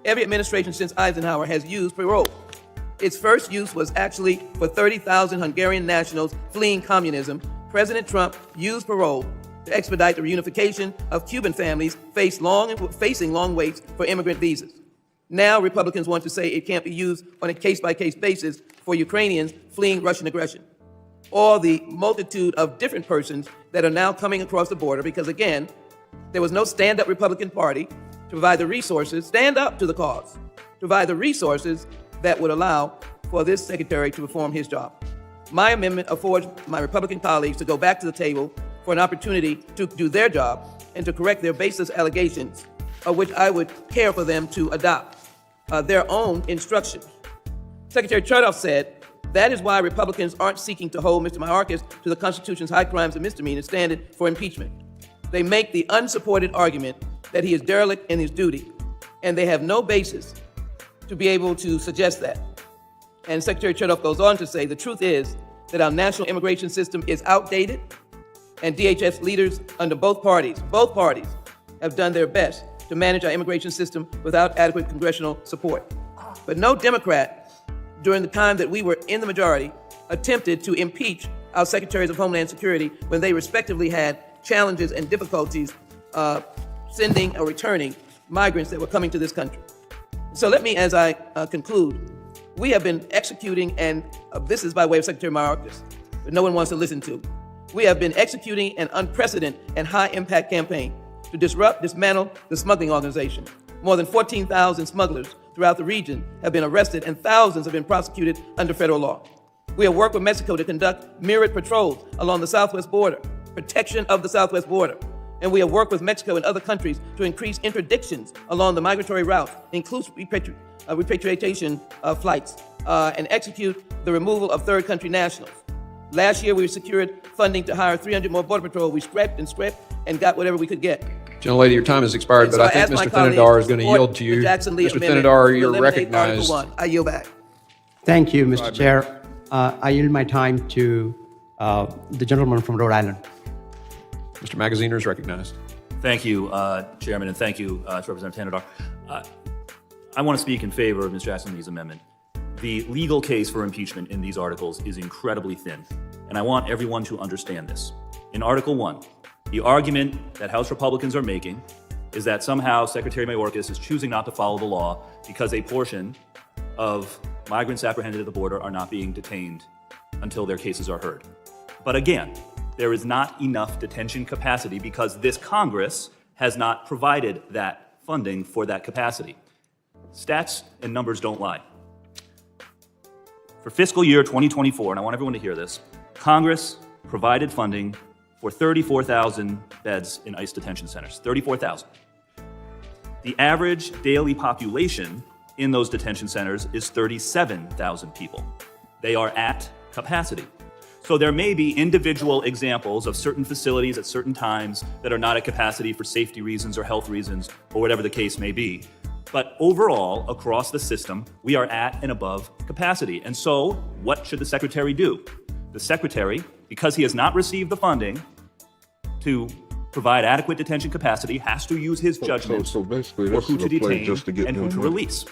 Every administration since Eisenhower has used parole. Its first use was actually for 30,000 Hungarian nationals fleeing communism. President Trump used parole to expedite the reunification of Cuban families facing long waits for immigrant visas. Now Republicans want to say it can't be used on a case-by-case basis for Ukrainians fleeing Russian aggression. Or the multitude of different persons that are now coming across the border because, again, there was no stand-up Republican Party to provide the resources, stand up to the cause, provide the resources that would allow for this secretary to perform his job. My amendment affords my Republican colleagues to go back to the table for an opportunity to do their job and to correct their baseless allegations, of which I would care for them to adopt their own instructions. Secretary Chertoff said, that is why Republicans aren't seeking to hold Mr. Mayorkas to the Constitution's high crimes and misdemeanors standard for impeachment. They make the unsupported argument that he is derelict in his duty, and they have no basis to be able to suggest that. And Secretary Chertoff goes on to say, the truth is that our national immigration system is outdated, and DHS leaders under both parties have done their best to manage our immigration system without adequate congressional support. But no Democrat, during the time that we were in the majority, attempted to impeach our Secretaries of Homeland Security when they respectively had challenges and difficulties sending or returning migrants that were coming to this country. So let me, as I conclude, we have been executing, and this is by way of Secretary Mayorkas, but no one wants to listen to. We have been executing an unprecedented and high-impact campaign to dismantle the smuggling organization. More than 14,000 smugglers throughout the region have been arrested and thousands have been prosecuted under federal law. We have worked with Mexico to conduct mirrored patrols along the southwest border, protection of the southwest border. And we have worked with Mexico and other countries to increase interdictions along the migratory routes, include repatriation flights, and execute the removal of third country nationals. Last year, we secured funding to hire 300 more Border Patrol. We scrapped and got whatever we could get. Gentlelady, your time has expired, And so but I I think ask Mr. my colleagues Thinidar is to going to support yield to you. the Jackson-Lee Mr. amendment Thinidar, to you're eliminate Article recognized. 1. I yield back. Thank you, Mr. Chair. I yield my time to the gentleman from Rhode Island. Mr. Magaziner is recognized. Thank you, Chairman, and thank you to Representative Tannadar. I want to speak in favor of Ms. Jackson-Lee's amendment. The legal case for impeachment in these articles is incredibly thin, and I want everyone to understand this. In Article 1, the argument that House Republicans are making is that somehow Secretary Mayorkas is choosing not to follow the law because a portion of migrants apprehended at the border are not being detained until their cases are heard. But again, there is not enough detention capacity because this Congress has not provided that funding for that capacity. Stats and numbers don't lie. For fiscal year 2024, and I want everyone to hear this, Congress provided funding for 34,000 beds in ICE detention centers, 34,000. The average daily population in those detention centers is 37,000 people. They are at capacity. So there may be individual examples of certain facilities at certain times that are not at capacity for safety reasons or health reasons or whatever the case may be. But overall, across the system, we are at and above capacity. And so what should the Secretary do? The Secretary because he has not received the funding to provide adequate detention capacity, has to use his judgment So basically, for this who is to a play detain just to get and who more to money. release.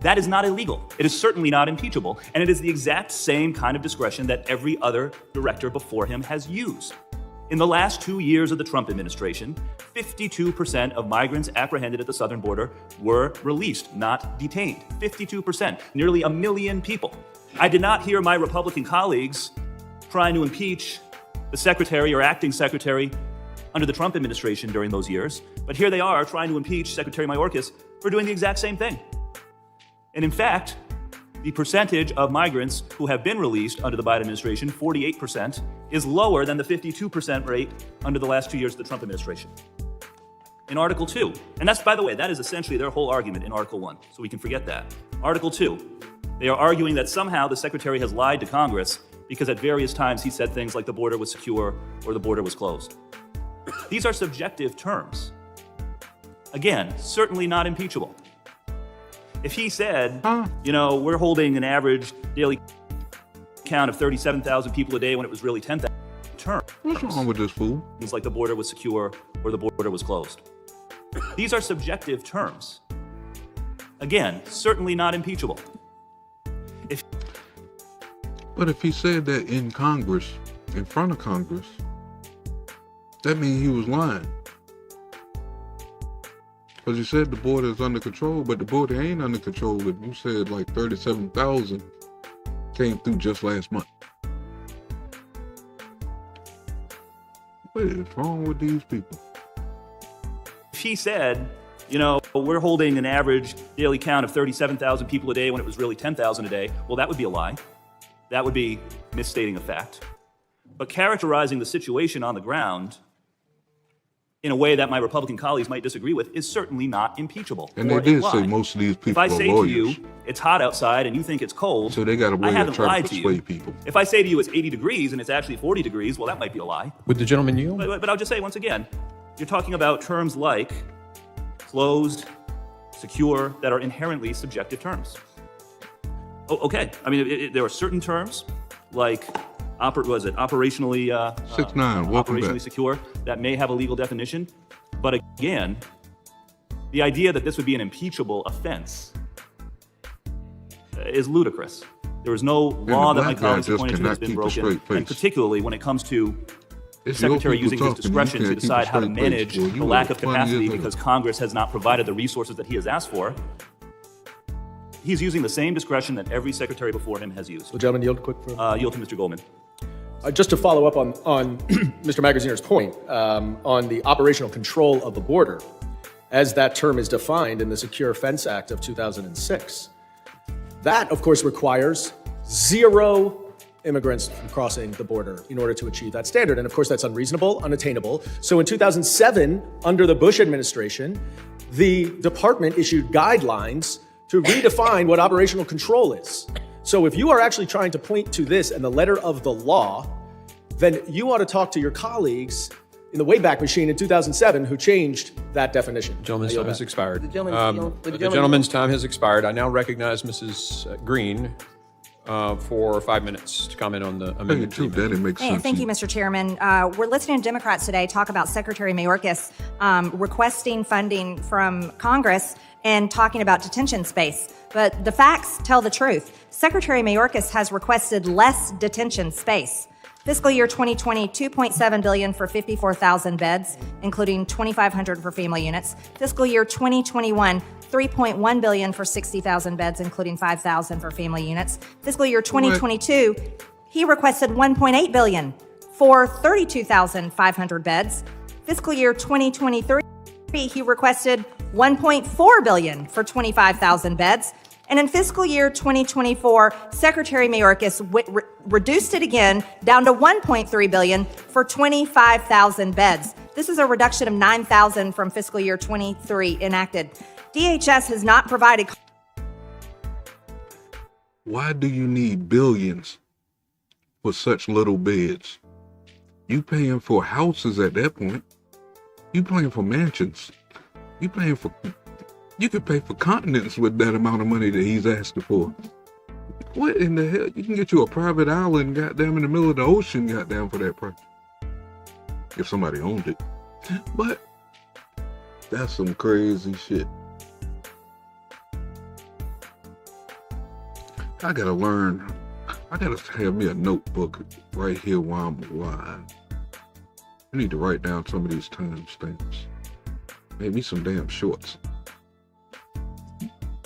That is not illegal. It is certainly not impeachable. And it is the exact same kind of discretion that every other director before him has used. In the last 2 years of the Trump administration, 52% of migrants apprehended at the southern border were released, not detained. 52%, nearly 1 million people. I did not hear my Republican colleagues trying to impeach the secretary or acting secretary under the Trump administration during those years, but here they are trying to impeach Secretary Mayorkas for doing the exact same thing. And in fact, the percentage of migrants who have been released under the Biden administration, 48%, is lower than the 52% rate under the last 2 years of the Trump administration. In Article 2, and that's, by the way, that is essentially their whole argument in Article 1, so we can forget that. Article 2, they are arguing that somehow the Secretary has lied to Congress because at various times he said things like the border was secure or the border was closed. These are subjective terms. Again, certainly not impeachable. If he said, we're holding an average daily count of 37,000 people a day when it was really 10,000 terms. What's wrong with this fool? Things like the border was secure or the border was closed. These are subjective terms. Again, certainly not impeachable. But if he said that in Congress, in front of Congress, that means he was lying. Because he said the border is under control, but the border ain't under control. If you said like 37,000 came through just last month. What is wrong with these people? If he said, we're holding an average daily count of 37,000 people a day when it was really 10,000 a day, well, that would be a lie. That would be misstating a fact. But characterizing the situation on the ground in a way that my Republican colleagues might disagree with is certainly not impeachable. And or they did a lie. say most of these people If I are say lawyers. to you, it's hot outside and you think it's cold, So they got a way I to haven't try lied to to you. persuade people. If I say to you it's 80 degrees and it's actually 40 degrees, well, that might be a lie. Would the gentleman yield? But I'll just say once again, you're talking about terms like closed, secure, that are inherently subjective terms. Oh, okay. I mean, there are certain terms like operationally 6'9", welcome operationally back. secure that may have a legal definition. But again, the idea that this would be an impeachable offense is ludicrous. There is no law that my black guy colleagues just pointed to that has cannot been keep a broken, straight and face. particularly when it comes to the It's your Secretary people using his talking, you discretion to can't keep a decide how to straight face, manage boy. You the are lack of funny as capacity hell. because Congress has not provided the resources that he has asked for. He's using the same discretion that every secretary before him has used. So, gentlemen, yield quick for... Yield to Mr. Goldman. Just to follow up on Mr. Magaziner's point on the operational control of the border, as that term is defined in the Secure Fence Act of 2006. That, of course, requires 0 immigrants from crossing the border in order to achieve that standard. And of course, that's unreasonable, unattainable. So in 2007, under the Bush administration, the department issued guidelines to redefine what operational control is. So if you are actually trying to point to this and the letter of the law, then you ought to talk to your colleagues in the Wayback Machine in 2007 who changed that definition. Gentleman's time has expired. The gentleman- The gentleman's time has expired. I now recognize Mrs. Green for 5 minutes to comment on the amendment. Too, that it makes Hey, sense. thank you, Mr. Chairman. We're listening to Democrats today talk about Secretary Mayorkas requesting funding from Congress and talking about detention space. But the facts tell the truth. Secretary Mayorkas has requested less detention space. Fiscal year 2020, $2.7 billion for 54,000 beds, including 2,500 for family units. Fiscal year 2021, $3.1 billion for 60,000 beds, including 5,000 for family units. Fiscal year 2022, he requested $1.8 billion for 32,500 beds. Fiscal year 2023, he requested $1.4 billion for 25,000 beds. And in fiscal year 2024, Secretary Mayorkas reduced it again down to $1.3 billion for 25,000 beds. This is a reduction of 9,000 from fiscal year 23 enacted. DHS has not provided. Why do you need billions for such little beds? You paying for houses at that point. You paying for mansions. You could pay for continents with that amount of money that he's asking for. What in the hell? You can get you a private island, goddamn, in the middle of the ocean, goddamn, for that price. If somebody owned it. But that's some crazy shit. I gotta learn. I gotta have me a notebook right here while I'm alive. I need to write down some of these timestamps. Make me some damn shorts.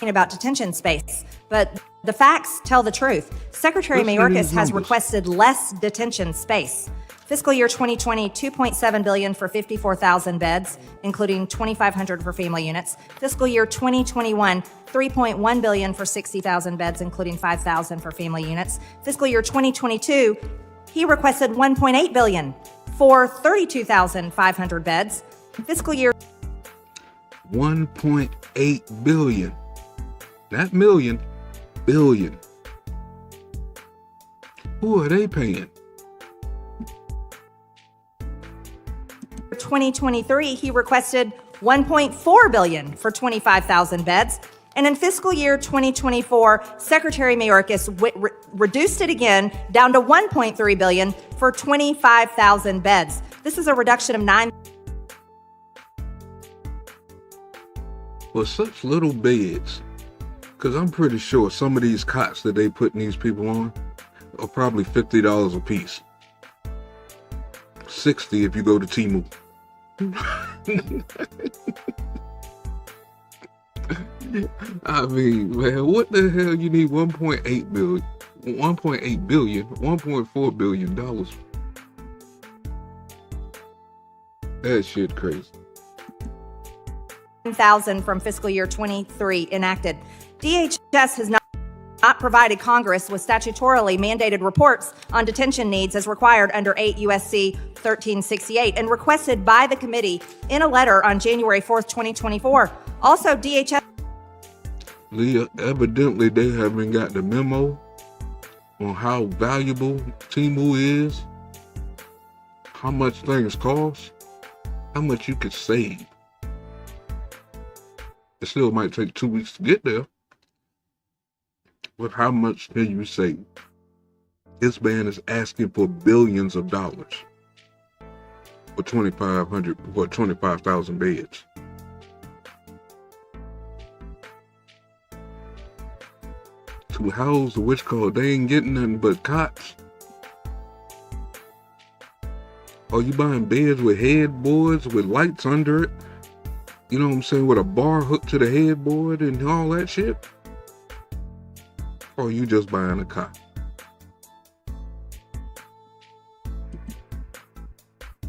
About detention space, but the facts tell the truth. Secretary Listen to Mayorkas these has numbers. requested less detention space. Fiscal year 2020, $2.7 billion for 54,000 beds, including 2,500 for family units. Fiscal year 2021, $3.1 billion for 60,000 beds, including 5,000 for family units. Fiscal year 2022, he requested $1.8 billion for 32,500 beds. Fiscal year 1.8 billion. Not million, billion. Who are they paying? 2023, he requested $1.4 billion for 25,000 beds. And in fiscal year 2024, Secretary Mayorkas reduced it again down to $1.3 billion for 25,000 beds. This is a reduction of 9. For such little beds, because I'm pretty sure some of these cots that they putting these people on are probably $50 a piece. $60 if you go to Temu. I mean, man, what the hell you need 1.8 billion, 1.8 billion, 1.4 billion dollars? That shit crazy. 1,000 from fiscal year 23 enacted. DHS has not provided Congress with statutorily mandated reports on detention needs as required under 8 U.S.C. 1368 and requested by the committee in a letter on January 4th, 2024. Also, DHS... Leah, evidently they haven't got the memo on how valuable Temu is, how much things cost, how much you could save. It still might take 2 weeks to get there. But how much can you save? This man is asking for billions of dollars for 25,000 beds. To house the witch call, they ain't getting nothing but cots. Are you buying beds with headboards with lights under it? You know what I'm saying? With a bar hooked to the headboard and all that shit? Or are you just buying a cot?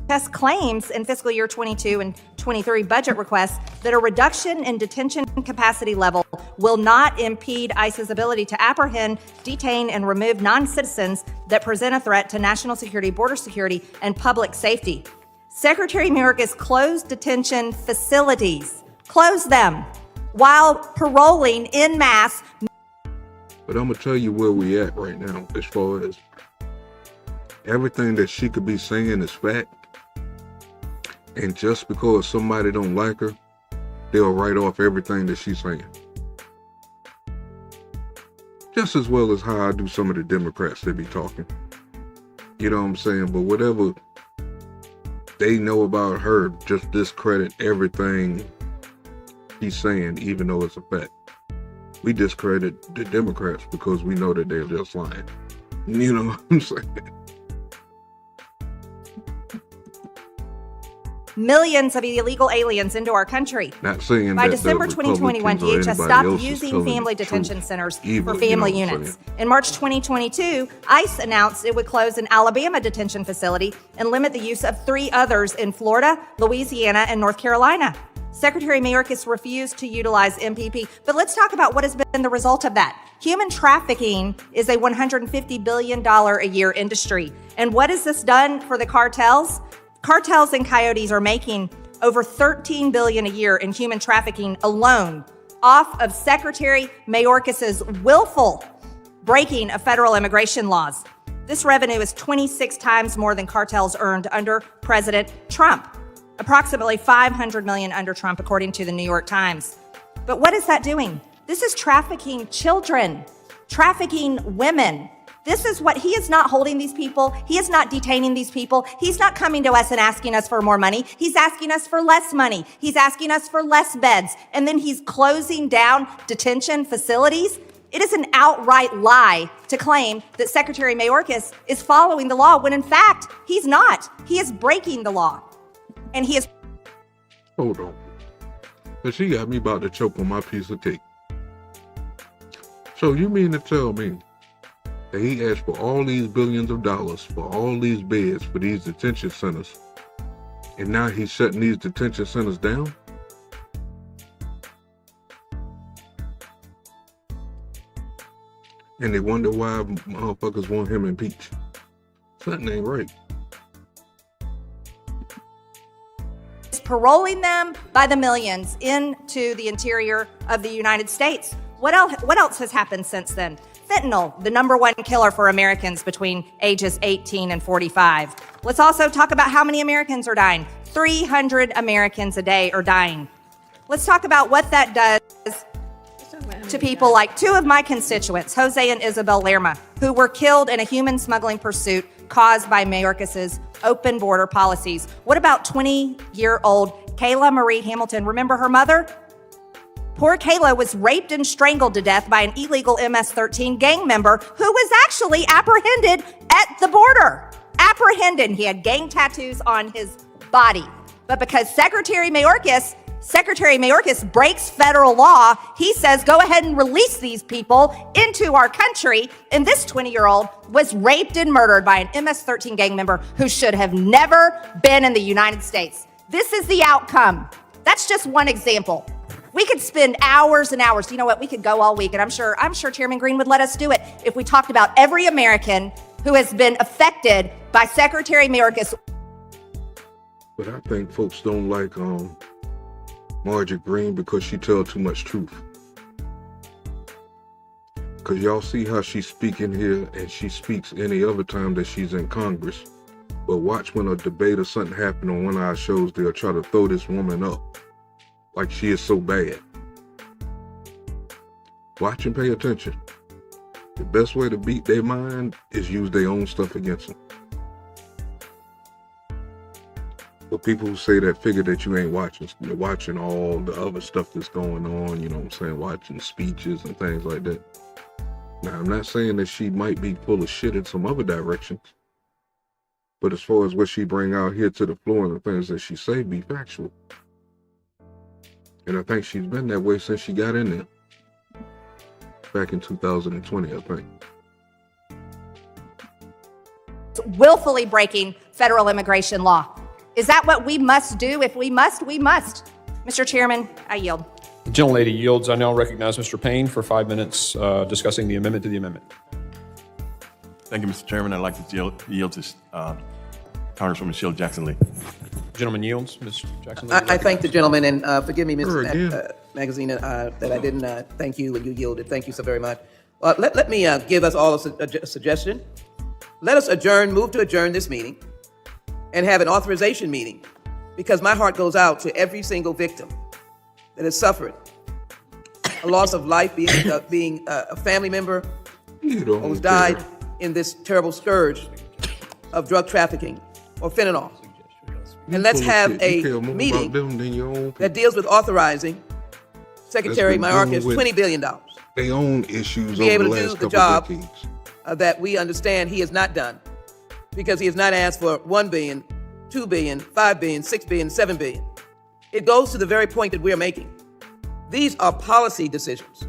DHS claims in fiscal year 22 and 23 budget requests that a reduction in detention capacity level will not impede ICE's ability to apprehend, detain, and remove non-citizens that present a threat to national security, border security, and public safety. Secretary Mayorkas closed detention facilities, closed them, while paroling en masse. But I'm gonna tell you where we at right now as far as everything that she could be saying is fact. And just because somebody don't like her, they'll write off everything that she's saying. Just as well as how I do some of the Democrats that be talking. You know what I'm saying? But whatever they know about her, just discredit everything she's saying, even though it's a fact. We discredit the Democrats because we know that they're just lying. You know what I'm saying? Millions of illegal aliens into our country. Not saying By that December the 2021, Republicans or DHS anybody stopped else is using telling family the detention truth. centers Either, for family you know what I'm units. saying? In March 2022, ICE announced it would close an Alabama detention facility and limit the use of 3 others in Florida, Louisiana, and North Carolina. Secretary Mayorkas refused to utilize MPP. But let's talk about what has been the result of that. Human trafficking is a $150 billion a year industry. And what has this done for the cartels? Cartels and coyotes are making over $13 billion a year in human trafficking alone off of Secretary Mayorkas's willful breaking of federal immigration laws. This revenue is 26 times more than cartels earned under President Trump, approximately $500 million under Trump, according to the New York Times. But what is that doing? This is trafficking children trafficking women. This is what he is not holding these people. He is not detaining these people. He's not coming to us and asking us for more money. He's asking us for less money. He's asking us for less beds. And then he's closing down detention facilities. It is an outright lie to claim that Secretary Mayorkas is following the law when in fact he's not. He is breaking the law. And he is. Hold on. But she got me about to choke on my piece of cake. So you mean to tell me that he asked for all these billions of dollars for all these beds for these detention centers, and now he's shutting these detention centers down? And they wonder why motherfuckers want him impeached. Something ain't right. Paroling them by the millions into the interior of the United States. What else has happened since then? Fentanyl, the number one killer for Americans between ages 18 and 45. Let's also talk about how many Americans are dying. 300 Americans a day are dying. Let's talk about what that does to people like two of my constituents, Jose and Isabel Lerma, who were killed in a human smuggling pursuit caused by Mayorkas's open border policies. What about 20-year-old Kayla Marie Hamilton? Remember her mother? Poor Kayla was raped and strangled to death by an illegal MS-13 gang member who was actually apprehended at the border. Apprehended. He had gang tattoos on his body. But because Secretary Mayorkas breaks federal law, he says, go ahead and release these people into our country. And this 20-year-old was raped and murdered by an MS-13 gang member who should have never been in the United States. This is the outcome. That's just one example. We could spend hours and hours. You know what? We could go all week, and I'm sure Chairman Green would let us do it if we talked about every American who has been affected by Secretary Mayorkas. But I think folks don't like Marjorie Green because she tells too much truth. Because y'all see how she's speaking here and she speaks any other time that she's in Congress. But watch when a debate or something happen on one of our shows, they'll try to throw this woman up like she is so bad. Watch and pay attention. The best way to beat their mind is use their own stuff against them. But people who say that figure that you ain't watching, you're watching all the other stuff that's going on, you know what I'm saying, watching speeches and things like that. Now, I'm not saying that she might be full of shit in some other directions, but as far as what she bring out here to the floor and the things that she say, be factual. And I think she's been that way since she got in there. Back in 2020, I think. Willfully breaking federal immigration law. Is that what we must do? If we must, we must. Mr. Chairman, I yield. The gentlelady yields. I now recognize Mr. Payne for 5 minutes discussing the amendment to the amendment. Thank you, Mr. Chairman. I'd like to yield to Congresswoman Sheila Jackson-Lee. Gentleman yields. Ms. Jackson-Lee. I thank the gentleman, and forgive me, Mr. Magazine, that I didn't thank you when you yielded. Thank you so very much. Let me give us all a suggestion. Let us move to adjourn this meeting and have an authorization meeting, because my heart goes out to every single victim that has suffered a loss of life, being a family member who's died in this terrible scourge of drug trafficking or fentanyl. And let's have a meeting that deals with authorizing Secretary Mayorkas $20 billion. They own issues to be able over to the do last the couple job decades. That we understand he has not done, because he has not asked for $1 billion, $2 billion, $5 billion, $6 billion, $7 billion. It goes to the very point that we're making. These are policy decisions.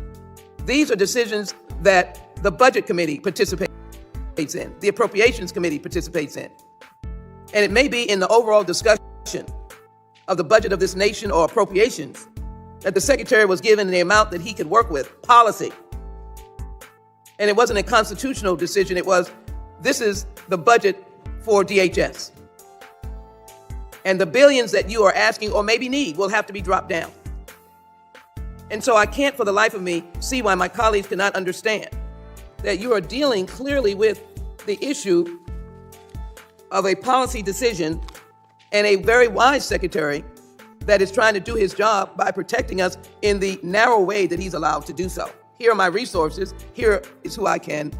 These are decisions that the Budget Committee participates in, the Appropriations Committee participates in. And it may be in the overall discussion of the budget of this nation or appropriations that the Secretary was given the amount that he could work with, policy. And it wasn't a constitutional decision, it was, this is the budget for DHS. And the billions that you are asking or maybe need will have to be dropped down. And so I can't for the life of me see why my colleagues cannot understand that you are dealing clearly with the issue of a policy decision and a very wise secretary that is trying to do his job by protecting us in the narrow way that he's allowed to do so. here are my resources, here is who I can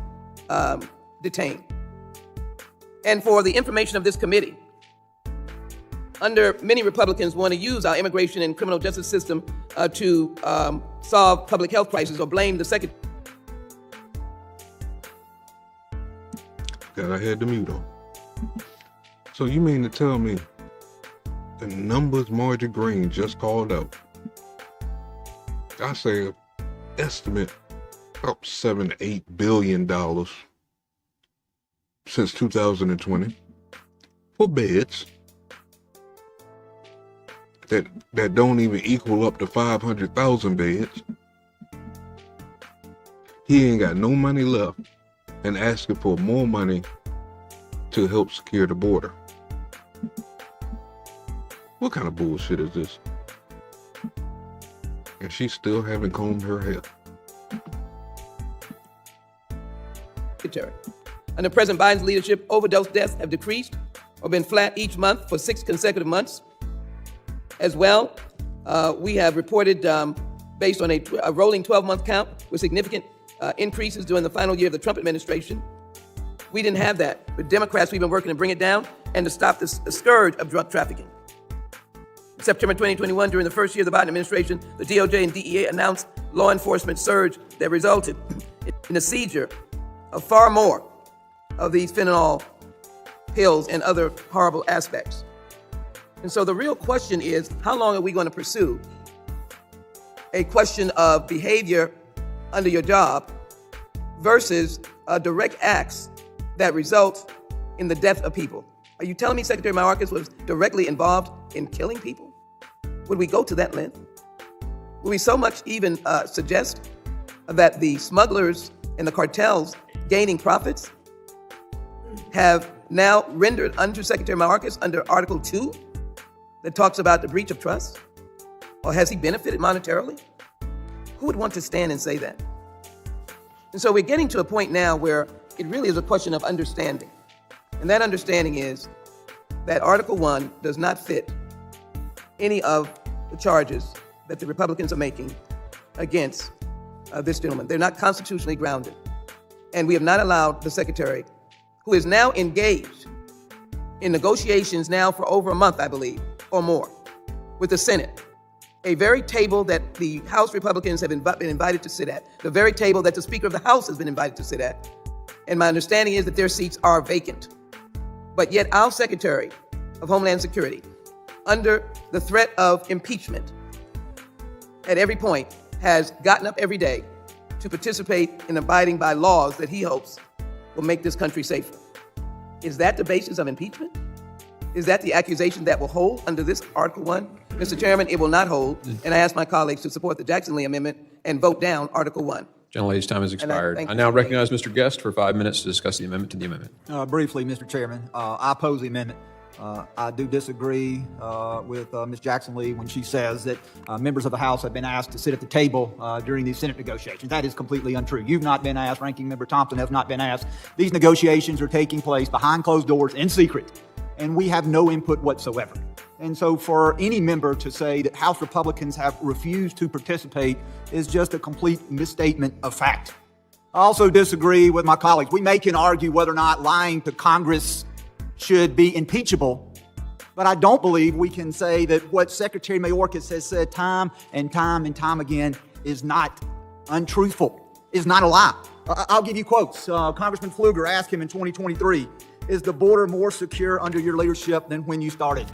detain. And for the information of this committee, many Republicans want to use our immigration and criminal justice system to solve public health crises or blame the secretary. God, I had the mute on. So you mean to tell me the numbers Marjorie Greene just called out, I say estimate about $7-8 billion since 2020 for beds that don't even equal up to 500,000 beds. He ain't got no money left and asking for more money to help secure the border. What kind of bullshit is this? And she still haven't combed her hair. Under President Biden's leadership, overdose deaths have decreased or been flat each month for 6 consecutive months. As well, we have reported, based on a rolling 12-month count, with significant increases during the final year of the Trump administration. We didn't have that. With Democrats, we've been working to bring it down and to stop the scourge of drug trafficking. In September 2021, during the first year of the Biden administration, the DOJ and DEA announced law enforcement surge that resulted in the seizure of far more of these fentanyl pills and other horrible aspects. And so the real question is, how long are we going to pursue a question of behavior under your job versus direct acts that result in the death of people? Are you telling me Secretary Mayorkas was directly involved in killing people? Would we go to that length? Would we so much even suggest that the smugglers and the cartels gaining profits have now rendered under Secretary Mayorkas under Article 2 that talks about the breach of trust? Or has he benefited monetarily? Who would want to stand and say that? And so we're getting to a point now where it really is a question of understanding. And that understanding is that Article 1 does not fit any of the charges that the Republicans are making against this gentleman. They're not constitutionally grounded. And we have not allowed the Secretary, who is now engaged in negotiations now for over a month, I believe, or more, with the Senate, a very table that the House Republicans have been invited to sit at, the very table that the Speaker of the House has been invited to sit at. And my understanding is that their seats are vacant. But yet our Secretary of Homeland Security, under the threat of impeachment, at every point has gotten up every day to participate in abiding by laws that he hopes will make this country safer. Is that the basis of impeachment? Is that the accusation that will hold under this Article 1? Mr. Chairman, it will not hold, and I ask my colleagues to support the Jackson-Lee Amendment and vote down Article 1. Gentlelady's time has expired. thank I you. now recognize Mr. Guest for 5 minutes to discuss the amendment to the amendment. Briefly, Mr. Chairman, I oppose the amendment. I do disagree with Ms. Jackson-Lee when she says that members of the House have been asked to sit at the table during these Senate negotiations. That is completely untrue. You've not been asked. Ranking Member Thompson has not been asked. These negotiations are taking place behind closed doors in secret, and we have no input whatsoever. And so for any member to say that House Republicans have refused to participate is just a complete misstatement of fact. I also disagree with my colleagues. We can argue whether or not lying to Congress should be impeachable, but I don't believe we can say that what Secretary Mayorkas has said time and time again is not untruthful, is not a lie. I'll give you quotes. Congressman Pfluger asked him in 2023, is the border more secure under your leadership than when you started?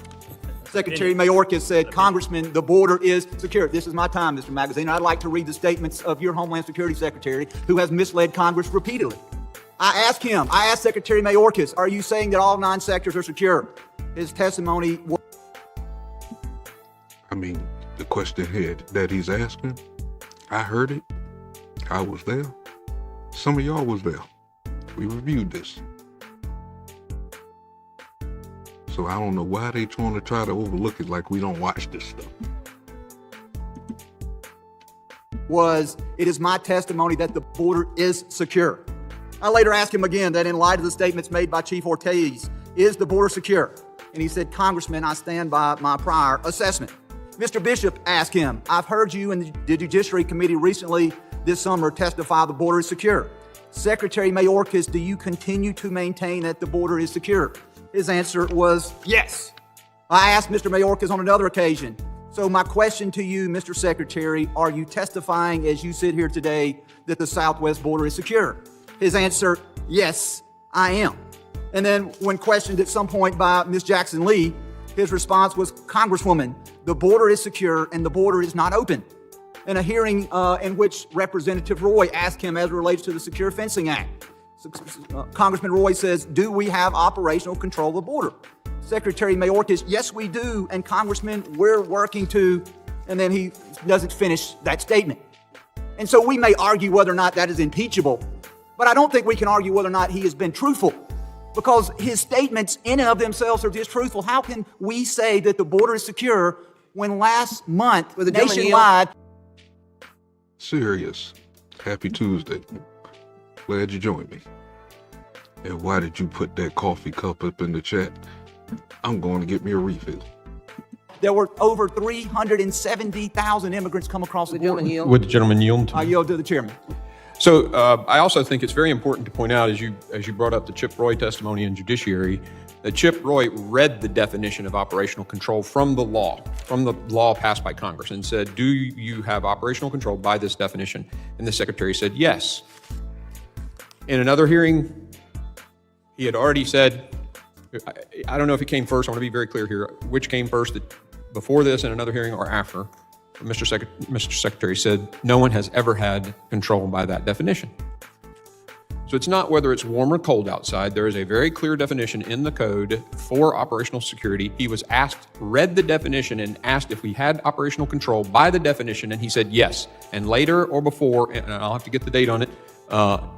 Secretary Mayorkas said, Congressman, the border is secure. This is my time, Mr. Magazine. I'd like to read the statements of your Homeland Security Secretary who has misled Congress repeatedly. I asked Secretary Mayorkas, are you saying that all 9 sectors are secure? His testimony was... I mean, the question that he's asking, I heard it. I was there. Some of y'all was there. We reviewed this. So I don't know why they trying to overlook it like we don't watch this stuff. It is my testimony that the border is secure. I later asked him again that in light of the statements made by Chief Ortiz, is the border secure? And he said, Congressman, I stand by my prior assessment. Mr. Bishop asked him, I've heard you in the Judiciary Committee recently this summer testify the border is secure. Secretary Mayorkas, do you continue to maintain that the border is secure? His answer was yes. I asked Mr. Mayorkas on another occasion. So my question to you, Mr. Secretary, are you testifying as you sit here today that the southwest border is secure? His answer, yes, I am. And then when questioned at some point by Ms. Jackson Lee, his response was, Congresswoman, the border is secure and the border is not open. In a hearing in which Representative Roy asked him as it relates to the Secure Fencing Act, Congressman Roy says, do we have operational control of the border? Secretary Mayorkas, yes, we do. And Congressman, we're working to, and then he doesn't finish that statement. And so we may argue whether or not that is impeachable, but I don't think we can argue whether or not he has been truthful, because his statements in and of themselves are distruthful. How can we say that the border is secure when last month, nationwide... Serious. Happy Tuesday. Glad you joined me. And why did you put that coffee cup up in the chat? I'm going to get me a refill. There were over 370,000 immigrants come across the border. Would the gentleman yield? I yield to the chairman. So I also think it's very important to point out, as you brought up the Chip Roy testimony in judiciary, that Chip Roy read the definition of operational control from the law passed by Congress, and said, do you have operational control by this definition? And the secretary said, yes. In another hearing, he had already said, I don't know if it came first, I want to be very clear here, which came first, before this in another hearing or after. Mr. Secretary said, no one has ever had control by that definition. So it's not whether it's warm or cold outside. There is a very clear definition in the code for operational security. He was asked, read the definition and asked if we had operational control by the definition, and he said yes. And later or before, and I'll have to get the date on it,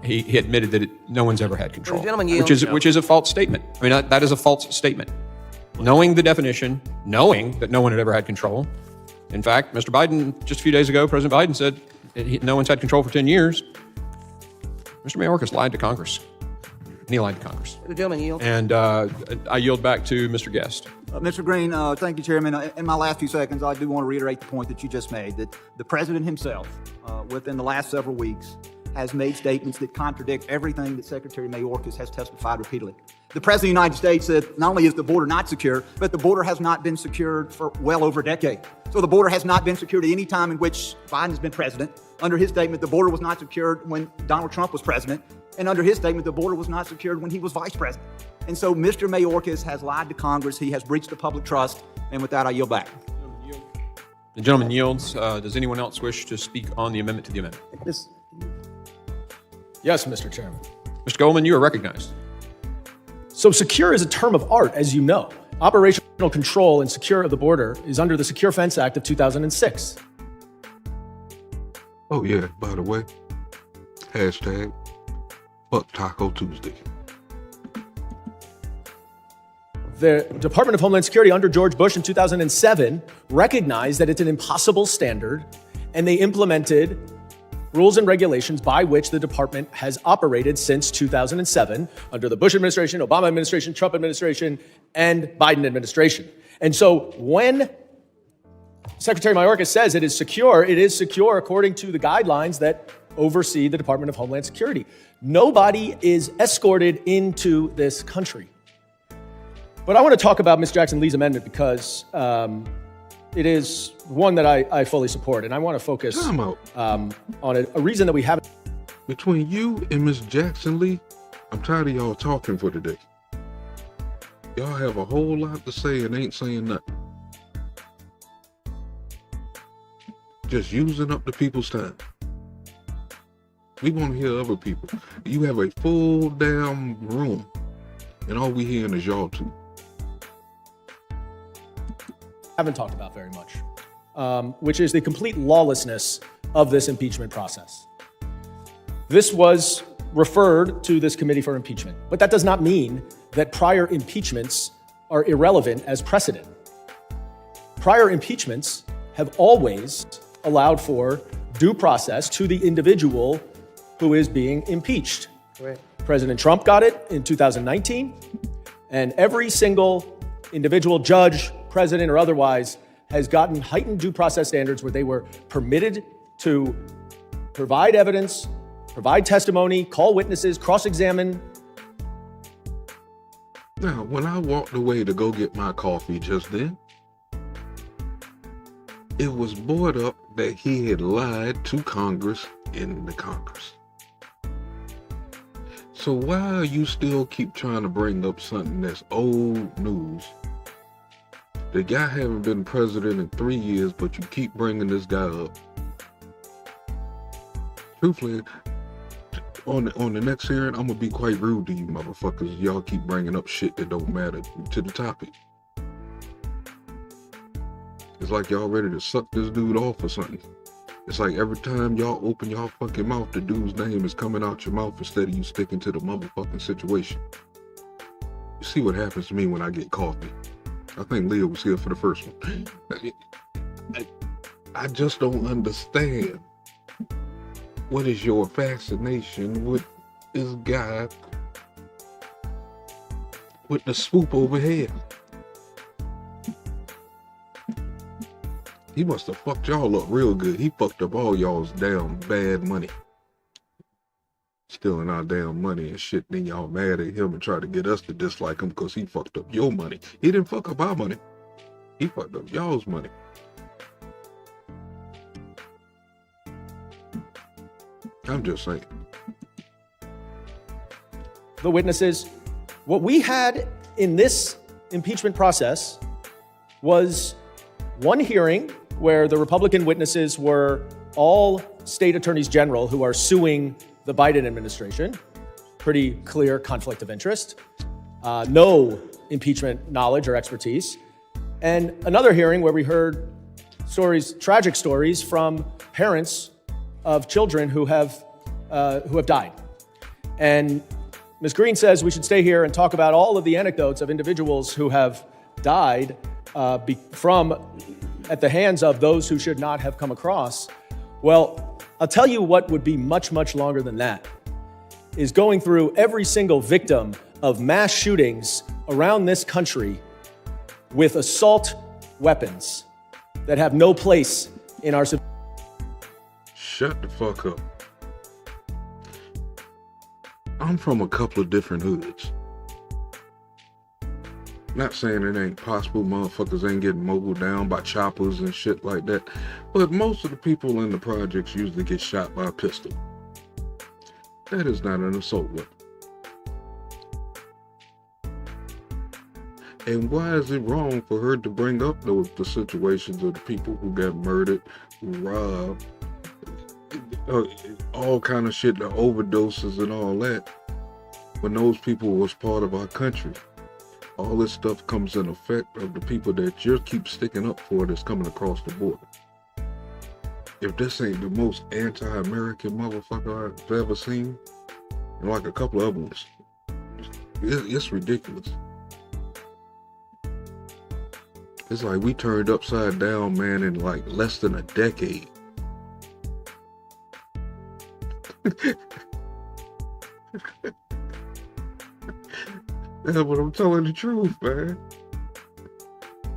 he admitted that no one's ever had control, which is a false statement. I mean, that is a false statement. Knowing the definition, knowing that no one had ever had control. In fact, Mr. Biden, just a few days ago, President Biden said no one's had control for 10 years. Mr. Mayorkas lied to Congress. And he lied to Congress. The gentleman yield. And I yield back to Mr. Guest. Mr. Green, thank you, Chairman. In my last few seconds, I do want to reiterate the point that you just made, that the President himself, within the last several weeks, has made statements that contradict everything that Secretary Mayorkas has testified repeatedly. The President of the United States said not only is the border not secure, but the border has not been secured for well over a decade. So the border has not been secured at any time in which Biden has been president. Under his statement, the border was not secured when Donald Trump was president. And under his statement, the border was not secured when he was vice president. And so Mr. Mayorkas has lied to Congress. He has breached the public trust. And with that, I yield back. The gentleman yields. Does anyone else wish to speak on the amendment to the amendment? Yes, Mr. Chairman. Mr. Goldman, you are recognized. So secure is a term of art, as you know. Operational control and secure of the border is under the Secure Fence Act of 2006. Oh yeah, by the way, hashtag Fuck Taco Tuesday. The Department of Homeland Security under George Bush in 2007 recognized that it's an impossible standard, and they implemented rules and regulations by which the department has operated since 2007 under the Bush administration, Obama administration, Trump administration, and Biden administration. And so when Secretary Mayorkas says it is secure according to the guidelines that oversee the Department of Homeland Security. Nobody is escorted into this country. But I want to talk about Ms. Jackson Lee's amendment because it is one that I fully support, and I want to focus on a reason that we haven't. Between you and Ms. Jackson Lee, I'm tired of y'all talking for today. Y'all have a whole lot to say and ain't saying nothing. Just using up the people's time. We want to hear other people. You have a full damn room, and all we hearing is y'all two. Haven't talked about very much, which is the complete lawlessness of this impeachment process. This was referred to this committee for impeachment, but that does not mean that prior impeachments are irrelevant as precedent. Prior impeachments have always allowed for due process to the individual who is being impeached. Right. President Trump got it in 2019, and every single individual judge, president or otherwise, has gotten heightened due process standards where they were permitted to provide evidence, provide testimony, call witnesses, cross-examine. Now, when I walked away to go get my coffee just then, it was brought up that he had lied to Congress in the Congress. So why you still keep trying to bring up something that's old news? The guy haven't been president in 3 years, but you keep bringing this guy up. Truthfully, on the next hearing, I'm gonna be quite rude to you motherfuckers. Y'all keep bringing up shit that don't matter to the topic. It's like y'all ready to suck this dude off or something. It's like every time y'all open y'all fucking mouth, the dude's name is coming out your mouth instead of you sticking to the motherfucking situation. You see what happens to me when I get coffee. I think Leah was here for the first one. I just don't understand. What is your fascination with this guy with the swoop overhead? He must have fucked y'all up real good. He fucked up all y'all's damn bad money. Stealing our damn money and shit. Then y'all mad at him and try to get us to dislike him because he fucked up your money. He didn't fuck up our money. He fucked up y'all's money. I'm just saying. The witnesses, what we had in this impeachment process was one hearing where the Republican witnesses were all state attorneys general who are suing the Biden administration. Pretty clear conflict of interest. No impeachment knowledge or expertise. And another hearing where we heard stories, tragic stories from parents of children who have died. And Ms. Green says we should stay here and talk about all of the anecdotes of individuals who have died at the hands of those who should not have come across. Well, I'll tell you what would be much, much longer than that, is going through every single victim of mass shootings around this country with assault weapons that have no place in our society. Shut the fuck up. I'm from a couple of different hoods. Not saying it ain't possible, motherfuckers ain't getting mobiled down by choppers and shit like that, but most of the people in the projects usually get shot by a pistol. That is not an assault weapon. And why is it wrong for her to bring up the situations of the people who got murdered, who robbed, all kind of shit, the overdoses and all that, when those people was part of our country? All this stuff comes in effect of the people that you keep sticking up for that's coming across the border. If this ain't the most anti-American motherfucker I've ever seen, and like a couple of ones, it's ridiculous. It's like we turned upside down, man, in like less than a decade. Yeah, but I'm telling the truth, man.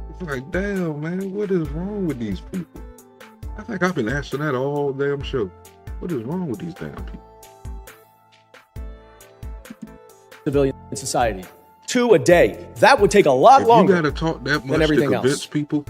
It's like, damn, man, what is wrong with these people? I think I've been asking that all damn show. What is wrong with these damn people? Civilian society. 2 a day. That would take a lot longer. You gotta talk that much to convince else. people.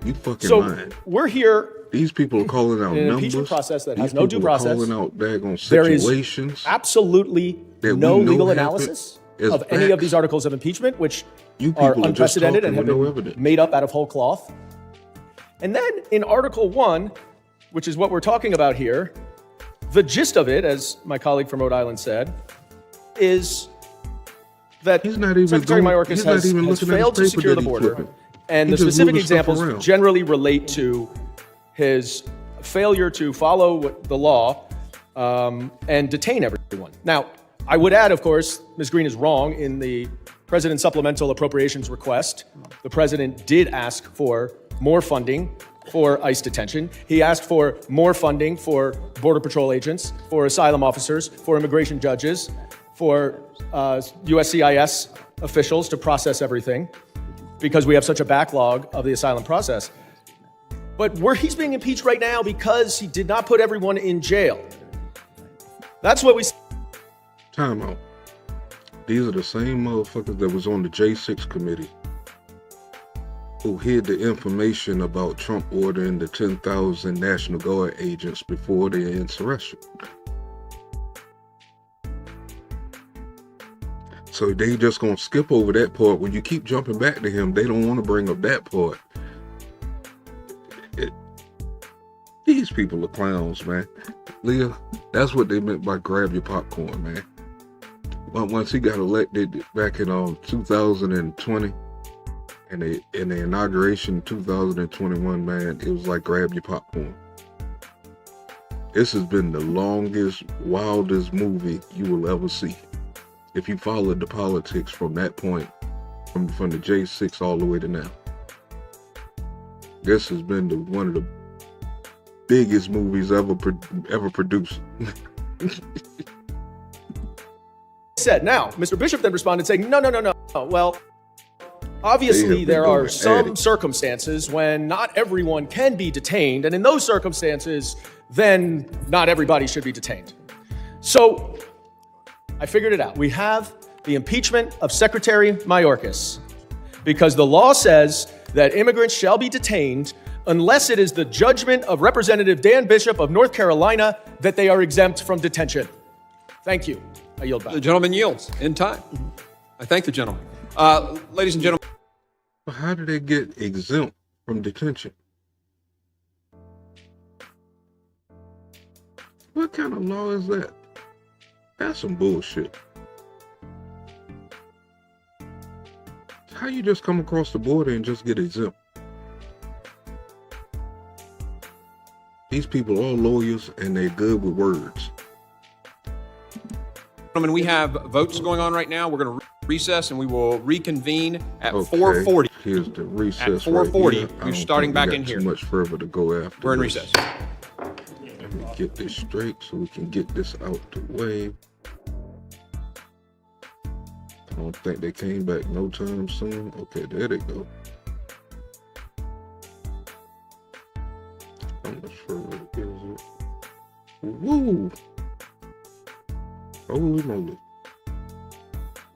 You fucking So lying. we're here. These people are calling out in an numbers. impeachment process that These has no due people are process. calling out daggone There is situations. absolutely that we no know legal happened analysis as of any of facts. these articles of impeachment, which You are people are just unprecedented talking and have with no been evidence. made up out of whole cloth. And then in Article 1, which is what we're talking about here, the gist of it, as my colleague from Rhode Island said, is that Secretary Mayorkas has failed to secure the border. And the specific examples generally relate to his failure to follow the law and detain everyone. Now, I would add, of course, Ms. Green is wrong. In the President's supplemental appropriations request, the President did ask for more funding for ICE detention. He asked for more funding for Border Patrol agents, for asylum officers, for immigration judges, for USCIS officials to process everything, because we have such a backlog of the asylum process. But he's being impeached right now because he did not put everyone in jail. That's what we... Time out. These are the same motherfuckers that was on the J6 committee who hid the information about Trump ordering the 10,000 National Guard agents before the insurrection. So they just gonna skip over that part. When you keep jumping back to him, they don't want to bring up that part. These people are clowns, man. Leah, that's what they meant by grab your popcorn, man. But once he got elected back in 2020, and the inauguration in 2021, man, it was like grab your popcorn. This has been the longest, wildest movie you will ever see. If you followed the politics from that point, from the J6 all the way to now. This has been one of the biggest movies ever produced. Said. Now, Mr. Bishop then responded saying, no. Well, obviously there are some circumstances when not everyone can be detained, and in those circumstances, then not everybody should be detained. So I figured it out. We have the impeachment of Secretary Mayorkas because the law says that immigrants shall be detained unless it is the judgment of Representative Dan Bishop of North Carolina that they are exempt from detention. Thank you. I yield back. The gentleman yields in time. I thank the gentleman. Ladies and gentlemen. How do they get exempt from detention? What kind of law is that? That's some bullshit. How you just come across the border and just get exempt? These people are all lawyers and they're good with words. Gentlemen, we have votes going on right now. We're going to recess and we will reconvene at 4:40. Here's the recess. At 4:40, right we're starting back in here. Too much further to go after. We're in this. recess. Let me get this straight so we can get this out the way. I don't think they came back no time soon. Okay, there they go. How much further is it? Woo! Holy moly.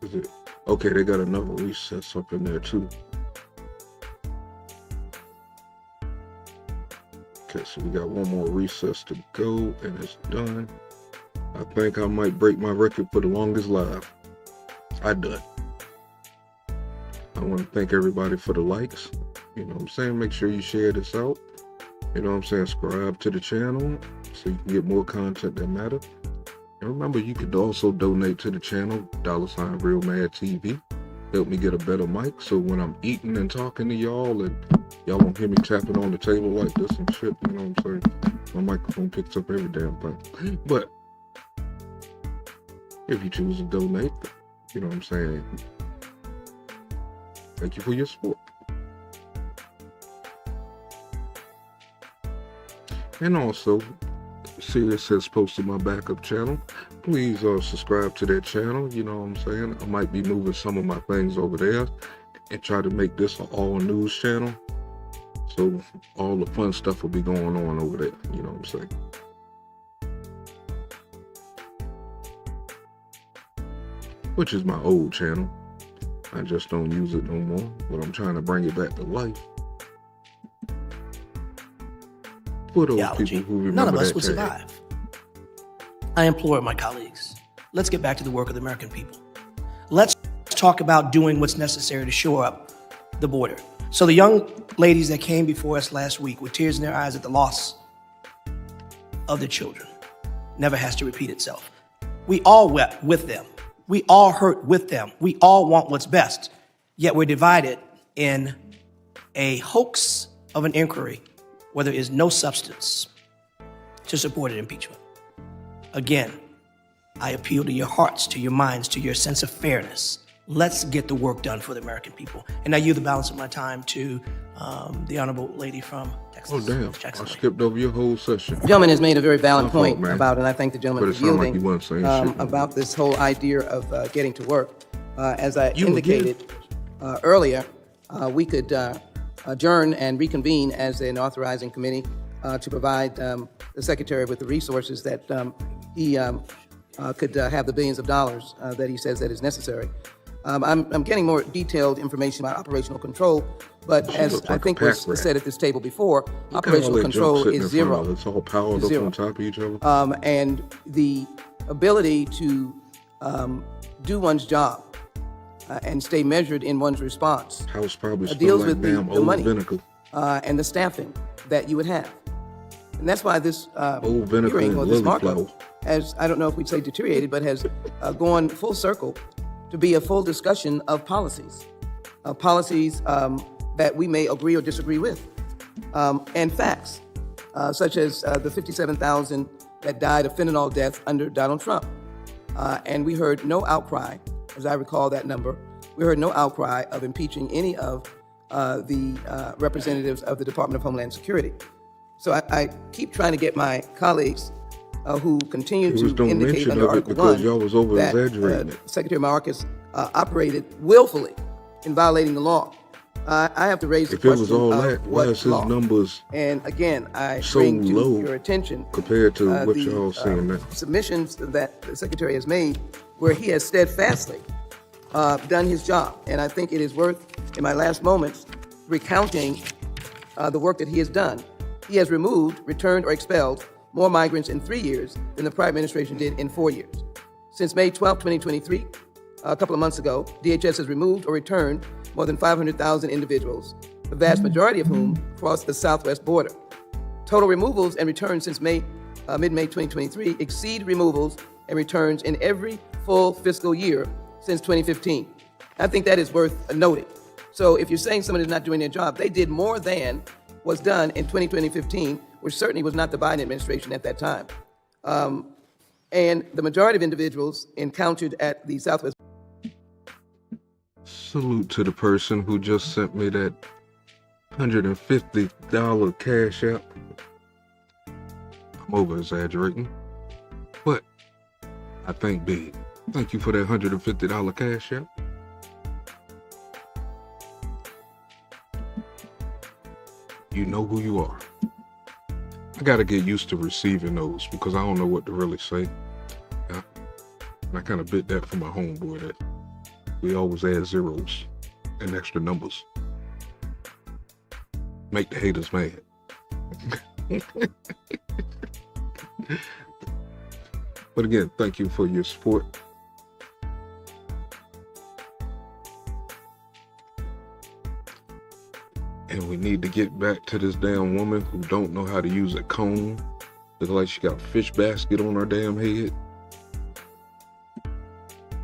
Is it? Okay, they got another recess up in there too. Okay, so we got one more recess to go and it's done. I think I might break my record for the longest live. I done. I want to thank everybody for the likes. You know what I'm saying? Make sure you share this out. You know what I'm saying? Subscribe to the channel so you can get more content that matter. And remember, you could also donate to the channel, $RealMadTV. Help me get a better mic so when I'm eating and talking to y'all and y'all won't hear me tapping on the table like this and shit, you know what I'm saying? My microphone picks up every damn thing. But if you choose to donate, you know what I'm saying? Thank you for your support. And also, Sirius has posted my backup channel. Please subscribe to that channel. You know what I'm saying? I might be moving some of my things over there and try to make this an all news channel. So all the fun stuff will be going on over there. You know what I'm saying? Which is my old channel. I just don't use it no more, but I'm trying to bring it back to life. For those people who remember None of us that would tag. survive. I implore my colleagues, let's get back to the work of the American people. Let's talk about doing what's necessary to shore up the border. So the young ladies that came before us last week with tears in their eyes at the loss of their children never has to repeat itself. We all wept with them. We all hurt with them. We all want what's best. Yet we're divided in a hoax of an inquiry where there is no substance to support an impeachment. Again, I appeal to your hearts, to your minds, to your sense of fairness. Let's get the work done for the American people. And I yield the balance of my time to the honorable lady from Texas. Oh, damn. I skipped over your whole session. The gentleman has made a very valid My fault, point man. about, and I thank the But gentleman it for sounded like yielding, you wasn't saying shit. about this whole idea of getting to work. As I You indicated earlier, we could adjourn and reconvene as an authorizing committee to provide the Secretary with the resources that he could have the billions of dollars that he says that is necessary. I'm getting more detailed information about operational control, but as I think was said at this table before, operational control is zero. It's all piled up on top of each other. And the ability to do one's job and stay measured in one's response House probably deals smell like with damn the old money vinegar. and the staffing that you would have. And that's why this Old vinegar hearing and or this lily markup flower. has, I don't know if we'd say deteriorated, but has gone full circle to be a full discussion of policies that we may agree or disagree with, and facts, such as the 57,000 that died of fentanyl death under Donald Trump. And we heard no outcry, as I recall that number, we heard no outcry of impeaching any of the representatives of the Department of Homeland Security. So I keep trying to get my colleagues who continue to indicate under Article 1 that Secretary Mayorkas operated willfully in violating the law. I have to raise the question If it was all of that, why what is his law? numbers And again, I so bring to low your attention compared to what the y'all seeing now? submissions that the Secretary has made where he has steadfastly done his job. And I think it is worth, in my last moments, recounting the work that he has done. He has removed, returned, or expelled more migrants in 3 years than the prior administration did in 4 years. Since May 12, 2023, a couple of months ago, DHS has removed or returned more than 500,000 individuals, the vast majority of whom crossed the southwest border. Total removals and returns since mid-May 2023 exceed removals and returns in every full fiscal year since 2015. I think that is worth noting. So if you're saying somebody's not doing their job, they did more than was done in 2015, which certainly was not the Biden administration at that time. And the majority of individuals encountered at the southwest. Salute to the person who just sent me that $150 cash app. I'm over exaggerating, but I think big. Thank you for that $150 cash app. You know who you are. I gotta get used to receiving those because I don't know what to really say. Yeah. And I kind of bit that from my homeboy that we always add zeros and extra numbers. Make the haters mad. But again, thank you for your support. And we need to get back to this damn woman who don't know how to use a comb. Look like she got a fish basket on her damn head.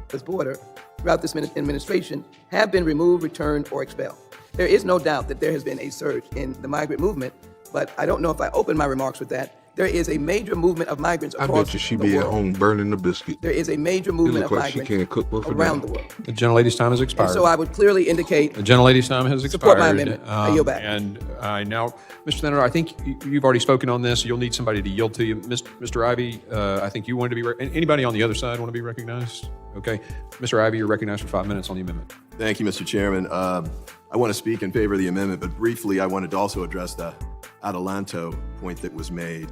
This border throughout this administration have been removed, returned, or expelled. There is no doubt that there has been a surge in the migrant movement, but I don't know if I open my remarks with that. There is a major movement of migrants across the world. I bet you she be at home burning the biscuit. There is a major It movement look of like she migrants can't cook one for around dinner. the world. The gentlelady's time has expired. And so I would clearly indicate The gentlelady's time has expired. support my amendment. I yield back. And I now, Mr. Senator, I think you've already spoken on this. You'll need somebody to yield to you. Mr. Ivey, I think you wanted to be, anybody on the other side want to be recognized? Okay. Mr. Ivey, you're recognized for 5 minutes on the amendment. Thank you, Mr. Chairman. I want to speak in favor of the amendment, but briefly, I wanted to also address the Adelanto point that was made.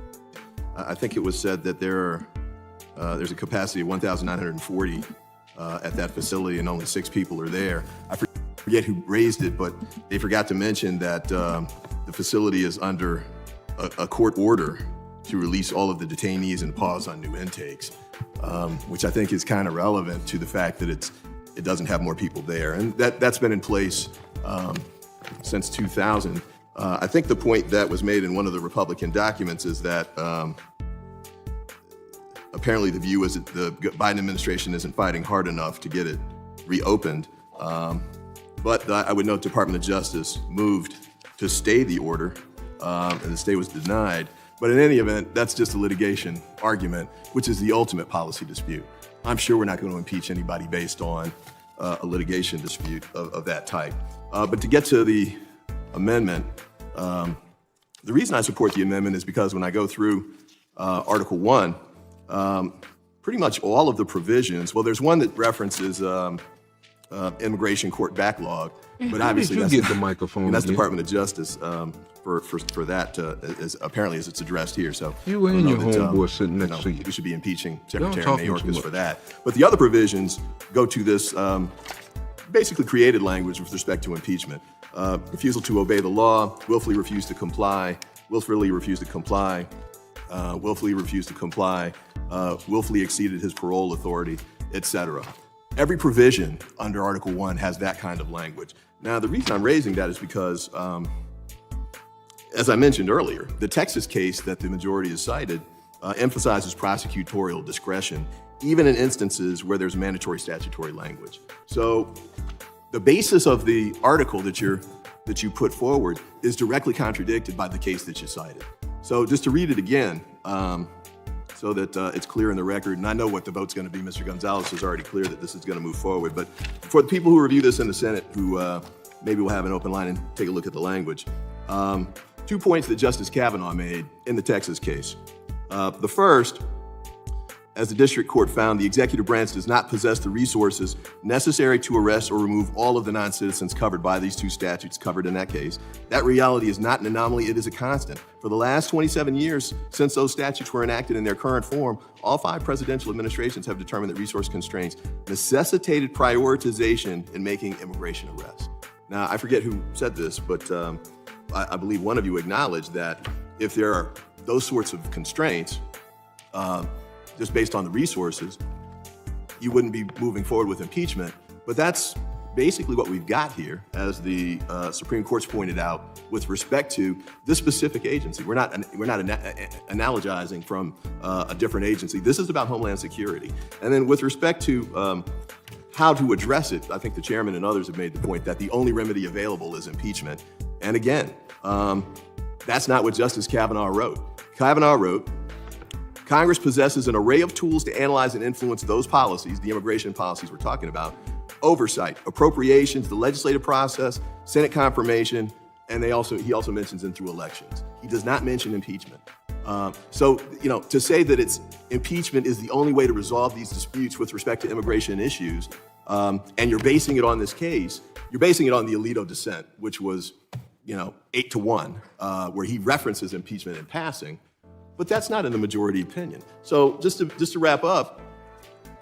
I think it was said that there's a capacity of 1,940 at that facility and only 6 people are there. I forget who raised it, but they forgot to mention that the facility is under a court order to release all of the detainees and pause on new intakes, which I think is kind of relevant to the fact that it doesn't have more people there. And that's been in place since 2000. I think the point that was made in one of the Republican documents is that apparently the view is that the Biden administration isn't fighting hard enough to get it reopened. But I would note Department of Justice moved to stay the order, and the stay was denied. But in any event, that's just a litigation argument, which is the ultimate policy dispute. I'm sure we're not going to impeach anybody based on a litigation dispute of that type. But to get to the amendment, the reason I support the amendment is because when I go through Article 1, pretty much all of the provisions, well, there's one that references immigration court backlog. And But how obviously, did that's you get the microphone and that's again? Department of Justice for that, as apparently as it's addressed here. So You I don't and know your that, homeboy sitting next to you. We should be impeaching Y'all Secretary talking too Mayorkas much. for that. But the other provisions go to this basically created language with respect to impeachment. Refusal to obey the law, willfully refuse to comply, willfully refuse to comply, willfully refused to comply, willfully exceeded his parole authority, etc. Every provision under Article 1 has that kind of language. Now, the reason I'm raising that is because, as I mentioned earlier, the Texas case that the majority has cited emphasizes prosecutorial discretion, even in instances where there's mandatory statutory language. So the basis of the article that you put forward is directly contradicted by the case that you cited. So just to read it again, so that it's clear in the record, and I know what the vote's going to be. Mr. Gonzalez is already clear that this is going to move forward. But for the people who review this in the Senate, who maybe will have an open line and take a look at the language, 2 points that Justice Kavanaugh made in the Texas case. The first, as the district court found, the executive branch does not possess the resources necessary to arrest or remove all of the non-citizens covered by these two statutes covered in that case. That reality is not an anomaly, it is a constant. For the last 27 years since those statutes were enacted in their current form, all 5 presidential administrations have determined that resource constraints necessitated prioritization in making immigration arrests. Now, I forget who said this, but I believe one of you acknowledged that if there are those sorts of constraints, just based on the resources, you wouldn't be moving forward with impeachment. But that's basically what we've got here, as the Supreme Court's pointed out, with respect to this specific agency. We're not analogizing from a different agency. This is about Homeland Security. And then with respect to how to address it, I think the chairman and others have made the point that the only remedy available is impeachment. And again, that's not what Justice Kavanaugh wrote. Kavanaugh wrote, Congress possesses an array of tools to analyze and influence those policies, the immigration policies we're talking about, oversight, appropriations, the legislative process, Senate confirmation, and he also mentions and through elections. He does not mention impeachment. So, to say that impeachment is the only way to resolve these disputes with respect to immigration issues, and you're basing it on this case, you're basing it on the Alito dissent, which was, 8-1, where he references impeachment in passing. But that's not in the majority opinion. So just to wrap up,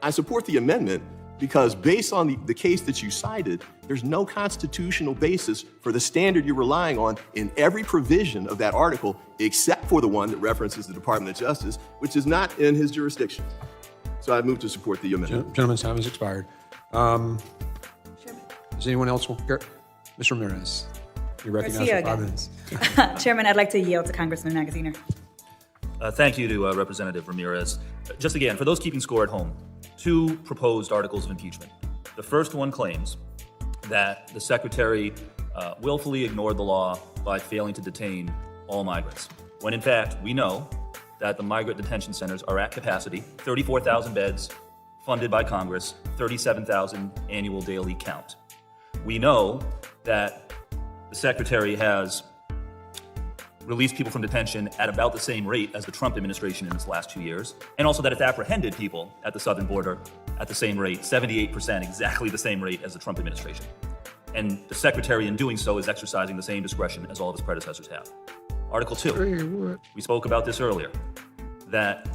I support the amendment because based on the case that you cited, there's no constitutional basis for the standard you're relying on in every provision of that article, except for the one that references the Department of Justice, which is not in his jurisdiction. So I move to support the amendment. Gentleman's time has expired. Does anyone else want? Mr. Ramirez, you recognize for 5 minutes. Chairman, I'd like to yield to Congressman Magaziner. Thank you to Representative Ramirez. Just again, for those keeping score at home, 2 proposed articles of impeachment. The first one claims that the Secretary willfully ignored the law by failing to detain all migrants, when in fact we know that the migrant detention centers are at capacity, 34,000 beds, funded by Congress, 37,000 annual daily count. We know that the Secretary has released people from detention at about the same rate as the Trump administration in its last 2 years, and also that it's apprehended people at the southern border at the same rate, 78%, exactly the same rate as the Trump administration. And the Secretary in doing so is exercising the same discretion as all of his predecessors have. Article 2, we spoke about this earlier, that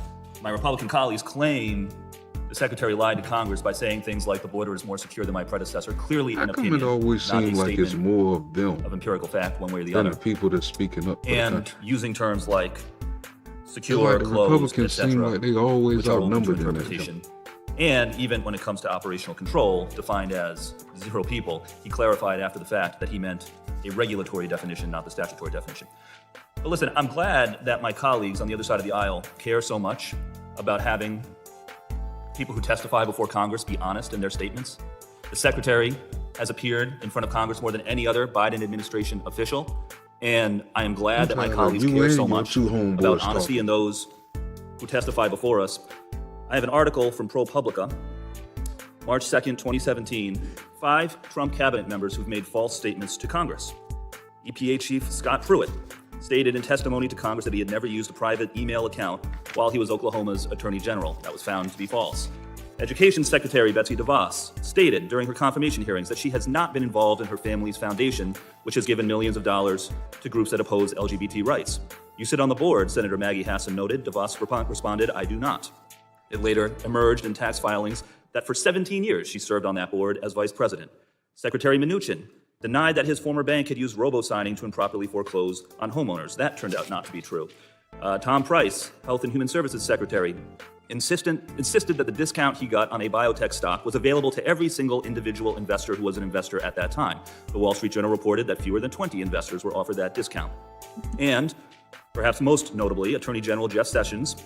my Republican colleagues claim the Secretary lied to Congress by saying things like the border is more secure than my predecessor, clearly an opinion, It always not a seems like it's statement more of them of empirical fact one way or the than other. the people that's speaking up for the And country. using terms like It's secure, like the closed, Republicans seem etc., like they always which are open to outnumbered in that. interpretation. And even when it comes to operational control, defined as 0 people, he clarified after the fact that he meant a regulatory definition, not the statutory definition. But listen, I'm glad that my colleagues on the other side of the aisle care so much about having people who testify before Congress be honest in their statements. The Secretary has appeared in front of Congress more than any other Biden administration official, and I am glad that my colleagues care so much about honesty in those who testify before us. I have an article from ProPublica, March 2nd, 2017, 5 Trump cabinet members who've made false statements to Congress. EPA Chief Scott Pruitt stated in testimony to Congress that he had never used a private email account while he was Oklahoma's Attorney General. That was found to be false. Education Secretary Betsy DeVos stated during her confirmation hearings that she has not been involved in her family's foundation, which has given millions of dollars to groups that oppose LGBT rights. You sit on the board, Senator Maggie Hassan noted. DeVos responded, I do not. It later emerged in tax filings that for 17 years she served on that board as vice president. Secretary Mnuchin denied that his former bank had used robo-signing to improperly foreclose on homeowners. That turned out not to be true. Tom Price, Health and Human Services Secretary, insisted that the discount he got on a biotech stock was available to every single individual investor who was an investor at that time. The Wall Street Journal reported that fewer than 20 investors were offered that discount. And, perhaps most notably, Attorney General Jeff Sessions,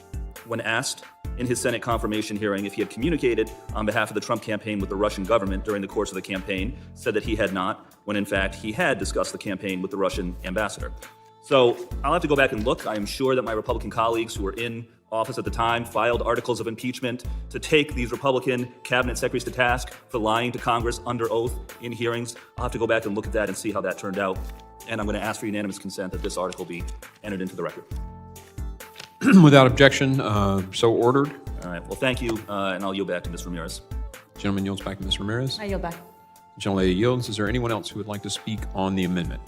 when asked in his Senate confirmation hearing if he had communicated on behalf of the Trump campaign with the Russian government during the course of the campaign, said that he had not, when in fact he had discussed the campaign with the Russian ambassador. So I'll have to go back and look. I am sure that my Republican colleagues who were in office at the time filed articles of impeachment to take these Republican cabinet secretaries to task for lying to Congress under oath in hearings. I'll have to go back and look at that and see how that turned out. And I'm going to ask for unanimous consent that this article be entered into the record. Without objection, so ordered. All right. Well, thank you, and I'll yield back to Ms. Ramirez. Gentleman yields back to Ms. Ramirez. I yield back. Gentlelady yields. Is there anyone else who would like to speak on the amendment?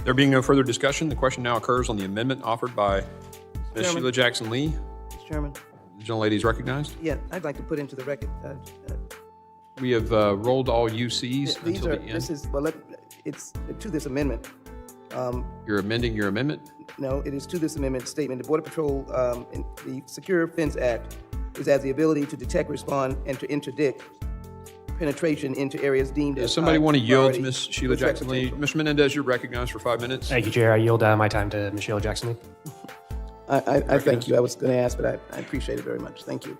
There being no further discussion, the question now occurs on the amendment offered by Ms. Chairman. Sheila Jackson Lee. Mr. Chairman, The gentlelady is recognized. yeah, I'd like to put into the record, We have rolled all UCs these until are, the end. this is, well, it's to this amendment. You're amending your amendment? No, it is to this amendment statement. The Border Patrol, in the Secure Fence Act is as the ability to detect, respond, and to interdict penetration into areas deemed as Does somebody high want to yield priority to Ms. Sheila with threat Jackson Lee? potential. Mr. Menendez, you're recognized for 5 minutes. Thank you, Chair. I yield my time to Ms. Sheila Jackson Lee. I thank you. I was going to ask, but I appreciate it very much. Thank you.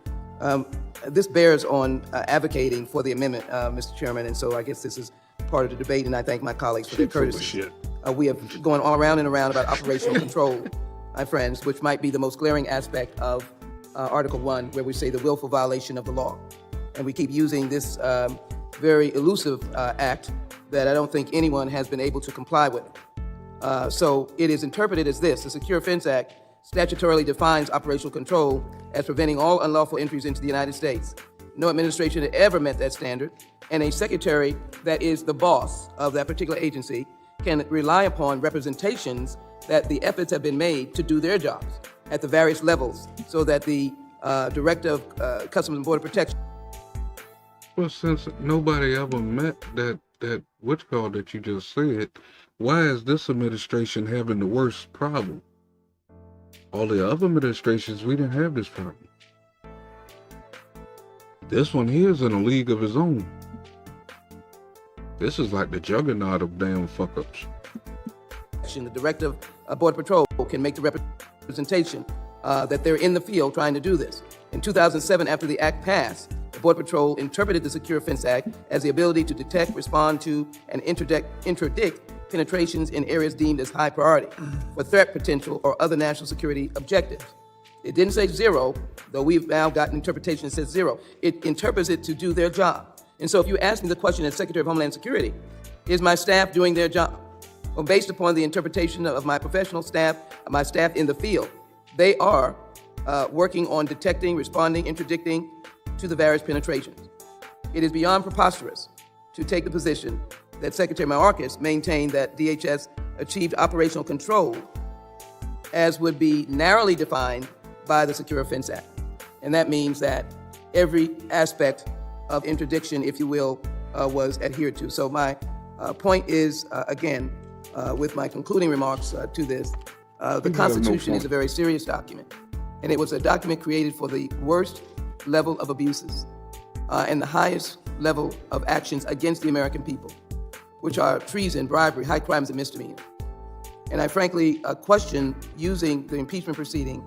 This bears on advocating for the amendment, Mr. Chairman, and so I guess this is part of the debate, and I thank my colleagues for their courtesy. We have gone all around and around about operational control, my friends, which might be the most glaring aspect of Article 1, where we say the willful violation of the law. And we keep using this very elusive act that I don't think anyone has been able to comply with. So it is interpreted as this: the Secure Fence Act statutorily defines operational control as preventing all unlawful entries into the United States. No administration had ever met that standard, and a secretary that is the boss of that particular agency can rely upon representations that the efforts have been made to do their jobs at the various levels, so that the Director of Customs and Border Protection. Well, since nobody ever met that witch call that you just said, why is this administration having the worst problem? All the other administrations, we didn't have this problem. This one here is in a league of his own. This is like the juggernaut of damn fuck-ups. The Director of Border Patrol can make the representation that they're in the field trying to do this. In 2007, after the act passed, the Border Patrol interpreted the Secure Fence Act as the ability to detect, respond to, and interdict penetrations in areas deemed as high priority for threat potential or other national security objectives. It didn't say zero, though we've now got an interpretation that says zero. It interprets it to do their job. And so if you ask me the question as Secretary of Homeland Security, is my staff doing their job? Well, based upon the interpretation of my professional staff, my staff in the field, they are working on detecting, responding, interdicting to the various penetrations. It is beyond preposterous to take the position that Secretary Mayorkas maintained that DHS achieved operational control as would be narrowly defined by the Secure Fence Act. And that means that every aspect of interdiction, if you will, was adhered to. So my point is, again, with my concluding remarks to this, the Constitution is a very serious document. And it was a document created for the worst level of abuses and the highest level of actions against the American people, which are treason, bribery, high crimes, and misdemeanors. And I frankly question using the impeachment proceeding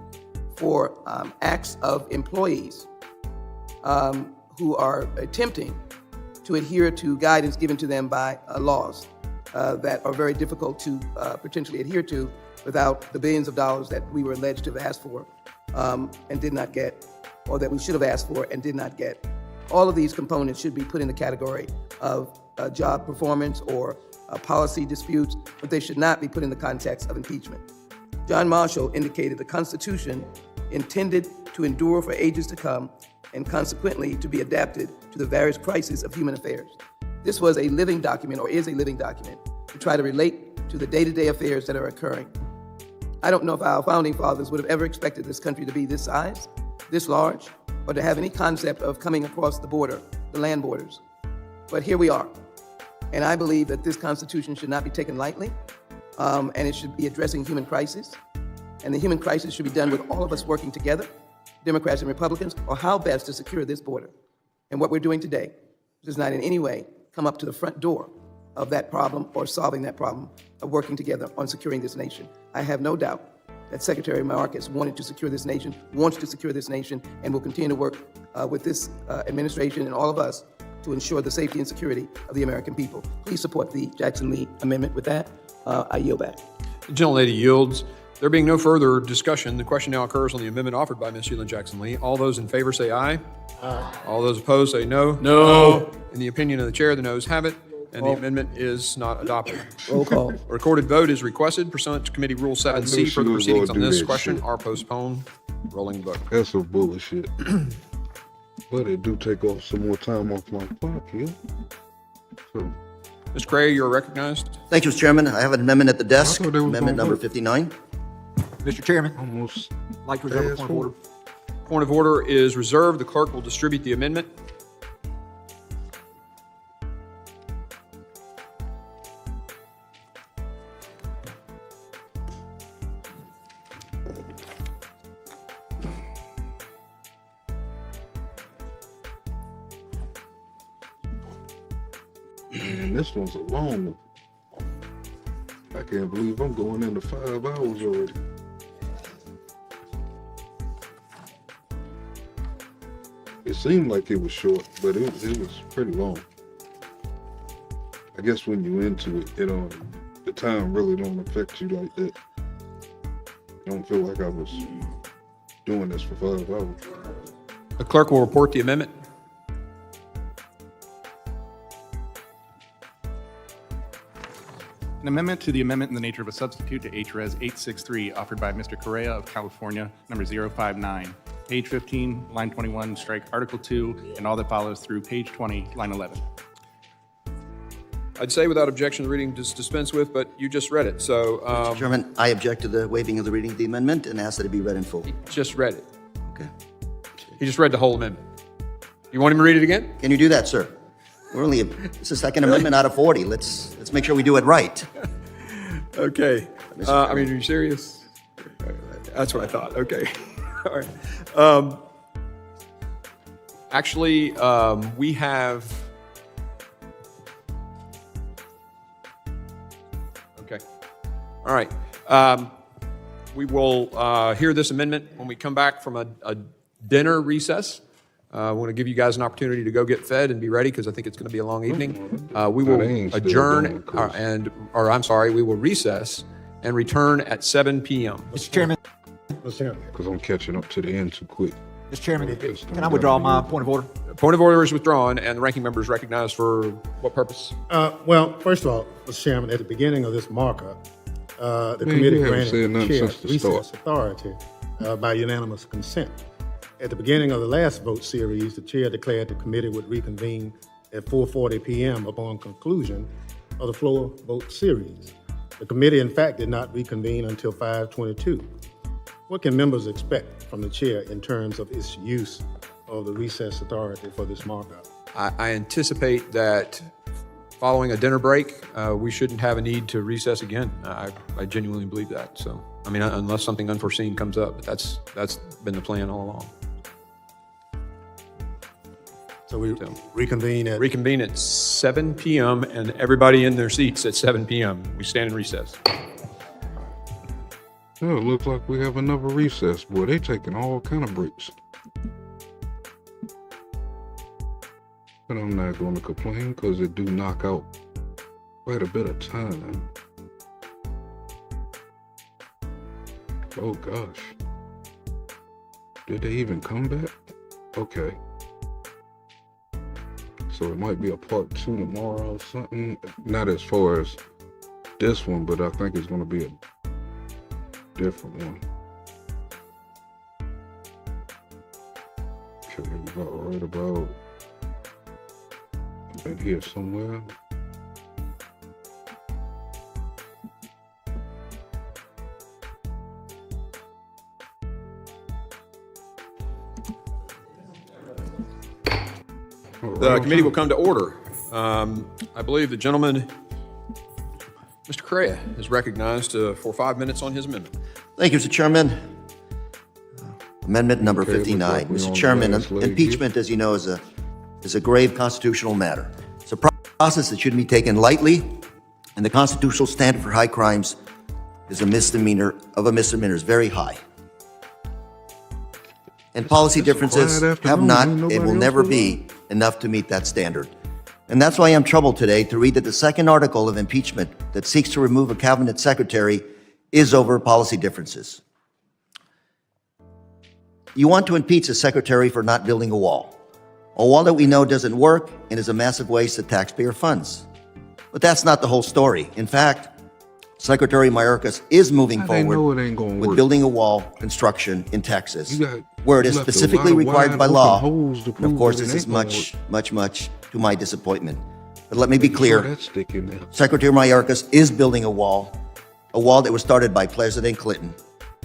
for acts of employees who are attempting to adhere to guidance given to them by laws that are very difficult to potentially adhere to without the billions of dollars that we were alleged to have asked for and did not get, or that we should have asked for and did not get. All of these components should be put in the category of job performance or policy disputes, but they should not be put in the context of impeachment. John Marshall indicated the Constitution intended to endure for ages to come and consequently to be adapted to the various crises of human affairs. This was a living document, or is a living document, to try to relate to the day-to-day affairs that are occurring. I don't know if our founding fathers would have ever expected this country to be this size, this large, or to have any concept of coming across the border, the land borders. But here we are. And I believe that this Constitution should not be taken lightly, and it should be addressing human crisis. And the human crisis should be done with all of us working together, Democrats and Republicans, on how best to secure this border. And what we're doing today does not in any way come up to the front door of that problem or solving that problem of working together on securing this nation. I have no doubt that Secretary Mayorkas wanted to secure this nation, wants to secure this nation, and will continue to work with this administration and all of us to ensure the safety and security of the American people. Please support the Jackson Lee amendment. With that, I yield back. The gentlelady yields. There being no further discussion, the question now occurs on the amendment offered by Ms. Sheila Jackson Lee. All those in favor say aye. Aye. All those opposed say no. No. In the opinion of the chair, the noes have it, and the amendment is not adopted. Roll call. A recorded vote is requested pursuant to Committee Rule 7C. Further proceedings on this question are postponed. Rolling vote. That's some bullshit. But it do take off some more time off my clock here. So, Mr. Cray, you're recognized. Thank you, Mr. Chairman. I have an amendment at the desk, I thought they was amendment gonna number vote. 59. Mr. Chairman, almost I'd like to reserve a fast point of order. Point of order is reserved. The clerk will distribute the amendment. Man, this one's a long one. I can't believe I'm going into 5 hours already. It seemed like it was short, but it was pretty long. I guess when you're into it, the time really don't affect you like that. I don't feel like I was doing this for 5 hours. The clerk will report the amendment. An amendment to the amendment in the nature of a substitute to HRES 863 offered by Mr. Correa of California, number 059. Page 15, line 21, strike Article 2 and all that follows through page 20, line 11. I'd say without objection, the reading is dispensed with, but you just read it, so. Mr. Chairman, I object to the waiving of the reading of the amendment and ask that it be read in full. Just read it. Okay. He just read the whole amendment. You want him to read it again? Can you do that, sir? It's the second amendment out of 40. Let's make sure we do it right. Okay. I mean, are you serious? That's what I thought. Okay. All right. Actually, we have. Okay. All right. We will hear this amendment when we come back from a dinner recess. I want to give you guys an opportunity to go get fed and be ready because I think it's going to be a long evening. We will adjourn we will recess and return at 7 p.m. Mr. Chairman. Because I'm catching up to the end too quick. Mr. Chairman, can I withdraw my point of order? Point of order is withdrawn, and the ranking member is recognized for what purpose? Well, first of all, Mr. Chairman, at the beginning of this markup, the committee granted the chair recess authority by unanimous consent. At the beginning of the last vote series, the chair declared the committee would reconvene at 4:40 p.m. upon conclusion of the floor vote series. The committee, in fact, did not reconvene until 5:22. What can members expect from the chair in terms of its use of the recess authority for this markup? I anticipate that following a dinner break, we shouldn't have a need to recess again. I genuinely believe that. So, I mean, unless something unforeseen comes up, but that's been the plan all along. So we reconvene at 7 p.m. and everybody in their seats at 7 p.m. We stand in recess. Yeah, it looks like we have another recess. Boy, they taking all kind of breaks. But I'm not going to complain because it do knock out quite a bit of time. Oh gosh. Did they even come back? Okay. So it might be a part 2 tomorrow or something. Not as far as this one, but I think it's going to be a different one. Okay, right about. I've been here somewhere. The committee will come to order. I believe the gentleman, Mr. Correa, is recognized for 5 minutes on his amendment. Thank you, Mr. Chairman. Amendment number 59. Mr. Chairman, impeachment, as you know, is a grave constitutional matter. It's a process that shouldn't be taken lightly, and the constitutional standard for high crimes is a misdemeanor is very high. And policy differences have not and will never be enough to meet that standard. And that's why I'm troubled today to read that the second article of impeachment that seeks to remove a cabinet secretary is over policy differences. You want to impeach a secretary for not building a wall that we know doesn't work and is a massive waste of taxpayer funds. But that's not the whole story. In fact, Secretary Mayorkas is moving forward with building a wall construction in Texas, where it is specifically required by law. And of course, this is much to my disappointment. But let me be clear, Secretary Mayorkas is building a wall that was started by President Clinton.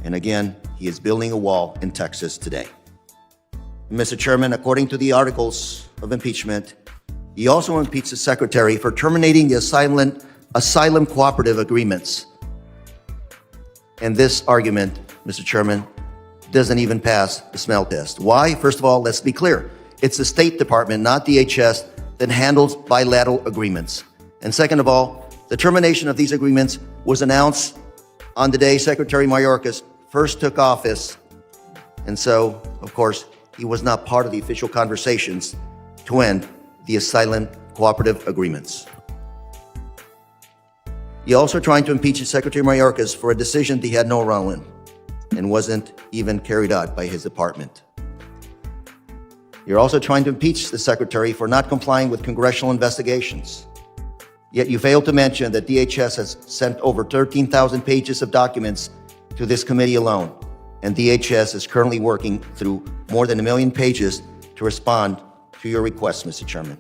And again, he is building a wall in Texas today. And Mr. Chairman, according to the articles of impeachment, he also impeached the secretary for terminating the asylum cooperative agreements. And this argument, Mr. Chairman, doesn't even pass the smell test. Why? First of all, let's be clear. It's the State Department, not DHS, that handles bilateral agreements. And second of all, the termination of these agreements was announced on the day Secretary Mayorkas first took office. And so, of course, he was not part of the official conversations to end the asylum cooperative agreements. You're also trying to impeach Secretary Mayorkas for a decision that he had no role in and wasn't even carried out by his department. You're also trying to impeach the secretary for not complying with congressional investigations. Yet you failed to mention that DHS has sent over 13,000 pages of documents to this committee alone, and DHS is currently working through more than 1 million pages to respond to your requests, Mr. Chairman.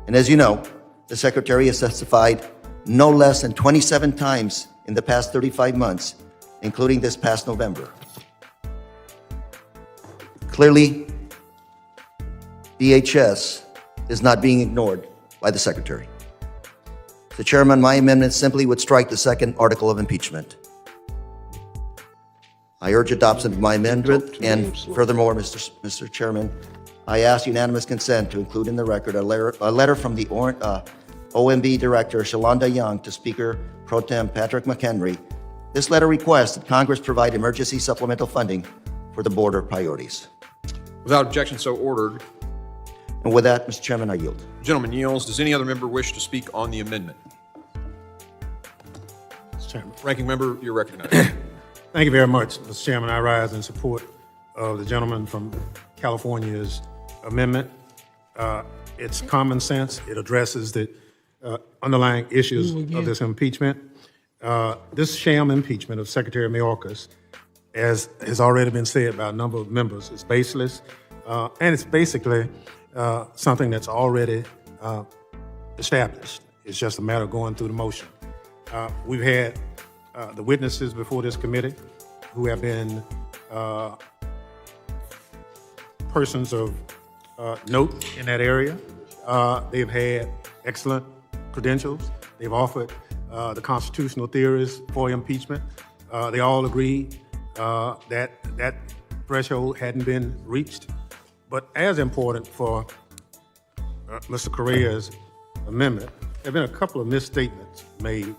And as you know, the secretary has testified no less than 27 times in the past 35 months, including this past November. Clearly, DHS is not being ignored by the secretary. Mr. Chairman, my amendment simply would strike the second article of impeachment. I urge adoption of my amendment, and furthermore, Mr. Chairman, I ask unanimous consent to include in the record a letter from the OMB Director Shalonda Young to Speaker Pro Tem Patrick McHenry. This letter requests that Congress provide emergency supplemental funding for the border priorities. Without objection, so ordered. And with that, Mr. Chairman, I yield. Gentleman yields. Does any other member wish to speak on the amendment? Mr. Chairman. Ranking member, you're recognized. Thank you very much, Mr. Chairman. I rise in support of the gentleman from California's amendment. It's common sense. It addresses the underlying issues of this impeachment. This sham impeachment of Secretary Mayorkas, as has already been said by a number of members, is baseless, and it's basically something that's already established. It's just a matter of going through the motion. We've had the witnesses before this committee who have been persons of note in that area. They've had excellent credentials. They've offered the constitutional theories for impeachment. They all agreed that threshold hadn't been reached. But as important for Mr. Correa's amendment, there have been a couple of misstatements made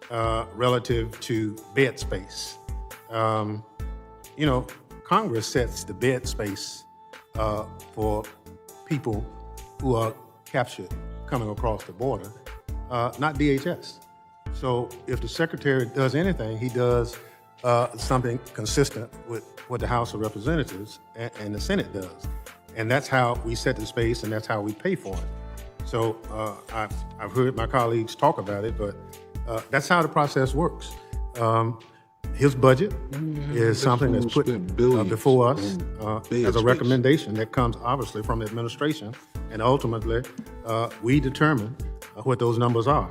relative to bed space. Congress sets the bed space for people who are captured coming across the border, not DHS. So if the secretary does anything, he does something consistent with what the House of Representatives and the Senate does. And that's how we set the space, and that's how we pay for it. So I've heard my colleagues talk about it, but that's how the process works. His budget is something that's put before us as a recommendation that comes obviously from the administration, and ultimately we determine what those numbers are.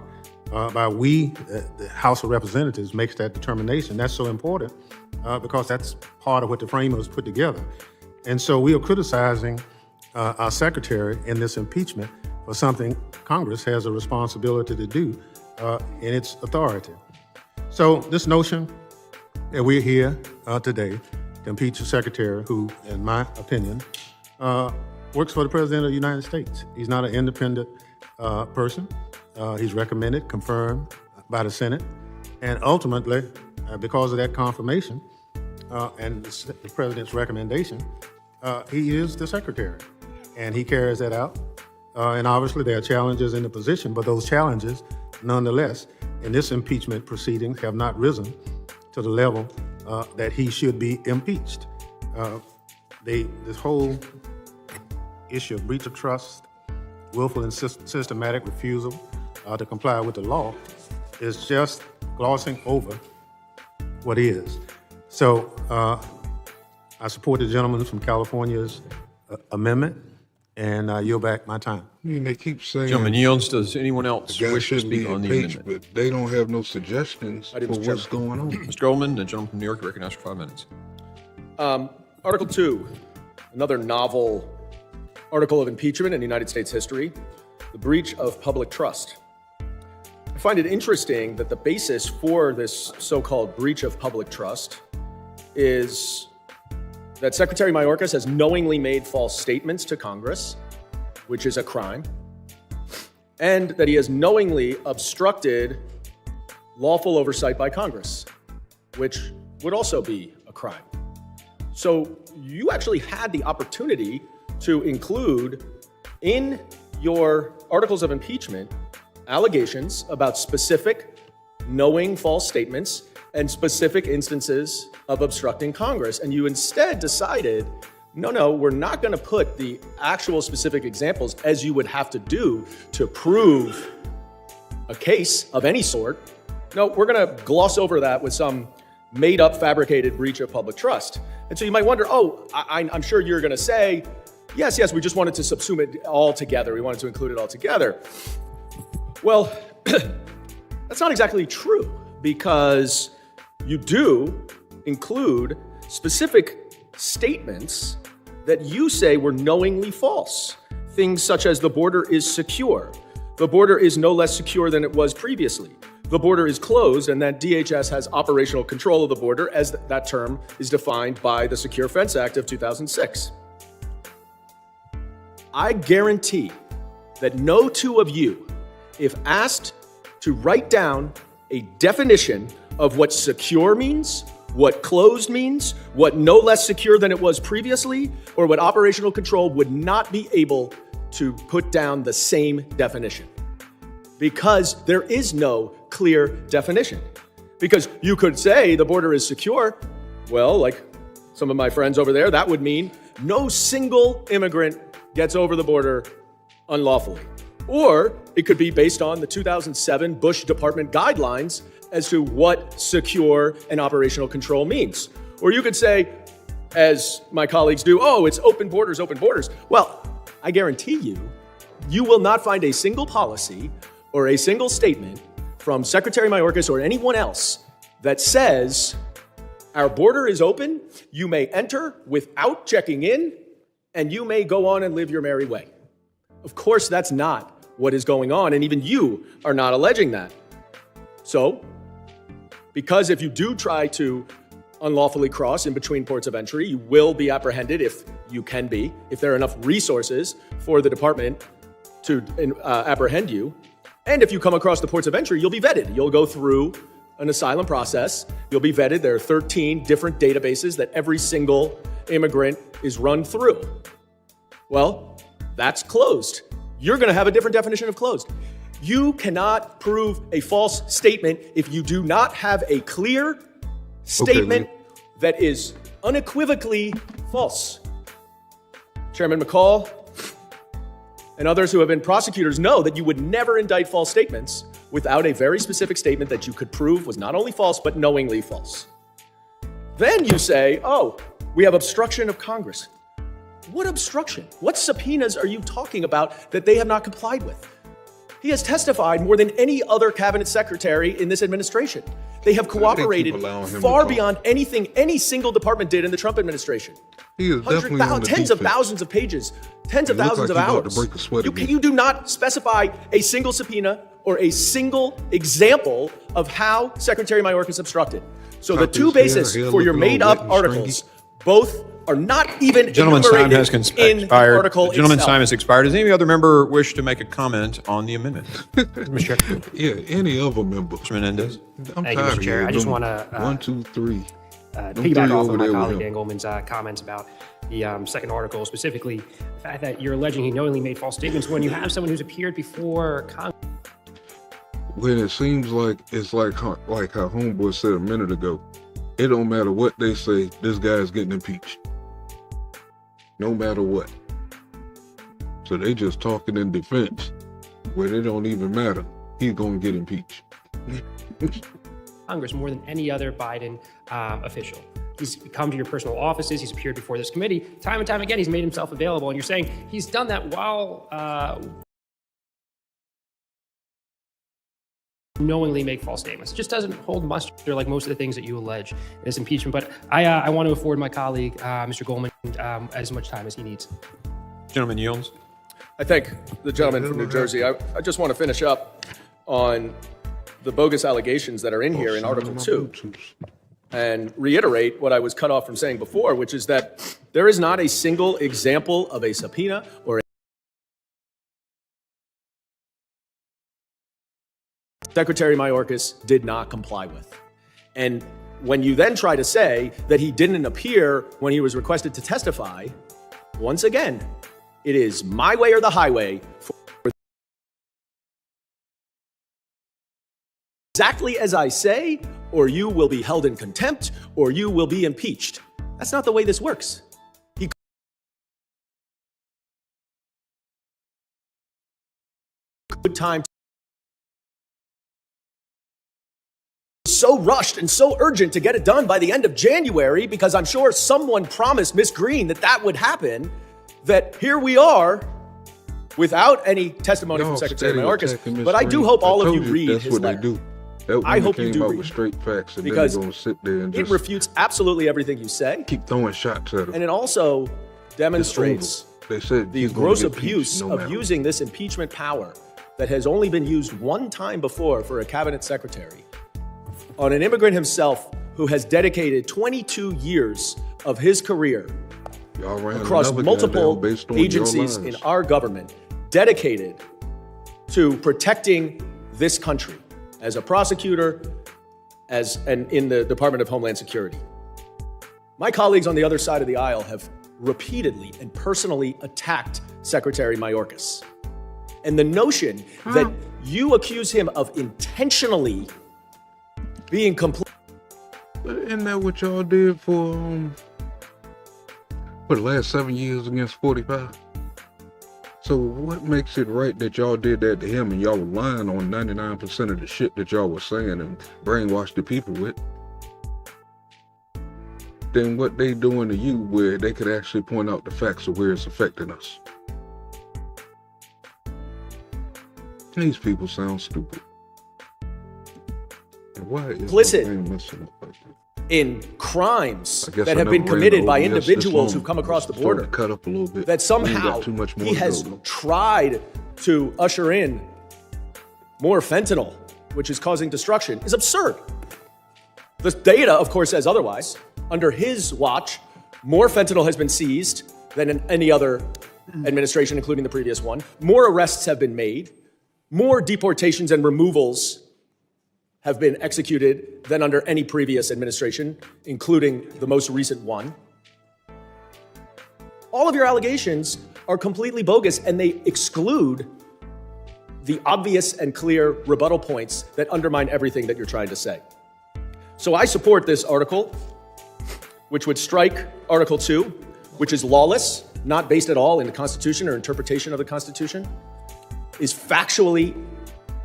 The House of Representatives makes that determination. That's so important because that's part of what the framers put together. And so we are criticizing our secretary in this impeachment for something Congress has a responsibility to do in its authority. So this notion that we're here today to impeach a secretary who, in my opinion, works for the President of the United States. He's not an independent person. He's recommended, confirmed by the Senate, and ultimately, because of that confirmation and the President's recommendation, he is the secretary, and he carries that out. And obviously, there are challenges in the position, but those challenges, nonetheless, in this impeachment proceedings have not risen to the level that he should be impeached. This whole issue of breach of trust, willful and systematic refusal to comply with the law is just glossing over what is. So I support the gentleman from California's amendment, and I yield back my time. I mean, they keep saying... Gentleman yields. Does anyone else the guy wish to shouldn't be speak on the impeached, amendment? but they don't have no suggestions for what's going on. Mr. Goldman, the gentleman from New York, recognized for 5 minutes. Article 2, another novel article of impeachment in United States history, the breach of public trust. I find it interesting that the basis for this so-called breach of public trust is that Secretary Mayorkas has knowingly made false statements to Congress, which is a crime, and that he has knowingly obstructed lawful oversight by Congress, which would also be a crime. So you actually had the opportunity to include in your articles of impeachment allegations about specific knowing false statements and specific instances of obstructing Congress. And you instead decided, no, we're not going to put the actual specific examples as you would have to do to prove a case of any sort. No, we're going to gloss over that with some made-up, fabricated breach of public trust. And so you might wonder, I'm sure you're going to say, yes, we just wanted to subsume it all together. We wanted to include it all together. Well, that's not exactly true, because you do include specific statements that you say were knowingly false. Things such as the border is secure. The border is no less secure than it was previously. The border is closed, and that DHS has operational control of the border, as that term is defined by the Secure Fence Act of 2006. I guarantee that no two of you, if asked to write down a definition of what secure means, what closed means, what no less secure than it was previously, or what operational control, would not be able to put down the same definition. Because there is no clear definition. Because you could say the border is secure. Well, like some of my friends over there, that would mean no single immigrant gets over the border unlawfully. Or it could be based on the 2007 Bush Department guidelines as to what secure and operational control means. Or you could say, as my colleagues do, it's open borders, open borders. Well, I guarantee you will not find a single policy or a single statement from Secretary Mayorkas or anyone else that says our border is open, you may enter without checking in, and you may go on and live your merry way. Of course, that's not what is going on, and even you are not alleging that. So, because if you do try to unlawfully cross in between ports of entry, you will be apprehended if there are enough resources for the department to apprehend you. And if you come across the ports of entry, you'll be vetted. You'll go through an asylum process. You'll be vetted. There are 13 different databases that every single immigrant is run through. Well, that's closed. You're going to have a different definition of closed. You cannot prove a false statement if you do not have a clear statement that is unequivocally false. Chairman McCall and others who have been prosecutors know that you would never indict false statements without a very specific statement that you could prove was not only false, but knowingly false. Then you say, oh, we have obstruction of Congress. What obstruction? What subpoenas are you talking about that they have not complied with? He has testified more than any other cabinet secretary in this administration. They have cooperated far beyond anything any single department did in the Trump administration. He is definitely on the tens of defense. thousands of pages, tens of He looks thousands like of he about hours. to break a sweat again. You do not specify a single subpoena or a single example of how Secretary Mayorkas obstructed. So the two bases for your made-up articles both are not even Gentleman's time enumerated has in the expired. article Gentleman's itself. time has expired. Does any other member wish to make a comment on the amendment? Mr. Chair. Yeah, any other member. Mr. Menendez. I'm Thank you, tired Mr. of Chair. I just hearing want them. to 1, 2, 3. piggyback off of my colleague him. Dan Goldman's comments about the second article, specifically the fact that you're alleging he knowingly made false statements when you have someone who's appeared before Congress. When it seems like it's like how Homeboy said a minute ago, it don't matter what they say, this guy's getting impeached. No matter what. So they just talking in defense where it don't even matter. He's gonna get impeached. Congress more than any other Biden official. He's come to your personal offices. He's appeared before this committee. Time and time again, he's made himself available. And you're saying he's done that while knowingly make false statements. It just doesn't hold muster like most of the things that you allege in this impeachment. But I want to afford my colleague, Mr. Goldman, as much time as he needs. Gentleman yields. I thank the gentleman from New Jersey. I just want to finish up on the bogus allegations that are in here in Article 2 and reiterate what I was cut off from saying before, which is that there is not a single example of a subpoena or Secretary Mayorkas did not comply with. And when you then try to say that he didn't appear when he was requested to testify, once again, it is my way or the highway for exactly as I say, or you will be held in contempt, or you will be impeached. That's not the way this works. He good time. So rushed and so urgent to get it done by the end of January because I'm sure someone promised Ms. Green that that would happen, that here we are without any testimony from Secretary Mayorkas. But I do hope all of you read that's his what letter. They do. That I hope you came do out read with straight facts, and because then they're gonna sit there and it just refutes absolutely everything you say. keep throwing shots at him. And it also demonstrates They said the he's gonna gross get impeached abuse no of matter using this impeachment power that has only been used one time before for a cabinet secretary on an immigrant himself who has dedicated 22 years of his career Y'all ran across another guy multiple down based on your agencies lies. in our government dedicated to protecting this country as a prosecutor, and in the Department of Homeland Security. My colleagues on the other side of the aisle have repeatedly and personally attacked Secretary Mayorkas. And the notion that you accuse him of intentionally being complete. Isn't that what y'all did for the last 7 years against 45? So what makes it right that y'all did that to him and y'all were lying on 99% of the shit that y'all were saying and brainwashed the people with? Then what they doing to you where they could actually point out the facts of where it's affecting us? These people sound stupid. And why is Complicit my brain messing up like that? in crimes I guess that I have been never ran committed the by ODS this individuals long. who've come across the It's starting border. to cut up a little bit. That We somehow ain't got too much more he to has go, though. tried to usher in more fentanyl, which is causing destruction, is absurd. The data, of course, says otherwise. Under his watch, more fentanyl has been seized than in any other administration, including the previous one. More arrests have been made. More deportations and removals have been executed than under any previous administration, including the most recent one. All of your allegations are completely bogus, and they exclude the obvious and clear rebuttal points that undermine everything that you're trying to say. So I support this article, which would strike Article 2, which is lawless, not based at all in the Constitution or interpretation of the Constitution, is factually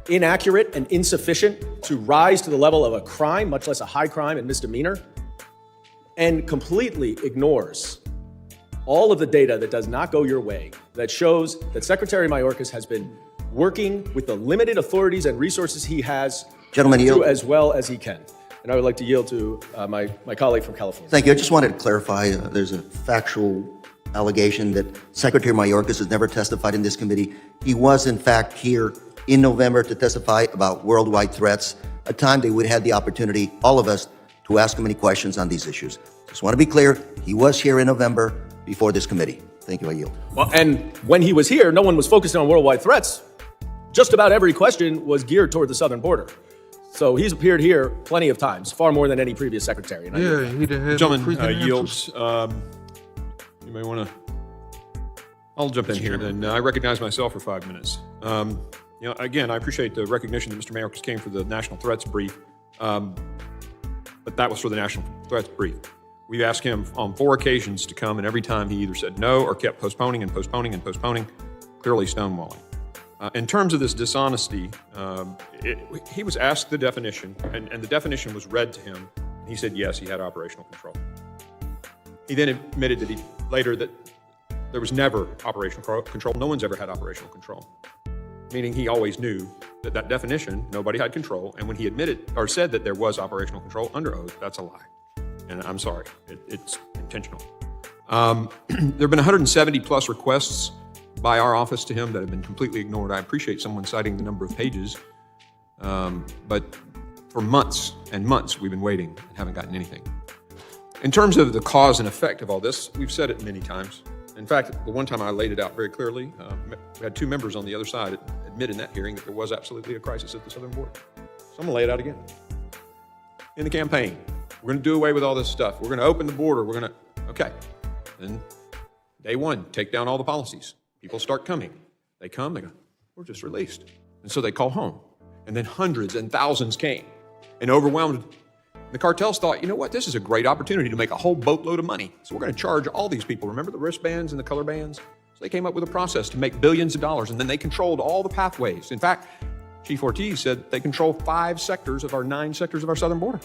inaccurate and insufficient to rise to the level of a crime, much less a high crime and misdemeanor, and completely ignores all of the data that does not go your way, that shows that Secretary Mayorkas has been working with the limited authorities and resources he has Gentlemen, to yield. do as well as he can. And I would like to yield to my colleague from California. Thank you. I just wanted to clarify, there's a factual allegation that Secretary Mayorkas has never testified in this committee. He was, in fact, here in November to testify about worldwide threats, a time that we'd had the opportunity, all of us, to ask him any questions on these issues. Just want to be clear, he was here in November before this committee. Thank you, I yield. Well, and when he was here, no one was focused on worldwide threats. Just about every question was geared toward the southern border. So he's appeared here plenty of times, far more than any previous secretary. And He didn't have Gentlemen, yields. You may want to. I'll jump in here then. I recognize myself for 5 minutes. Again, I appreciate the recognition that Mr. Mayorkas came for the national threats brief, but that was for the national threats brief. We asked him on 4 occasions to come, and every time he either said no or kept postponing and postponing and postponing, clearly stonewalling. In terms of this dishonesty, he was asked the definition, and the definition was read to him. He said yes, he had operational control. He then admitted that later that there was never operational control. No one's ever had operational control, meaning he always knew that that definition, nobody had control. And when he admitted or said that there was operational control under oath, that's a lie. And I'm sorry, it's intentional. There have been 170 plus requests by our office to him that have been completely ignored. I appreciate someone citing the number of pages, but for months and months we've been waiting and haven't gotten anything. In terms of the cause and effect of all this, we've said it many times. In fact, the one time I laid it out very clearly, we had 2 members on the other side admit in that hearing that there was absolutely a crisis at the southern border. So I'm gonna lay it out again. In the campaign, we're gonna do away with all this stuff. We're gonna open the border, okay. Then day 1, take down all the policies. People start coming. They come, they go, we're just released. And so they call home. And then hundreds and thousands came and overwhelmed. The cartels thought, you know what, this is a great opportunity to make a whole boatload of money. So we're going to charge all these people. Remember the wristbands and the color bands? So they came up with a process to make billions of dollars, and then they controlled all the pathways. In fact, Chief Ortiz said they control 5 sectors of our 9 sectors of our southern border.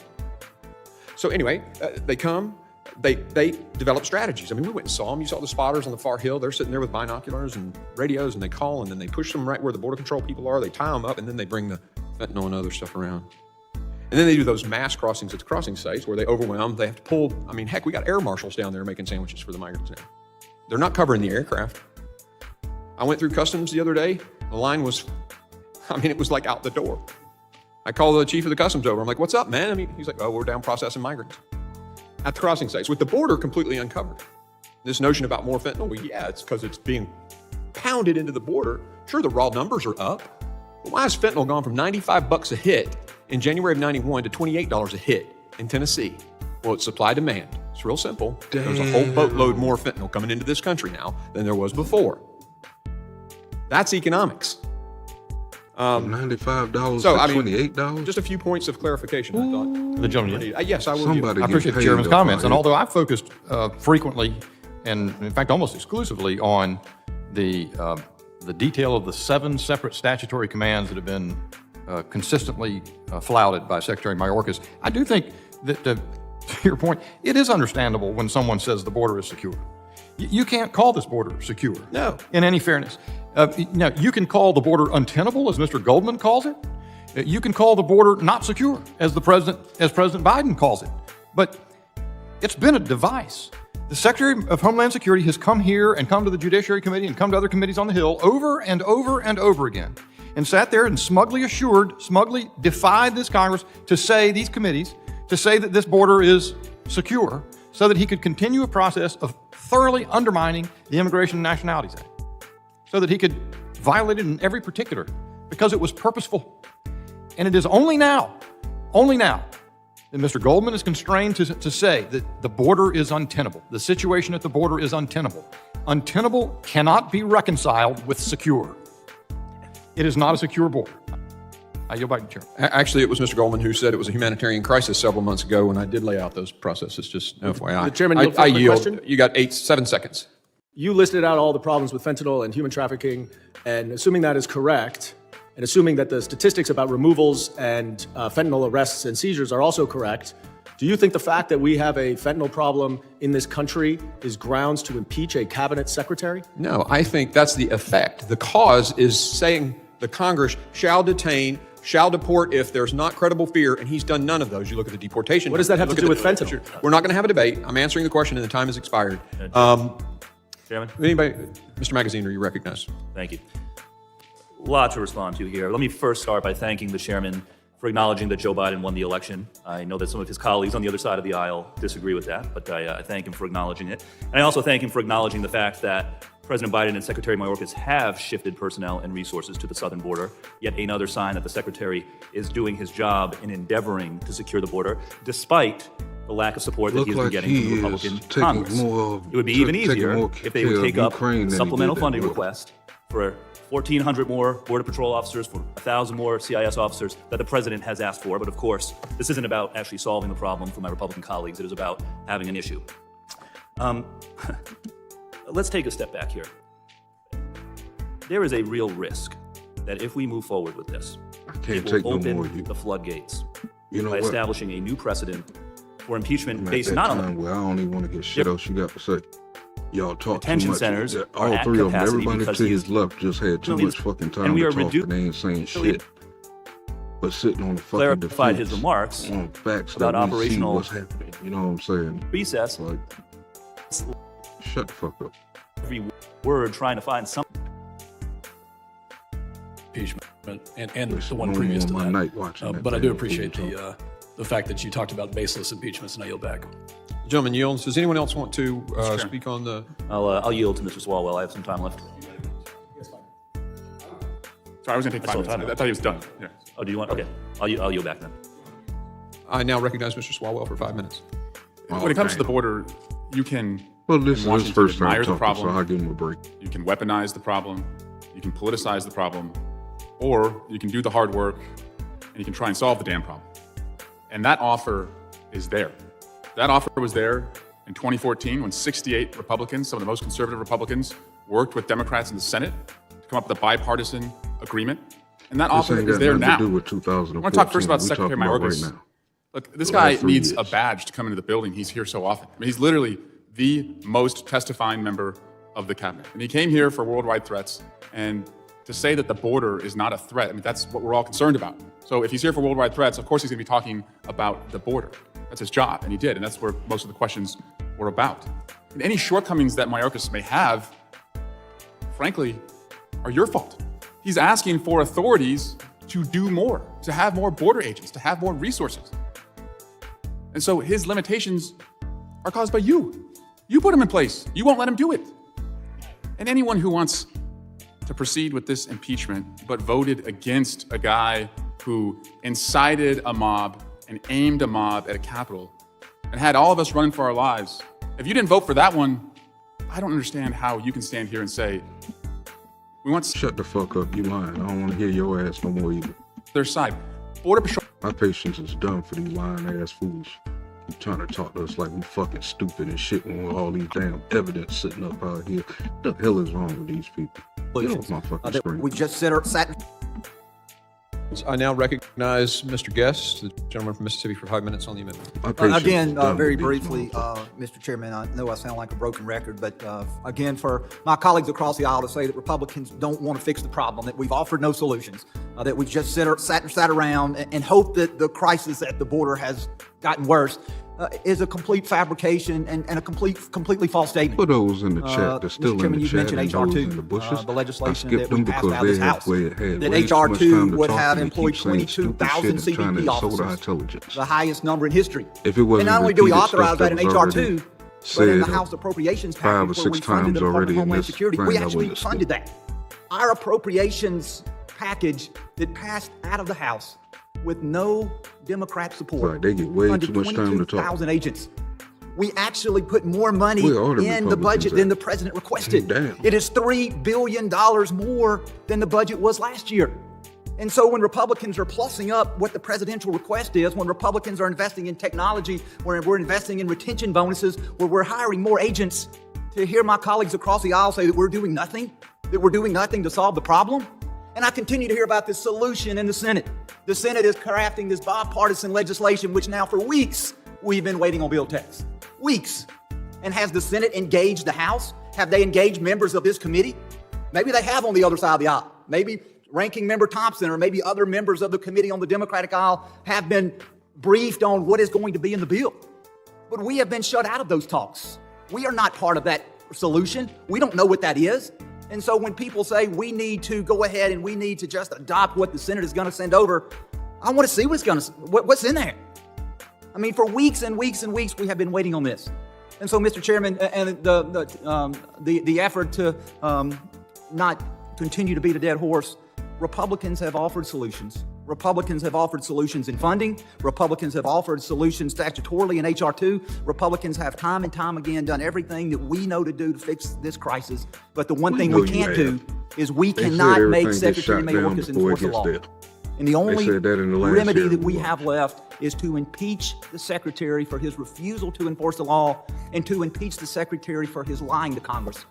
So anyway, they come, they develop strategies. I mean, we went and saw them. You saw the spotters on the far hill. They're sitting there with binoculars and radios, and they call, and then they push them right where the border control people are. They tie them up, and then they bring the fentanyl and other stuff around. And then they do those mass crossings at the crossing sites where they overwhelm. They have to pull. I mean, heck, we got air marshals down there making sandwiches for the migrants now. They're not covering the aircraft. I went through customs the other day. The line was, it was like out the door. I called the chief of the customs over. I'm like, what's up, man? He's like, oh, we're down processing migrants at the crossing sites with the border completely uncovered. This notion about more fentanyl, well, yeah, it's because it's being pounded into the border. Sure, the raw numbers are up. But why has fentanyl gone from $95 a hit in January of 91 to $28 a hit in Tennessee? Well, it's supply demand. It's real simple. There's a whole boatload more fentanyl coming into this country now than there was before. That's economics. $95 so, to $28? Just a few points of clarification, I thought. The gentleman. Yes, I will. I appreciate the chairman's comments. And although I've focused frequently and, in fact, almost exclusively on the detail of the 7 separate statutory commands that have been consistently flouted by Secretary Mayorkas, I do think that, to your point, it is understandable when someone says the border is secure. You can't call this border secure. No. In any fairness. Now, you can call the border untenable, as Mr. Goldman calls it. You can call the border not secure, as President Biden calls it. But it's been a device. The Secretary of Homeland Security has come here and come to the Judiciary Committee and come to other committees on the Hill over and over and over again and sat there and smugly defied this Congress to say, these committees, to say that this border is secure so that he could continue a process of thoroughly undermining the Immigration and Nationalities Act, so that he could violate it in every particular because it was purposeful. And it is only now that Mr. Goldman is constrained to say that the border is untenable. The situation at the border is untenable. Untenable cannot be reconciled with secure. It is not a secure border. I yield back to the chair. Actually, it was Mr. Goldman who said it was a humanitarian crisis several months ago when I did lay out those processes, just FYI. The chairman, I yield. question? You got 7 seconds. You listed out all the problems with fentanyl and human trafficking, and assuming that is correct, and assuming that the statistics about removals and fentanyl arrests and seizures are also correct, do you think the fact that we have a fentanyl problem in this country is grounds to impeach a cabinet secretary? No, I think that's the effect. The cause is saying the Congress shall detain, shall deport if there's not credible fear, and he's done none of those. You look at the deportation. What does that have to do with fentanyl? We're not going to have a debate. I'm answering the question, and the time has expired. Chairman? Anybody? Mr. Magaziner, you recognize. Thank you. A lot to respond to here. Let me first start by thanking the chairman for acknowledging that Joe Biden won the election. I know that some of his colleagues on the other side of the aisle disagree with that, but I thank him for acknowledging it. And I also thank him for acknowledging the fact that President Biden and Secretary Mayorkas have shifted personnel and resources to the southern border, yet another sign that the secretary is doing his job in endeavoring to secure the border, despite the lack of support that he's been getting from the Republican Congress. It would be even easier if they would take up a supplemental funding request for 1,400 more Border Patrol officers, for 1,000 more CIS officers that the president has asked for. But of course, this isn't about actually solving the problem for my Republican colleagues. It is about having an issue. Let's take a step back here. There is a real risk that if we move forward with this, it will open the floodgates by establishing a new precedent for impeachment based not on the... I don't even want to get shit else you got to say. Y'all talk Detention too much. centers All are at three of them, capacity everybody because to he his is- left just had too much fucking time and we to are talk, and they ain't saying shit. But sitting on the fucking clarified defense his remarks on facts about that we see operational what's happening. You know what I'm saying? recess. Like, shut the fuck up. Every word trying to find some impeachment and Listen, the one I'm previous on to my that. night watching that But I do damn appreciate fool the fact that you talked about baseless impeachments, and I yield back. Gentlemen, yields. Does anyone else want to speak on the... I'll yield to Mr. Swalwell. I have some time left. Sorry, I was going to take 5 minutes. I thought he was done. Yeah. Oh, do you want? Okay. I'll yield back then. I now recognize Mr. Swalwell for 5 minutes. When it comes to the border, you can. Well, this is in his Washington first time admire the talking, problem. so I'll give him a break. You can weaponize the problem. You can politicize the problem, or you can do the hard work and you can try and solve the damn problem. And that offer is there. That offer was there in 2014 when 68 Republicans, some of the most conservative Republicans, worked with Democrats in the Senate to come up with a bipartisan agreement. And that offer ain't is got there nothing now. to do with 2014. I want to talk first about We Secretary talking about Mayorkas. right now. Look, this The guy last 3 needs years. a badge to come into the building. He's here so often. I mean, he's literally the most testifying member of the cabinet. And he came here for worldwide threats. And to say that the border is not a threat, I mean, that's what we're all concerned about. So if he's here for worldwide threats, of course he's going to be talking about the border. That's his job, and he did. And that's where most of the questions were about. And any shortcomings that Mayorkas may have, frankly, are your fault. He's asking for authorities to do more, to have more border agents, to have more resources. And so his limitations are caused by you. You put him in place. You won't let him do it. And anyone who wants to proceed with this impeachment but voted against a guy who incited a mob and aimed a mob at a Capitol and had all of us running for our lives, if you didn't vote for that one, I don't understand how you can stand here and say, we want to Shut the fuck up, you lying. I don't want to hear your ass no more either. their side. Border Patrol. My patience is done for these lying ass fools. You trying to talk to us like we fucking stupid and shit when we're all these damn evidence sitting up out here. What the hell is wrong with these people? Get off my fucking screen. We just sat. I now recognize Mr. Guest, the gentleman from Mississippi, for 5 minutes on the amendment. Again, very briefly, Mr. Chairman, I know I sound like a broken record, but again, for my colleagues across the aisle to say that Republicans don't want to fix the problem, that we've offered no solutions, that we've just sat around and hope that the crisis at the border has gotten worse, is a complete fabrication and a completely false statement. For those in the chat, they're still Mr. Chairman, in the you chat mentioned and HR2, those in the bushes. the legislation I skipped that we them passed because out of this they House, had way that too much time HR2 to would talk, have and they employed keep saying stupid 22,000 shit and trying to CBP insult our officers, intelligence. the highest number in history. If it wasn't And not only do we repeated authorize stuff that in that was already HR2, but in the said House Appropriations 5 or package 6 where we funded times the Department already of in Homeland this Security, thing, we I actually wouldn't have funded that. Our appropriations package that passed out of the House with no Democrat support. Right, they get way funded too much time to talk. 22,000 agents. We actually put more money Where are the in the budget Republicans than at? the president requested. Damn. It is $3 billion more than the budget was last year. And so when Republicans are plussing up what the presidential request is, when Republicans are investing in technology, where we're investing in retention bonuses, where we're hiring more agents to hear my colleagues across the aisle say that we're doing nothing to solve the problem. And I continue to hear about this solution in the Senate. The Senate is crafting this bipartisan legislation, which now for weeks we've been waiting on bill text. Weeks. And has the Senate engaged the House? Have they engaged members of this committee? Maybe they have on the other side of the aisle. Maybe Ranking Member Thompson or maybe other members of the committee on the Democratic aisle have been briefed on what is going to be in the bill. But we have been shut out of those talks. We are not part of that solution. We don't know what that is. And so when people say we need to go ahead and we need to just adopt what the Senate is going to send over, I want to see what's in there. I mean, for weeks and weeks and weeks, we have been waiting on this. And so, Mr. Chairman, and the effort to not continue to beat a dead horse, Republicans have offered solutions. Republicans have offered solutions in funding. Republicans have offered solutions statutorily in H.R. 2. Republicans have time and time again done everything that we know to do to fix this crisis. But the one thing we can't do is we cannot make Secretary Mayorkas enforce the law. And the only remedy that we have left is to impeach the Secretary for his refusal to enforce the law and to impeach the Secretary for his lying to Congress.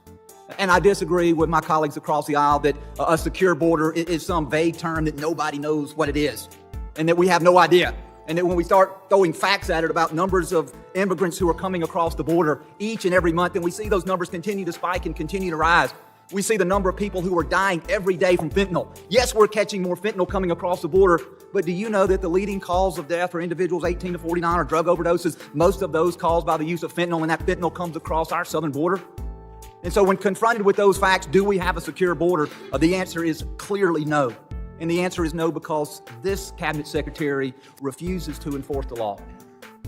And I disagree with my colleagues across the aisle that a secure border is some vague term that nobody knows what it is and that we have no idea. And that when we start throwing facts at it about numbers of immigrants who are coming across the border each and every month, and we see those numbers continue to spike and continue to rise. We see the number of people who are dying every day from fentanyl. Yes, we're catching more fentanyl coming across the border, but do you know that the leading cause of death for individuals 18 to 49 are drug overdoses? Most of those caused by the use of fentanyl, and that fentanyl comes across our southern border. And so when confronted with those facts, do we have a secure border? The answer is clearly no. And the answer is no because this cabinet secretary refuses to enforce the law.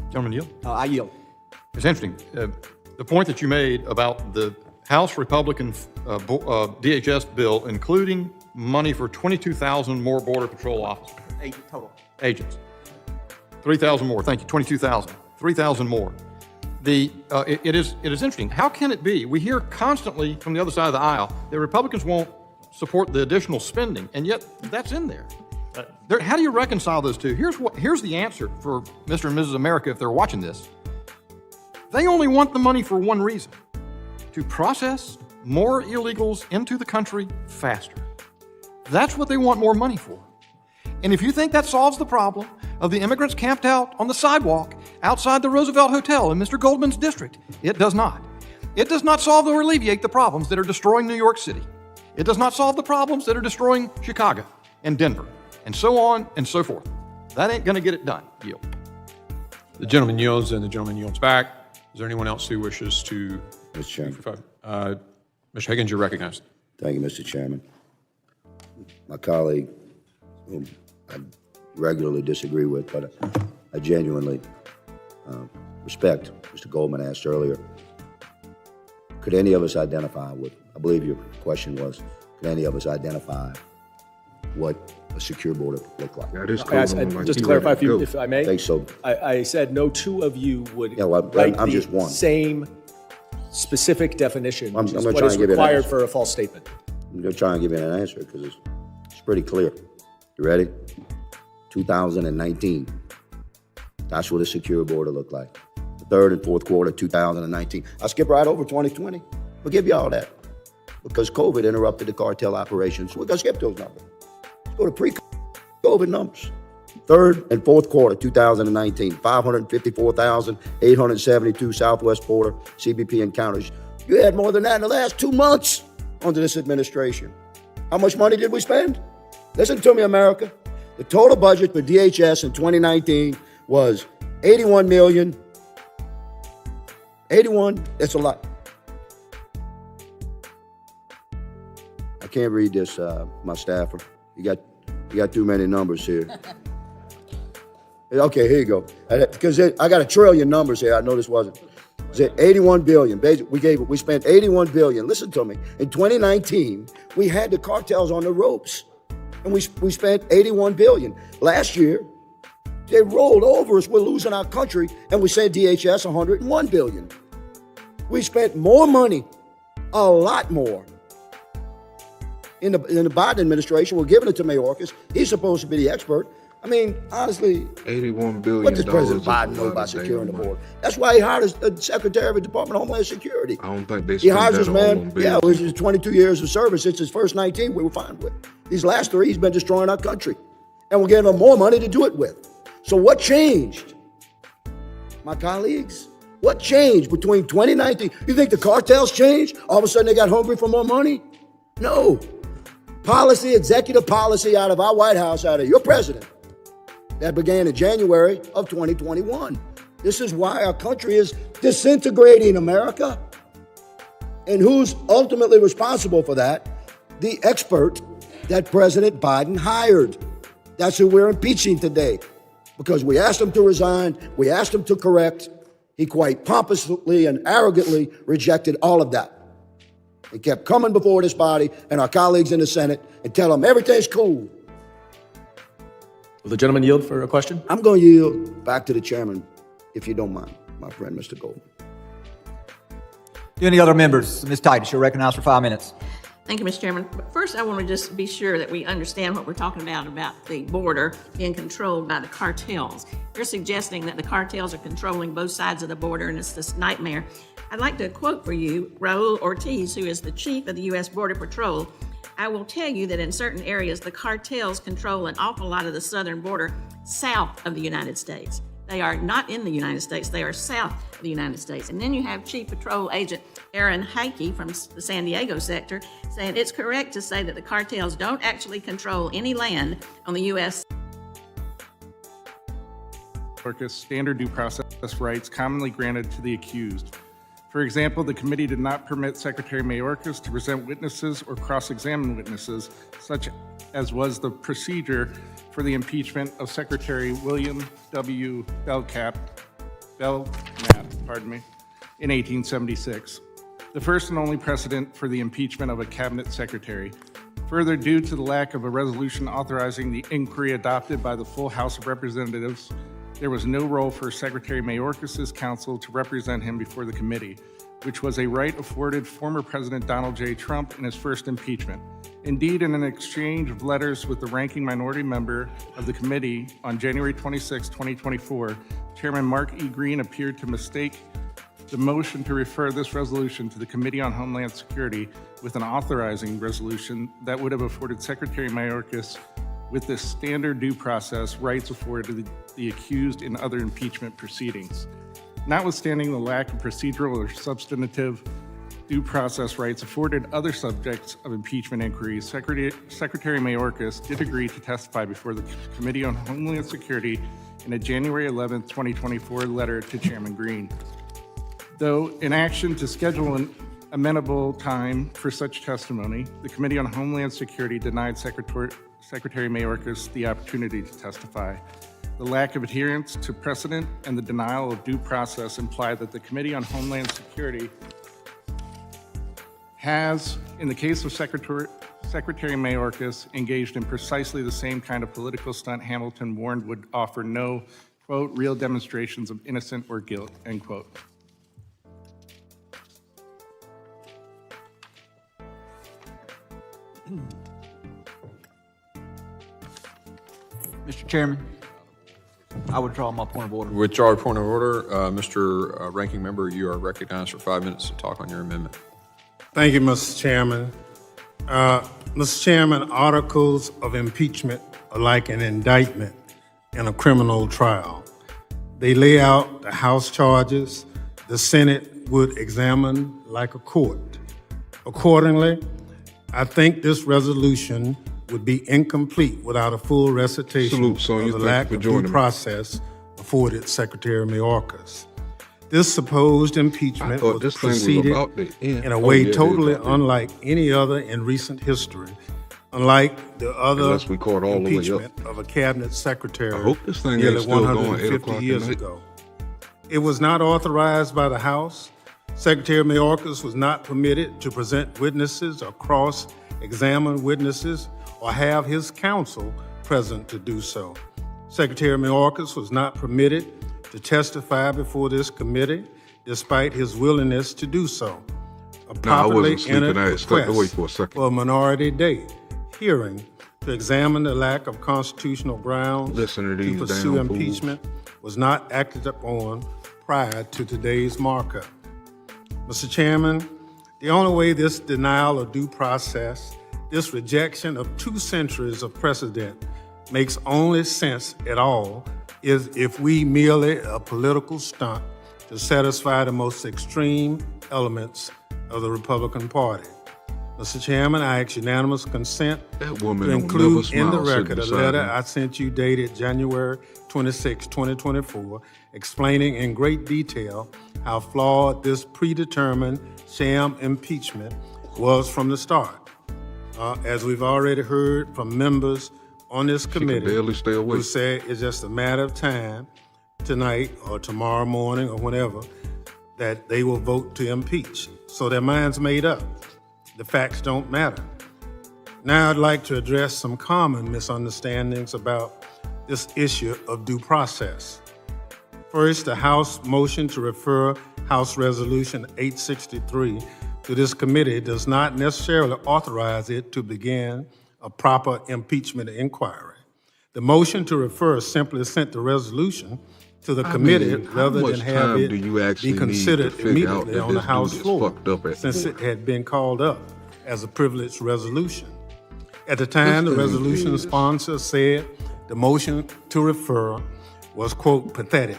Gentleman yield? I yield. It's interesting. The point that you made about the House Republican DHS bill, including money for 22,000 more Border Patrol officers. 8 total. Agents. 3,000 more. Thank you. 22,000. 3,000 more. It is interesting. How can it be? We hear constantly from the other side of the aisle that Republicans won't support the additional spending, and yet that's in there. How do you reconcile those two? Here's the answer for Mr. and Mrs. America if they're watching this. They only want the money for one reason: to process more illegals into the country faster. That's what they want more money for. And if you think that solves the problem of the immigrants camped out on the sidewalk outside the Roosevelt Hotel in Mr. Goldman's district, it does not. It does not solve or alleviate the problems that are destroying New York City. It does not solve the problems that are destroying Chicago and Denver and so on and so forth. That ain't going to get it done. Yield. The gentleman yields and the gentleman yields back. Is there anyone else who wishes to? Mr. Chairman. Mr. Higgins, you're recognized. Thank you, Mr. Chairman. My colleague, whom I regularly disagree with, but I genuinely respect, Mr. Goldman asked earlier, could any of us identify what, I believe your question was, could any of us identify what a secure border look like? Just to clarify, if I may, I think so. I said no two of you would write I'm just one. Same specific definition, which is I'm what is required for a false statement. I'm going to try and give you an answer because it's pretty clear. You ready? 2019. That's what a secure border looked like. The third and fourth quarter, 2019. I'll skip right over 2020. We'll give you all that because COVID interrupted the cartel operations. We're going to skip those numbers. Let's go to pre-COVID numbers. Third and fourth quarter, 2019, 554,872 Southwest border CBP encounters. You had more than that in the last 2 months under this administration. How much money did we spend? Listen to me, America. The total budget for DHS in 2019 was $81 million. 81, that's a lot. I can't read this, my staffer. You got too many numbers here. Okay, here you go. Because I got a trillion numbers here. I know this wasn't. Is it 81 billion? We spent 81 billion. Listen to me. In 2019, we had the cartels on the ropes, and we spent 81 billion. Last year, they rolled over us. We're losing our country, and we sent DHS 101 billion. We spent more money, a lot more. In the Biden administration, we're giving it to Mayorkas. He's supposed to be the expert. I mean, honestly, $81 billion. what does President is Biden a know lot about of securing the damn money. border? That's why he hired a Secretary of the Department of Homeland Security. I don't think they He spend hires that this all man, on yeah, bills. with his 22 years of service. It's his first 19 we were fine with. These last 3, he's been destroying our country. And we're giving him more money to do it with. So what changed? My colleagues, what changed between 2019? You think the cartels changed? All of a sudden they got hungry for more money? No. Policy, executive policy out of our White House, out of your president, that began in January of 2021. This is why our country is disintegrating, America. And who's ultimately responsible for that? The expert that President Biden hired. That's who we're impeaching today. Because we asked him to resign, we asked him to correct. He quite pompously and arrogantly rejected all of that. He kept coming before this body and our colleagues in the Senate and tell them everything's cool. Will the gentleman yield for a question? I'm going to yield back to the chairman, if you don't mind, my friend, Mr. Goldman. Do any other members? Ms. Titus, you're recognized for 5 minutes. Thank you, Mr. Chairman. But first, I want to just be sure that we understand what we're talking about the border being controlled by the cartels. You're suggesting that the cartels are controlling both sides of the border, and it's this nightmare. I'd like to quote for you Raul Ortiz, who is the chief of the U.S. Border Patrol. I will tell you that in certain areas, the cartels control an awful lot of the southern border south of the United States. They are not in the United States, they are south of the United States. And then you have Chief Patrol Agent Aaron Heike from the San Diego sector saying it's correct to say that the cartels don't actually control any land on the U.S. Standard due process rights commonly granted to the accused. For example, the committee did not permit Secretary Mayorkas to present witnesses or cross-examine witnesses, such as was the procedure for the impeachment of Secretary William W. Belknap, in 1876, the first and only precedent for the impeachment of a cabinet secretary. Further, due to the lack of a resolution authorizing the inquiry adopted by the full House of Representatives, there was no role for Secretary Mayorkas' counsel to represent him before the committee, which was a right afforded former President Donald J. Trump in his first impeachment. Indeed, in an exchange of letters with the ranking minority member of the committee on January 26, 2024, Chairman Mark E. Green appeared to mistake the motion to refer this resolution to the Committee on Homeland Security with an authorizing resolution that would have afforded Secretary Mayorkas with the standard due process rights afforded to the accused in other impeachment proceedings. Notwithstanding the lack of procedural or substantive due process rights afforded other subjects of impeachment inquiries, Secretary Mayorkas did agree to testify before the Committee on Homeland Security in a January 11, 2024 letter to Chairman Green. Though in action to schedule an amenable time for such testimony, the Committee on Homeland Security denied Secretary Mayorkas the opportunity to testify. The lack of adherence to precedent and the denial of due process imply that the Committee on Homeland Security has, in the case of Secretary Mayorkas, engaged in precisely the same kind of political stunt Hamilton warned would offer no, quote, real demonstrations of innocence or guilt, end quote. Mr. Chairman, I withdraw my point of order. Withdraw your point of order. Mr. Ranking Member, you are recognized for 5 minutes to talk on your amendment. Thank you, Mr. Chairman. Mr. Chairman, articles of impeachment are like an indictment in a criminal trial. They lay out the House charges the Senate would examine like a court. Accordingly, I think this resolution would be incomplete without a full recitation of the lack of due process afforded Secretary Mayorkas. This supposed impeachment was proceeded in a way totally unlike any other in recent history, unlike the other impeachment of a cabinet secretary nearly 150 years ago. It was not authorized by the House. Secretary Mayorkas was not permitted to present witnesses or cross-examine witnesses or have his counsel present to do so. Secretary Mayorkas was not permitted to testify before this committee, despite his willingness to do so. A properly entered request for a minority day hearing to examine the lack of constitutional grounds Listen to these pursue damn fools. impeachment was not acted upon prior to today's markup. Mr. Chairman, the only way this denial of due process, this rejection of 2 centuries of precedent makes only sense at all is if we merely a political stunt to satisfy the most extreme elements of the Republican Party. Mr. Chairman, I ask unanimous consent That woman to don't include never in the smile sitting record a beside letter me. I sent you dated January 26, 2024, explaining in great detail how flawed this predetermined sham impeachment was from the start. As we've already heard from members on this committee barely stay awake. who say it's just a matter of time, tonight or tomorrow morning or whenever, that they will vote to impeach. So their mind's made up. The facts don't matter. Now I'd like to address some common misunderstandings about this issue of due process. First, the House motion to refer House Resolution 863 to this committee does not necessarily authorize it to begin a proper impeachment inquiry. The motion to refer simply sent the resolution to the committee rather than have it be considered immediately on the House floor, since it had been called up as a privileged resolution. At the time, the resolution sponsor said the motion to refer was, quote, pathetic,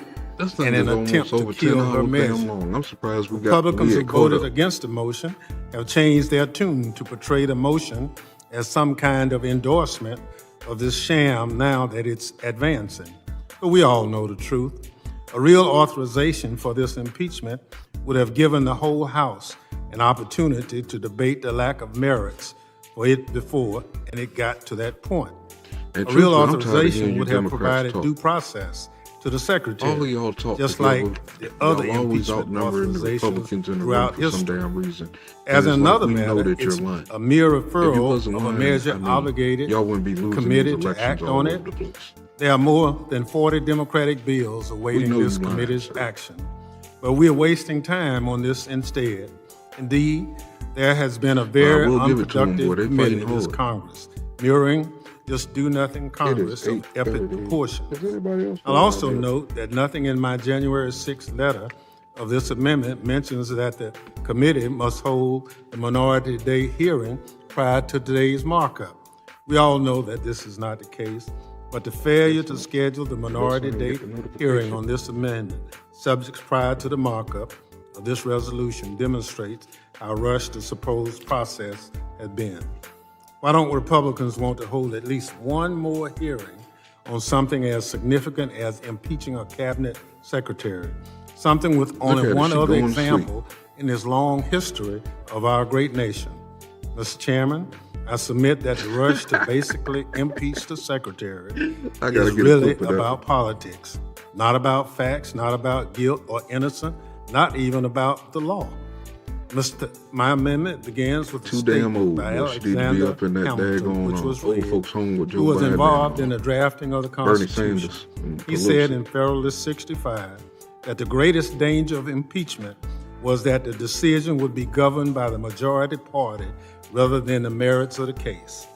in an attempt to kill her measure. I'm surprised we got Republicans who caught voted up. against the motion have changed their tune to portray the motion as some kind of endorsement of this sham now that it's advancing. But we all know the truth. A real authorization for this impeachment would have given the whole House an opportunity to debate the lack of merits for it before and it got to that point. A real authorization would have provided due process to the Secretary, All of y'all talk just together. like the other Y'all always impeachment outnumbering the authorizations Republicans in the room throughout for some history. damn reason. As And it's another like, we know matter, that you're it's lying. a mere If you referral wasn't of a lying, measure I mean, obligated y'all wouldn't be losing committee these to elections act all on over it. the place. There are more than 40 Democratic bills awaiting know this you lying, committee's sir. action. But we are wasting time on this instead. Indeed, there has been a very will give it to 'em, unproductive boy. They committee fighting in this hard. Congress, mirroring this do-nothing Congress of epic proportions. I'll also note that nothing in my January 6th letter of this amendment mentions that the committee must hold a minority day hearing prior to today's markup. We all know that this is not the case, but the failure to schedule the minority day hearing on this amendment, subjects prior to the markup of this resolution, demonstrates how rushed the supposed process has been. Why don't Republicans want to hold at least one more hearing on something as significant as impeaching a cabinet secretary? Something with only one other example in this long history of our great nation. Mr. Chairman, I submit that the rush to basically impeach the secretary is really about politics, not about facts, not about guilt or innocence, not even about the law. My amendment begins with a Too damn statement old. by Y'all should need to be Alexander up in that Hamilton, which was daggone old read, folks home with Joe who was Biden involved in and the drafting of the Bernie Constitution. Sanders and He said Pelosi. in Federalist 65 that the greatest danger of impeachment was that the decision would be governed by the majority party rather than the merits of the case.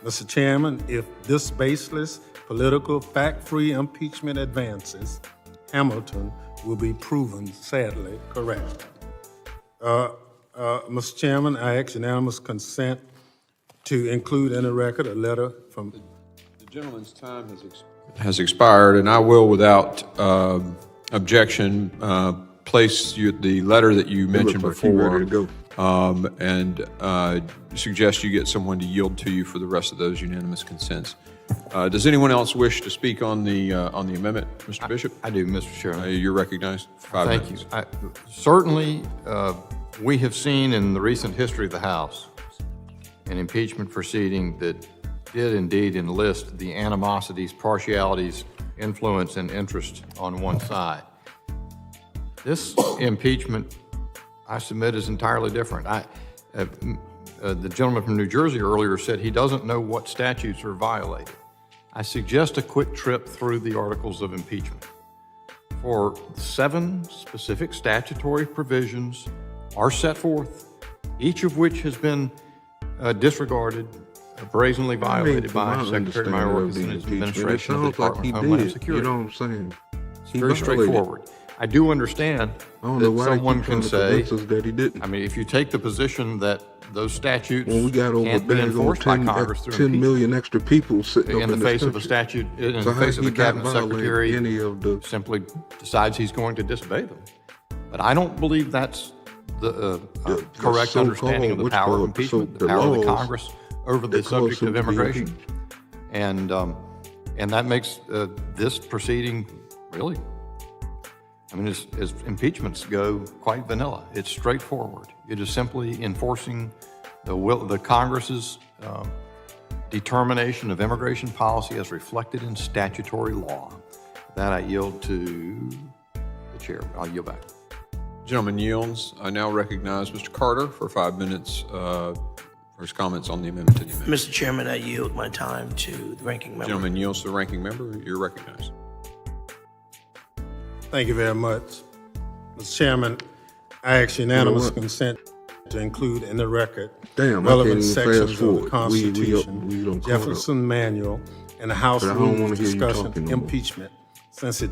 Mr. Chairman, if this baseless, political, fact-free impeachment advances, Hamilton will be proven sadly correct. Mr. Chairman, I ask unanimous consent to include in the record a letter from... The gentleman's time has expired, and I will, without objection, place the letter that you mentioned before and suggest you get someone to yield to you for the rest of those unanimous consents. Does anyone else wish to speak on the amendment, Mr. Bishop? I do, Mr. Chairman. You're recognized. 5 minutes. Thank you. Certainly, we have seen in the recent history of the House an impeachment proceeding that did indeed enlist the animosities, partialities, influence, and interest on one side. This impeachment, I submit, is entirely different. The gentleman from New Jersey earlier said he doesn't know what statutes are violated. I suggest a quick trip through the articles of impeachment. For 7 specific statutory provisions are set forth, each of which has been disregarded brazenly violated from by my Secretary understanding of Mayorkas the and his impeachment, administration of the it sounds like Department he of Homeland did. Security. You know what I'm saying? It's very straightforward. I do understand I don't know that why they someone keep can trying to say, convince us that he didn't. I mean, if you take the position that those statutes When we got over can't be daggone enforced by Congress through 10 impeachment, million extra people sitting up in the this face of a country. statute, in So the how face of he a not cabinet violate secretary any of the simply decides he's going to disobey them. But I don't believe that's the correct so-called, understanding of the what's power of called, impeachment, so the power of the laws Congress over the that cause subject him of to be immigration. impeached. And that makes this proceeding really, I mean, as impeachments go, quite vanilla. It's straightforward. It is simply enforcing the Congress's determination of immigration policy as reflected in statutory law. That I yield to the chair. I'll yield back. Gentleman yields. I now recognize Mr. Carter for 5 minutes for his comments on the amendment to the amendment. Mr. Chairman, I yield my time to the ranking member. Gentleman yields to the ranking member. You're recognized. Thank you very much. Mr. Chairman, I ask unanimous consent to include in the record Damn, I relevant can't even sections fast of the forward. Constitution, We don't call it. Jefferson Manual, and the House But I don't Rules wanna hear you discussing talking no more. impeachment, since it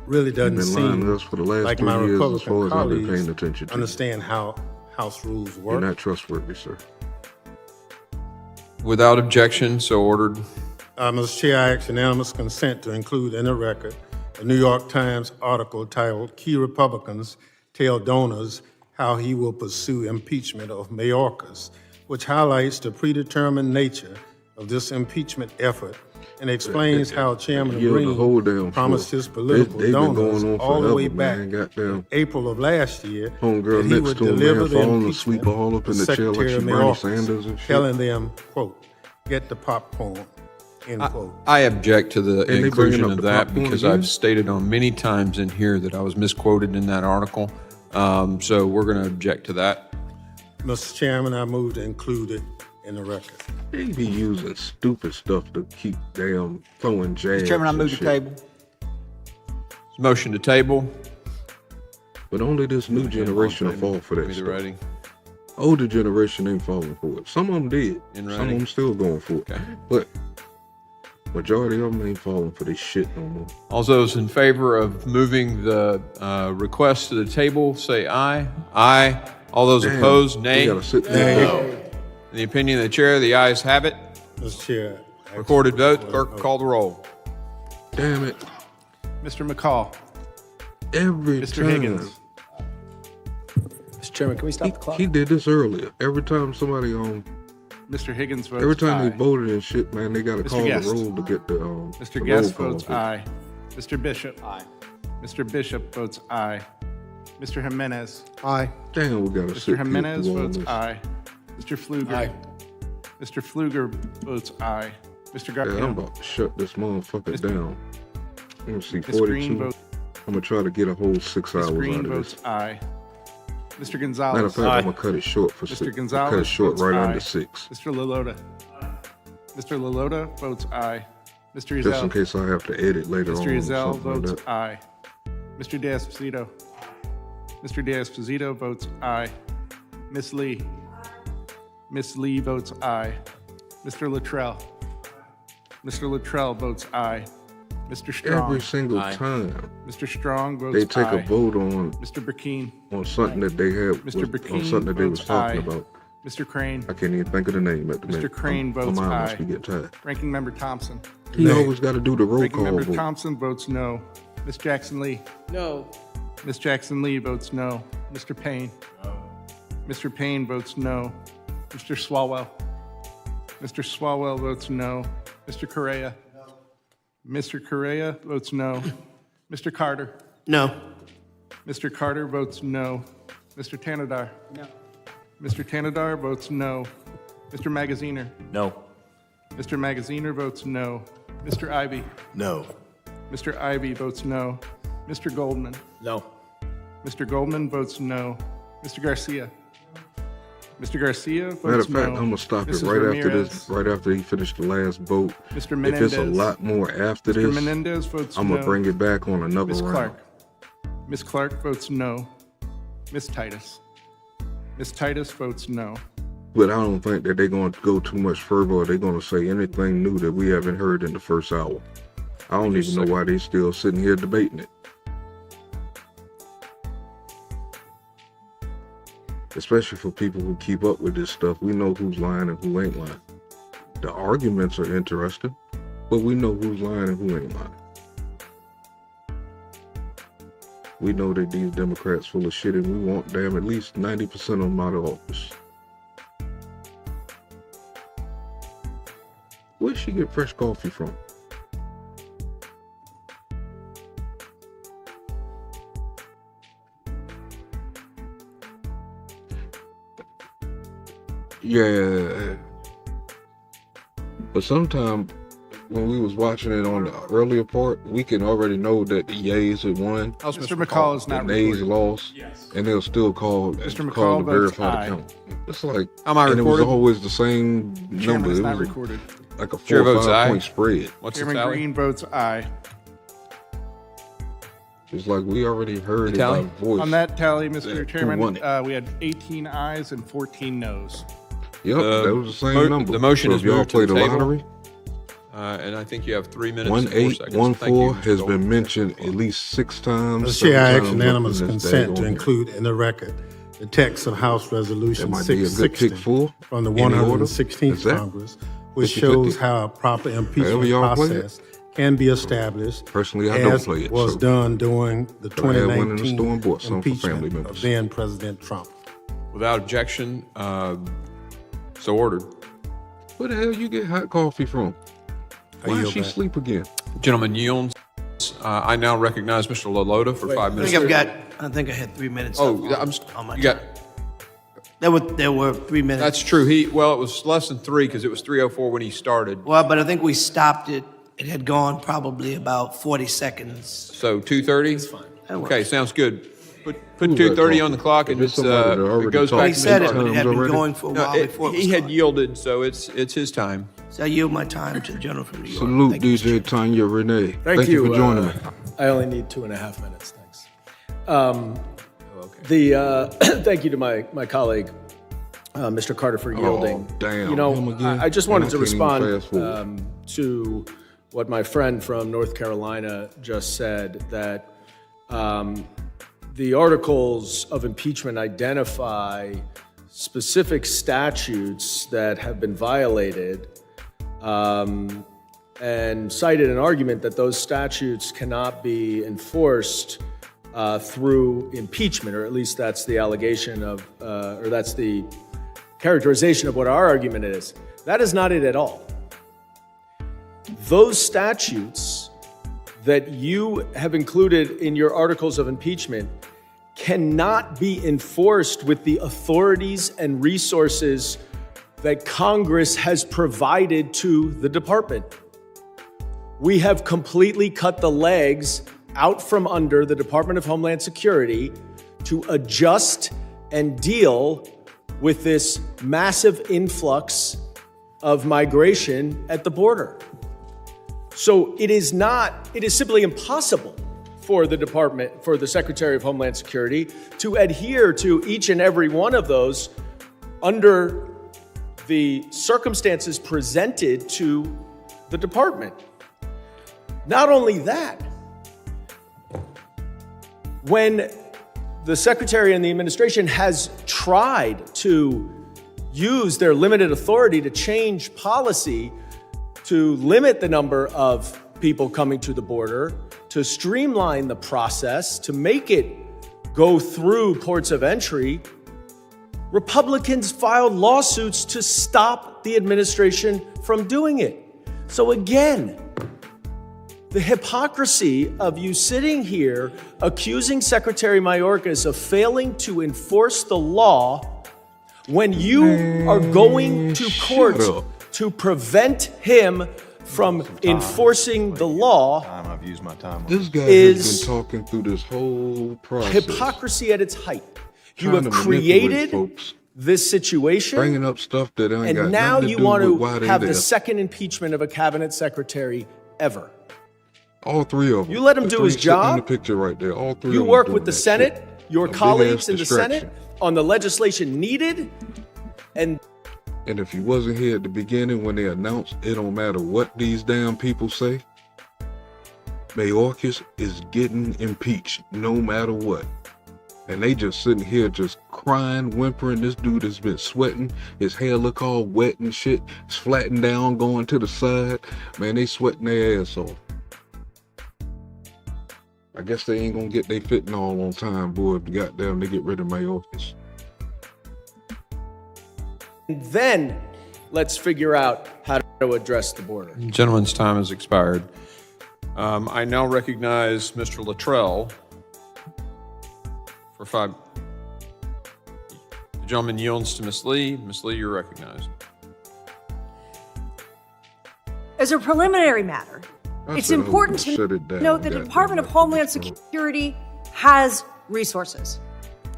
really doesn't You've been lying seem to us for the last like 3 my years as Republican far as I've been colleagues paying attention to you. understand how House rules You're work. not trustworthy, sir. Without objection, so ordered. Mr. Chair, I ask unanimous consent to include in the record a New York Times article titled "Key Republicans Tell Donors How He Will Pursue Impeachment of Mayorkas," which highlights the predetermined nature of this impeachment effort and explains how Chairman Yeah, the whole damn Green promised floor. his political They've been donors going on all the way forever, back man. Goddamn. in April of last year Homegirl that he next would to him, deliver man, the falling impeachment asleep all up in to the chair like Secretary she Bernie Mayorkas, Sanders and shit. telling them, quote, "Get the popcorn," end quote. I object to the And they inclusion bringing up of the that popcorn because again? I've stated on many times in here that I was misquoted in that article. So we're going to object to that. Mr. Chairman, I move to include it in the record. They be using stupid stuff to keep damn throwing jabs. Mr. Chairman, I and move to shit. table. Motion to table. But only this new generation will fall for that Give me the stuff. writing. Older generation ain't falling for it. Some of them did. In Some of writing. them still going for it. Okay. But majority of them ain't falling for this shit no more. All those in favor of moving the request to the table, say aye. Aye. All those Damn, opposed, we nay. gotta sit there. In the opinion of the chair, the ayes have it. Mr. Chair. Recorded vote. Clerk, call the roll. Damn it. Mr. McCall. Every Mr. time. Higgins. Mr. Chairman, can we stop the clock? He did this earlier. Every time somebody Mr. Higgins votes every time aye. they voted and shit, man, they gotta Mr. call Guest. the roll to get the Mr. the Guest roll votes call. aye. Mr. Bishop. Aye. Mr. Bishop votes aye. Mr. Jimenez. Aye. Damn, we gotta sit Mr. Jimenez through all votes this. aye. Mr. Pfluger. Aye. Mr. Pfluger votes aye. Mr. Yeah, I'm Garfield. about to shut this motherfucker down. Let me see, Ms. Green 42. votes. I'm gonna try to get a whole 6 Ms. hours Green out of votes this. aye. Mr. Matter of Gonzalez. fact, I'm gonna cut it short for Mr. 6. Gonzalez Cut it short votes right aye. under 6. Mr. Lalota. Mr. Lalota votes aye. Mr. Just in Ezell. case I have to edit later on. Mr. or Ezell something like votes that. aye. Mr. D'Esposito. Mr. D'Esposito votes aye. Miss Lee. Miss Lee votes aye. Mr. Luttrell. Mr. Luttrell votes aye. Mr. Strong. Every single time Mr. Strong votes they take aye. a vote on Mr. Burkeen. something that they had Mr. on Burkeen something that they was votes talking aye. about. Mr. Crane. I can't even think of the name at the Mr. minute. Crane votes my mind aye. must be getting tired. Ranking Member Thompson. He always got to do the roll Ranking call Member vote. Thompson votes no. Miss Jackson Lee. No. Miss Jackson Lee votes no. Mr. Payne. No. Mr. Payne votes no. Mr. Swalwell. Mr. Swalwell votes no. Mr. Correa. No. Mr. Correa votes no. Mr. Carter. No. Mr. Carter votes no. Mr. Tanadar. No. Mr. Tanadar votes no. Mr. Magaziner. No. Mr. Magaziner votes no. Mr. Ivy. No. Mr. Ivy votes no. Mr. Goldman. No. Mr. Goldman votes no. Mr. Garcia. Mr. Garcia votes Matter of fact, no. I'm gonna stop Mrs. it right after Ramirez. this. Right after he finished the last vote. Mr. If Menendez. it's a lot more after Mr. this, Menendez votes I'm no. gonna bring it back on another Ms. round. Clark. Ms. Clark votes no. Ms. Titus. Ms. Titus votes no. But I don't think that they're going to go too much further or they're going to say anything new that we haven't heard in the first hour. I don't even know why they're still sitting here debating it. Especially for people who keep up with this stuff, we know who's lying and who ain't lying. The arguments are interesting, but we know who's lying and who ain't lying. We know that these Democrats full of shit and we want damn at least 90% of them out of office. Where'd she get fresh coffee from? Yeah. But sometimes when we was watching it on the earlier part, we can already know that the yays had won. Mr. McCall is not the nays recorded. lost, and they'll still call Mr. call McCall to votes verify aye. the count. It's like, Am I and it was recorded? always the same Chairman number. is It not was recorded. like a Chair 4 or votes 5 aye. point spread. What's the Chairman tally? Green votes aye. It's like we already heard The it by tally? voice. On that tally, Who Mr. won Chairman, it? we had 18 ayes and 14 noes. Yep, that was the same number. The motion So is if y'all moved to play the the table. lottery, And I think you have 3 minutes and 4 seconds. 1814 Thank you, has Mr. been mentioned at least 6 times. Mr. Chair, I 7 ask times unanimous up in this consent to daggone include in the record the text of House Resolution That might be a good pick 660 for. from the Any order? 116th Is that Congress, which 50-50? shows how a proper However impeachment y'all play it. process can be established. Personally, I don't as play it, was so- done during the But I had one in the 2019 store and bought some for family impeachment members. of then President Trump. Without objection, so ordered. Where the hell you get hot coffee from? Why did yield she back. sleep again? Gentleman yields. I now recognize Mr. Lalota for 5 I minutes. think I think I had 3 minutes. Oh, on my you got. There were 3 minutes. That's true. It was less than 3 because it was 3:04 when he started. Well, but I think we stopped it. It had gone probably about 40 seconds. So 2:30. That's fine. Okay, sounds good. Put Who's 2:30 that on the clock, and Is it's this somebody that it already goes talked back He to said the it, but it had been already? going for a while before it was he had started. yielded, so it's his time. So I yield my time to the gentleman from New York. Salute Thank you, DJ Tanya Renee. Thank you for joining me. I only need 2.5 minutes. Thanks. Thank you to my colleague, Mr. Carter, for yielding. damn, You know, him again? I just wanted I to can't even fast respond forward. to what my friend from North Carolina just said, that the articles of impeachment identify specific statutes that have been violated, and cited an argument that those statutes cannot be enforced through impeachment, or at least that's the allegation of, or that's the characterization of what our argument is. That is not it at all. Those statutes that you have included in your articles of impeachment cannot be enforced with the authorities and resources that Congress has provided to the department. We have completely cut the legs out from under the Department of Homeland Security to adjust and deal with this massive influx of migration at the border. So it is simply impossible for the department, for the Secretary of Homeland Security, to adhere to each and every one of those under the circumstances presented to the department. Not only that, when the Secretary and the administration has tried to use their limited authority to change policy to limit the number of people coming to the border, to streamline the process, to make it go through ports of entry, Republicans filed lawsuits to stop the administration from doing it. So again, the hypocrisy of you sitting here accusing Secretary Mayorkas of failing to enforce the law when you are going to court to prevent him from enforcing the law. I've used my time. This guy is has been talking through this whole process. hypocrisy at its height. You Trying have to manipulate created folks, this situation, bringing up stuff that ain't got and now nothing to you do want with why to they have there. the second impeachment of a cabinet secretary ever. All 3 of them. You let him The do 3 his sitting in job. the picture right there. All 3 You of them work doing with the that Senate, shit. your A big-ass colleagues in the distraction. Senate, on the legislation needed, and And if you wasn't here at the beginning when they announced, it don't matter what these damn people say, Mayorkas is getting impeached no matter what. And they just sitting here just crying, whimpering. This dude has been sweating. His hair look all wet and shit. It's flattened down, going to the side. Man, they sweating their ass off. I guess they ain't gonna get their fentanyl on time, boy. Goddamn, they get rid of Mayorkas. And then let's figure out how to address the border. Gentleman's time has expired. I now recognize Mr. Luttrell for 5. The gentleman yields to Ms. Lee. Ms. Lee, you're recognized. As a preliminary matter, it's important to note that the Department of Homeland Security has resources.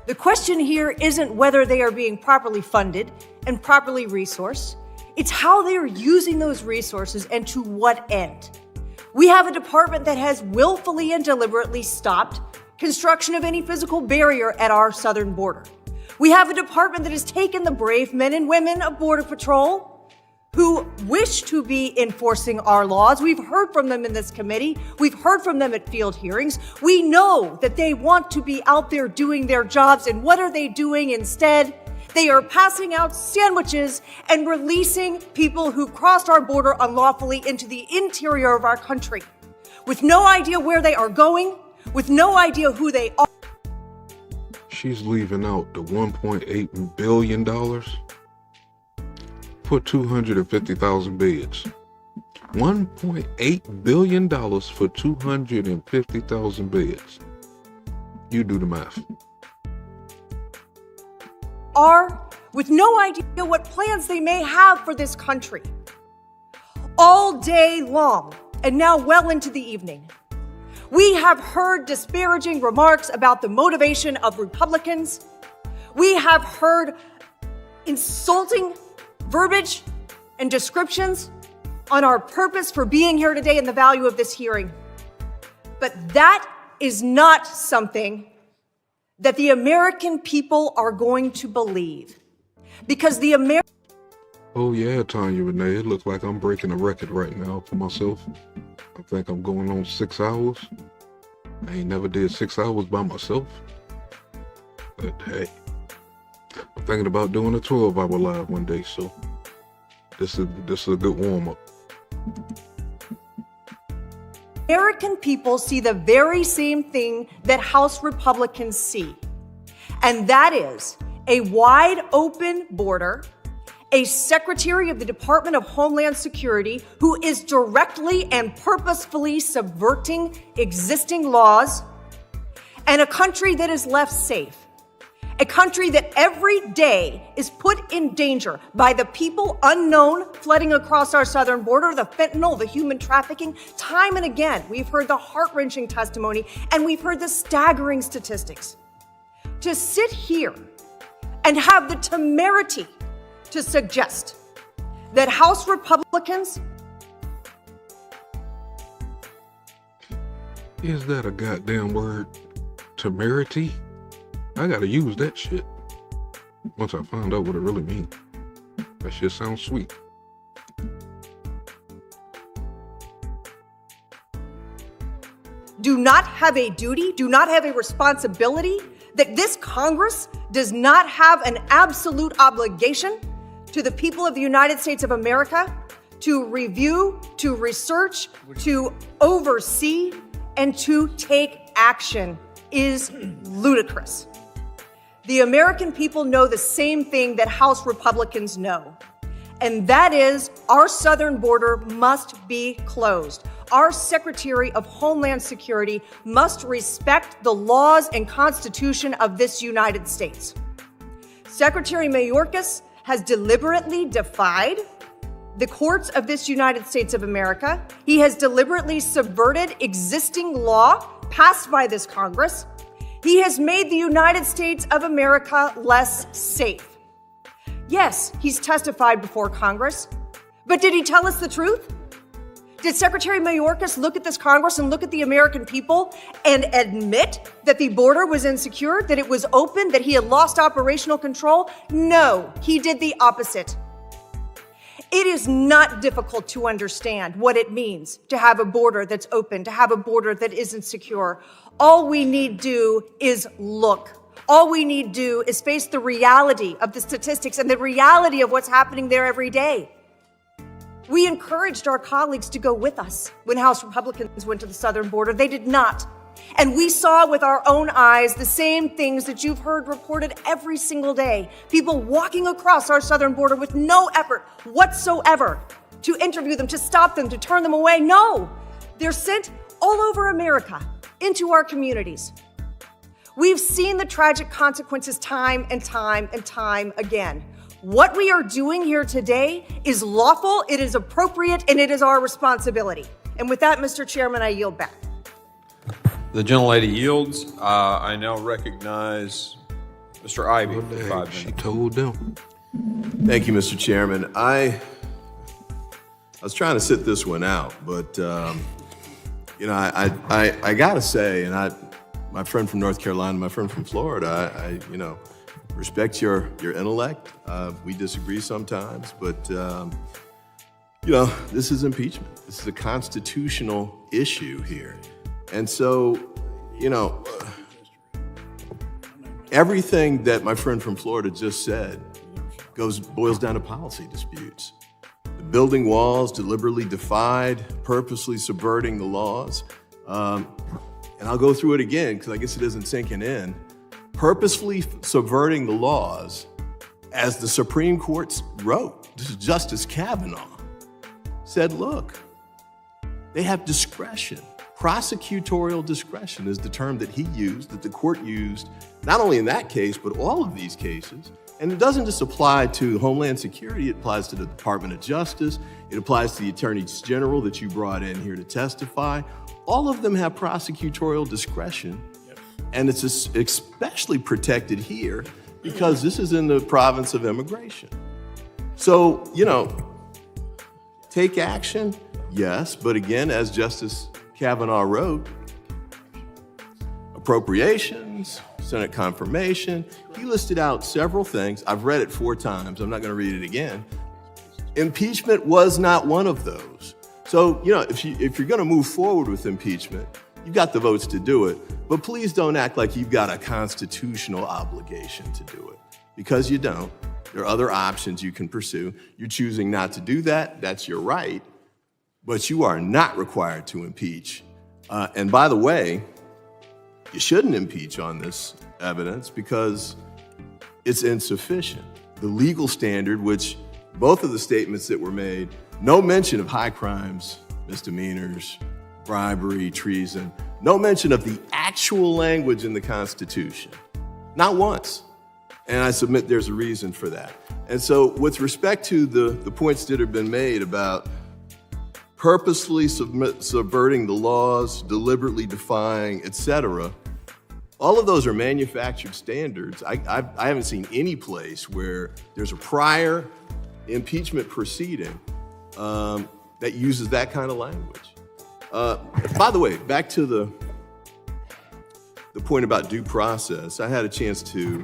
The question here isn't whether they are being properly funded and properly resourced. It's how they are using those resources and to what end. We have a department that has willfully and deliberately stopped construction of any physical barrier at our southern border. We have a department that has taken the brave men and women of Border Patrol who wish to be enforcing our laws. We've heard from them in this committee. We've heard from them at field hearings. We know that they want to be out there doing their jobs, and what are they doing instead? They are passing out sandwiches and releasing people who crossed our border unlawfully into the interior of our country with no idea where they are going, with no idea who they are. She's leaving out the $1.8 billion for 250,000 beds. $1.8 billion for 250,000 beds. You do the math. Are with no idea what plans they may have for this country. All day long, and now well into the evening, we have heard disparaging remarks about the motivation of Republicans. We have heard insulting verbiage and descriptions on our purpose for being here today and the value of this hearing. But that is not something that the American people are going to believe. Because the American... Oh yeah, Tanya Renee, it looks like I'm breaking a record right now for myself. I think I'm going on 6 hours. I ain't never did 6 hours by myself. But hey, I'm thinking about doing a 12-hour live one day, so this is a good warm-up. American people see the very same thing that House Republicans see, and that is a wide open border, a Secretary of the Department of Homeland Security who is directly and purposefully subverting existing laws, and a country that is left safe. A country that every day is put in danger by the people unknown flooding across our southern border, the fentanyl, the human trafficking. Time and again, we've heard the heart-wrenching testimony and we've heard the staggering statistics. To sit here and have the temerity to suggest that House Republicans... Is that a goddamn word? Temerity? I gotta use that shit once I find out what it really means. That shit sounds sweet. do not have a duty, do not have a responsibility, that this Congress does not have an absolute obligation to the people of the United States of America to review, to research, to oversee, and to take action is ludicrous. The American people know the same thing that House Republicans know, and that is our southern border must be closed. Our Secretary of Homeland Security must respect the laws and Constitution of this United States. Secretary Mayorkas has deliberately defied the courts of this United States of America. He has deliberately subverted existing law passed by this Congress. He has made the United States of America less safe. Yes, he's testified before Congress, but did he tell us the truth? Did Secretary Mayorkas look at this Congress and look at the American people and admit that the border was insecure, that it was open, that he had lost operational control? No, he did the opposite. It is not difficult to understand what it means to have a border that's open, to have a border that isn't secure. All we need do is look. All we need do is face the reality of the statistics and the reality of what's happening there every day. We encouraged our colleagues to go with us when House Republicans went to the southern border. They did not. And we saw with our own eyes the same things that you've heard reported every single day. People walking across our southern border with no effort whatsoever to interview them, to stop them, to turn them away. No, they're sent all over America into our communities. We've seen the tragic consequences time and time and time again. What we are doing here today is lawful, it is appropriate, and it is our responsibility. And with that, Mr. Chairman, I yield back. The gentlelady yields. I now recognize Mr. Ivey for 5 minutes. She told them. Thank you, Mr. Chairman. I was trying to sit this one out, but I gotta say, and my friend from North Carolina, my friend from Florida, I respect your intellect. We disagree sometimes, but this is impeachment. This is a constitutional issue here. And so, everything that my friend from Florida just said boils down to policy disputes. The building walls deliberately defied, purposely subverting the laws. And I'll go through it again because I guess it isn't sinking in. Purposefully subverting the laws, as the Supreme Court wrote, this is Justice Kavanaugh, said, look, they have discretion. Prosecutorial discretion is the term that he used, that the court used, not only in that case, but all of these cases. And it doesn't just apply to Homeland Security, it applies to the Department of Justice, it applies to the Attorneys General that you brought in here to testify. All of them have prosecutorial discretion, and it's especially protected here because this is in the province of immigration. So, take action, yes, but again, as Justice Kavanaugh wrote, appropriations, Senate confirmation. He listed out several things. I've read it 4 times. I'm not going to read it again. Impeachment was not one of those. So, if you're going to move forward with impeachment, you've got the votes to do it. But please don't act like you've got a constitutional obligation to do it, because you don't. There are other options you can pursue. You're choosing not to do that. That's your right. But you are not required to impeach. And by the way, you shouldn't impeach on this evidence because it's insufficient. The legal standard, which both of the statements that were made, no mention of high crimes, misdemeanors, bribery, treason, no mention of the actual language in the Constitution. Not once. And I submit there's a reason for that. And so with respect to the points that have been made about purposely subverting the laws, deliberately defying, etc., all of those are manufactured standards. I haven't seen any place where there's a prior impeachment proceeding that uses that kind of language. By the way, back to the point about due process, I had a chance to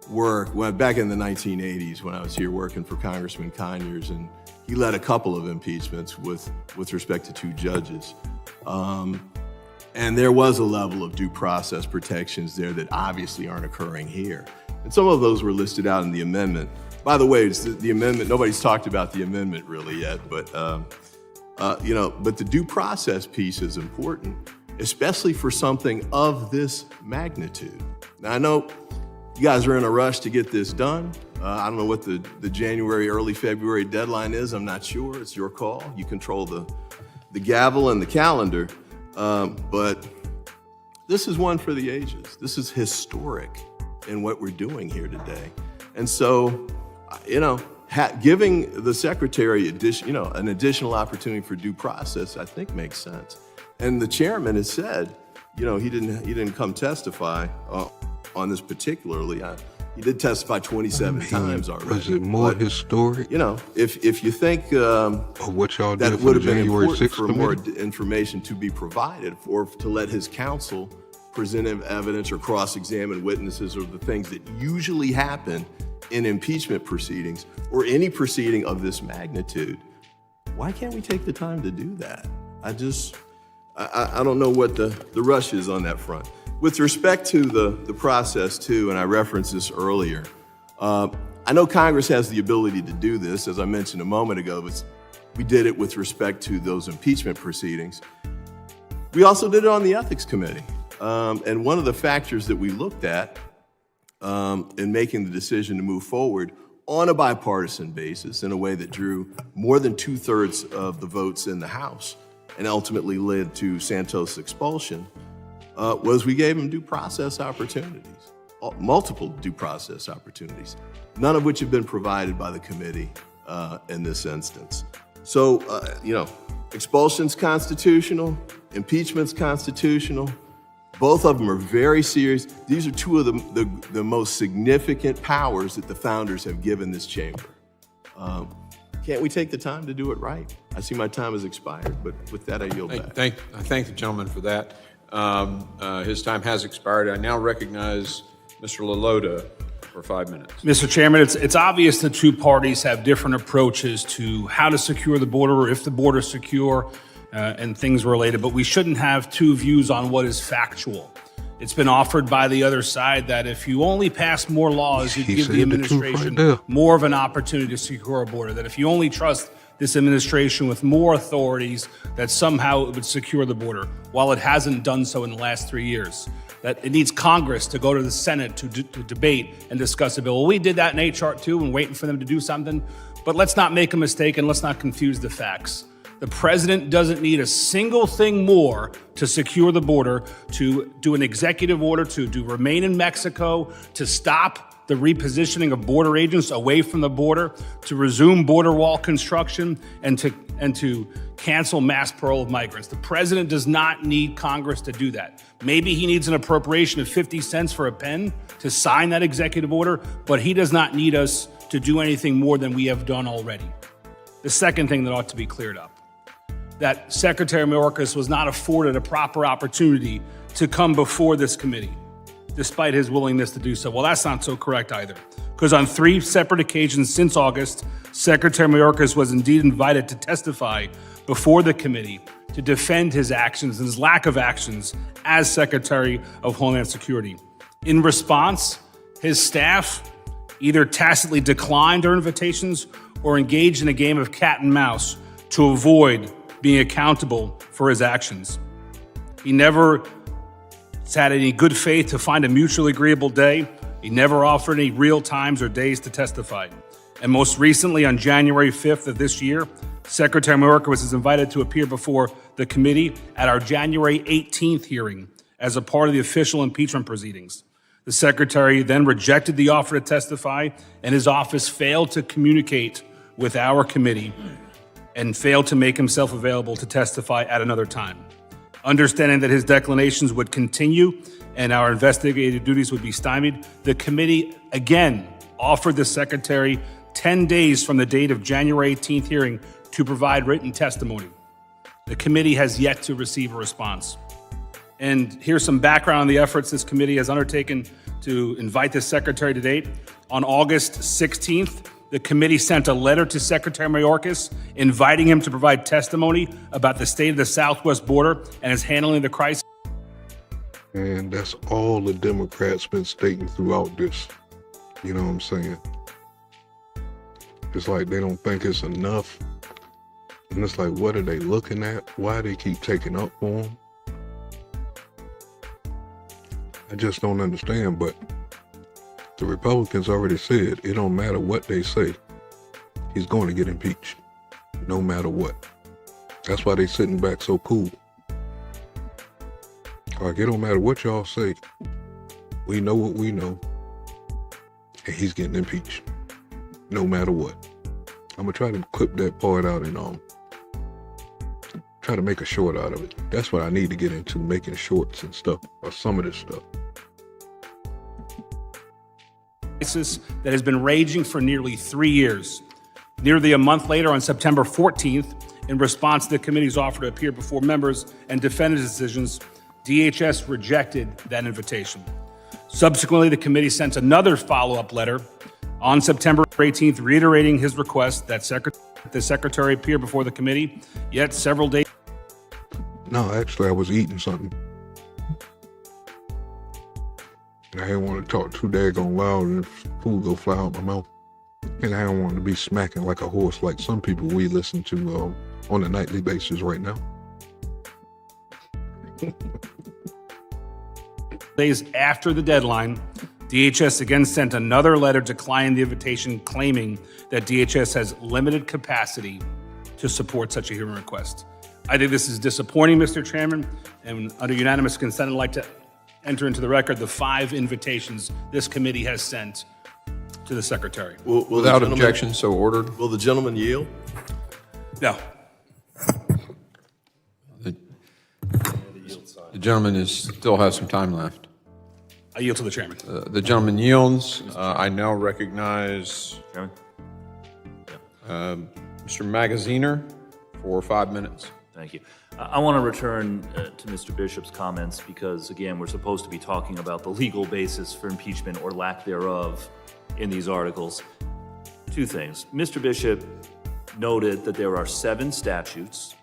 work back in the 1980s when I was here working for Congressman Conyers, and he led a couple of impeachments with respect to 2 judges. And there was a level of due process protections there that obviously aren't occurring here. And some of those were listed out in the amendment. By the way, it's the amendment, nobody's talked about the amendment really yet, but but the due process piece is important, especially for something of this magnitude. Now, I know you guys are in a rush to get this done. I don't know what the January, early February deadline is. I'm not sure. It's your call. You control the gavel and the calendar. But this is one for the ages. This is historic in what we're doing here today. And so, giving the secretary an additional opportunity for due process, I think makes sense. And the chairman has said, he didn't come testify on this particularly. He did testify 27 times already. Was it more historic? If you think what y'all that did it for would the have been January important 6th for more committee? information to be provided, or to let his counsel present evidence or cross-examine witnesses, or the things that usually happen in impeachment proceedings or any proceeding of this magnitude, why can't we take the time to do that? I don't know what the rush is on that front. With respect to the process too, and I referenced this earlier, I know Congress has the ability to do this, as I mentioned a moment ago, but we did it with respect to those impeachment proceedings. We also did it on the Ethics Committee. And one of the factors that we looked at in making the decision to move forward on a bipartisan basis in a way that drew more than 2/3 of the votes in the House and ultimately led to Santos' expulsion, was we gave him due process opportunities, multiple due process opportunities, none of which have been provided by the committee in this instance. So, expulsion's constitutional, impeachment's constitutional. Both of them are very serious. These are two of the most significant powers that the founders have given this chamber. Can't we take the time to do it right? I see my time has expired, but with that, I yield back. I thank the gentleman for that. His time has expired. I now recognize Mr. LaLota for 5 minutes. Mr. Chairman, it's obvious the two parties have different approaches to how to secure the border, or if the border is secure, and things related, but we shouldn't have two views on what is factual. It's been offered by the other side that if you only pass more laws, you give the administration more of an opportunity to secure a border, that if you only trust this administration with more authorities, that somehow it would secure the border, while it hasn't done so in the last 3 years. That it needs Congress to go to the Senate to debate and discuss a bill. Well, we did that in H.R. 2 and waiting for them to do something, but let's not make a mistake and let's not confuse the facts. The president doesn't need a single thing more to secure the border, to do an executive order, to remain in Mexico, to stop the repositioning of border agents away from the border, to resume border wall construction, and to cancel mass parole of migrants. The president does not need Congress to do that. Maybe he needs an appropriation of 50 cents for a pen to sign that executive order, but he does not need us to do anything more than we have done already. The second thing that ought to be cleared up, that Secretary Mayorkas was not afforded a proper opportunity to come before this committee, despite his willingness to do so. Well, that's not so correct either, because on 3 separate occasions since August, Secretary Mayorkas was indeed invited to testify before the committee to defend his actions and his lack of actions as Secretary of Homeland Security. In response, his staff either tacitly declined our invitations or engaged in a game of cat and mouse to avoid being accountable for his actions. He never had any good faith to find a mutually agreeable day. He never offered any real times or days to testify. And most recently, on January 5th of this year, Secretary Mayorkas was invited to appear before the committee at our January 18th hearing as a part of the official impeachment proceedings. The secretary then rejected the offer to testify, and his office failed to communicate with our committee and failed to make himself available to testify at another time. Understanding that his declinations would continue and our investigative duties would be stymied, the committee again offered the secretary 10 days from the date of January 18th hearing to provide written testimony. The committee has yet to receive a response. And here's some background on the efforts this committee has undertaken to invite the secretary to date. On August 16th, the committee sent a letter to Secretary Mayorkas inviting him to provide testimony about the state of the southwest border and his handling of the crisis. And that's all the Democrats been stating throughout this. You know what I'm saying? It's like they don't think it's enough. And it's like, what are they looking at? Why they keep taking up for them? I just don't understand, but the Republicans already said it don't matter what they say. He's going to get impeached, no matter what. That's why they sitting back so cool. Like, it don't matter what y'all say. We know what we know. And he's getting impeached, no matter what. I'm going to try to clip that part out and try to make a short out of it. That's what I need to get into, making shorts and stuff, or some of this stuff. That has been raging for nearly 3 years. Nearly a month later, on September 14th, in response to the committee's offer to appear before members and defend its decisions, DHS rejected that invitation. Subsequently, the committee sent another follow-up letter on September 18th, reiterating his request that the secretary appear before the committee, yet several days. No, actually, I was eating something. And I didn't want to talk too daggone loud and food go fly out my mouth. And I don't want to be smacking like a horse like some people we listen to on a nightly basis right now. Days after the deadline, DHS again sent another letter declining the invitation, claiming that DHS has limited capacity to support such a hearing request. I think this is disappointing, Mr. Chairman, and under unanimous consent, I'd like to enter into the record the 5 invitations this committee has sent to the secretary. Without objection, so ordered. Will the gentleman yield? No. The gentleman still has some time left. I yield to the chairman. The gentleman yields. I now recognize Mr. Magaziner for 5 minutes. Thank you. I want to return to Mr. Bishop's comments because, again, we're supposed to be talking about the legal basis for impeachment or lack thereof in these articles. 2 things. Mr. Bishop noted that there are 7 statutes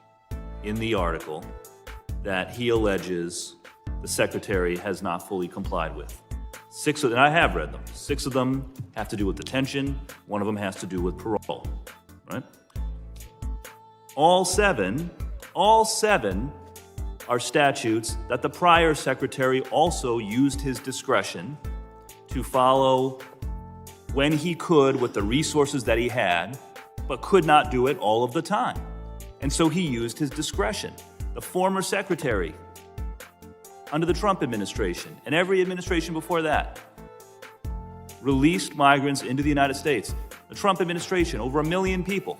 in the article that he alleges the secretary has not fully complied with. 6 of them, and I have read them, 6 of them have to do with detention, 1 of them has to do with parole, right? All seven are statutes that the prior secretary also used his discretion to follow when he could with the resources that he had, but could not do it all of the time. And so he used his discretion. The former secretary, under the Trump administration and every administration before that, released migrants into the United States. The Trump administration, over 1 million people.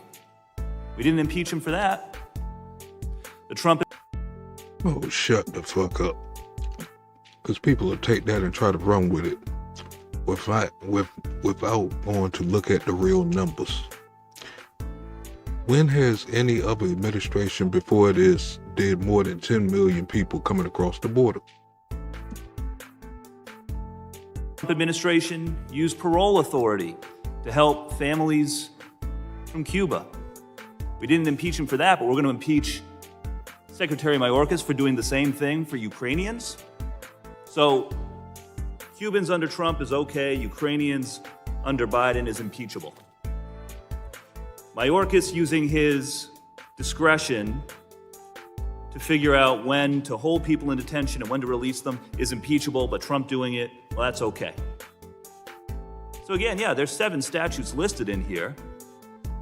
We didn't impeach him for that. The Trump... Oh, shut the fuck up. Because people will take that and try to run with it without going to look at the real numbers. When has any other administration before this did more than 10 million people coming across the border? Trump administration used parole authority to help families from Cuba. We didn't impeach him for that, but we're going to impeach Secretary Mayorkas for doing the same thing for Ukrainians. So Cubans under Trump is okay, Ukrainians under Biden is impeachable. Mayorkas using his discretion to figure out when to hold people in detention and when to release them is impeachable, but Trump doing it, well, that's okay. So again, yeah, there's 7 statutes listed in here,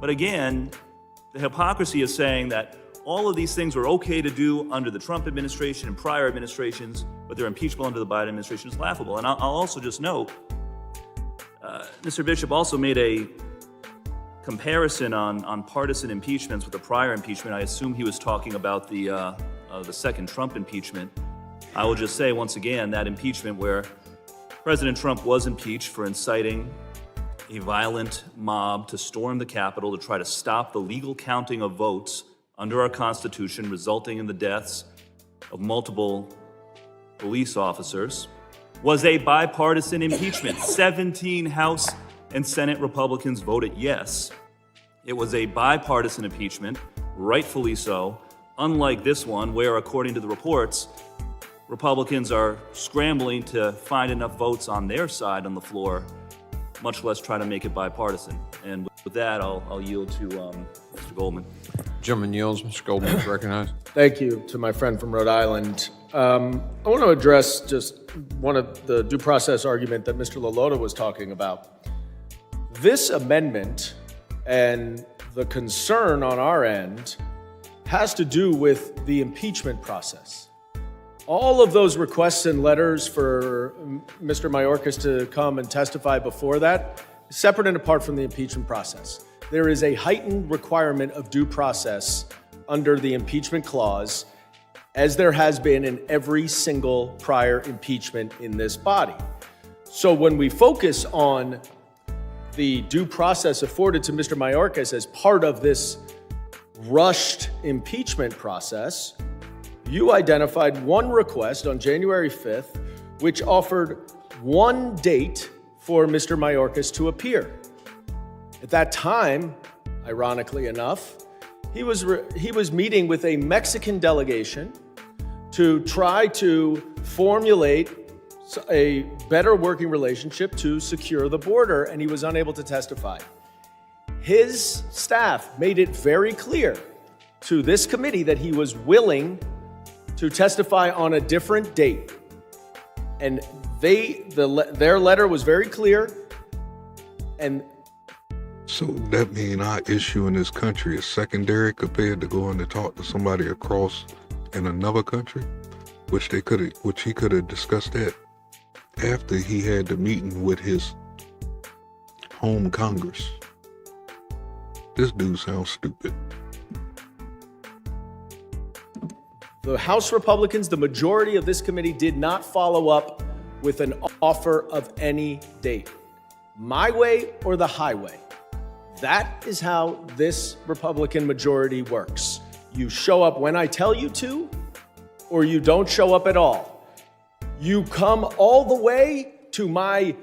but again, the hypocrisy is saying that all of these things were okay to do under the Trump administration and prior administrations, but they're impeachable under the Biden administration is laughable. And I'll also just note, Mr. Bishop also made a comparison on partisan impeachments with the prior impeachment. I assume he was talking about the second Trump impeachment. I will just say once again, that impeachment where President Trump was impeached for inciting a violent mob to storm the Capitol to try to stop the legal counting of votes under our Constitution, resulting in the deaths of multiple police officers, was a bipartisan impeachment. 17 House and Senate Republicans voted yes. It was a bipartisan impeachment, rightfully so, unlike this one where, according to the reports, Republicans are scrambling to find enough votes on their side on the floor, much less try to make it bipartisan. And with that, I'll yield to Mr. Goldman. Gentleman yields. Mr. Goldman is recognized. Thank you to my friend from Rhode Island. I want to address just one of the due process argument that Mr. Lalota was talking about. This amendment and the concern on our end has to do with the impeachment process. All of those requests and letters for Mr. Mayorkas to come and testify before that, separate and apart from the impeachment process. There is a heightened requirement of due process under the impeachment clause, as there has been in every single prior impeachment in this body. So when we focus on the due process afforded to Mr. Mayorkas as part of this rushed impeachment process, you identified one request on January 5th, which offered one date for Mr. Mayorkas to appear. At that time, ironically enough, he was meeting with a Mexican delegation to try to formulate a better working relationship to secure the border, and he was unable to testify. His staff made it very clear to this committee that he was willing to testify on a different date. And their letter was very clear. And so that means our issue in this country is secondary compared to going to talk to somebody across in another country, which he could have discussed that after he had the meeting with his home Congress. This dude sounds stupid. The House Republicans, the majority of this committee, did not follow up with an offer of any date. My way or the highway. That is how this Republican majority works. You show up when I tell you to, or you don't show up at all. You come all the way to my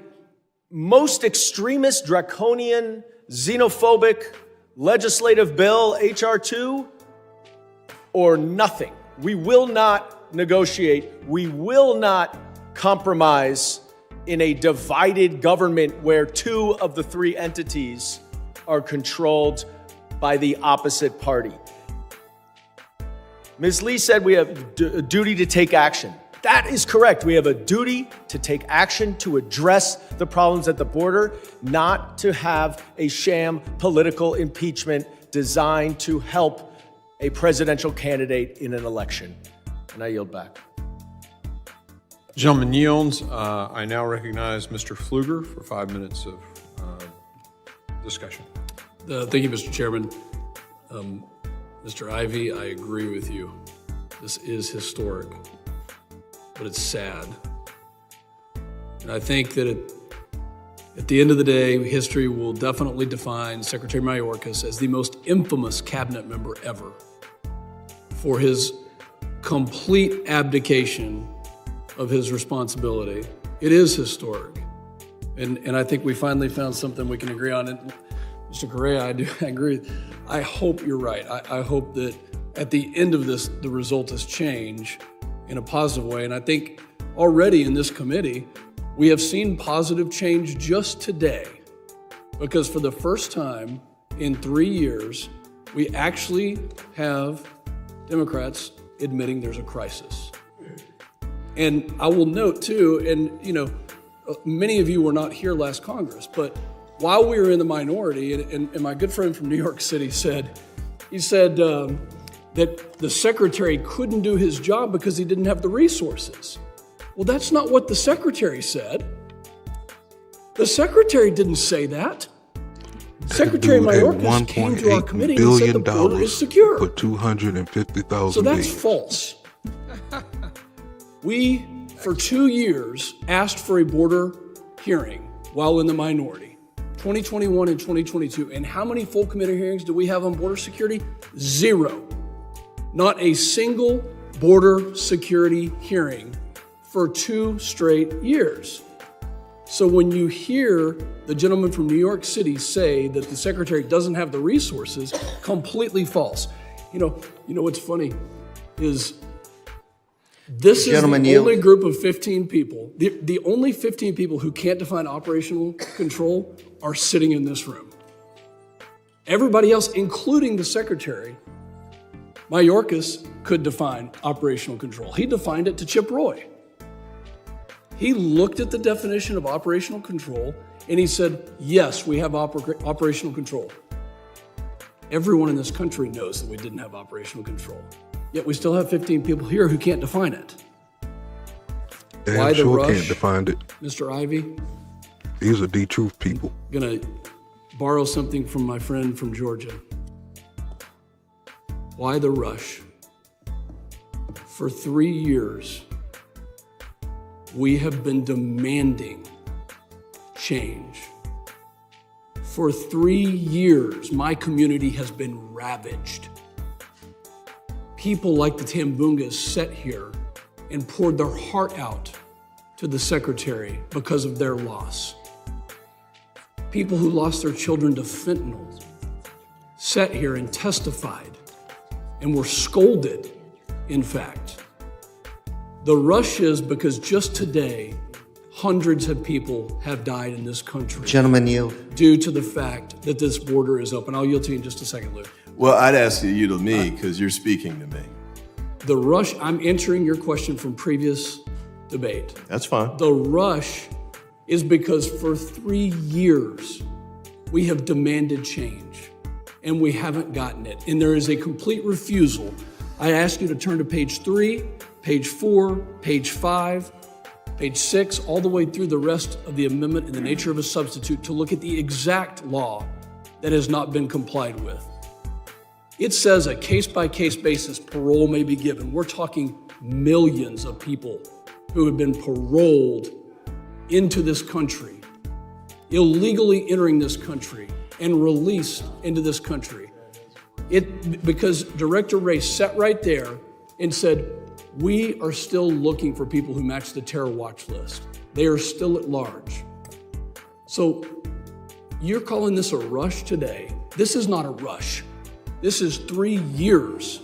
most extremist, draconian, xenophobic legislative bill, H.R. 2, or nothing. We will not negotiate. We will not compromise in a divided government where two of the three entities are controlled by the opposite party. Ms. Lee said we have a duty to take action. That is correct. We have a duty to take action to address the problems at the border, not to have a sham political impeachment designed to help a presidential candidate in an election. And I yield back. Gentleman yields. I now recognize Mr. Pfluger for 5 minutes of discussion. Thank you, Mr. Chairman. Mr. Ivey, I agree with you. This is historic, but it's sad. And I think that at the end of the day, history will definitely define Secretary Mayorkas as the most infamous cabinet member ever for his complete abdication of his responsibility. It is historic. And I think we finally found something we can agree on. And Mr. Correa, I agree. I hope you're right. I hope that at the end of this, the result is change in a positive way. And I think already in this committee, we have seen positive change just today, because for the first time in 3 years, we actually have Democrats admitting there's a crisis. And I will note too, and many of you were not here last Congress, but while we were in the minority, and my good friend from New York City said that the secretary couldn't do his job because he didn't have the resources. Well, that's not what the secretary said. The secretary didn't say that. Secretary Mayorkas came to our committee and said the border is secure. For 250,000 So that's days. false. We, for 2 years, asked for a border hearing while in the minority, 2021 and 2022. And how many full committee hearings do we have on border security? 0. Not a single border security hearing for 2 straight years. So when you hear the gentleman from New York City say that the secretary doesn't have the resources, completely false. You know what's funny is this is the only group of 15 people, the only 15 people who can't define operational control are sitting in this room. Everybody else, including the secretary, Mayorkas could define operational control. He defined it to Chip Roy. He looked at the definition of operational control and he said, yes, we have operational control. Everyone in this country knows that we didn't have operational control. Yet we still have 15 people here who can't define it. Damn Why the sure rush, can't define it. Mr. Ivey? These are D-Truth people. I'm gonna borrow something from my friend from Georgia. Why the rush? For 3 years, we have been demanding change. For 3 years, my community has been ravaged. People like the Tambungas sat here and poured their heart out to the secretary because of their loss. people who lost their children to fentanyl sat here and testified and were scolded, in fact. The rush is because just today, hundreds of people have died in this country. Gentlemen, yield. Due to the fact that this border is open. I'll yield to you in just a second, Lou. Well, I'd ask you to me because you're speaking to me. The rush, I'm answering your question from previous debate. That's fine. The rush is because for 3 years, we have demanded change and we haven't gotten it. And there is a complete refusal. I ask you to turn to page 3, page 4, page 5, page 6, all the way through the rest of the amendment in the nature of a substitute to look at the exact law that has not been complied with. It says a case-by-case basis parole may be given. We're talking millions of people who have been paroled into this country, illegally entering this country and released into this country. Because Director Ray sat right there and said, we are still looking for people who match the terror watch list. They are still at large. So you're calling this a rush today. This is not a rush. This is 3 years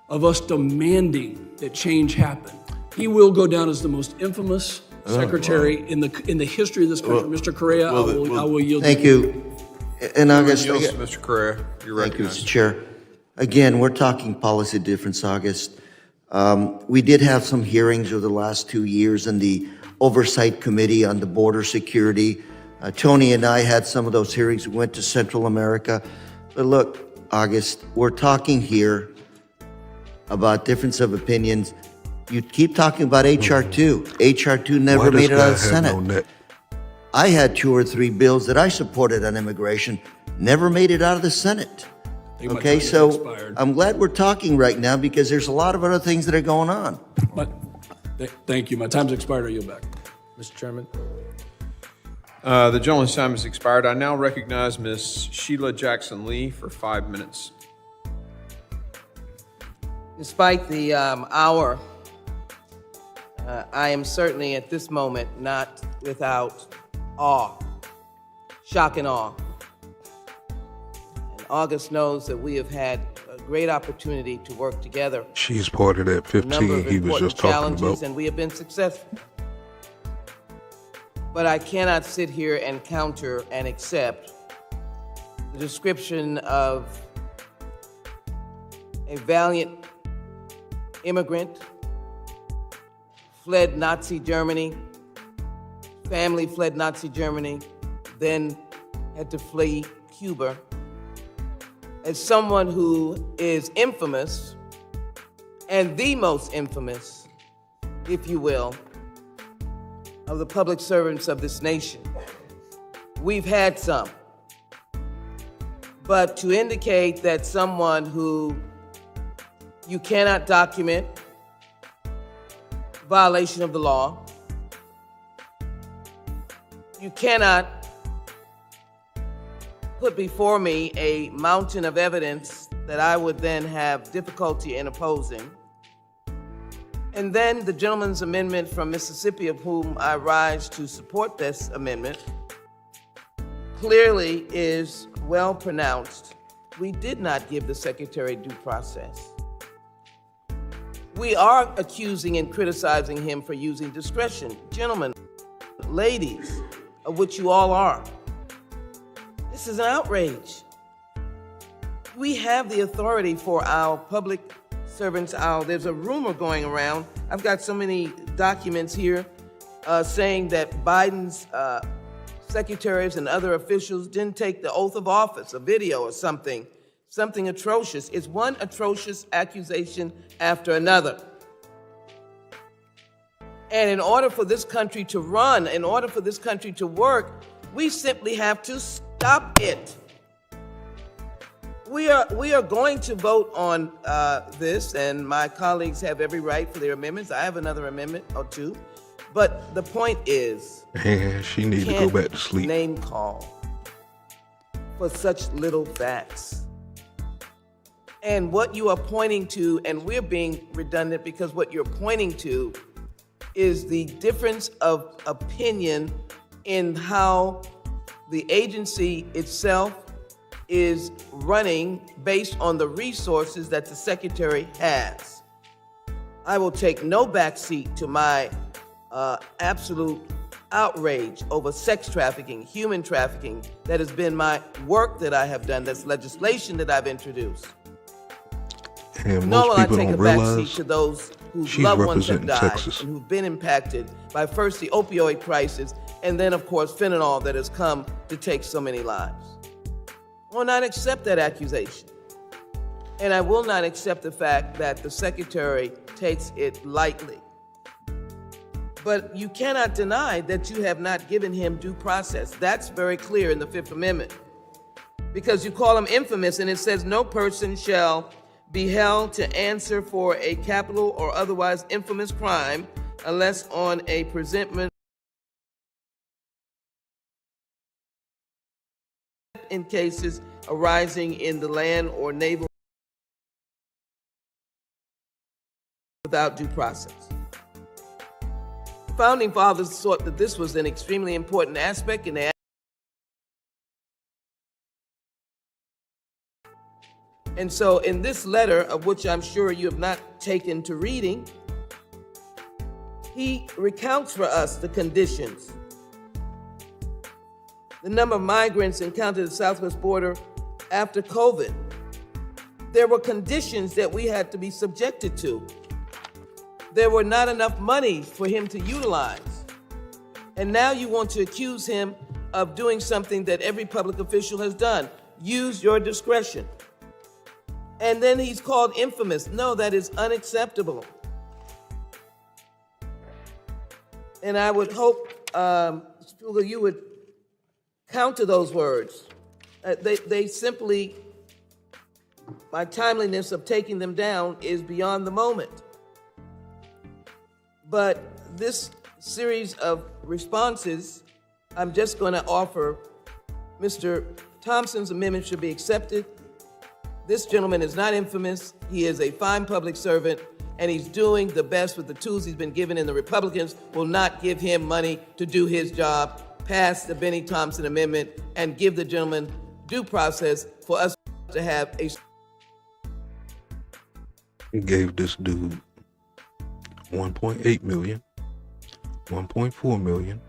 of us demanding that change happen. He will go down as the most infamous secretary in the history of this country. Mr. Correa, I will yield. Thank you. In August, Mr. Correa, you're thank you, recognized. Mr. Chair. Again, we're talking policy difference, August. We did have some hearings over the last 2 years in the Oversight Committee on the Border Security. Tony and I had some of those hearings. We went to Central America. But look, August, we're talking here about difference of opinions. You keep talking about HR 2. HR 2 never made it out of the Senate. I had 2 or 3 bills that I supported on immigration, never made it out of the Senate. Okay, so I'm glad we're talking right now because there's a lot of other things that are going on. Thank you. My time's expired. I yield back. Mr. Chairman. The gentleman's time has expired. I now recognize Ms. Sheila Jackson Lee for 5 minutes. Despite the hour, I am certainly at this moment not without awe, shock and awe. And August knows that we have had a great opportunity to work together. She's part of that 15 he was just talking about. And we have been successful. But I cannot sit here and counter and accept the description of a valiant immigrant, fled Nazi Germany, family fled Nazi Germany, then had to flee Cuba, as someone who is infamous, and the most infamous, if you will, of the public servants of this nation. We've had some. But to indicate that someone who you cannot document violation of the law, you cannot put before me a mountain of evidence that I would then have difficulty in opposing. And then the gentleman's amendment from Mississippi, of whom I rise to support this amendment, clearly is well pronounced. We did not give the secretary due process. We are accusing and criticizing him for using discretion. Gentlemen, ladies, of which you all are, this is an outrage. We have the authority for our public servants. There's a rumor going around. I've got so many documents here saying that Biden's secretaries and other officials didn't take the oath of office, a video or something atrocious. It's one atrocious accusation after another. And in order for this country to run, in order for this country to work, we simply have to stop it. We are going to vote on this, and my colleagues have every right for their amendments. I have another amendment or two. But the point is, and she needs to go back to sleep. Name call for such little facts. And what you are pointing to, and we're being redundant because what you're pointing to is the difference of opinion in how the agency itself is running based on the resources that the Secretary has. I will take no backseat to my absolute outrage over sex trafficking, human trafficking. That has been my work that I have done. That's legislation that I've introduced. And Nor most will I people take a don't realize backseat to those whose she's loved ones have representing died Texas. and who've been impacted by first the opioid crisis and then, of course, fentanyl that has come to take so many lives. I will not accept that accusation. And I will not accept the fact that the Secretary takes it lightly. But you cannot deny that you have not given him due process. That's very clear in the Fifth Amendment. Because you call him infamous, and it says no person shall be held to answer for a capital or otherwise infamous crime unless on a presentment in cases arising in the land or naval without due process. The Founding Fathers thought that this was an extremely important aspect, and so in this letter, of which I'm sure you have not taken to reading, he recounts for us the conditions. The number of migrants encountered at the southwest border after COVID. There were conditions that we had to be subjected to. There were not enough money for him to utilize. And now you want to accuse him of doing something that every public official has done. Use your discretion. And then he's called infamous. No, that is unacceptable. And I would hope, Spuga, you would counter those words. They simply, my timeliness of taking them down is beyond the moment. But this series of responses, I'm just going to offer Mr. Thompson's amendment should be accepted. This gentleman is not infamous. He is a fine public servant, and he's doing the best with the tools he's been given, and the Republicans will not give him money to do his job. Pass the Benny Thompson amendment and give the gentleman due process for us to have a... He gave this dude 1.8 million, 1.4 million.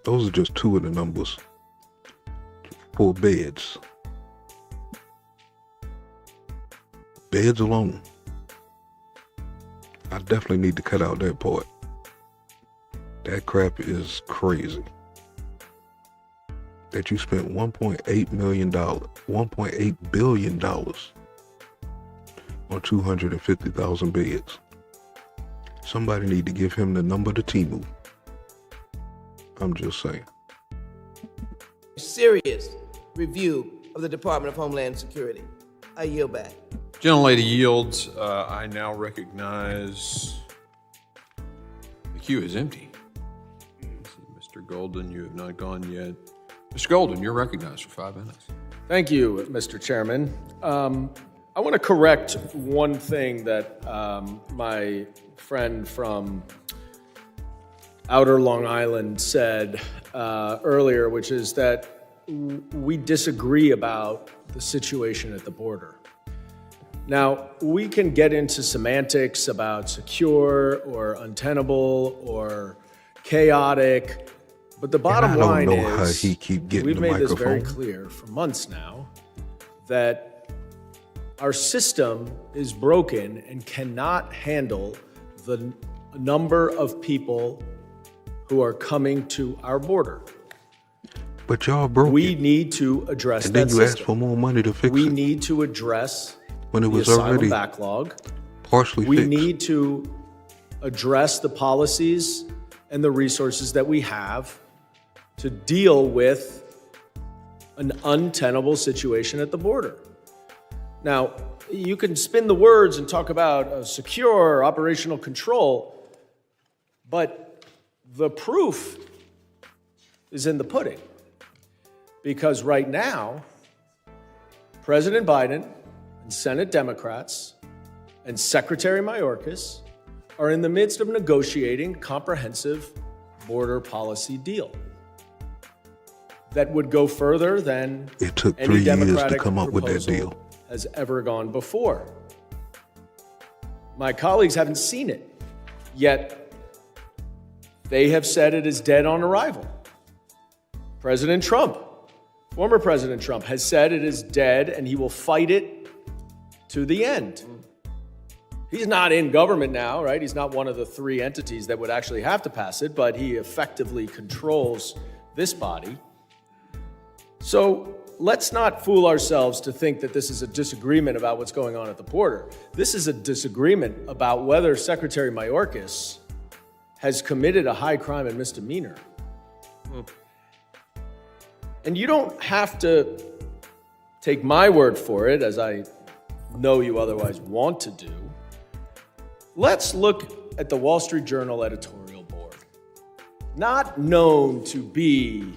Those are just two of the numbers for beds. Beds alone. I definitely need to cut out that part. That crap is crazy. That you spent $1.8 million, $1.8 billion on 250,000 beds. Somebody need to give him the number to Timu. I'm just saying. Serious review of the Department of Homeland Security. I yield back. Gentlelady yields. I now recognize the queue is empty. Mr. Golden, you have not gone yet. Mr. Golden, you're recognized for 5 minutes. Thank you, Mr. Chairman. I want to correct one thing that my friend from Outer Long Island said earlier, which is that we disagree about the situation at the border. Now, we can get into semantics about secure or untenable or chaotic, but the bottom line is, how he keep getting we've the made this microphone. very clear for months now, that our system is broken and cannot handle the number of people who are coming to our border. But y'all broke We it. need to address And that then you asked system. for more money to fix We it. need to address When it the was asylum already backlog. partially We fixed. need to address the policies and the resources that we have to deal with an untenable situation at the border. Now, you can spin the words and talk about secure operational control, but the proof is in the pudding. Because right now, President Biden and Senate Democrats and Secretary Mayorkas are in the midst of negotiating comprehensive border policy deal. that would go further than It took any 3 years to Democratic come up with that proposal deal. has ever gone before. My colleagues haven't seen it, yet they have said it is dead on arrival. President Trump, former President Trump, has said it is dead and he will fight it to the end. He's not in government now, right? He's not one of the 3 entities that would actually have to pass it, but he effectively controls this body. So let's not fool ourselves to think that this is a disagreement about what's going on at the border. This is a disagreement about whether Secretary Mayorkas has committed a high crime and misdemeanor. And you don't have to take my word for it, as I know you otherwise want to do. Let's look at the Wall Street Journal editorial board. Not known to be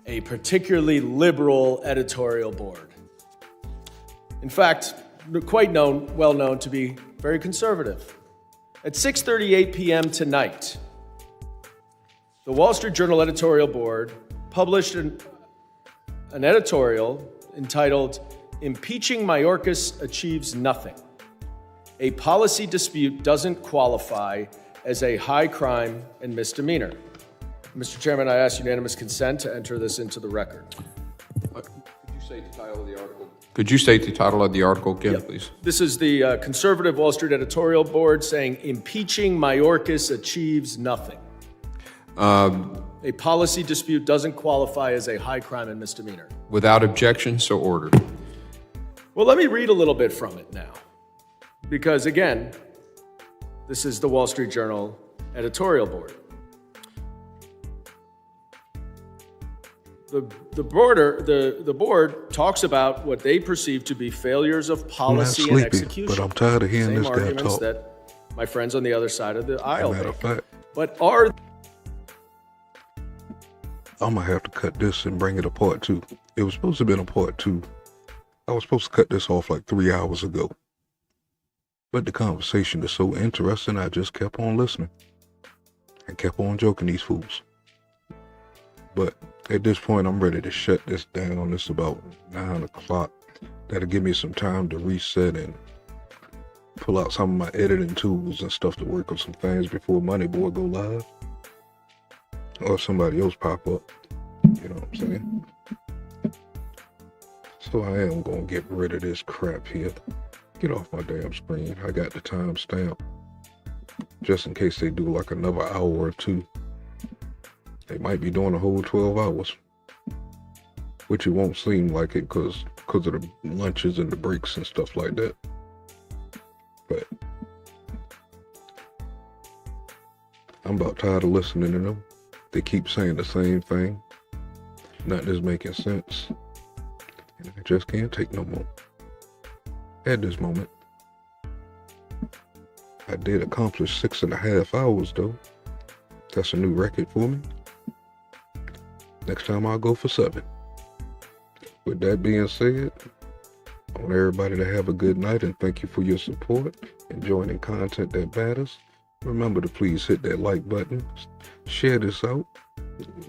a particularly liberal editorial board. In fact, well known to be very conservative. At 6:38 p.m. tonight, the Wall Street Journal editorial board published an editorial entitled, "Impeaching Mayorkas Achieves Nothing. A policy dispute doesn't qualify as a high crime and misdemeanor." Mr. Chairman, I ask unanimous consent to enter this into the record. Could you state the title of the article? Could you state the title of the article again, please? This is the conservative Wall Street editorial board saying, "Impeaching Mayorkas achieves nothing. A policy dispute doesn't qualify as a high crime and misdemeanor." Without objection, so ordered. Well, let me read a little bit from it now. Because again, this is the Wall Street Journal editorial board. The board talks about what they perceive to be failures of policy and execution. But I'm tired of hearing Same this guy arguments talk. that my friends on the other side of the aisle Matter of make. fact, But are I'm gonna have to cut this and bring it a part 2. It was supposed to have been a part 2. I was supposed to cut this off like 3 hours ago. But the conversation is so interesting, I just kept on listening. And kept on joking these fools. But at this point, I'm ready to shut this down. It's about 9 o'clock. That'll give me some time to reset and pull out some of my editing tools and stuff to work on some things before Money Boy go live. Or somebody else pop up. You know what I'm saying? So I am gonna get rid of this crap here. Get off my damn screen. I got the timestamp. Just in case they do like another hour or 2. They might be doing a whole 12 hours. Which it won't seem like it because of the lunches and the breaks and stuff like that. But I'm about tired of listening to them. They keep saying the same thing. Nothing is making sense. And I just can't take no more. At this moment. I did accomplish 6.5 hours though. That's a new record for me. Next time I'll go for 7. With that being said, I want everybody to have a good night and thank you for your support and joining content that matters. Remember to please hit that like button, share this out.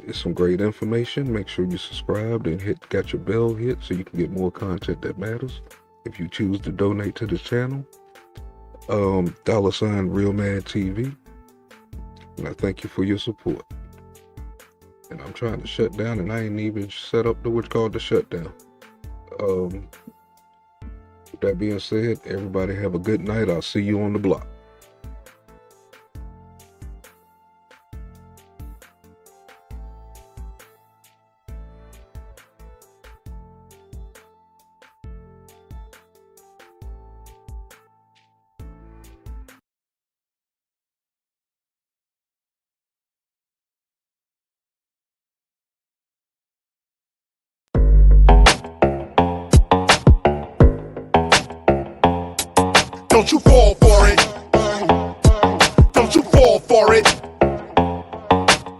It's some great information. Make sure you subscribed and got your bell hit so you can get more content that matters. If you choose to donate to the channel, $RealManTV. And I thank you for your support. And I'm trying to shut down and I ain't even set up what's called the shutdown. With that being said, everybody have a good night. I'll see you on the block. Don't you fall for it. Don't you fall for it.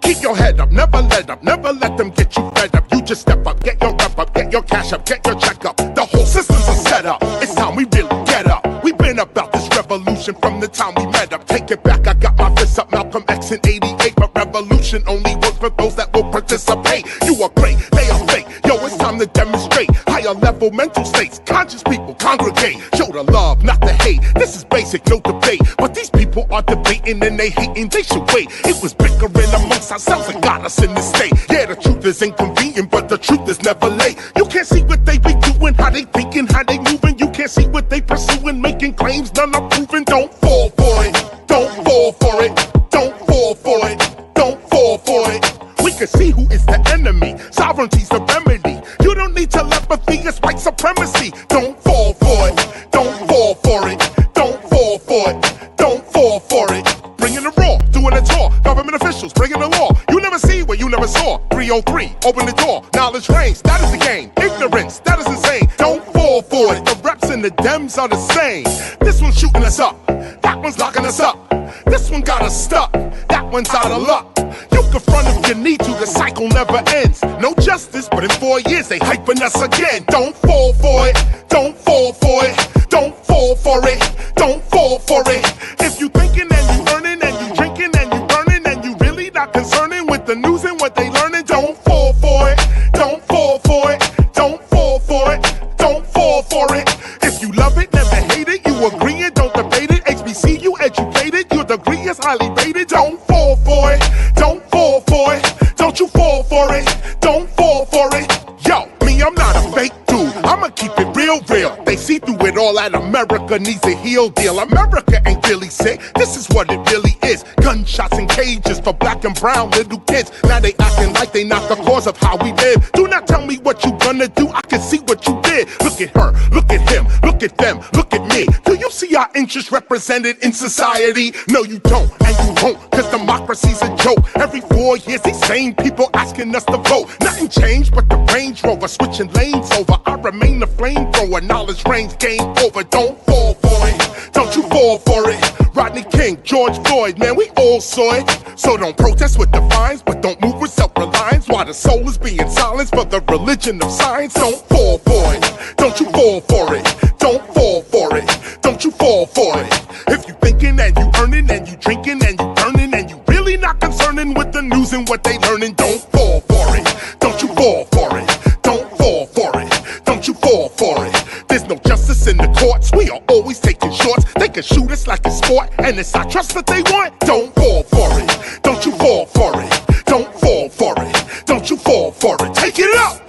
Keep your head up, never let up, never let them get you fed up. You just step up, get your rep up, get your cash up, get your check up. The whole system's a setup. It's time we really get up. We've been about this revolution from the time we met up. Take it back, I got my fists up, Malcolm X in '88, but revolution only works for those that will participate. You are great, they are fake. Yo, it's time to demonstrate higher level mental states. Conscious people congregate. Show the love, not the hate. This is basic, no debate. But these people are debating and they hating. They should wait. It was bickering amongst ourselves that got us in this state. Yeah, the truth is inconvenient, but the truth is never late. You can't see what they be doing, how they thinking, how they moving. You can't see what they pursuing, making claims none are proven. Don't fall for it. Don't fall for it. Don't fall for it. Don't fall for it. We can see who is the enemy. Sovereignty's the remedy. You don't need telepathy, it's white supremacy. Don't fall for it. Don't fall for it. Don't fall for it. Don't fall for it. Bringing the raw, doing it all. Government officials bringing the law. You never see what you never saw. 303, open the door. Knowledge reigns, that is the game. Ignorance, that is insane. Don't fall for it. The reps and the Dems are the same. This one's shooting us up. That one's locking us up. This one got us stuck. That one's out of luck. You can front if you need to, the cycle never ends. No justice, but in 4 years they hyping us again. Don't fall for it. Don't fall for it. Don't fall for it. Don't fall for it. If you thinking and you earning and you drinking and you burning and you really not concerning with the news and what they learning, don't fall for it. Don't fall for it. Don't fall for it. Don't fall for it. If you love it, never hate it. You agree and don't debate it. HBCU educated, your degree is highly rated. Don't fall for it. Don't fall for it. Don't you fall for it. Don't fall for it. Yo, me, I'm not a fake dude. I'ma keep it real. They see through it all that America needs a heal deal. America ain't really sick. This is what it really is. Gunshots and cages for black and brown little kids. Now they acting like they not the cause of how we live. Do not tell me what you gonna do. I can see what you did. Look at her, look at him, look at them, look at me. Do you see our interests represented in society? No, you don't, and you won't, cause democracy's a joke. Every 4 years, these same people asking us to vote. Nothing changed but the Range Rover switching lanes over. I remain the flamethrower, knowledge reigns, game over. Don't fall for it. Don't you fall for it. Rodney King, George Floyd, man, we all saw it. So don't protest with defiance, but don't move with self-reliance. While the soul is being silenced for the religion of science. Don't fall for it. Don't you fall for it. Don't fall for it. Don't you fall for it. If you thinking and you earning and you drinking and you burning and you really not concerning with the news and what they learning, don't fall for it. Don't you fall for it. Don't fall for it. Don't you fall for it. There's no justice in the courts. We are always taking shorts. They can shoot us like a sport, and it's our trust that they want. Don't fall for it. Don't you fall for it. Don't fall for it. Don't you fall for it. Take it up.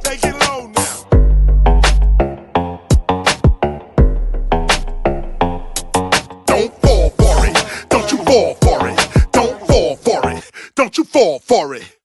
Take it low now. Don't fall for it. Don't you fall for it. Don't fall for it. Don't you fall for it.